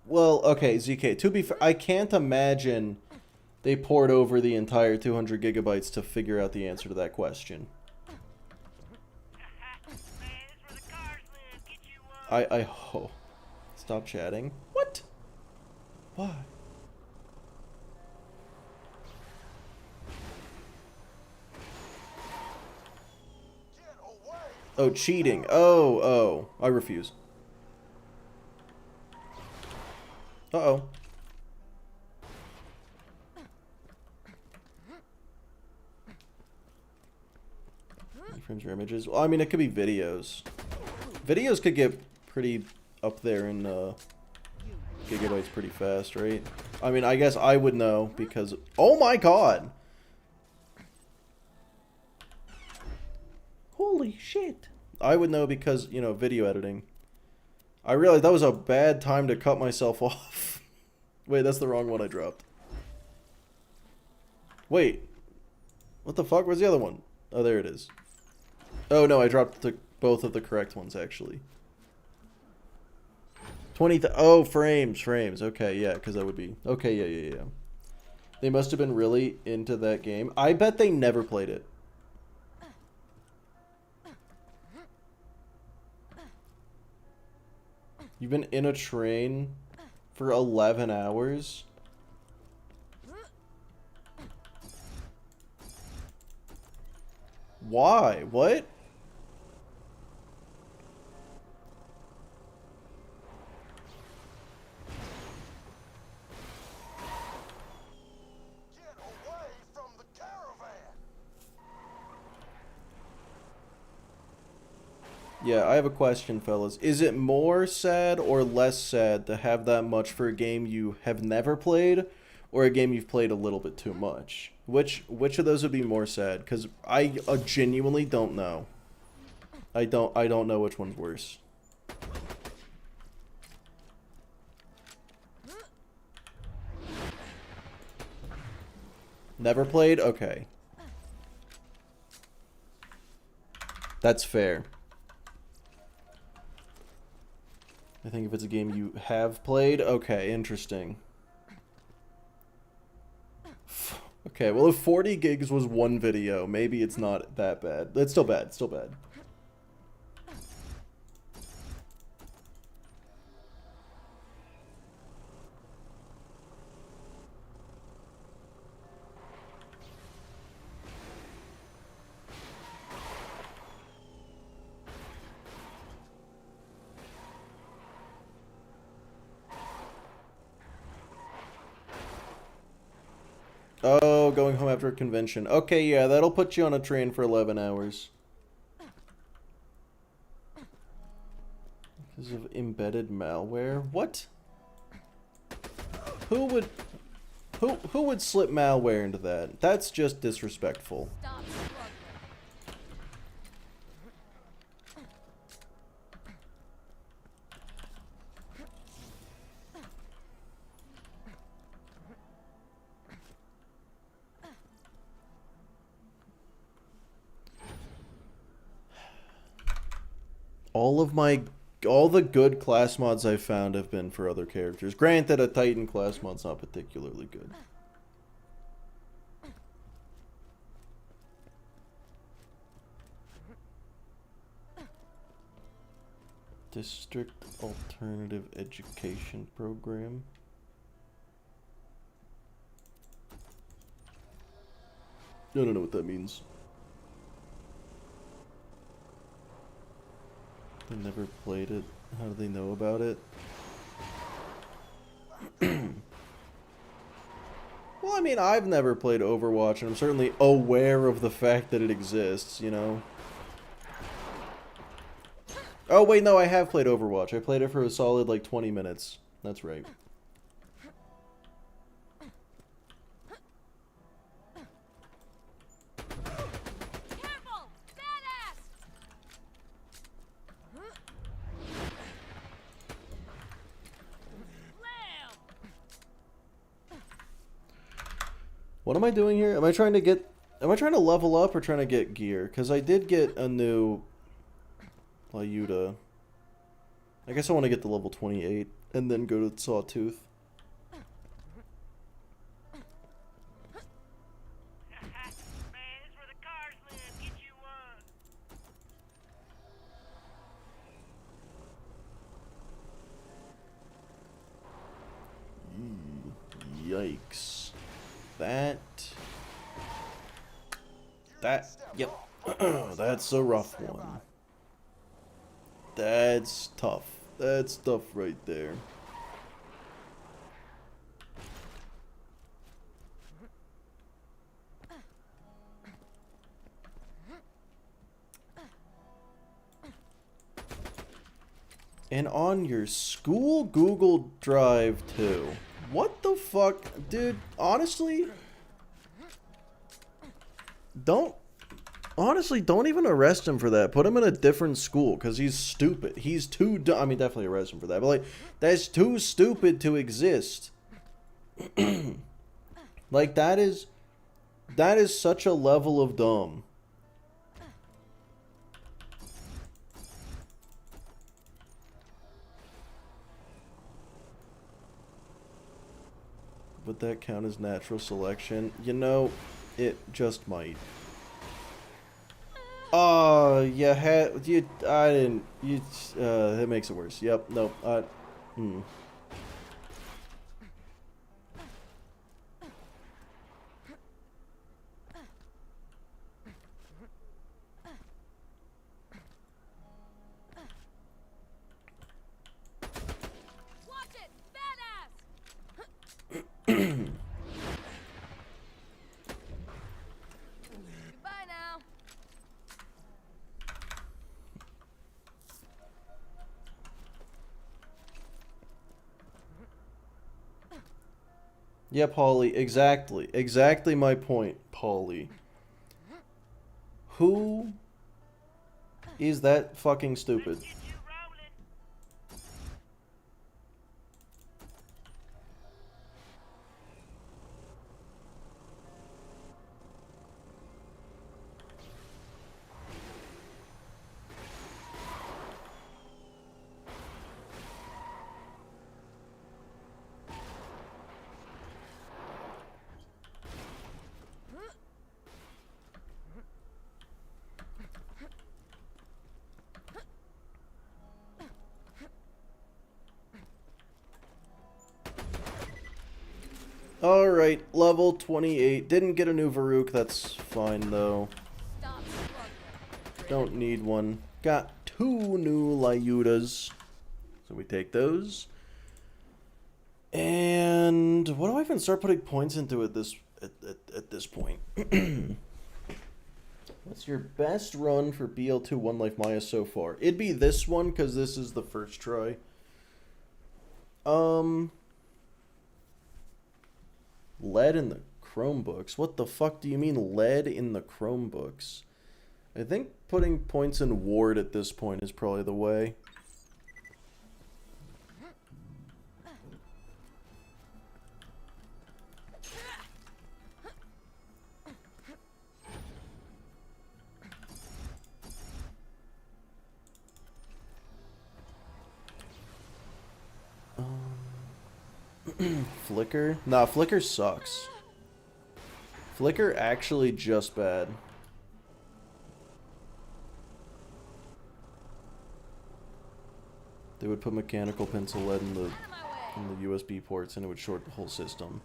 Well, okay, ZK. To be fair, I can't imagine they poured over the entire 200 gigabytes to figure out the answer to that question. Oh. Stop chatting. What? Why? Oh, cheating. Oh. I refuse. Uh-oh. Frames or images? Well, I mean, it could be videos. Videos could get pretty up there in gigabytes pretty fast, right? I mean, I guess I would know because... Oh my god! Holy shit. I would know because, you know, video editing. I realized that was a bad time to cut myself off. Wait, that's the wrong one I dropped. Wait. What the fuck? Where's the other one? Oh, there it is. Oh, no, I dropped both of the correct ones, actually. 20... Oh, frames. Okay, yeah, because that would be... Okay, yeah. They must have been really into that game. I bet they never played it. You've been in a train for 11 hours? Why? What?
Get away from the caravan!
Yeah, I have a question, fellas. Is it more sad or less sad to have that much for a game you have never played, or a game you've played a little bit too much? Which of those would be more sad? Because I genuinely don't know. I don't know which one's worse. Never played? Okay. That's fair. I think if it's a game you have played, okay, interesting. Okay, well if 40 gigs was one video, maybe it's not that bad. It's still bad, it's still bad. Oh, going home after a convention. Okay, yeah, that'll put you on a train for 11 hours. Because of embedded malware? What? Who would slip malware into that? That's just disrespectful.
Stop struggling.
All the good class mods I've found have been for other characters. Granted, a Titan class mod's not particularly good. District Alternative Education Program. I don't know what that means. They never played it. How do they know about it? Well, I mean, I've never played Overwatch, and I'm certainly aware of the fact that it exists, you know? Oh, wait, no, I have played Overwatch. I played it for a solid, like, 20 minutes. That's right.
Careful! Badass! Lamb!
What am I doing here? Am I trying to level up or trying to get gear? Because I did get a new Lyuda. I guess I want to get to level 28 and then go to Sawtooth.
Man, this is where the cars live. Get you one.
Yikes. Yep. That's a rough one. That's tough. That's tough right there. And on your school Google Drive too. What the fuck? Dude, honestly, don't even arrest him for that. Put him in a different school because he's stupid. He's too dumb. I mean, definitely arrest him for that. But, like, that's too stupid to exist. Like, that is such a level of dumb. Would that count as natural selection? You know, it just might. Oh, you I didn't. That makes it worse. Yep. Nope. Hmm.
Watch it! Badass! Goodbye now.
Yeah, Paulie. Exactly. Exactly my point, Paulie. Who is that fucking stupid?
Get you rolling.
Alright, level 28. Didn't get a new Varuk, that's fine though.
Stop struggling.
Don't need one. Got 2 new Lyudas. So we take those. And what do I even start putting points into at this point? What's your best run for BL2 One Life Maya so far? It'd be this one because this is the first try. Lead in the Chromebooks. What the fuck do you mean lead in the Chromebooks? I think putting points in Ward at this point is probably the way. Flicker? Nah, Flicker sucks. Flicker actually just bad. They would put mechanical pencil lead in the USB ports and it would short the whole system.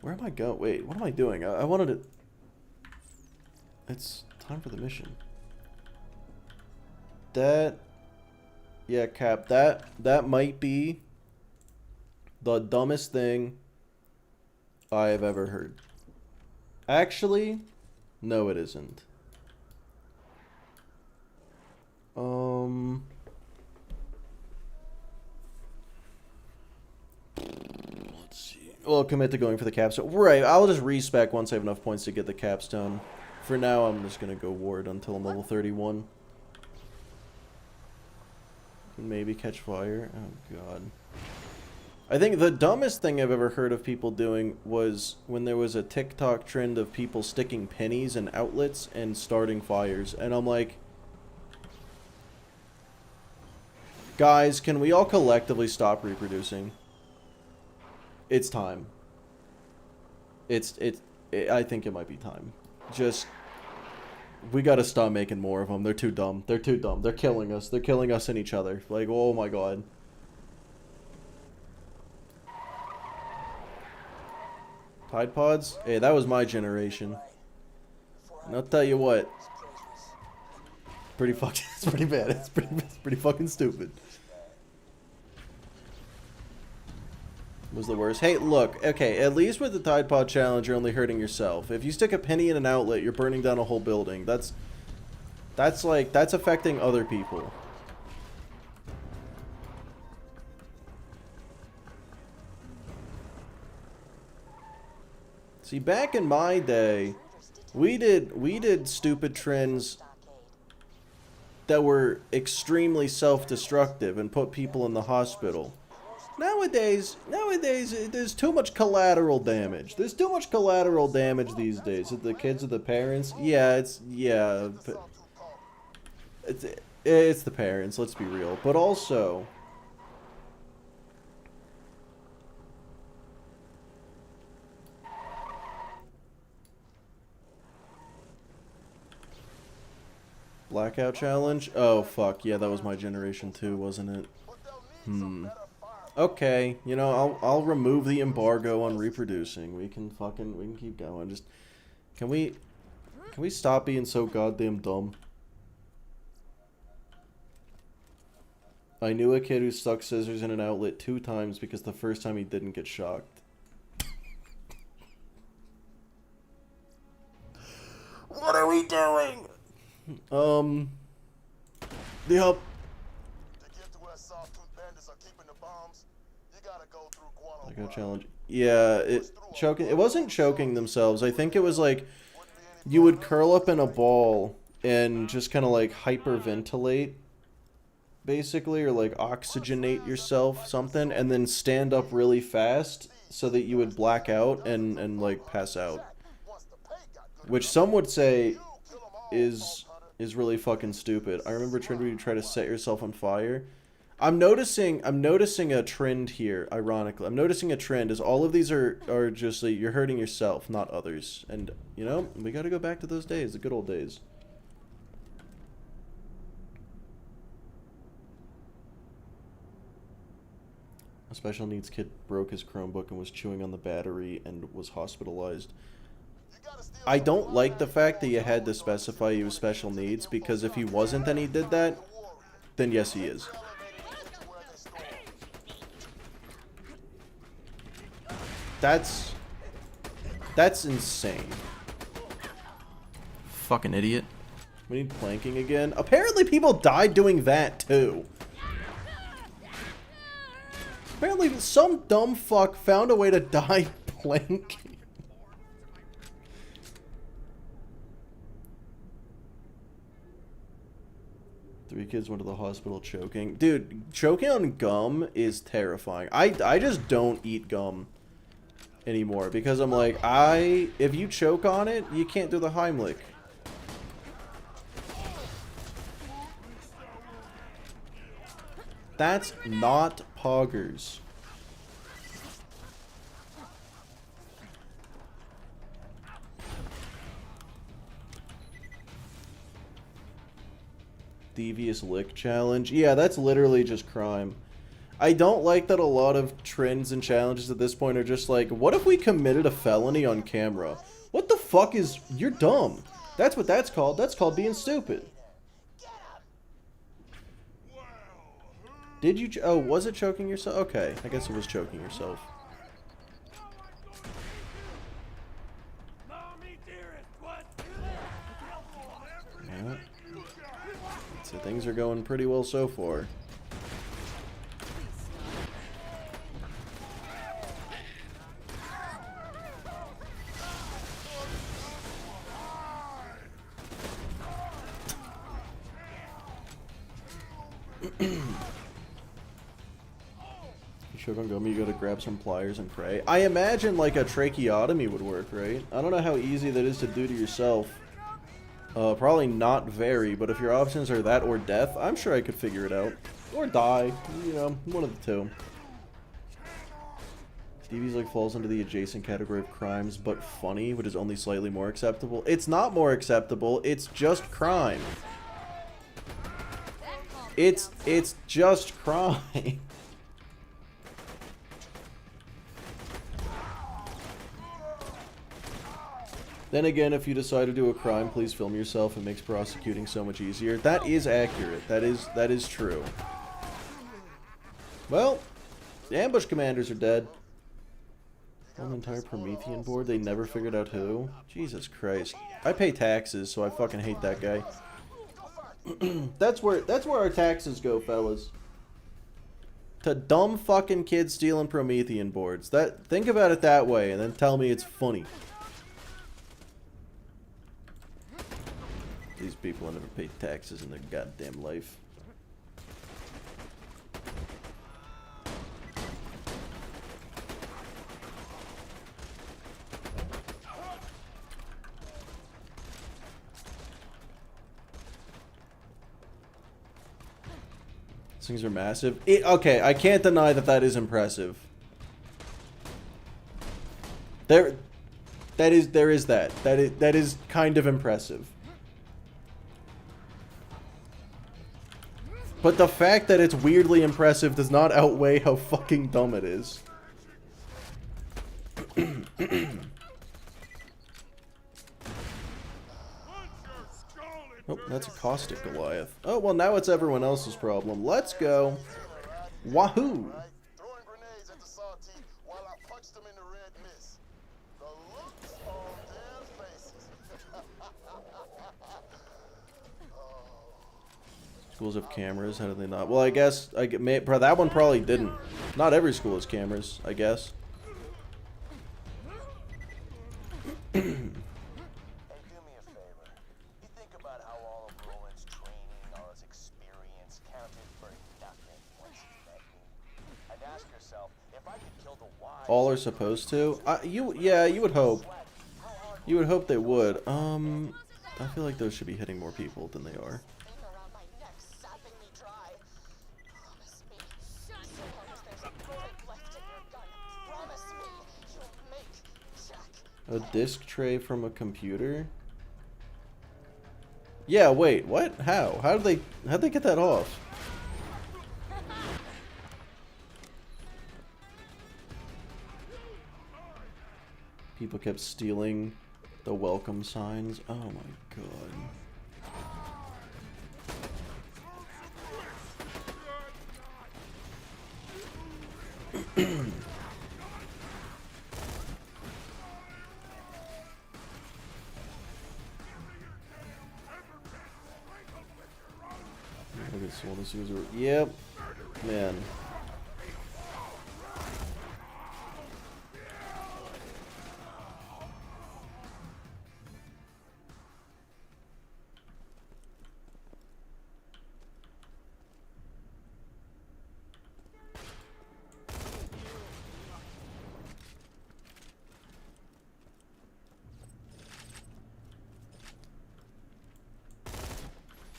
Where am I going? Wait, what am I doing? I wanted to... It's time for the mission. That... Yeah, Cap, that might be the dumbest thing I have ever heard. Actually, no it isn't. Let's see. Well, commit to going for the capstone. Right, I'll just respec once I have enough points to get the capstone. For now, I'm just gonna go Ward until I'm level 31. Maybe catch fire. Oh god. I think the dumbest thing I've ever heard of people doing was when there was a TikTok trend of people sticking pennies in outlets and starting fires. And I'm like, guys, can we all collectively stop reproducing? It's time. I think it might be time. Just, we gotta stop making more of them. They're too dumb. They're too dumb. They're killing us. They're killing us and each other. Like, oh my god. Tide Pods? Hey, that was my generation. And I'll tell you what. Pretty fucking, it's pretty bad. It's pretty fucking stupid. Was the worst. Hey, look, okay, at least with the Tide Pod challenge, you're only hurting yourself. If you stick a penny in an outlet, you're burning down a whole building. That's affecting other people. See, back in my day, we did stupid trends that were extremely self-destructive and put people in the hospital. Nowadays, there's too much collateral damage. There's too much collateral damage these days. With the kids or the parents, it's the parents. Let's be real, but also, Blackout challenge? Oh, fuck. Yeah, that was my generation too, wasn't it? Okay, you know, I'll remove the embargo on reproducing. We can keep going. Just, can we stop being so goddamn dumb? I knew a kid who stuck scissors in an outlet 2 times because the first time he didn't get shocked. What are we doing? Yep. Blackout challenge. Yeah, it wasn't choking themselves. I think it was like you would curl up in a ball and just kind of like hyperventilate, basically, or like oxygenate yourself, something, and then stand up really fast so that you would black out and like pass out. Which some would say is really fucking stupid. I remember Trinity would try to set yourself on fire. I'm noticing a trend here, ironically. I'm noticing a trend as all of these are just like you're hurting yourself, not others. And you know, we gotta go back to those days, the good old days. A special needs kid broke his Chromebook and was chewing on the battery and was hospitalized. I don't like the fact that you had to specify he was special needs, because if he wasn't and he did that, then yes he is. That's insane. Fucking idiot. We need planking again. Apparently people died doing that too. Apparently some dumb fuck found a way to die planking. Three kids went to the hospital choking. Dude, choking on gum is terrifying. I just don't eat gum anymore because I'm like, if you choke on it, you can't do the Heimlich. That's not poggers. Devious lick challenge. Yeah, that's literally just crime. I don't like that a lot of trends and challenges at this point are just like, what if we committed a felony on camera? What the fuck is... You're dumb. That's what that's called. That's called being stupid. Did you... Oh, was it choking yourself? Okay, I guess it was choking yourself. Yeah. So things are going pretty well so far. Choke on gum, you gotta grab some pliers and pray. I imagine like a tracheotomy would work, right? I don't know how easy that is to do to yourself. Probably not very, but if your options are that or death, I'm sure I could figure it out. Or die, you know, one of the two. Stevie's like falls into the adjacent category of crimes, but funny, which is only slightly more acceptable. It's not more acceptable, it's just crime. It's just crime. Then again, if you decide to do a crime, please film yourself. It makes prosecuting so much easier. That is accurate. That is true. Well, the ambush commanders are dead. An entire Promethean board. They never figured out who. Jesus Christ. I pay taxes, so I fucking hate that guy. That's where our taxes go, fellas. To dumb fucking kids stealing Promethean boards. Think about it that way, and then tell me it's funny. These people have never paid taxes in their goddamn life. These things are massive. Okay, I can't deny that is impressive. There is that. That is kind of impressive. But the fact that it's weirdly impressive does not outweigh how fucking dumb it is. Oh, that's a caustic Goliath. Oh, well, now it's everyone else's problem. Let's go. Wahoo!
Throwing grenades at the salty while I punched them in the red mist. The looks on their faces.
Schools have cameras. How do they not? Well, I guess bro, that one probably didn't. Not every school has cameras, I guess.
Hey, do me a favor. You think about how all of Roland's training, all his experience counted for nothing once he met me. And ask yourself, if I could kill the wise...
All are supposed to? Yeah, you would hope. You would hope they would. I feel like those should be hitting more people than they are.
Around my neck, sapping me dry. Promise me, so long as there's a bullet left in your gun, promise me you'll make Jack.
A disk tray from a computer? Yeah, wait, what? How? How'd they get that off? People kept stealing the welcome signs. Oh my god. Look at someone this user. Yep. Man.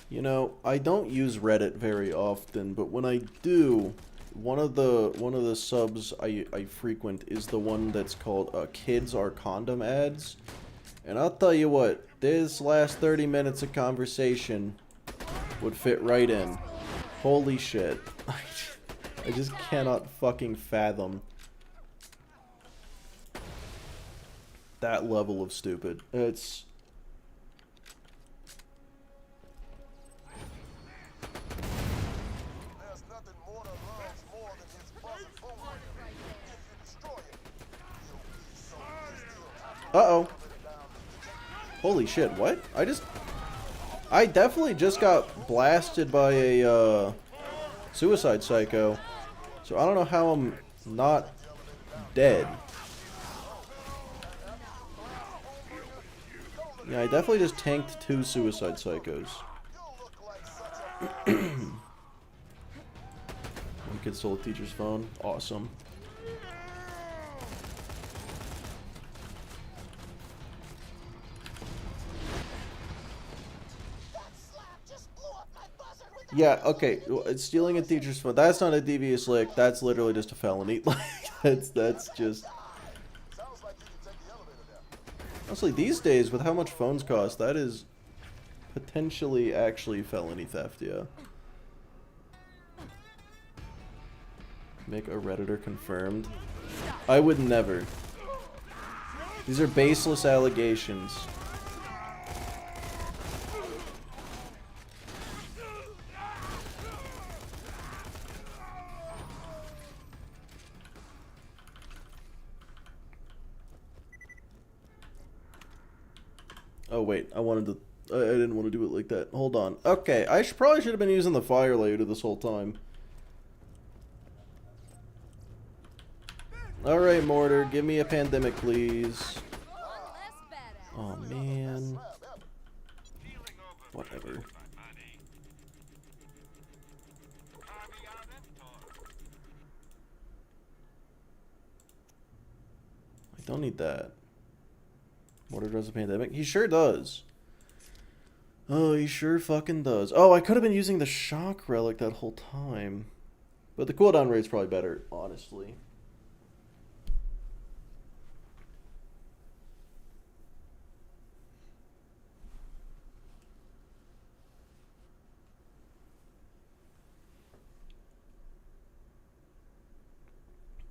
You know, I don't use Reddit very often, but when I do, one of the subs I frequent is the one that's called Kids Are Condom Ads. And I'll tell you what, this last 30 minutes of conversation would fit right in. Holy shit. I just cannot fucking fathom that level of stupid. It's...
There's nothing Mortar loves more than his buzzing boomerang. If you destroy it, you'll be so pissed he'll
Uh-oh. Holy shit, what? I definitely just got blasted by a, suicide psycho. So I don't know how I'm not dead. Yeah, I definitely just tanked 2 suicide psychos. One kid stole a teacher's phone. Awesome. Yeah, okay, stealing a teacher's phone, that's not a devious lick, that's literally just a felony. Like, that's just... Honestly, these days, with how much phones cost, that is potentially actually felony theft, yeah. Make a Redditor confirmed. I would never. These are baseless allegations. Oh wait, I didn't want to do it like that. Hold on. Okay, I probably should have been using the fire later this whole time. Alright, Mortar, give me a pandemic, please. Oh, man. Whatever. I don't need that. Mortar does a pandemic? He sure does. Oh, he sure fucking does. Oh, I could have been using the shock relic that whole time. But the cooldown rate's probably better, honestly.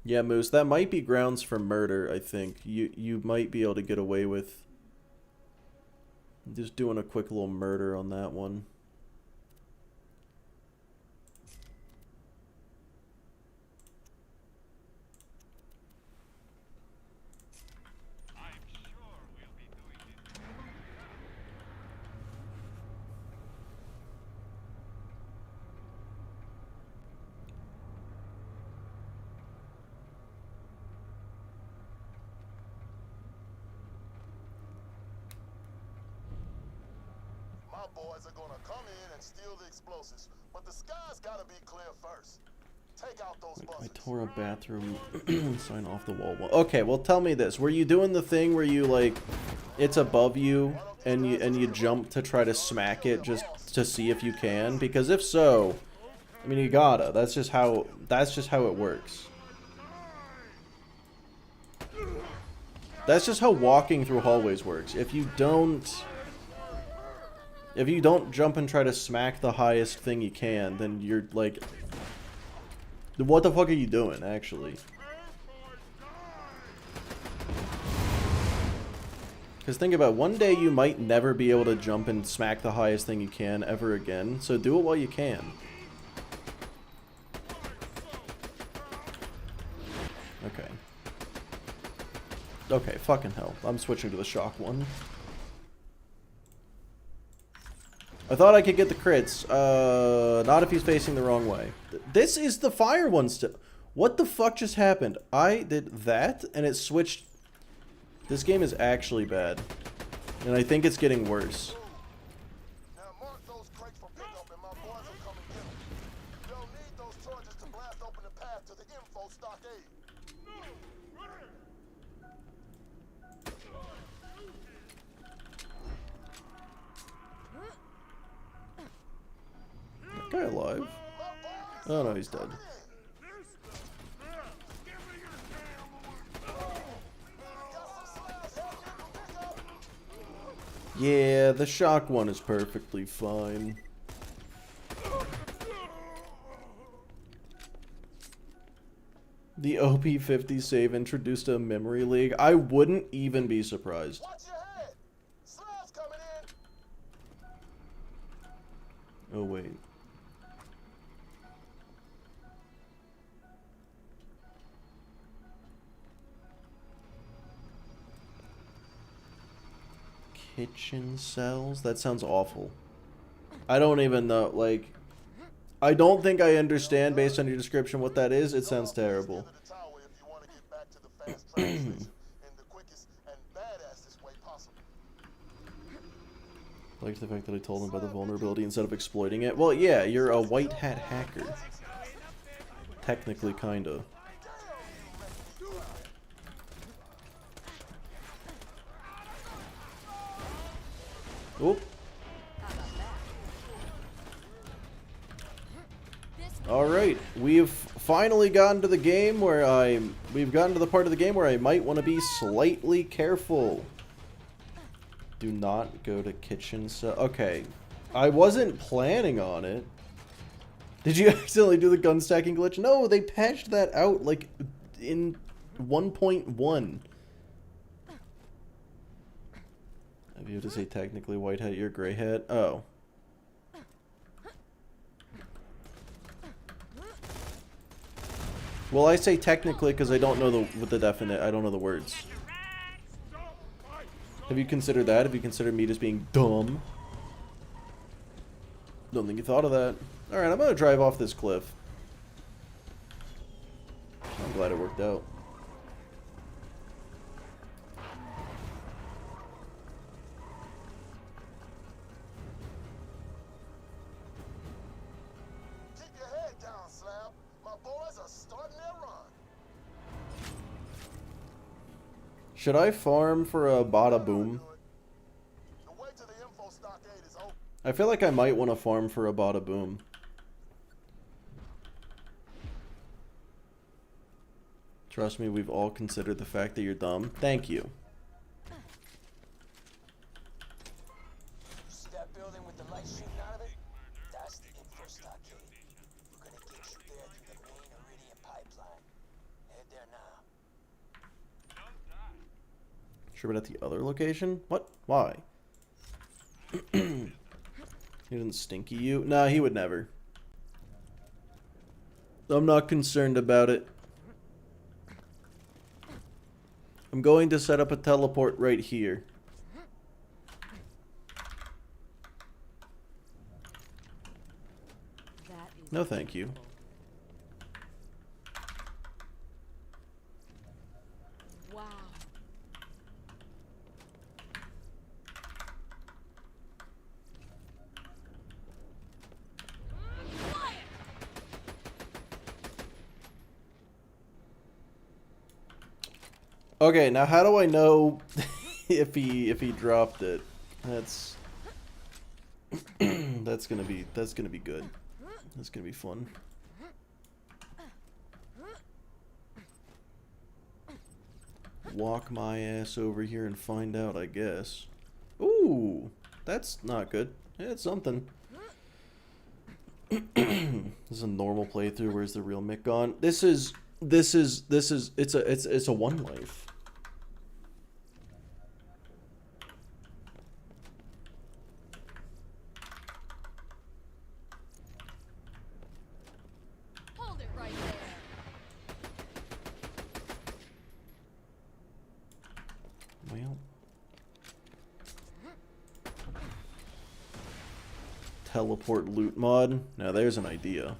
Yeah, Moose, that might be grounds for murder, I think. You might be able to get away with just doing a quick little murder on that one.
My boys are gonna come in and steal the explosives, but the sky's gotta be clear first. Take out those
I
buzzers.
tore a bathroom sign off the wall. Okay, well tell me this. Were you doing the thing where you like it's above you and you jump to try to smack it just to see if you can? Because if so, I mean you gotta. That's just how it works. That's just how walking through hallways works. If you don't jump and try to smack the highest thing you can, then you're like, what the fuck are you doing, actually? Because think about it, one day you might never be able to jump and smack the highest thing you can ever again, so do it while you can. Okay. Okay, fucking hell. I'm switching to the shock one. I thought I could get the crits. Not if he's facing the wrong way. This is the fire one still. What the fuck just happened? I did that and it switched. This game is actually bad. And I think it's getting worse.
Now mark those crates for pickup and my boys will come and get them. You'll need those charges to blast open the path to the info stockade.
That guy alive? Oh no, he's dead. Yeah, the shock one is perfectly fine. The OP50 save introduced a memory leak. I wouldn't even be surprised.
Watch your head. Slabs coming in.
Oh wait. Kitchen cells? That sounds awful. I don't even know, like, I don't think I understand based on your description what that is. It sounds terrible. I like the fact that I told him about the vulnerability instead of exploiting it. Well, yeah, you're a white hat hacker. Technically, kinda. Oop. Alright, we've finally gotten to the game where we've gotten to the part of the game where I might want to be slightly careful. Do not go to kitchen cell. Okay, I wasn't planning on it. Did you accidentally do the gun stacking glitch? No, they patched that out like in 1.1. Have you to say technically white hat, you're gray hat? Oh. Well, I say technically because I don't know I don't know the words. Have you considered that? Have you considered me just being dumb? Don't think you thought of that. Alright, I'm gonna drive off this cliff. I'm glad it worked out.
Keep your head down, Slab. My boys are starting their run.
Should I farm for a bada boom?
The way to the info stockade is open.
I feel like I might want to farm for a bada boom. Trust me, we've all considered the fact that you're dumb. Thank you.
See that building with the light shooting out of it? That's the info stockade. We're gonna get you there through the main Iridium pipeline. Head get there now.
Sure, but at the other location? What? Why? He didn't stinky you? Nah, he would never. I'm not concerned about it. I'm going to set up a teleport right here.
That is
No, thank you.
wow.
Okay, now how do I know if he dropped it? That's that's gonna be good. That's gonna be fun. Walk my ass over here and find out, I guess. Ooh, that's not good. Yeah, it's something. This is a normal playthrough. Where's the real Mick gone? This is it's a one life.
Hold it right there.
Well, teleport loot mod. Now there's an idea.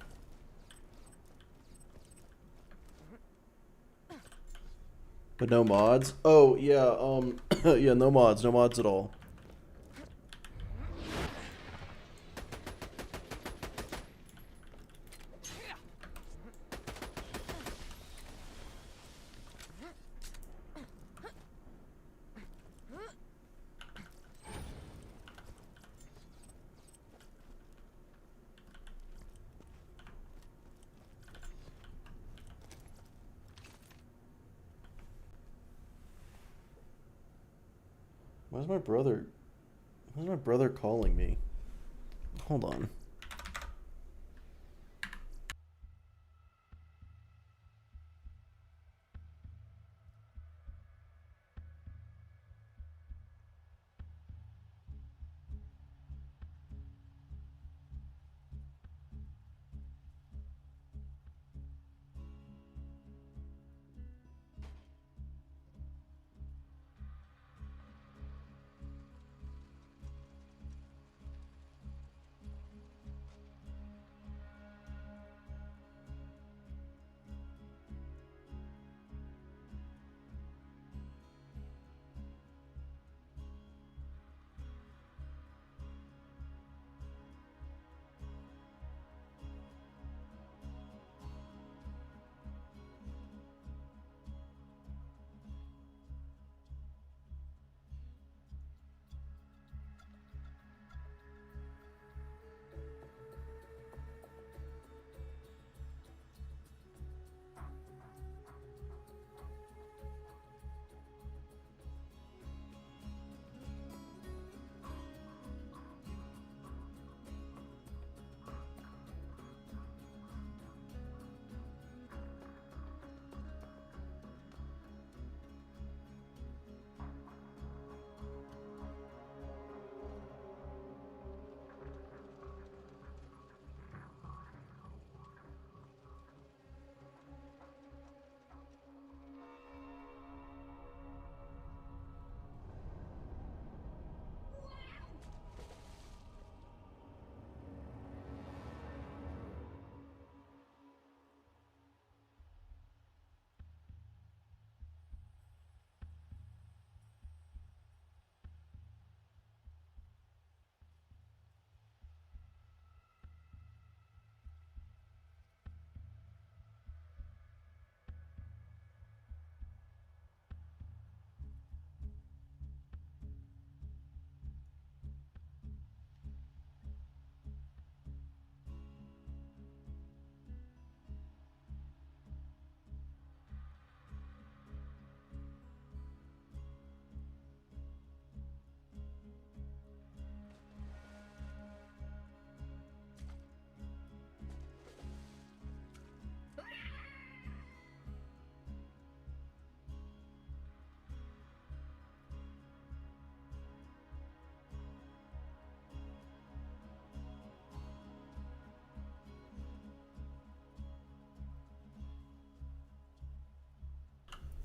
But no mods? Oh, yeah, yeah, no mods at all. Why's my brother calling me? Hold on.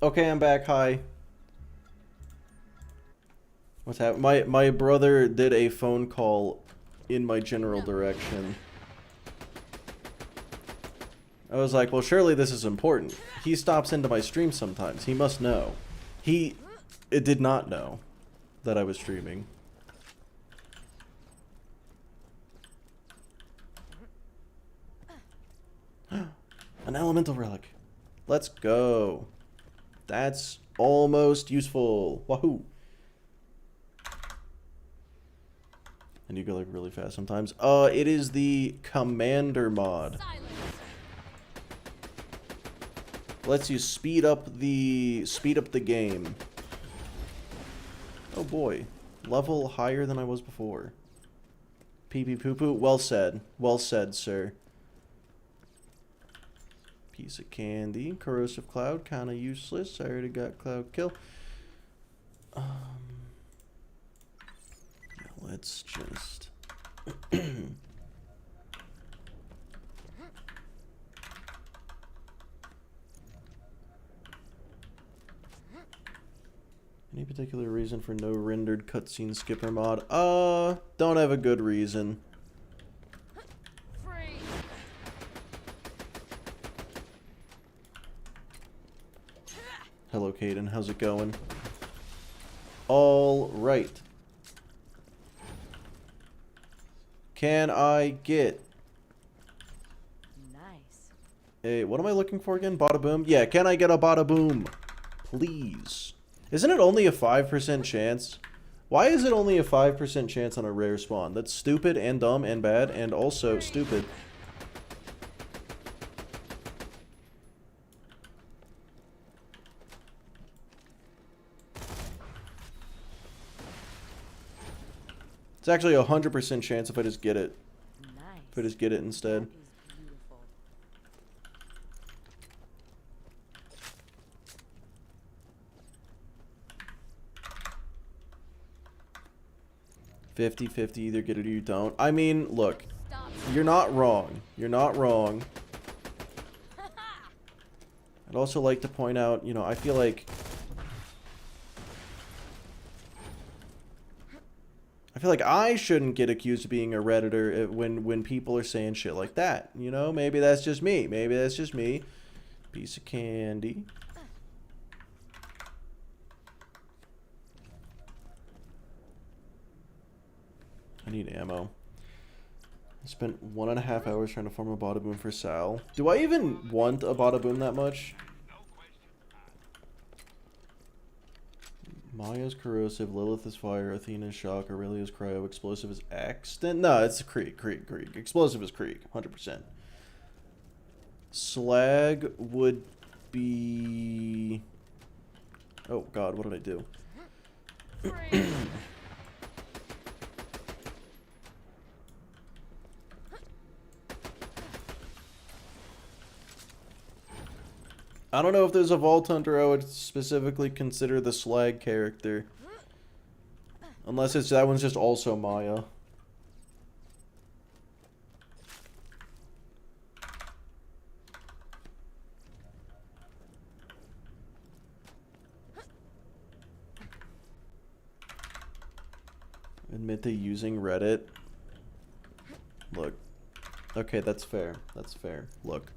Okay, I'm back. Hi. What's happening? My brother did a phone call in my general direction. I was like, well, surely this is important. He stops into my stream sometimes. He must know. It did not know that I was streaming. An elemental relic. Let's go. That's almost useful. Wahoo. And you go like really fast sometimes. It is the commander mod. Lets you speed up the game. Oh boy. Level higher than I was before. Pee pee poo poo. Well said. Well said, sir. Piece of candy. Corrosive cloud. Kinda useless. I already got cloud kill. Yeah, let's just Any particular reason for no rendered cutscene skipper mod? Don't have a good reason. Hello, Caden. How's it going? All right. Can I get a, what am I looking for again? Bada boom? Yeah, can I get a bada boom? Please. Isn't it only a 5% chance? Why is it only a 5% chance on a rare spawn? That's stupid and dumb and bad and also stupid. It's actually a 100% chance if I just get it. If I just get it instead. $50-50, either get it or you don't. I mean, look, you're not wrong. You're not wrong. I'd also like to point out, you know, I feel like I shouldn't get accused of being a Redditor when people are saying shit like that. You know, maybe that's just me. Maybe that's just me. Piece of candy. I need ammo. I spent 1.5 hours trying to farm a bada boom for Sal. Do I even want a bada boom that much? Maya's corrosive, Lilith is fire, Athena's shock, Aurelia's cryo, explosive is accident. No, it's Krieg. Explosive is Krieg, 100%. Slag would be... Oh god, what did I do? I don't know if there's a Vault Hunter I would specifically consider the Slag character. Unless it's that one's just also Maya. Admit to using Reddit. Look. Okay, that's fair. That's fair. Look.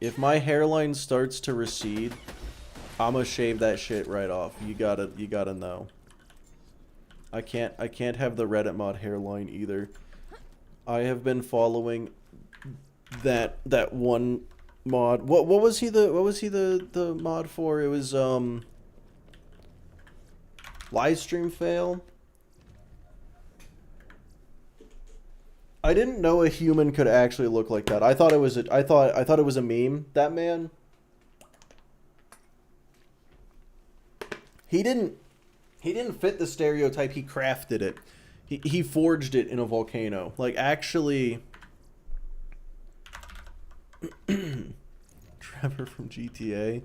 If my hairline starts to recede, I'ma shave that shit right off. You gotta know. I can't have the Reddit mod hairline either. I have been following that one mod. What was he the mod for? It was livestream fail. I didn't know a human could actually look like that. I thought it was I thought it was a meme. That man, he didn't fit the stereotype. He crafted it. He forged it in a volcano. Like actually Trevor from GTA.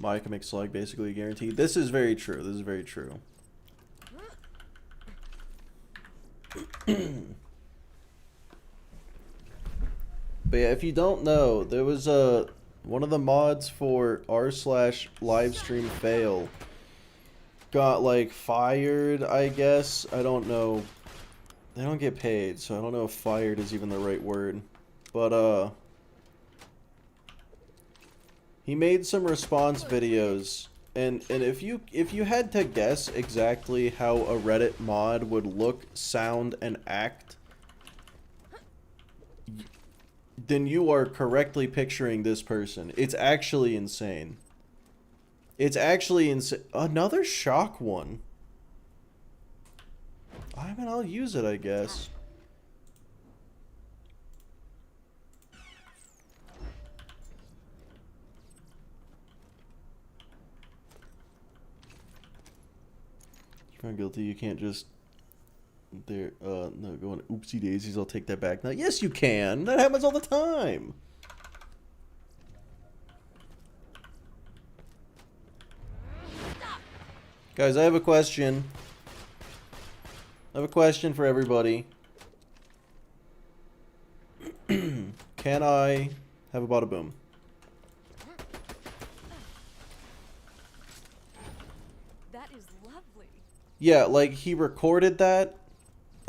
Maya can make slag basically guaranteed. This is very true. This is very true. But yeah, if you don't know, there was one of the mods for r/livestream fail got like fired, I guess. I don't know. They don't get paid, so I don't know if fired is even the right word. But he made some response videos, and if you had to guess exactly how a Reddit mod would look, sound, and act, then you are correctly picturing this person. It's actually insane. It's actually insane. Another shock one. I mean, I'll use it, I guess. You're found guilty, you can't just... There, no, going oopsie daisies, I'll take that back. Now, yes, you can. That happens all the time. Guys, I have a question. I have a question for everybody. Can I have a bada boom?
That is lovely.
Yeah, like he recorded that,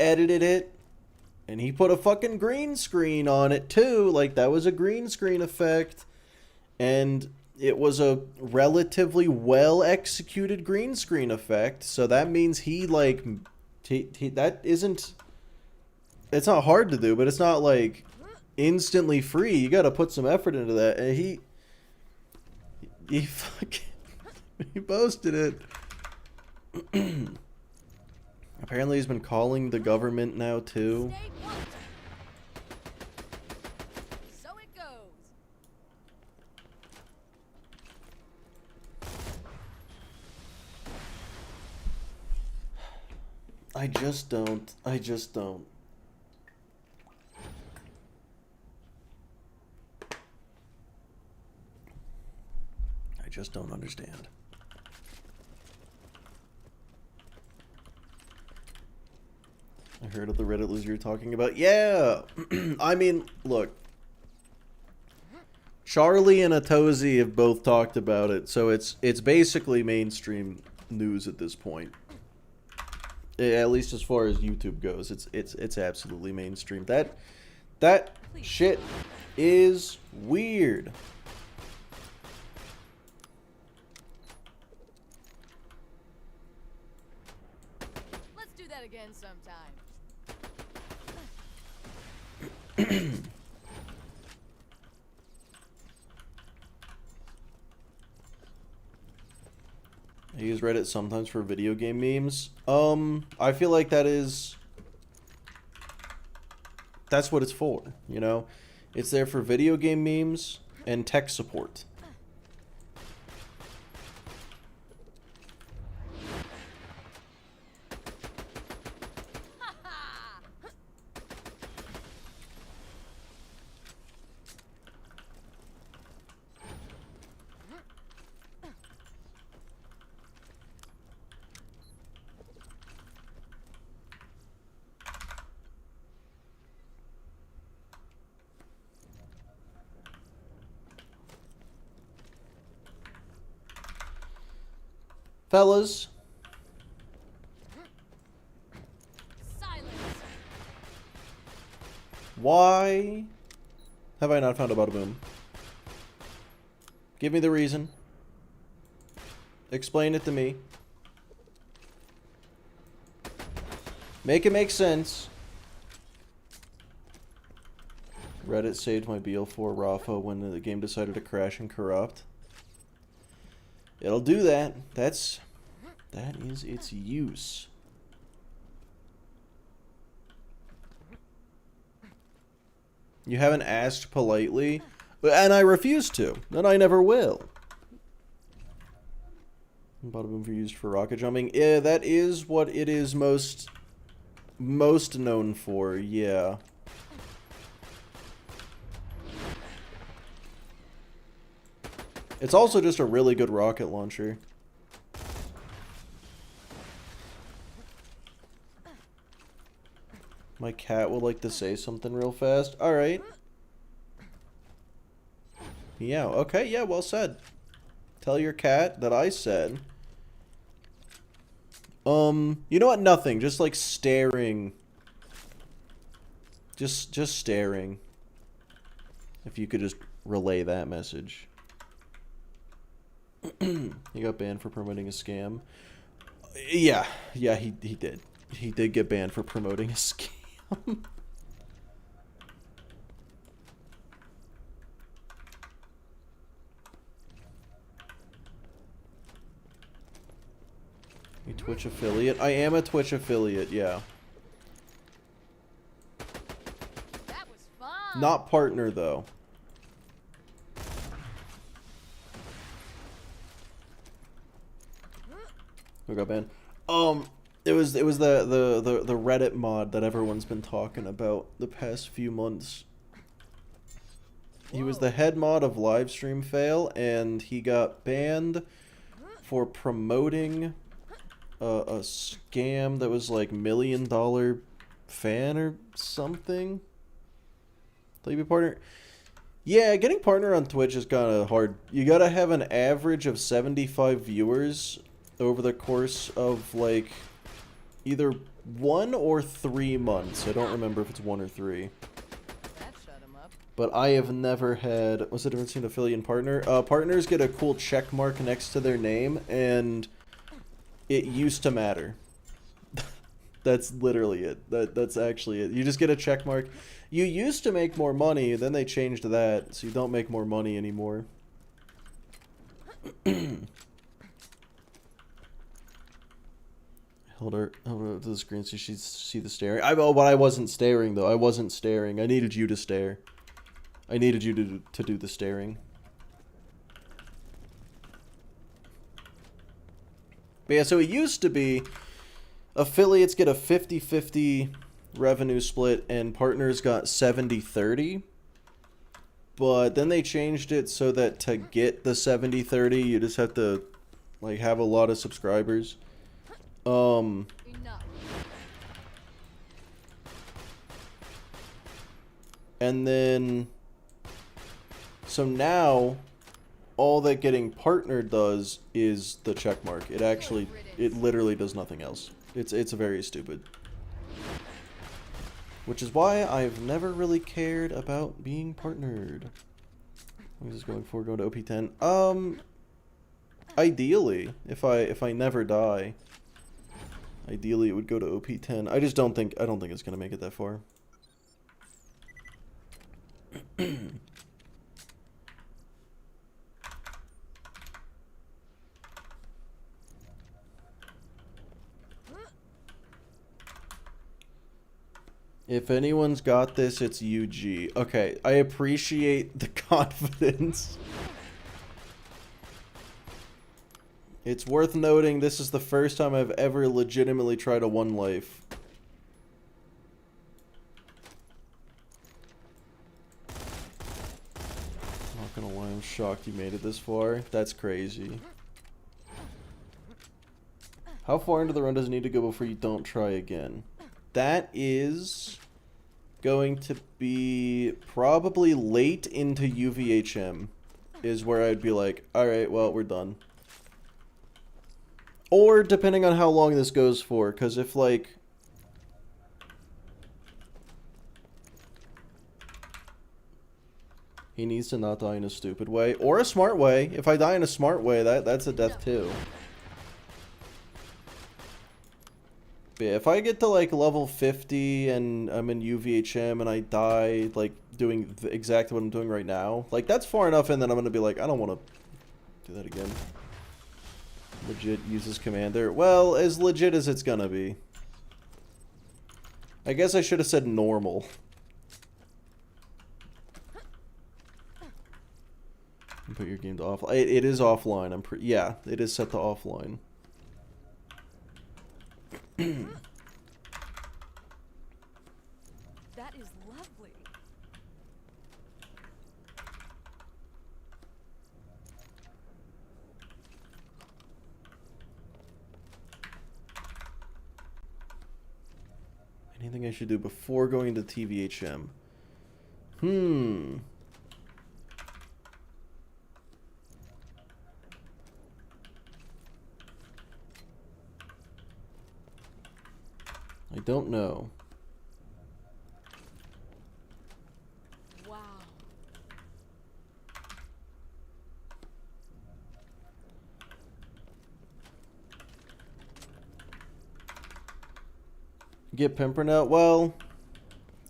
edited it, and he put a fucking green screen on it too. Like that was a green screen effect, and it was a relatively well executed green screen effect. So that means he like that isn't. It's not hard to do, but it's not like instantly free. You got to put some effort into that, and he fucking he posted it. Apparently he's been calling the government now too.
So it goes.
I just don't. I just don't understand. I heard of the Reddit loser you're talking about. Yeah! I mean, look. Charlie and Atozy have both talked about it, so it's basically mainstream news at this point. At least as far as YouTube goes, it's absolutely mainstream. That shit is weird.
Let's do that again sometime.
I use Reddit sometimes for video game memes. I feel like that's what it's for, you know? It's there for video game memes and tech support. Fellas,
Silence.
why have I not found a bada boom? Give me the reason. Explain it to me. Make it make sense. Reddit saved my BL4 Rafa when the game decided to crash and corrupt. It'll do that. That is its use. You haven't asked politely, and I refuse to, and I never will. Bada boom for used for rocket jumping. Yeah, that is what it is most known for. Yeah. It's also just a really good rocket launcher. My cat would like to say something real fast. Alright. Yeah, okay, yeah, well said. Tell your cat that I said. You know what? Nothing. Just like staring. Just staring. If you could just relay that message. He got banned for promoting a scam. Yeah, he did. He did get banned for promoting a scam. A Twitch affiliate? I am a Twitch affiliate, yeah.
That was fun.
Not partner though. Who got banned? It was the Reddit mod that everyone's been talking about the past few months. He was the head mod of Livestream Fail, and he got banned for promoting a scam that was like $1 million fan or something. Maybe partner. Yeah, getting partner on Twitch is kind of hard. You gotta have an average of 75 viewers over the course of like either 1 or 3 months. I don't remember if it's 1 or 3.
That shut him up.
But I have never had... What's the difference between affiliate and partner? Partners get a cool check mark next to their name, and it used to matter. That's literally it. That's actually it. You just get a check mark. You used to make more money, then they changed that, so you don't make more money anymore. Hold her up to the screen so she see the staring. But I wasn't staring though. I wasn't staring. I needed you to stare. I needed you to do the staring. But yeah, so it used to be affiliates get a 50-50 revenue split and partners got 70-30. But then they changed it so that to get the 70-30, you just have to like have a lot of subscribers.
Enough.
And then so now all that getting partnered does is the check mark. It literally does nothing else. It's very stupid. Which is why I've never really cared about being partnered. I'm just going for going to OP10. Ideally, if I never die, ideally it would go to OP10. I don't think it's gonna make it that far. If anyone's got this, it's UG. Okay, I appreciate the confidence. It's worth noting this is the first time I've ever legitimately tried a 1 life. Not gonna lie, I'm shocked you made it this far. That's crazy. How far into the run does it need to go before you don't try again? That is going to be probably late into UVHM is where I'd be like, alright, well, we're done. Or depending on how long this goes for, because if like... He needs to not die in a stupid way. Or a smart way. If I die in a smart way, that's a death too. Yeah, if I get to like level 50 and I'm in UVHM and I die like doing exactly what I'm doing right now, like that's far enough in that I'm gonna be like, I don't want to do that again. Legit uses commander. Well, as legit as it's gonna be. I guess I should have said normal. Put your game to offline. It is offline. Yeah, it is set to offline.
That is lovely.
Anything I should do before going to TVHM? I don't know.
Wow.
Get Pimpernel? Well,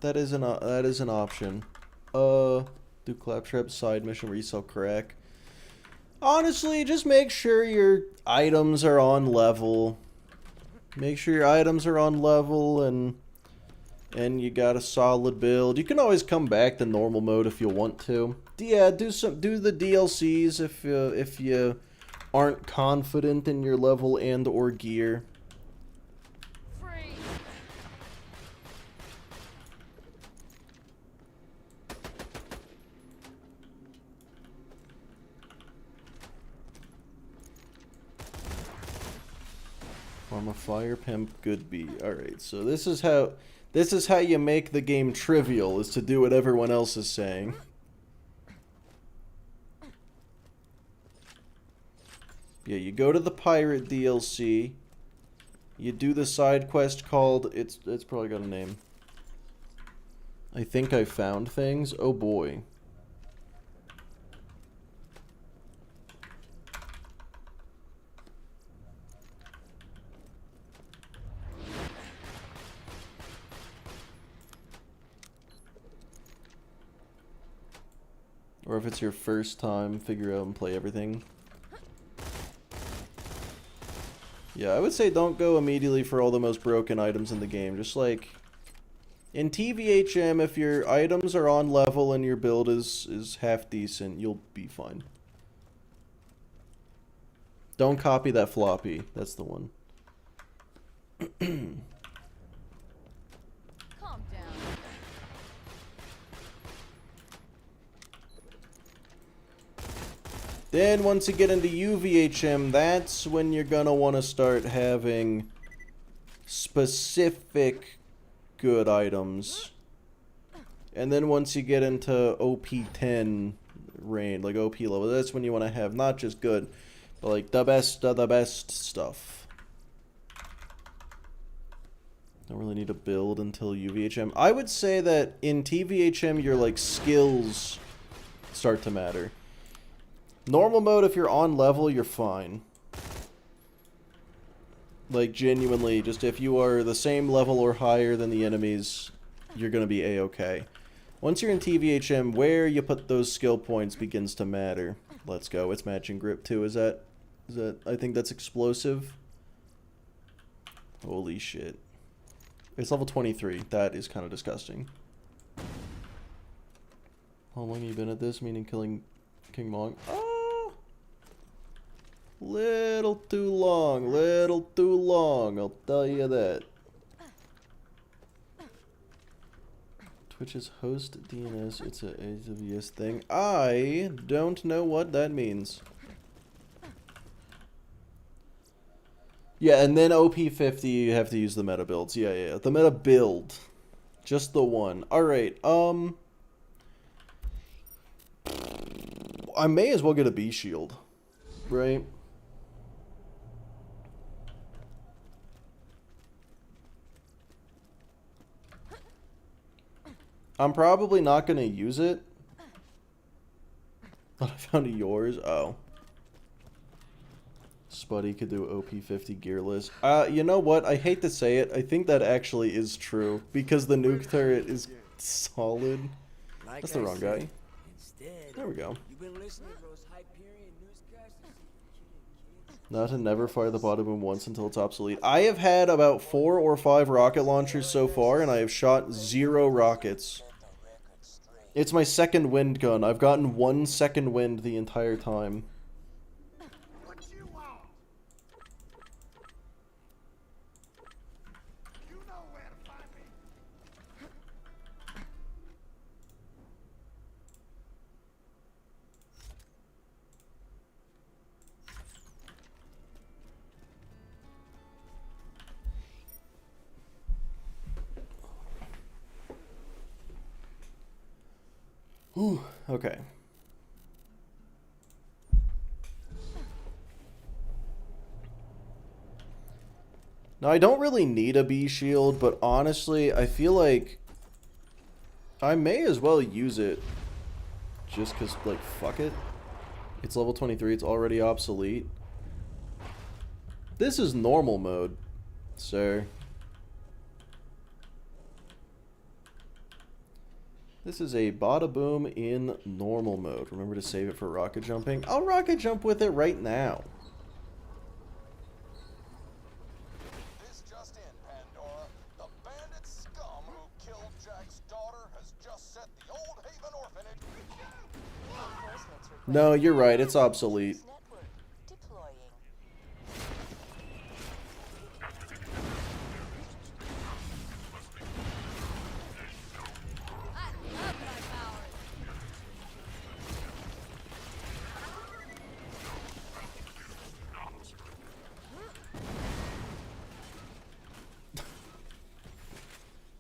that is an option. Do Claptrap side mission where you sell crack. Honestly, just make sure your items are on level. Make sure your items are on level and you got a solid build. You can always come back to normal mode if you want to. Yeah, do the DLCs if you aren't confident in your level and or gear.
Free.
I'm a fire pimp, good bee. Alright, so this is how you make the game trivial, is to do what everyone else is saying. Yeah, you go to the pirate DLC. You do the side quest called, it's probably got a name. I think I found things. Oh boy. Or if it's your first time, figure out and play everything. Yeah, I would say don't go immediately for all the most broken items in the game. Just like in TVHM, if your items are on level and your build is half decent, you'll be fine. Don't copy that floppy. That's the one.
Calm down.
Then once you get into UVHM, that's when you're gonna want to start having specific good items. And then once you get into OP10 range, like OP level, that's when you want to have not just good, but like the best of the best stuff. Don't really need to build until UVHM. I would say that in TVHM, your like skills start to matter. Normal mode, if you're on level, you're fine. Like, genuinely, just if you are the same level or higher than the enemies, you're gonna be A-okay. Once you're in TVHM, where you put those skill points begins to matter. Let's go. It's matching grip, too. Is that... I think that's explosive. Holy shit. It's level 23. That is kind of disgusting. How long have you been at this? Meaning killing King Monk? Oh! Little too long, I'll tell you that. Twitch's host DNS, it's a AWS thing. I don't know what that means. Yeah, and then OP50, you have to use the meta builds. Yeah, the meta build. Just the one. Alright, I may as well get a B shield, right? I'm probably not going to use it. But I found yours. Oh. Spuddy could do OP50 gearless. You know what? I hate to say it. I think that actually is true. Because the nuke turret is solid. That's the wrong guy. There we go. Not to never fire the bottom boom once until it's obsolete. I have had about 4 or 5 rocket launchers so far, and I have shot 0 rockets. It's my second wind gun. I've gotten 1 second wind the entire time. Whew, okay. Now, I don't really need a bee shield, but honestly, I feel like I may as well use it just because, like, fuck it. It's level 23, it's already obsolete. This is normal mode, sir. This is a bada boom in normal mode. Remember to save it for rocket jumping. I'll rocket jump with it right now.
This just in, Pandora. The bandit scum who killed Jack's daughter has just set the Old Haven orphanage.
No, you're right. It's obsolete.
Network deploying.
I love my powers.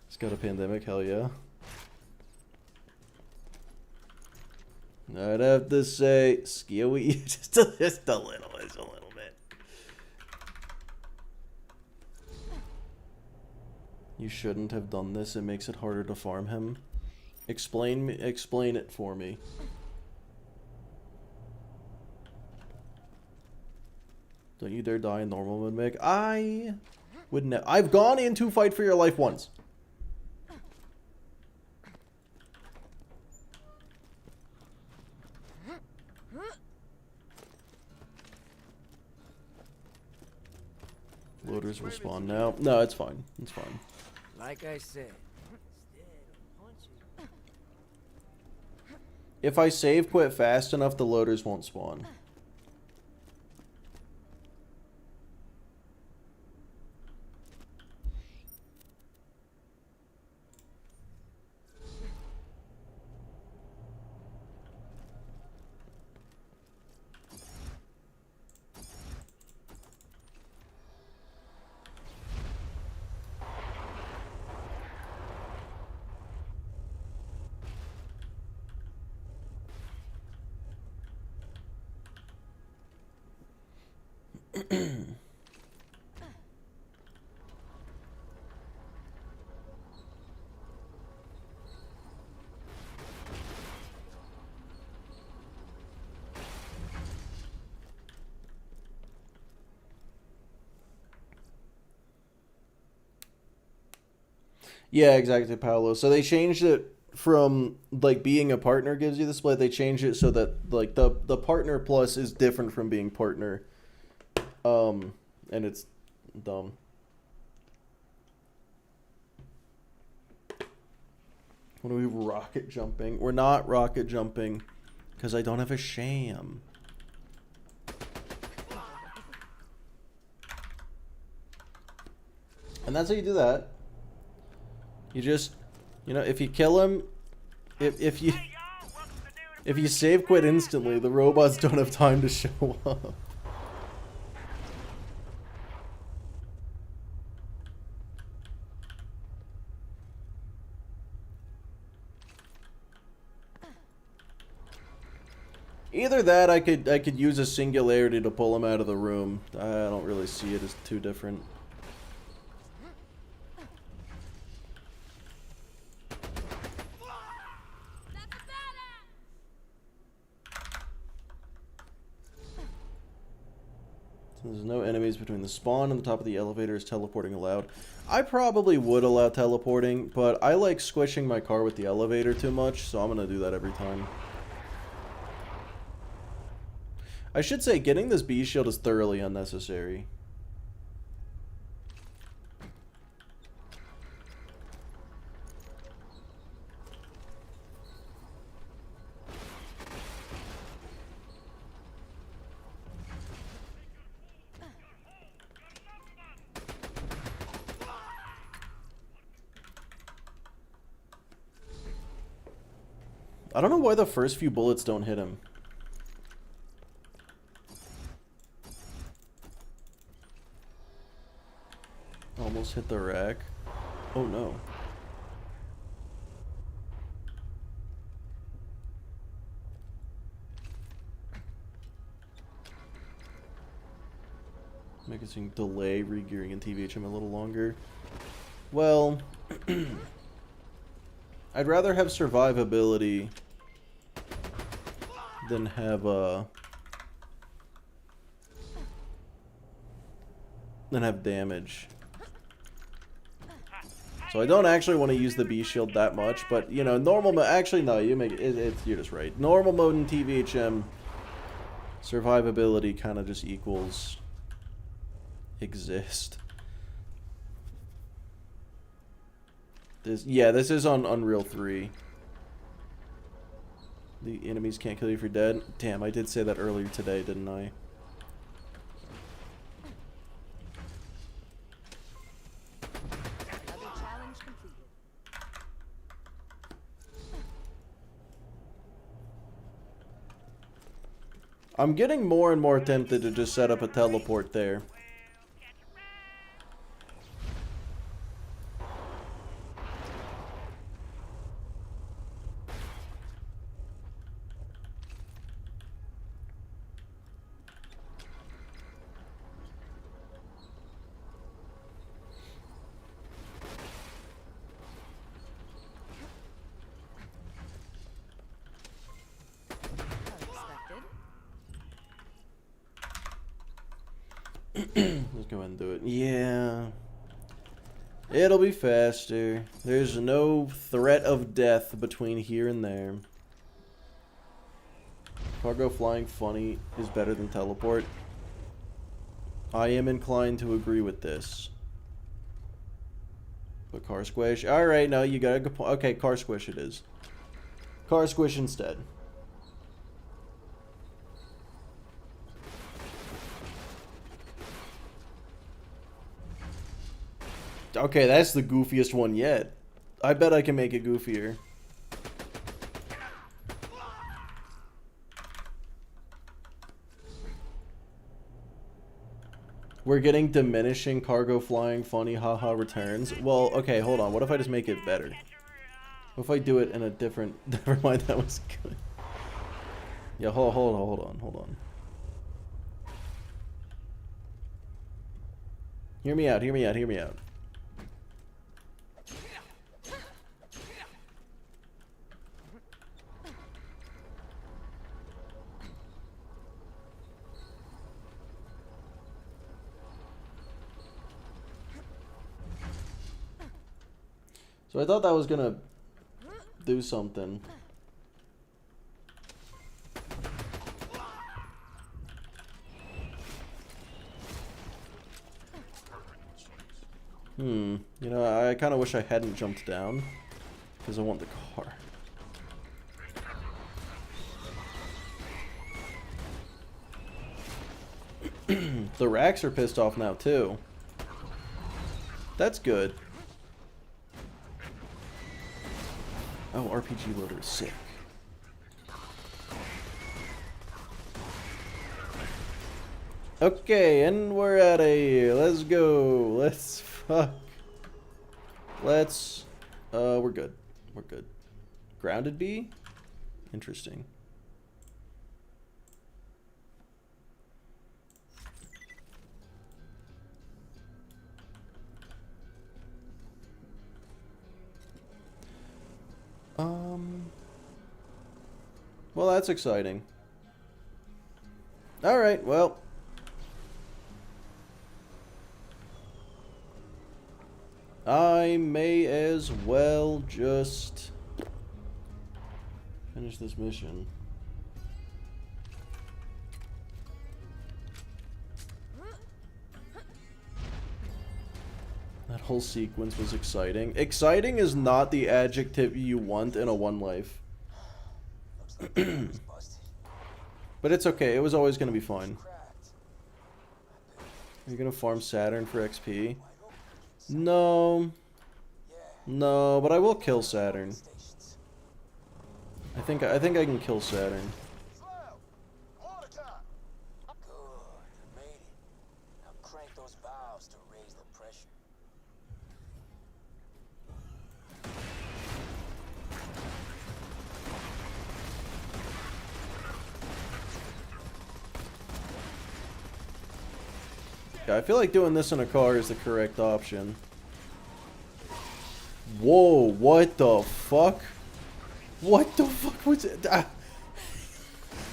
It's got a pandemic, hell yeah. I'd have to say, skewy, just a little bit. You shouldn't have done this. It makes it harder to farm him. Explain it for me. Don't you dare die in normal mode, Mick. I would never. I've gone into fight for your life once. Loaders will spawn now. No, it's fine. It's fine.
Like I said.
If I save quit fast enough, the loaders won't spawn. Yeah, exactly, Paolo. So they changed it from like being a partner gives you the split. They changed it so that like the partner plus is different from being partner. And it's dumb. What are we rocket jumping? We're not rocket jumping because I don't have a sham. And that's how you do that. You just, you know, if you kill him, if you save quit instantly, the robots don't have time to show up. Either that, I could use a singularity to pull him out of the room. I don't really see it as too different. There's no enemies between the spawn and the top of the elevator. Is teleporting allowed? I probably would allow teleporting, but I like squishing my car with the elevator too much, so I'm gonna do that every time. I should say, getting this bee shield is thoroughly unnecessary. I don't know why the first few bullets don't hit him. Almost hit the rack. Oh no. Making delay regearing in TVHM a little longer. Well, I'd rather have survivability than have damage. So I don't actually want to use the B shield that much, but you know, normal mode. Actually, no, you make it. You're just right. Normal mode in TVHM, survivability kind of just equals exist. This is on Unreal 3. The enemies can't kill you if you're dead. Damn, I did say that earlier today, didn't I? I'm getting more and more tempted to just set up a teleport there. Let's go ahead and do it. Yeah. It'll be faster. There's no threat of death between here and there. Cargo flying funny is better than teleport. I am inclined to agree with this. But car squish. Alright, no, you got a good point. Okay, car squish it is. Car squish instead. Okay, that's the goofiest one yet. I bet I can make it goofier. We're getting diminishing cargo flying funny haha returns. Well, okay, hold on. What if I just make it better? What if I do it in a different... Never mind, that was good. Yeah, hold on. Hear me out. So I thought that was gonna do something. You know, I kind of wish I hadn't jumped down because I want the car. The racks are pissed off now too. That's good. Oh, RPG loader is sick. Okay, and we're at a... Let's go. Let's... Fuck. Let's... we're good. We're good. Grounded B? Interesting. Well, that's exciting. Alright, well. I may as well just finish this mission. That whole sequence was exciting. Exciting is not the adjective you want in a one life. But it's okay, it was always going to be fun. Are you going to farm Saturn for XP? No. No, but I will kill Saturn. I think I can kill Saturn. Yeah, I feel like doing this in a car is the correct option. Whoa, what the fuck? What the fuck was it?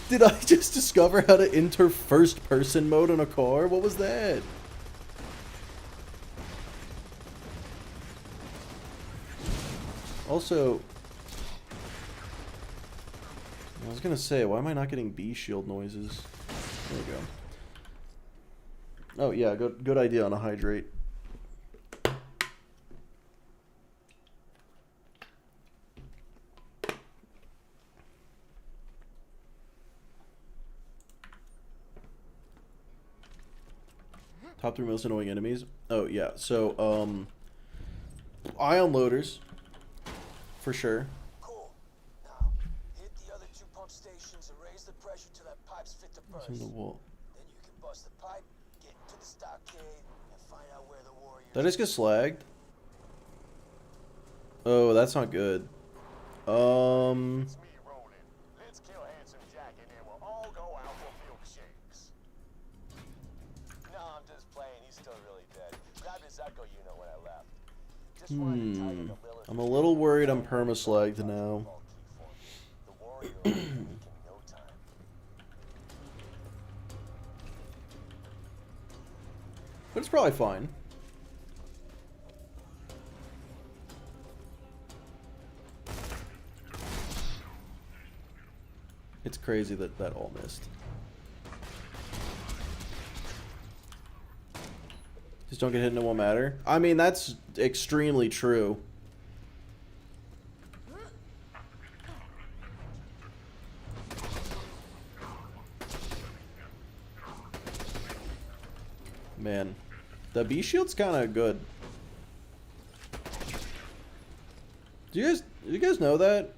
Did I just discover how to enter first person mode in a car? What was that? Also, I was gonna say, why am I not getting B shield noises? There we go. Oh yeah, good idea on a hydrate. Top 3 most annoying enemies. Oh yeah, so ion loaders, for sure.
Cool. Now, hit the other 2 pump stations and raise the pressure till that pipe's fit to burst.
In the wall.
Then you can bust the pipe, get to the stockade, and find out where the warriors.
Did I just get slagged? Oh, that's not good.
It's me rolling. Let's kill Handsome Jack and then we'll all go out for milkshakes.
No, I'm just playing. He's still really dead. Grabbed his echo unit when I left. Just wanted to tell you the Lilith.
I'm a little worried I'm perma-slagged now.
The warrior will be weak in no time.
But it's probably fine. It's crazy that that all missed. Just don't get hit and it won't matter. I mean, that's extremely true. Man, the B shield's kind of good. Do you guys know that?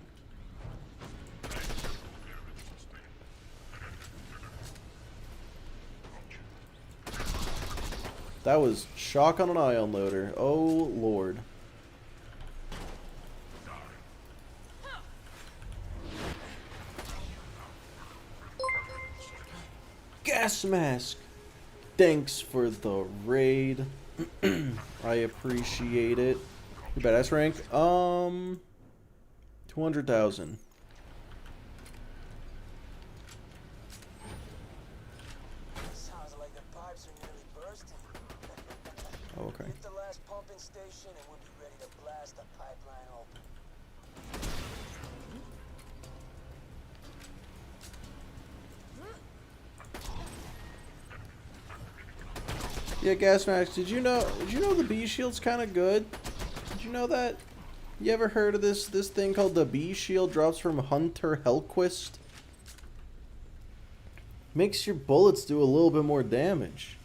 That was shock on an ion loader. Oh lord. Gas mask. Thanks for the raid. I appreciate it. Your badass rank? 200,000.
Sounds like the pipes are nearly bursting.
Oh, okay.
Hit the last pumping station and we'll be ready to blast the pipeline open.
Yeah, gas mask. Did you know the B shield's kind of good? Did you know that? You ever heard of this thing called the B shield? Drops from Hunter Hellquist. Makes your bullets do a little bit more damage.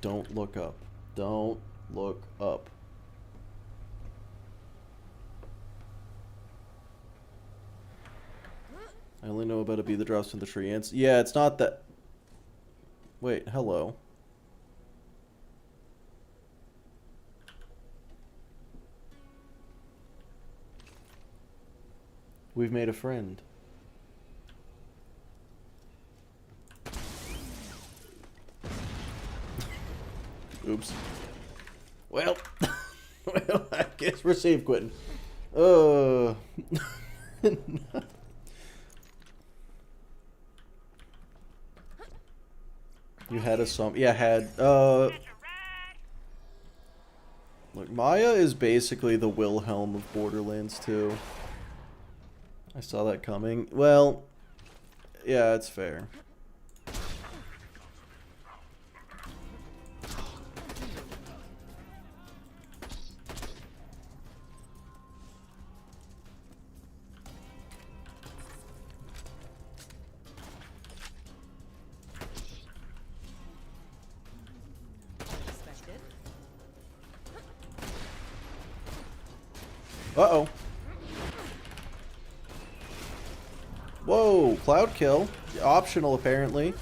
Don't look up. Don't look up. I only know about it be the drops from the tree ants. Yeah, it's not that. Wait, hello. We've made a friend. Oops. Well, well, I guess we're safe quitting. You had a song. Yeah, had look, Maya is basically the Wilhelm of Borderlands 2. I saw that coming. Well, yeah, it's fair. Uh-oh. Whoa, cloud kill. Optional, apparently.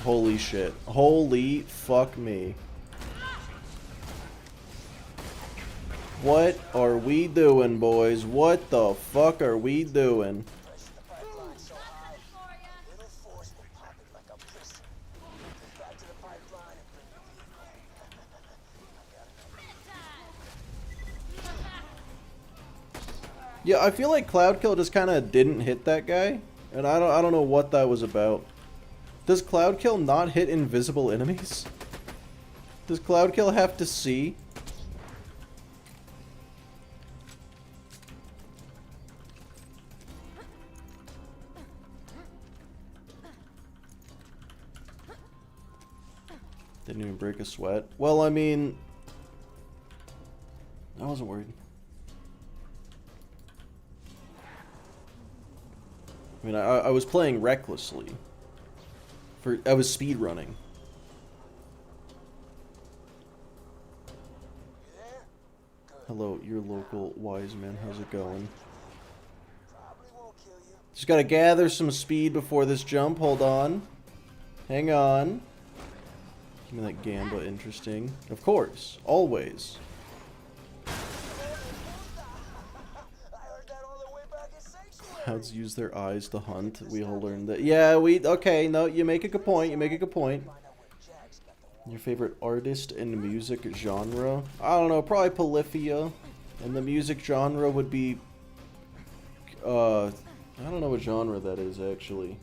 Holy shit. Holy fuck me. What are we doing, boys? What the fuck are we doing?
Pressure the pipeline so high, little force will pop it like a piston. Get back to the pipeline and bring the vehicle.
Yeah, I feel like Cloudkill just kind of didn't hit that guy, and I don't know what that was about. Does Cloudkill not hit invisible enemies? Does Cloudkill have to see? Didn't even break a sweat. Well, I mean, I wasn't worried. I mean, I was playing recklessly. I was speed running.
You there? Good.
Hello, your local wise man. How's it going?
Probably won't kill you.
Just gotta gather some speed before this jump. Hold on. Hang on. Give me that gamba. Interesting. Of course. Always.
I heard that all the way back in Sanctuary.
Clouds use their eyes to hunt. We all learned that. Yeah, okay, no, you make a good point. You make a good point.
Find out where Jack's got the
Your favorite artist and music genre? I don't know, probably Polyphia. And the music genre would be... I don't know what genre that is, actually.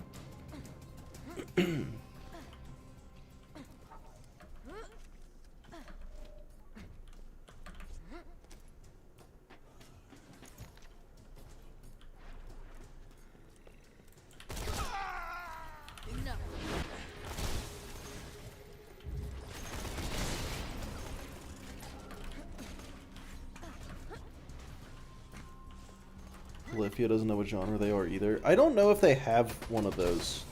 Polyphia doesn't know what genre they are either. I don't know if they have one of those.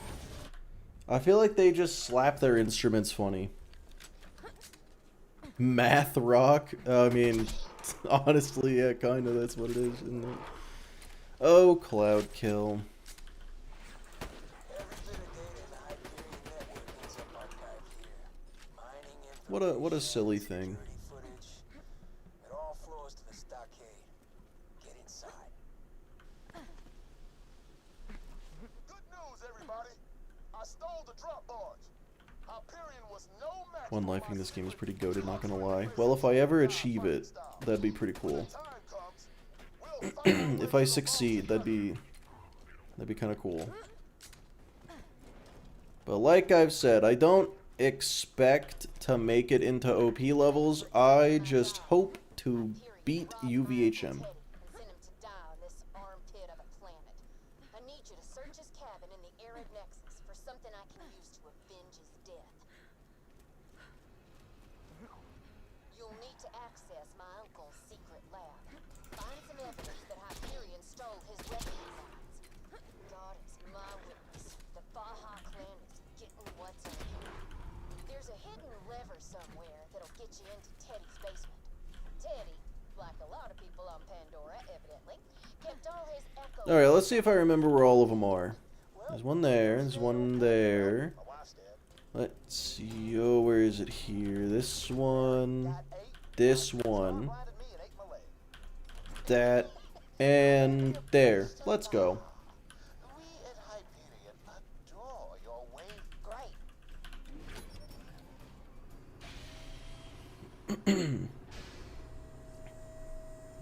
I feel like they just slap their instruments funny. Math rock? I mean, honestly, yeah, kind of, that's what it is, isn't it? Oh, Cloudkill.
every bit of data in the Hyperion network ends up archived here. Mining
What a silly thing.
security footage. It all flows to the stockade. Get inside.
Good news, everybody. I stole the drop barge. Hyperion was no match.
One
for
life in
my
this game is pretty
secret
goated, not gonna
top
lie.
secret
Well, if I ever
prison
achieve it,
style.
that'd be pretty
When
cool.
the time comes, we'll find our way
If I
to the
succeed,
vault.
that'd be kind of cool. But like I've said, I don't expect to make it into OP levels. I just hope to beat UVHM.
And send him to die on this armpit of a planet. I need you to search his cabin in the arid nexus for something I can use to avenge his death. You'll need to access my uncle's secret lab. Find some evidence that Hyperion stole his weapon designs. God is my witness. The Baja clan is getting what's in him. There's a hidden lever somewhere that'll get you into Teddy's basement. Teddy, like a lot of people on Pandora, evidently, kept all his echo...
Alright, let's see if I remember where all of them are. There's one there, there's one there.
My wife's dead.
Let's see, oh, where is it here? This one,
Got 8.
this one,
Blinded me and ate my leg.
that, and there. Let's go.
We at Hyperion adore your way.
Great.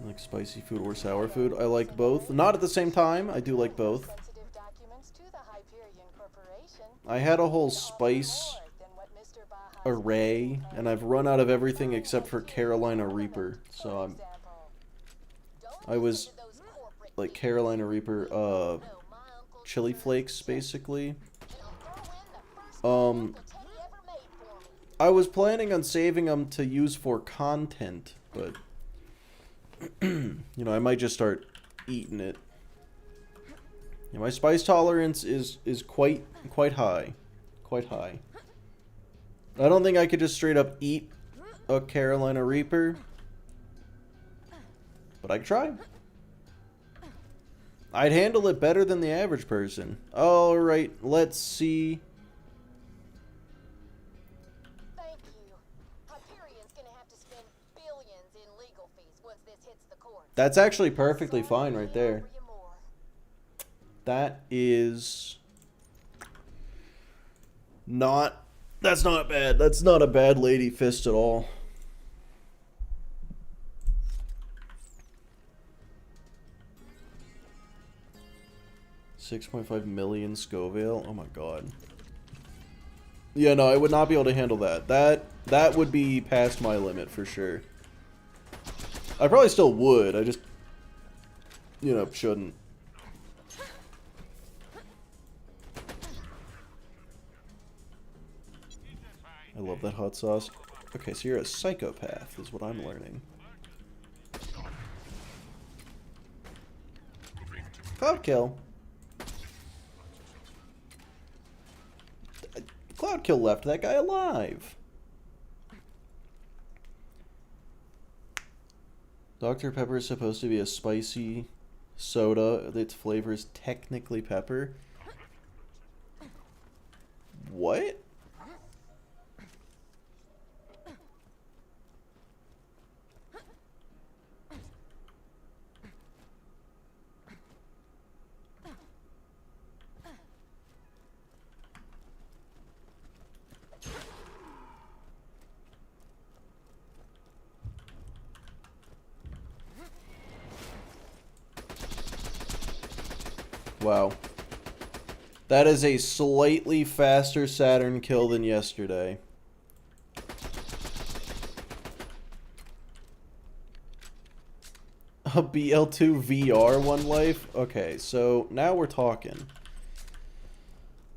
Like spicy food or sour food. I like both. Not at the same time. I do like both.
Sensitive documents to the Hyperion Corporation.
I had a whole spice
More than what Mr. Baja's
array, and I've run out of everything except for Carolina Reaper. So
example.
I was like Carolina Reaper, chili flakes basically. I was planning on saving them to use for content, but you know, I might just start eating it. Yeah, my spice tolerance is quite high. Quite high. I don't think I could just straight up eat a Carolina Reaper, but I could try. I'd handle it better than the average person. Alright, let's see.
Thank you. Hyperion's gonna have to spend billions in legal fees once this
That's actually perfectly fine right there. That is not... That's not bad. That's not a bad lady fist at all. $6.5 million Scoville. Oh my god. Yeah, no, I would not be able to handle that. That would be past my limit for sure. I probably still would. I just, you know, shouldn't. I love that hot sauce. Okay, so you're a psychopath, is what I'm learning. Cloud kill. Cloud kill left that guy alive. Dr. Pepper is supposed to be a spicy soda. Its flavor is technically pepper. What? Wow. That is a slightly faster Saturn kill than yesterday. A BL2 VR one life? Okay, so now we're talking.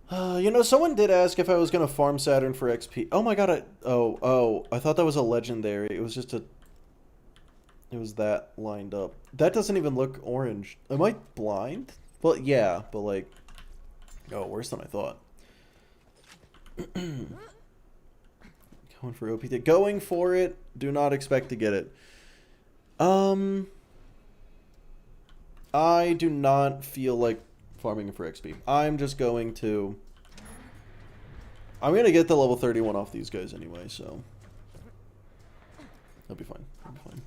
You know, someone did ask if I was going to farm Saturn for XP. Oh my god, I thought that was a legendary. It was just a... It was that lined up. That doesn't even look orange. Am I blind? Well, yeah, but like... Oh, worse than I thought. Going for OPT. Going for it. Do not expect to get it. I do not feel like farming for XP. I'm just going to... I'm going to get the level 31 off these guys anyway, so... That'll be fine. That'll be fine.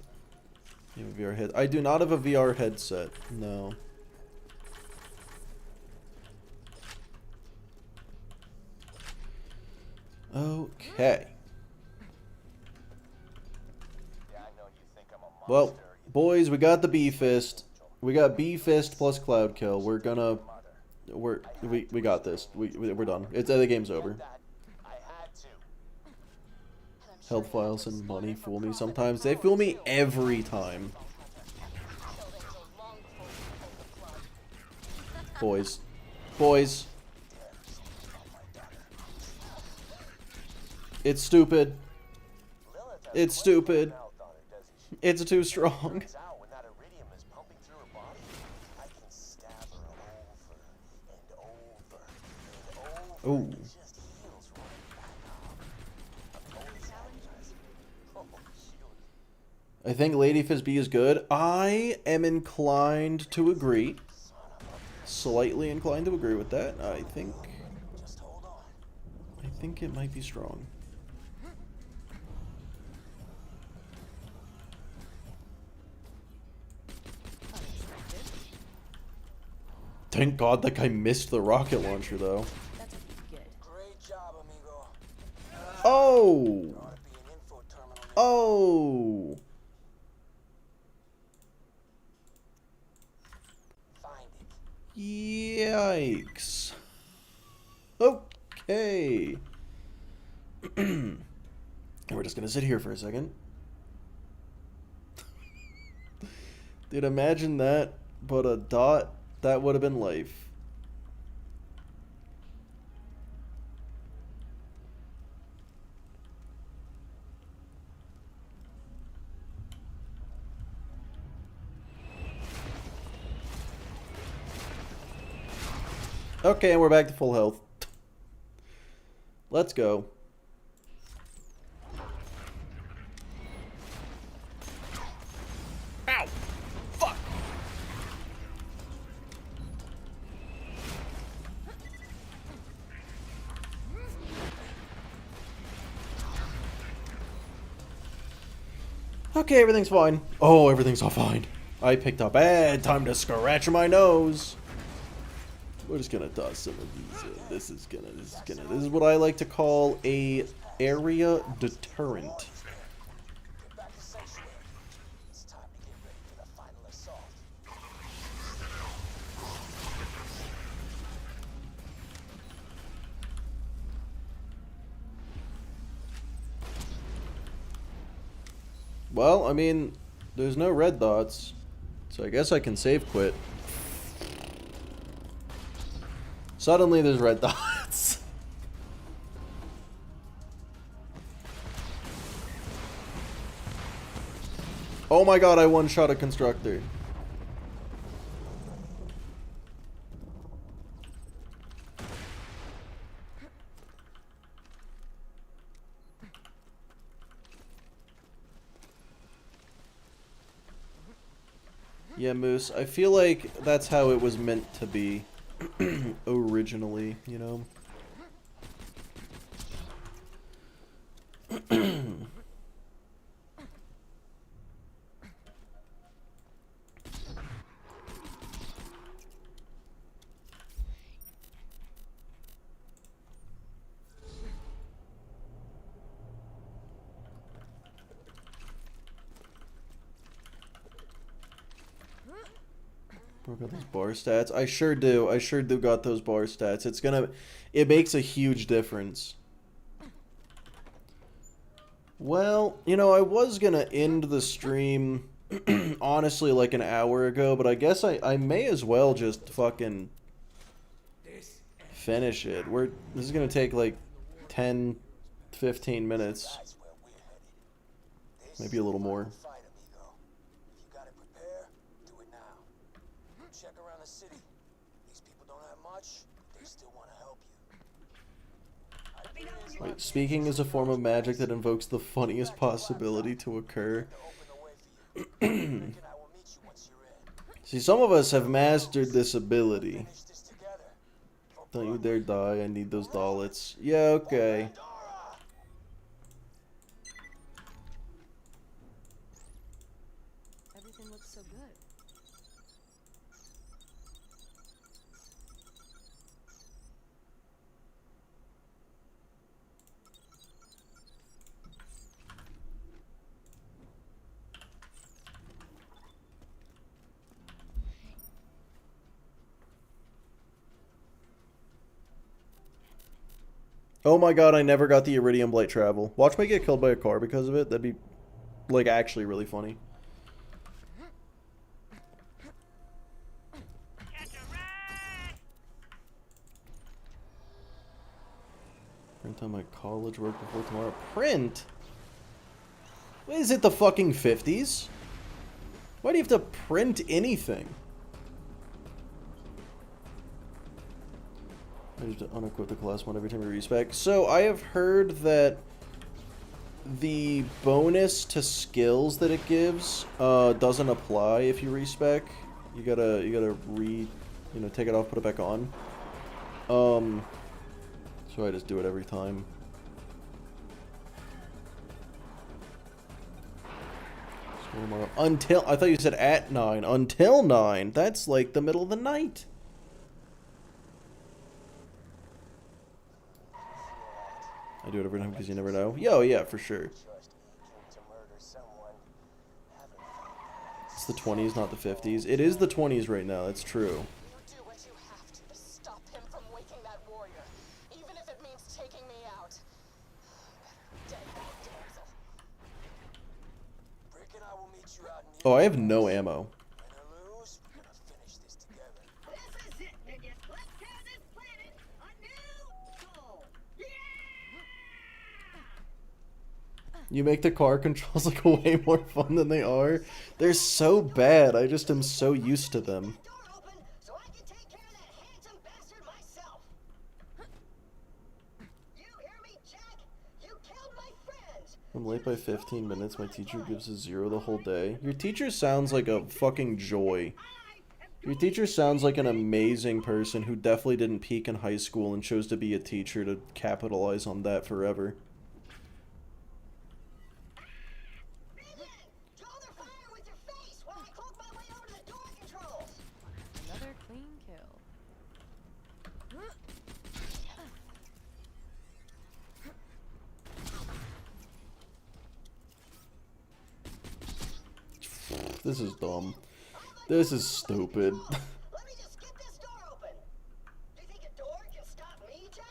You have a VR head. I do not have a VR headset. No. Okay. Well, boys, we got the B fist. We got B fist plus cloud kill. We're gonna, we got this. We're done. It's the game's over. Health files and money fool me sometimes. They fool me every time. Boys, boys. It's stupid. It's stupid. It's too strong. Ooh. I think Lady Fizz B is good. I am inclined to agree. Slightly inclined to agree with that. I think it might be strong. Thank God that guy missed the rocket launcher, though.
Great job, amigo.
Oh! Oh! Yikes. Okay. And we're just gonna sit here for a second. Dude, imagine that, but a dot. That would have been life. Okay, and we're back to full health. Let's go. Ow! Fuck! Okay, everything's fine. Oh, everything's all fine. I picked up. Hey, time to scratch my nose. We're just gonna toss some of these in. This is what I like to call a area deterrent.
Get back to Sanctuary. It's time to get ready for the final assault.
Well, I mean, there's no red dots, so I guess I can save quit. Suddenly there's red dots. Oh my god, I one-shot a constructor. Yeah, Moose, I feel like that's how it was meant to be originally, you know? Got those bar stats. I sure do. I sure do got those bar stats. It makes a huge difference. Well, you know, I was gonna end the stream honestly like an hour ago, but I guess I may as well just fucking finish it. This is gonna take like 10, 15 minutes.
That's where we're headed.
Maybe a little more.
Fight, amigo. If you gotta prepare, do it now. Check around the city. These people don't have much. They still want to help you.
Wait, speaking is a form of magic that invokes the funniest possibility to occur. See, some of us have mastered this ability. Don't you dare die, I need those dollets. Yeah, okay.
Everything looks so good.
Oh my god, I never got the Iridium Blight travel. Watch me get killed by a car because of it. That'd be, like, actually really funny.
Catch a ride!
Print on my college work before tomorrow. Print? Wait, is it the fucking 50s? Why do you have to print anything? I have to unequip the class one every time you respec. So I have heard that the bonus to skills that it gives doesn't apply if you respec. You gotta take it off, put it back on. So I just do it every time. Until, I thought you said at 9. Until 9. That's like the middle of the night. I do it every time because you never know. Yo, yeah, for sure. It's the 20s, not the 50s. It is the 20s right now, that's true.
You do what you have to stop him from waking that warrior, even if it means taking me out. Better dead than a damsel.
Brick and I will meet you out in
Oh, I have no ammo.
Win or lose, we're gonna finish this together.
This is it, minions. Let's tear this planet a new soul. Yeah!
You make the car controls like way more fun than they are. They're so bad, I just am so used to them.
Door open so I can take care of that handsome bastard myself. You hear me, Jack? You killed my friends.
I'm late by 15 minutes, my teacher gives a 0 the whole day. Your teacher sounds like a fucking joy. Your teacher sounds like an amazing person who definitely didn't peak in high school and chose to be a teacher to capitalize on that forever.
Minion, draw their fire with your face while I cloak my way
This is dumb. This is stupid.
Let me just get this door open. Do you think a door can stop me, Jack?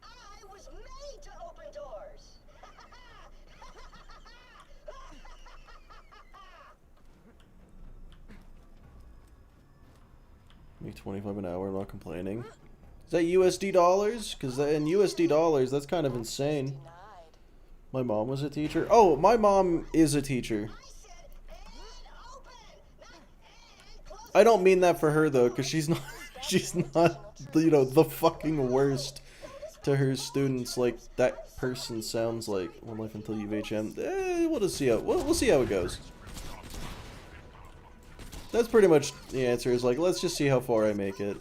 I was made to open doors.
Make 25 an hour, I'm not complaining. Is that USD dollars? Because in USD dollars, that's kind of insane. My mom was a teacher. Oh, my mom is a teacher. I don't mean that for her though, because she's not, you know, the fucking worst to her students. Like that person sounds like One Life Until You've HM. We'll just see how we'll see how it goes. That's pretty much the answer. Is like, let's just see how far I make it.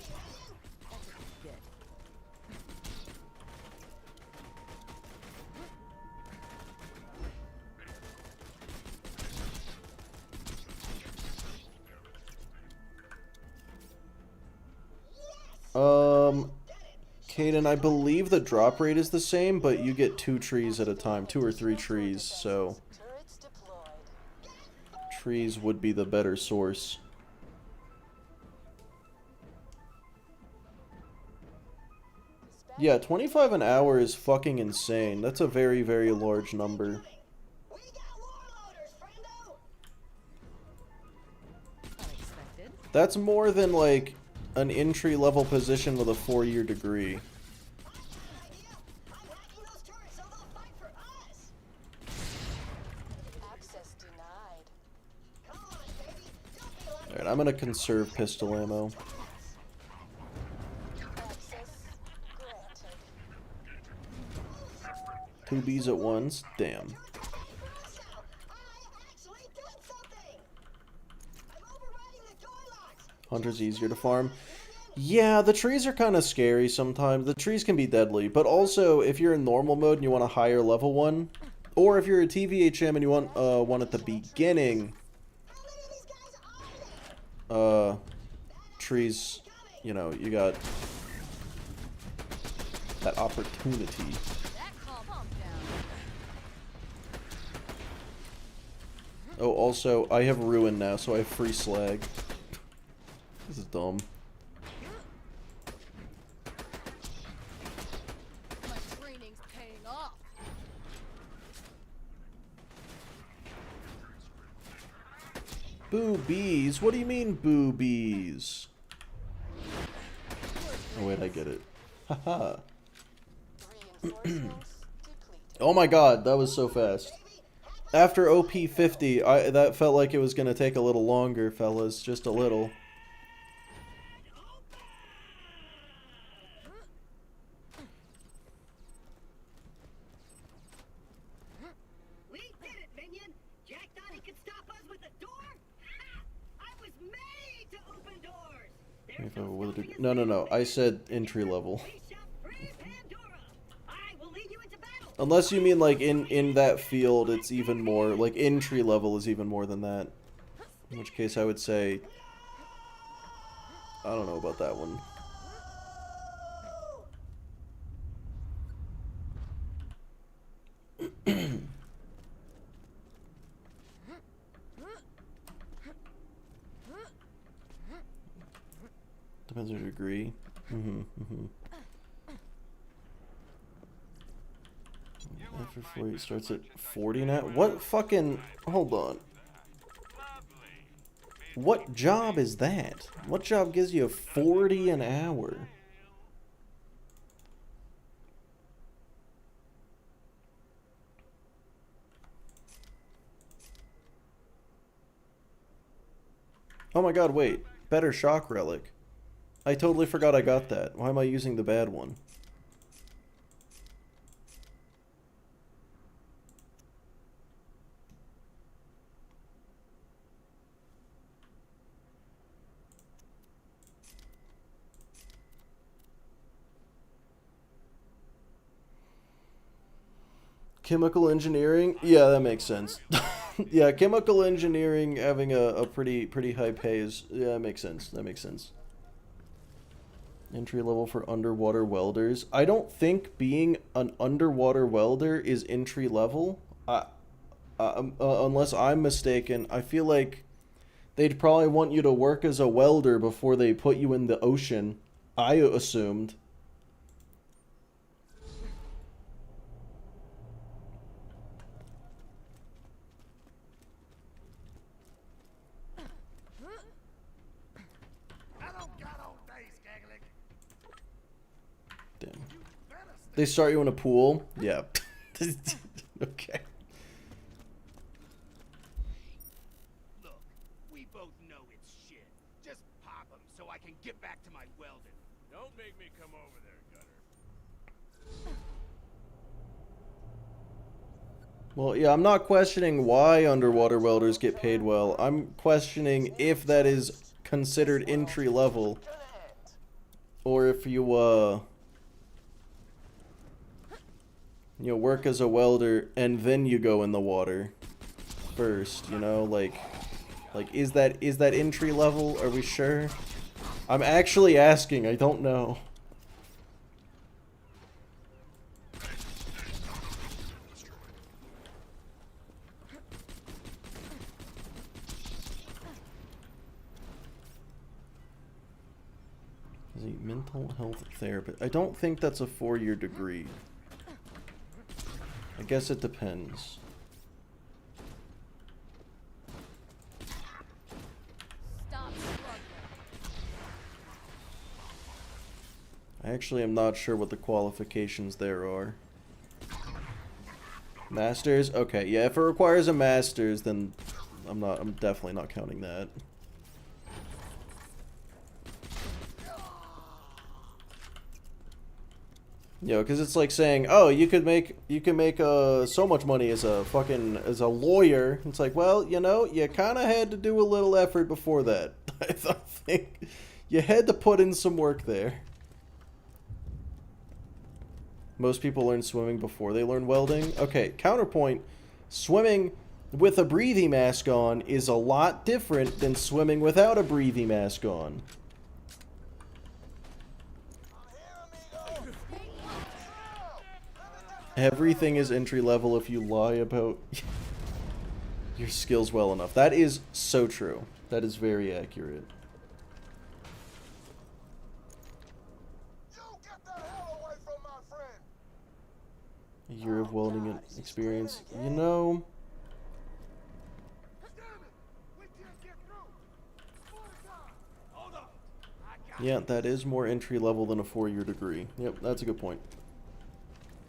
Caden, I believe the drop rate is the same, but you get 2 trees at a time, 2 or 3 trees, so trees would be the better source. Yeah, 25 an hour is fucking insane. That's a very, very large number. That's more than, like, an entry-level position with a 4-year degree. Alright, I'm gonna conserve pistol ammo. Two bees at once? Damn. Hunter's easier to farm. Yeah, the trees are kind of scary sometimes. The trees can be deadly, but also if you're in normal mode and you want a higher level one, or if you're a TVHM and you want one at the beginning, trees, you know, you got that opportunity. Oh, also, I have Ruin now, so I have free slag. This is dumb.
My training's paying off.
Boobies? What do you mean boobies? Oh wait, I get it. Haha. Oh my god, that was so fast. After OP 50, that felt like it was gonna take a little longer, fellas. Just a little.
We did it, minion! Jack thought he could stop us with a door? I was made to open doors!
No. I said entry level. Unless you mean like in that field, it's even more like entry level is even more than that. In which case, I would say I don't know about that one. Depends on your degree. After 40, it starts at 40 now. What fucking... Hold on. What job is that? What job gives you 40 an hour? Oh my god, wait. Better shock relic. I totally forgot I got that. Why am I using the bad one? Chemical engineering? Yeah, that makes sense. Yeah, chemical engineering having a pretty high pay is... Yeah, that makes sense. That makes sense. Entry level for underwater welders. I don't think being an underwater welder is entry level. Unless I'm mistaken. I feel like They'd probably want you to work as a welder before they put you in the ocean. I assumed. Damn. They start you in a pool? Yeah. Okay.
Look, we both know it's shit. Just pop them so I can get back to my welding.
Don't make me come over there, Gunner.
Well, yeah, I'm not questioning why underwater welders get paid well. I'm questioning if that is considered entry level. Or if you, work as a welder and then you go in the water first, you know? Like is that entry level? Are we sure? I'm actually asking, I don't know. Is he mental health therapist? I don't think that's a 4-year degree. I guess it depends.
Stop struggling.
I actually am not sure what the qualifications there are. Masters? Okay, yeah, if it requires a master's, then I'm definitely not counting that. You know, because it's like saying, oh, you can make so much money as a lawyer. It's like, well, you know, you kind of had to do a little effort before that. I think you had to put in some work there. Most people learn swimming before they learn welding. Okay, counterpoint: swimming with a breathing mask on is a lot different than swimming without a breathing mask on. Everything is entry level if you lie about your skills well enough. That is so true. That is very accurate. A year of welding experience. You know, yeah, that is more entry level than a 4-year degree. Yep, that's a good point.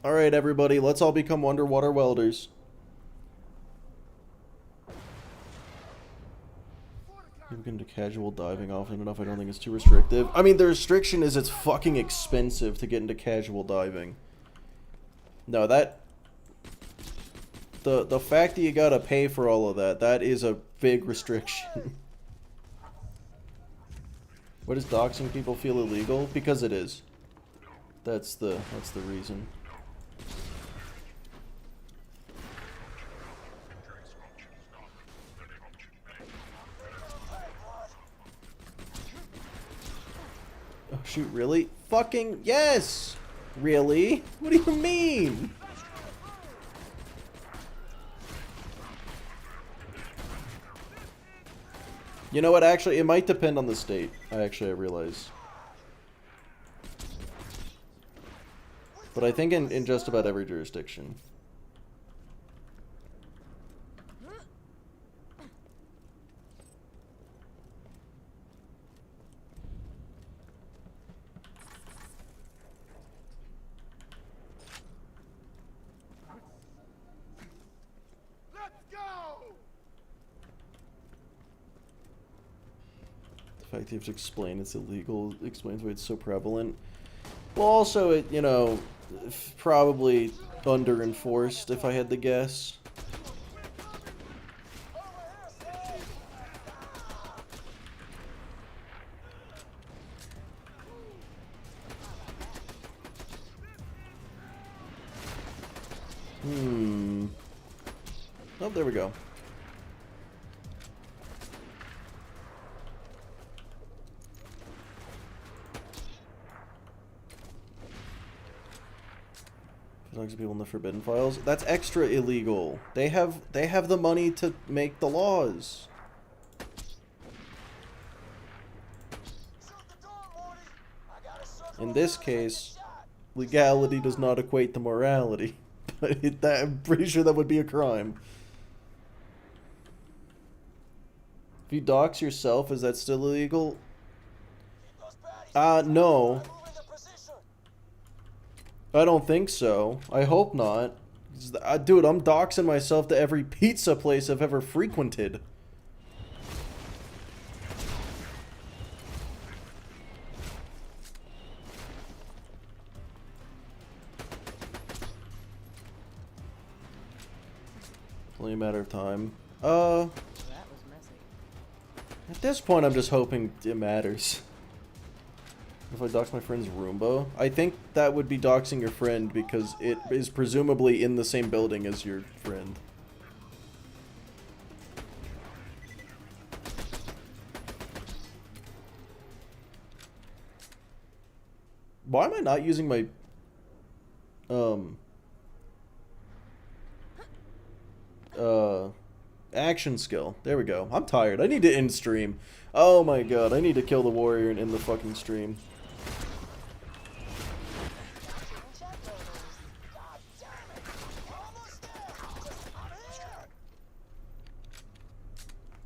Alright, everybody, let's all become underwater welders. You get into casual diving often enough, I don't think it's too restrictive. I mean, the restriction is it's fucking expensive to get into casual diving. No, that... The fact that you gotta pay for all of that, that is a big restriction. What does doxing people feel illegal? Because it is. That's the reason. Oh shoot, really? Fucking yes! Really? What do you mean? You know what, actually, it might depend on the state. I realize. But I think in just about every jurisdiction. The fact you have to explain it's illegal explains why it's so prevalent. Well, also, it, you know, probably under-enforced, if I had to guess. Oh, there we go. Talks to people in the forbidden files. That's extra illegal. They have the money to make the laws. In this case, legality does not equate to morality. But I'm pretty sure that would be a crime. If you dox yourself, is that still illegal? No. I don't think so. I hope not. Dude, I'm doxing myself to every pizza place I've ever frequented. Only a matter of time.
That was messy.
At this point, I'm just hoping it matters. If I dox my friend's Roomba, I think that would be doxing your friend because it is presumably in the same building as your friend. Why am I not using my action skill? There we go. I'm tired. I need to end stream. Oh my god, I need to kill the warrior and end the fucking stream.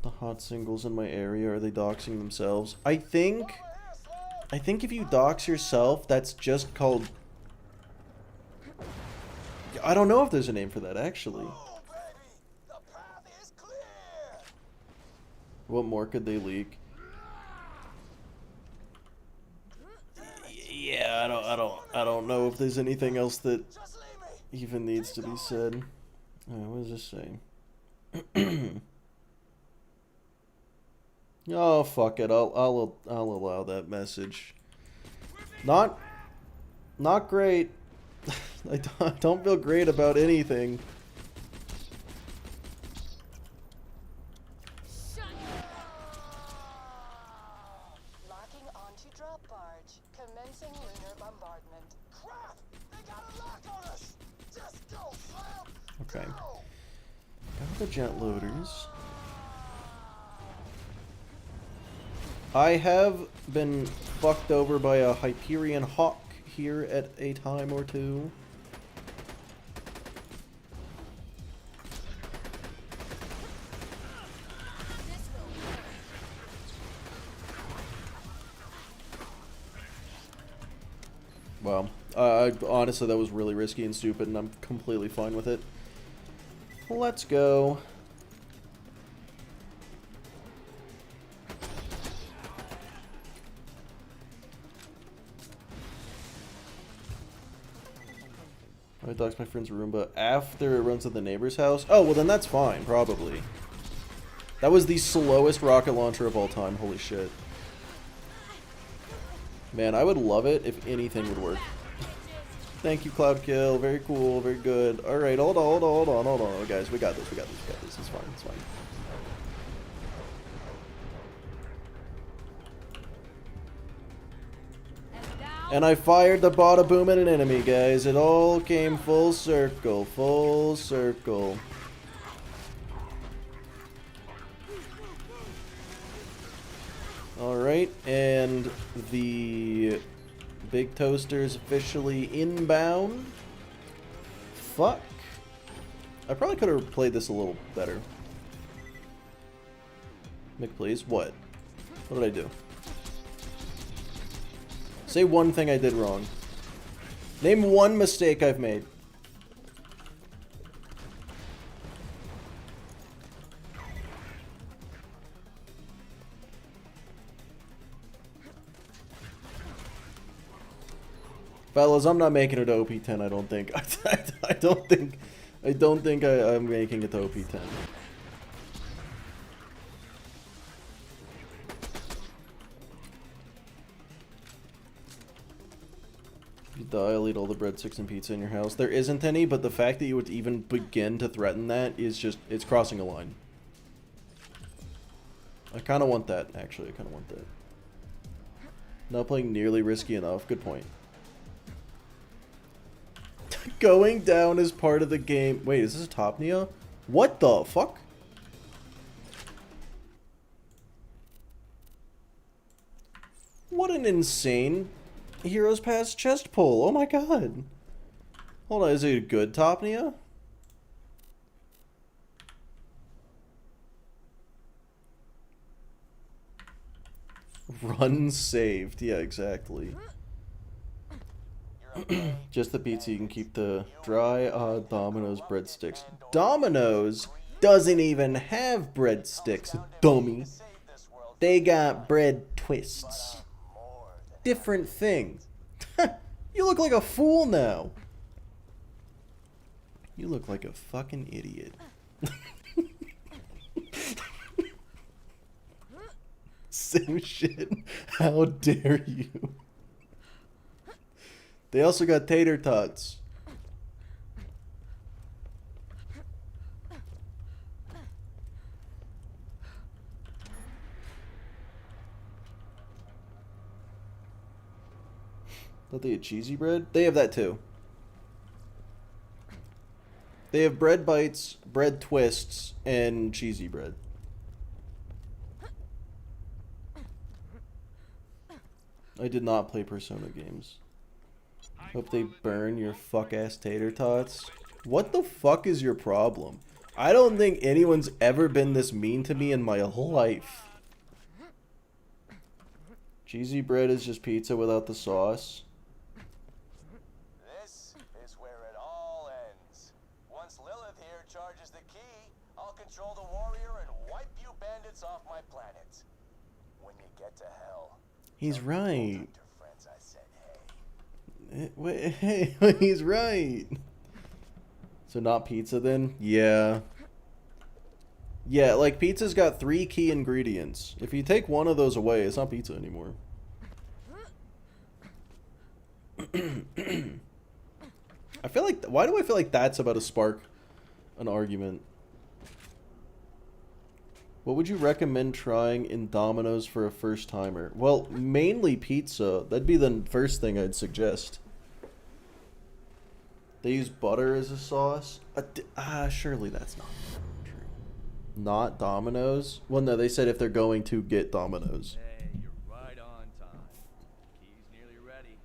The hot singles in my area, are they doxing themselves? I think if you dox yourself, that's just called... I don't know if there's a name for that, actually. What more could they leak? Yeah, I don't know if there's anything else that even needs to be said. Alright, what does this say? Oh, fuck it. I'll allow that message. Not great. I don't feel great about anything.
Locking onto drop barge. Commencing lunar bombardment.
Crap! They got a lock on us! Just go, Slam!
Okay. Got the jet loaders. I have been fucked over by a Hyperion Hawk here at a time or two. Wow. Honestly, that was really risky and stupid, and I'm completely fine with it. Let's go. I dox my friend's Roomba after it runs to the neighbor's house. Oh, well then that's fine, probably. That was the slowest rocket launcher of all time. Holy shit. Man, I would love it if anything would work. Thank you, Cloudkill. Very cool, very good. Alright, hold on. Oh, guys, we got this. It's fine, it's fine. And I fired the bada boom at an enemy, guys. It all came full circle. Full circle. Alright, and the big toaster's officially inbound. Fuck. I probably could have played this a little better. Mick, please. What? What did I do? Say one thing I did wrong. Name one mistake I've made. Fellas, I'm not making it to OP10, I don't think. I don't think I'm making it to OP10. You die, I'll eat all the breadsticks and pizza in your house. There isn't any, but the fact that you would even begin to threaten that is just, it's crossing a line. I kind of want that, actually. I kind of want that. Not playing nearly risky enough. Good point. Going down is part of the game. Wait, is this a top Nia? What the fuck? What an insane Heroes Pass chest pull. Oh my god. Hold on, is it a good Topnia? Run saved. Yeah, exactly. Just the pizza, you can keep the dry Domino's breadsticks. Domino's doesn't even have breadsticks, dummy. They got bread twists. Different thing. You look like a fool now. You look like a fucking idiot. Same shit. How dare you? They also got tater tots. Thought they had cheesy bread? They have that too. They have bread bites, bread twists, and cheesy bread. I did not play Persona games. Hope they burn your fuck-ass tater tots. What the fuck is your problem? I don't think anyone's ever been this mean to me in my life. Cheesy bread is just pizza without the sauce.
This is where it all ends. Once Lilith here charges the key, I'll control the warrior and wipe you bandits off my planet. When you get to hell.
He's right.
Friends, I said, hey.
Wait, hey, he's right. So not pizza then? Yeah. Yeah, like pizza's got 3 key ingredients. If you take one of those away, it's not pizza anymore. I feel like, why do I feel like that's about to spark an argument? What would you recommend trying in Domino's for a first timer? Well, mainly pizza. That'd be the first thing I'd suggest. They use butter as a sauce? Surely that's not true. Not Domino's? Well, no, they said if they're going to get Domino's.
Hey, you're right on time. Key's nearly ready.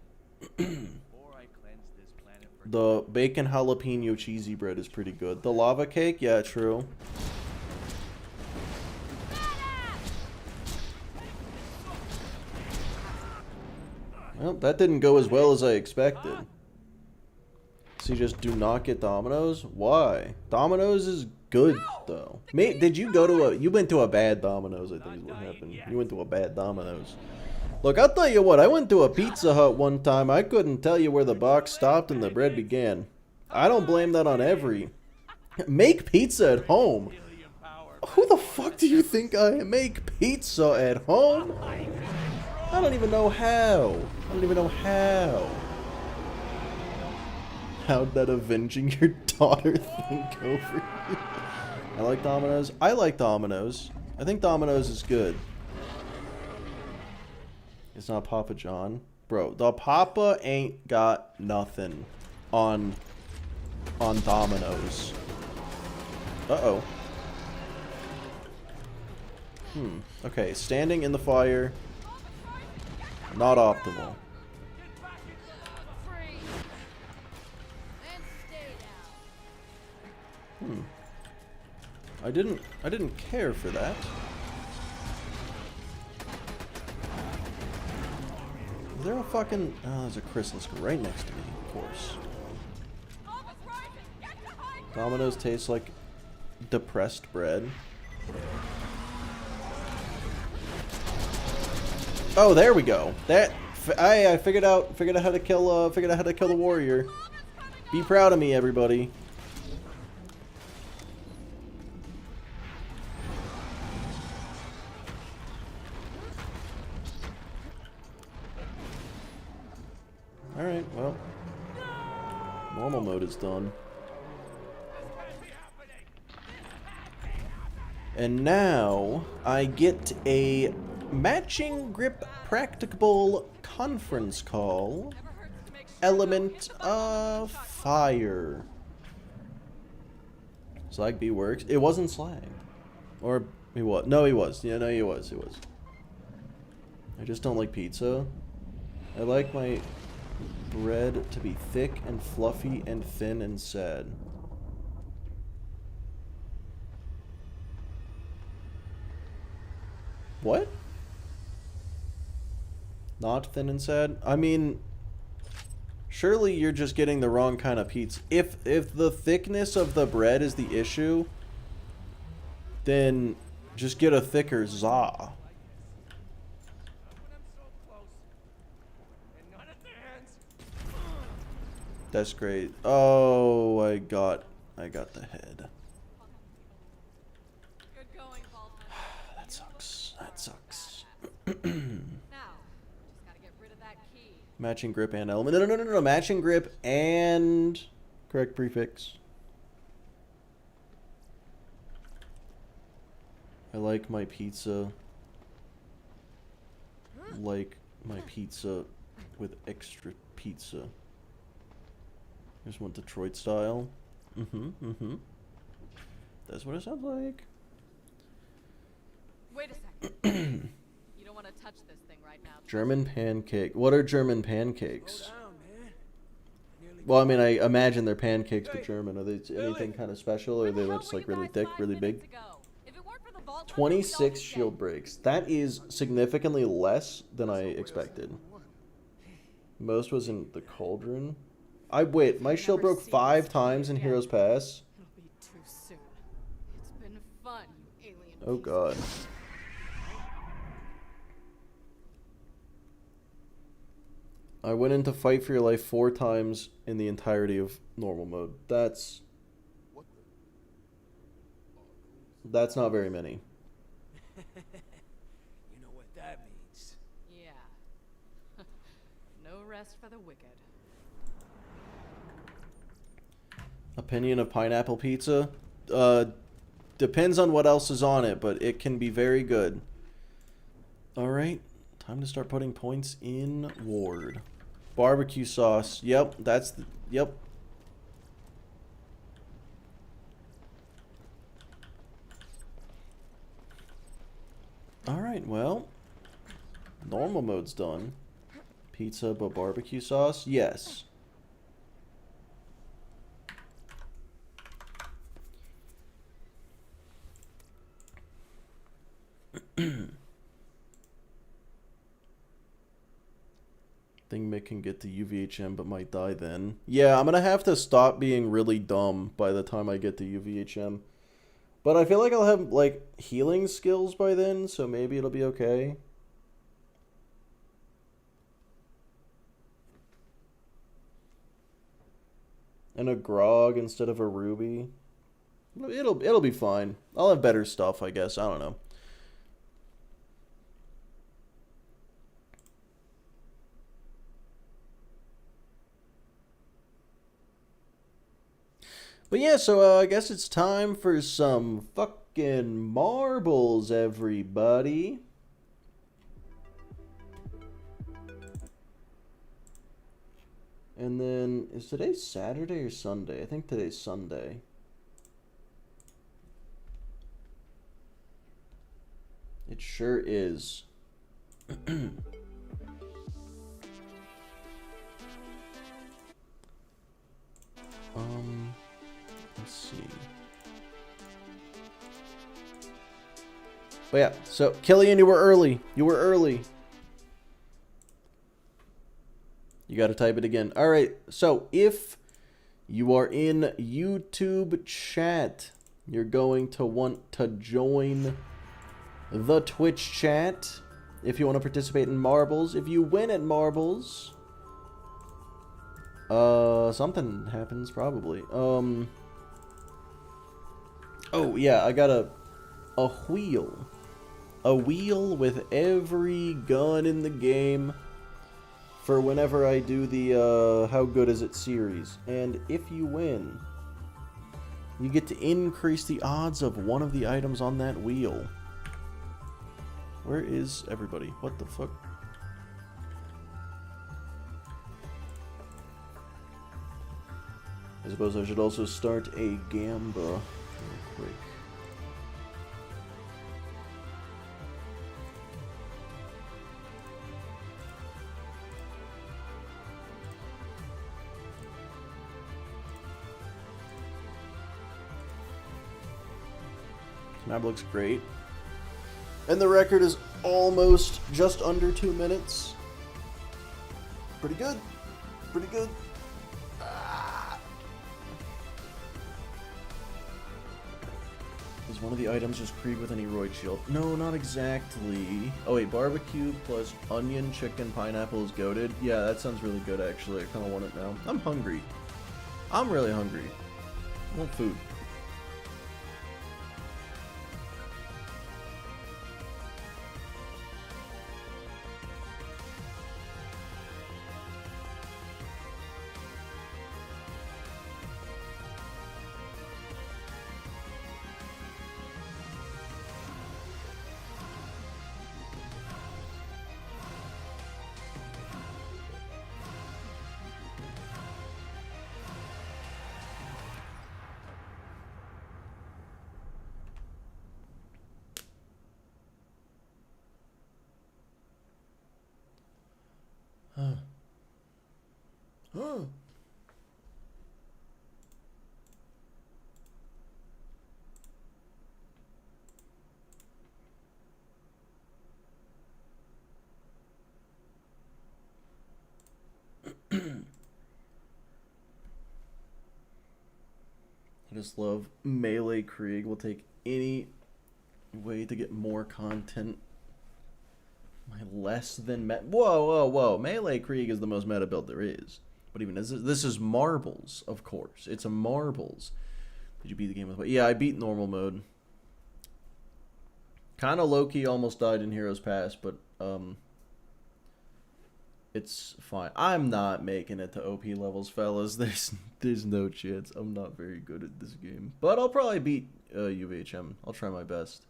Before I cleanse this planet for
The bacon jalapeno cheesy bread is pretty good. The lava cake? Yeah, true. Well, that didn't go as well as I expected. So you just do not get Domino's? Why? Domino's is good, though. Did you go to you went to a bad Domino's, I think is what happened. You went to a bad Domino's. Look, I'll tell you what, I went to a Pizza Hut one time. I couldn't tell you where the box stopped and the bread began. I don't blame that on every. Make pizza at home. Who the fuck do you think I am? Make pizza at home? I don't even know how. I don't even know how. How'd that avenging your daughter thing go for you? I like Domino's. I like Domino's. I think Domino's is good. It's not Papa John. Bro, the Papa ain't got nothing on Domino's. Uh-oh. Okay, standing in the fire. Not optimal. I didn't care for that. Is there a fucking... Oh, there's a Chrysalis right next to me, of course. Domino's tastes like depressed bread. Oh, there we go. That I figured out how to kill the warrior. Be proud of me, everybody. Alright, well. Normal mode is done. And now I get a matching grip practicable conference call. Element of fire. Slag B works. It wasn't Slag. Or he was. No, he was. Yeah, no, he was. He was. I just don't like pizza. I like my bread to be thick and fluffy and thin and sad. What? Not thin and sad? I mean, surely you're just getting the wrong kind of pizza. If the thickness of the bread is the issue, then just get a thicker za. That's great. Oh, I got the head.
Good going, Baldwin.
That sucks. That sucks.
Now, just gotta get rid of that key.
Matching grip and element. No. Matching grip and correct prefix. I like my pizza. Like my pizza with extra pizza. Just want Detroit style. That's what it sounds like.
Wait a second. You don't want to touch this thing right now.
German pancake. What are German pancakes? Well, I mean, I imagine they're pancakes, but German. Are they anything kind of special, or are they just like really thick, really big? 26 shield breaks. That is significantly less than I expected. Most was in the cauldron. Wait, my shield broke 5 times in Heroes Pass.
It'll be too soon. It's been fun, you alien.
Oh god. I went into Fight for Your Life 4 times in the entirety of normal mode. That's not very many.
You know what that means.
Yeah. No rest for the wicked.
Opinion of pineapple pizza? Depends on what else is on it, but it can be very good. Alright, time to start putting points in Ward. Barbecue sauce. Yep, that's the... Yep. Alright, well. Normal mode's done. Pizza but barbecue sauce? Yes. Think Mick can get to UVHM but might die then. Yeah, I'm gonna have to stop being really dumb by the time I get to UVHM. But I feel like I'll have, like, healing skills by then, so maybe it'll be okay. And a grog instead of a ruby. It'll be fine. I'll have better stuff, I guess. I don't know. But yeah, so I guess it's time for some fucking marbles, everybody. And then, is today Saturday or Sunday? I think today's Sunday. It sure is. Let's see. But yeah, so Killian, you were early. You were early. You got to type it again. All right. So if you are in YouTube chat, you're going to want to join the Twitch chat if you want to participate in marbles. If you win at marbles, something happens probably. Oh yeah, I got a wheel. A wheel with every gun in the game for whenever I do the How Good Is It series. And if you win, you get to increase the odds of one of the items on that wheel. Where is everybody? What the fuck? I suppose I should also start a gamba real quick. Map looks great. And the record is almost just under 2 minutes. Pretty good. Pretty good. Is one of the items just Krieg with any roid shield? No, not exactly. Oh wait, barbecue plus onion, chicken, pineapple is goated. Yeah, that sounds really good actually. I kind of want it now. I'm hungry. I'm really hungry. I want food. I just love Melee Krieg. Will take any way to get more content. My less than whoa. Melee Krieg is the most meta build there is. But even this is marbles, of course. It's a marbles. Did you beat the game with? Yeah, I beat normal mode. Kind of low-key almost died in Heroes Pass, but it's fine. I'm not making it to OP levels, fellas. There's no chance. I'm not very good at this game. But I'll probably beat UVHM. I'll try my best.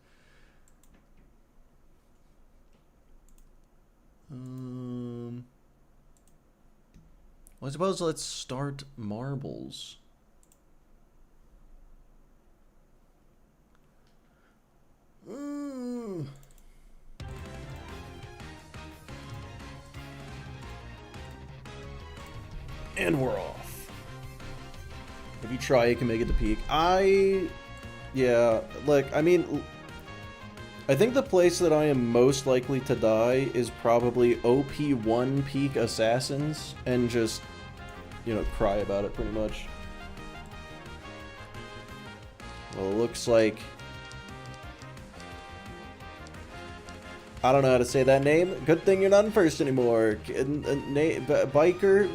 Well, I suppose let's start marbles. And we're off. If you try, you can make it to peak. Yeah, like, I mean, I think the place that I am most likely to die is probably OP1 peak assassins and just, you know, cry about it pretty much. Well, it looks like, I don't know how to say that name. Good thing you're not in first anymore. Biker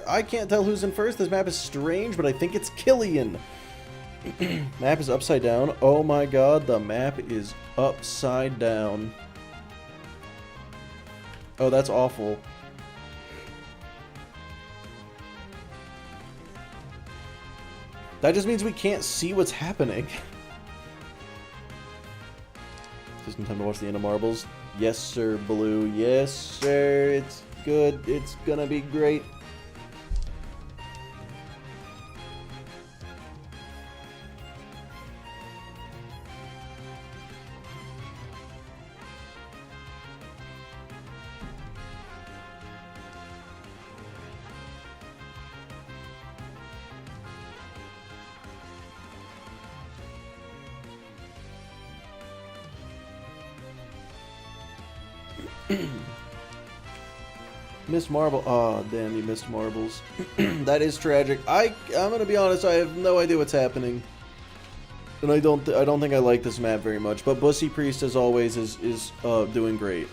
I can't tell who's in first. This map is strange, but I think it's Killian. Map is upside down. Oh my god, the map is upside down. Oh, that's awful. That just means we can't see what's happening. Just in time to watch the end of Marbles. Yes, sir, Blue. Yes, sir. It's good. It's gonna be great. Miss Marble. Oh, damn, you missed Marbles. That is tragic. I'm gonna be honest, I have no idea what's happening. And I don't think I like this map very much, but Bussy Priest, as always, is doing great.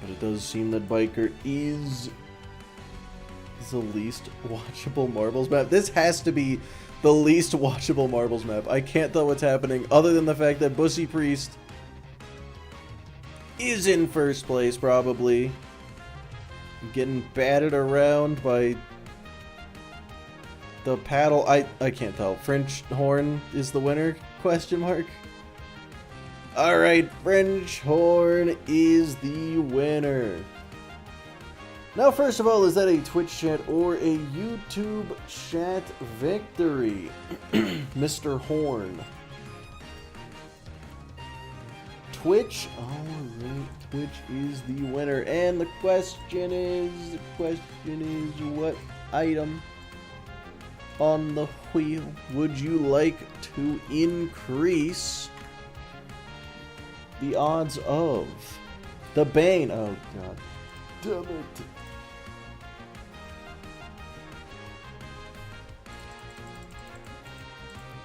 But it does seem that Biker is the least watchable Marbles map. This has to be the least watchable Marbles map. I can't tell what's happening other than the fact that Bussy Priest is in first place, probably. Getting batted around by the paddle. I can't tell. French Horn is the winner? Question mark. Alright, French Horn is the winner. Now, first of all, is that a Twitch chat or a YouTube chat victory? Mr. Horn. Twitch. Alright, Twitch is the winner. And the question is what item on the wheel would you like to increase the odds of? The Bane. Oh god. Damn it.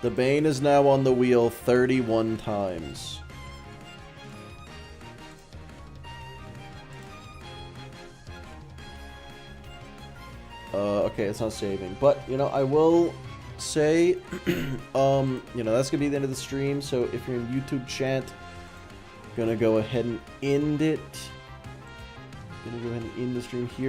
The Bane is now on the wheel 31 times. Okay, it's not saving. But, you know, I will say, you know, that's gonna be the end of the stream. So if you're in YouTube chat, gonna go ahead and end it. Gonna go ahead and end the stream here.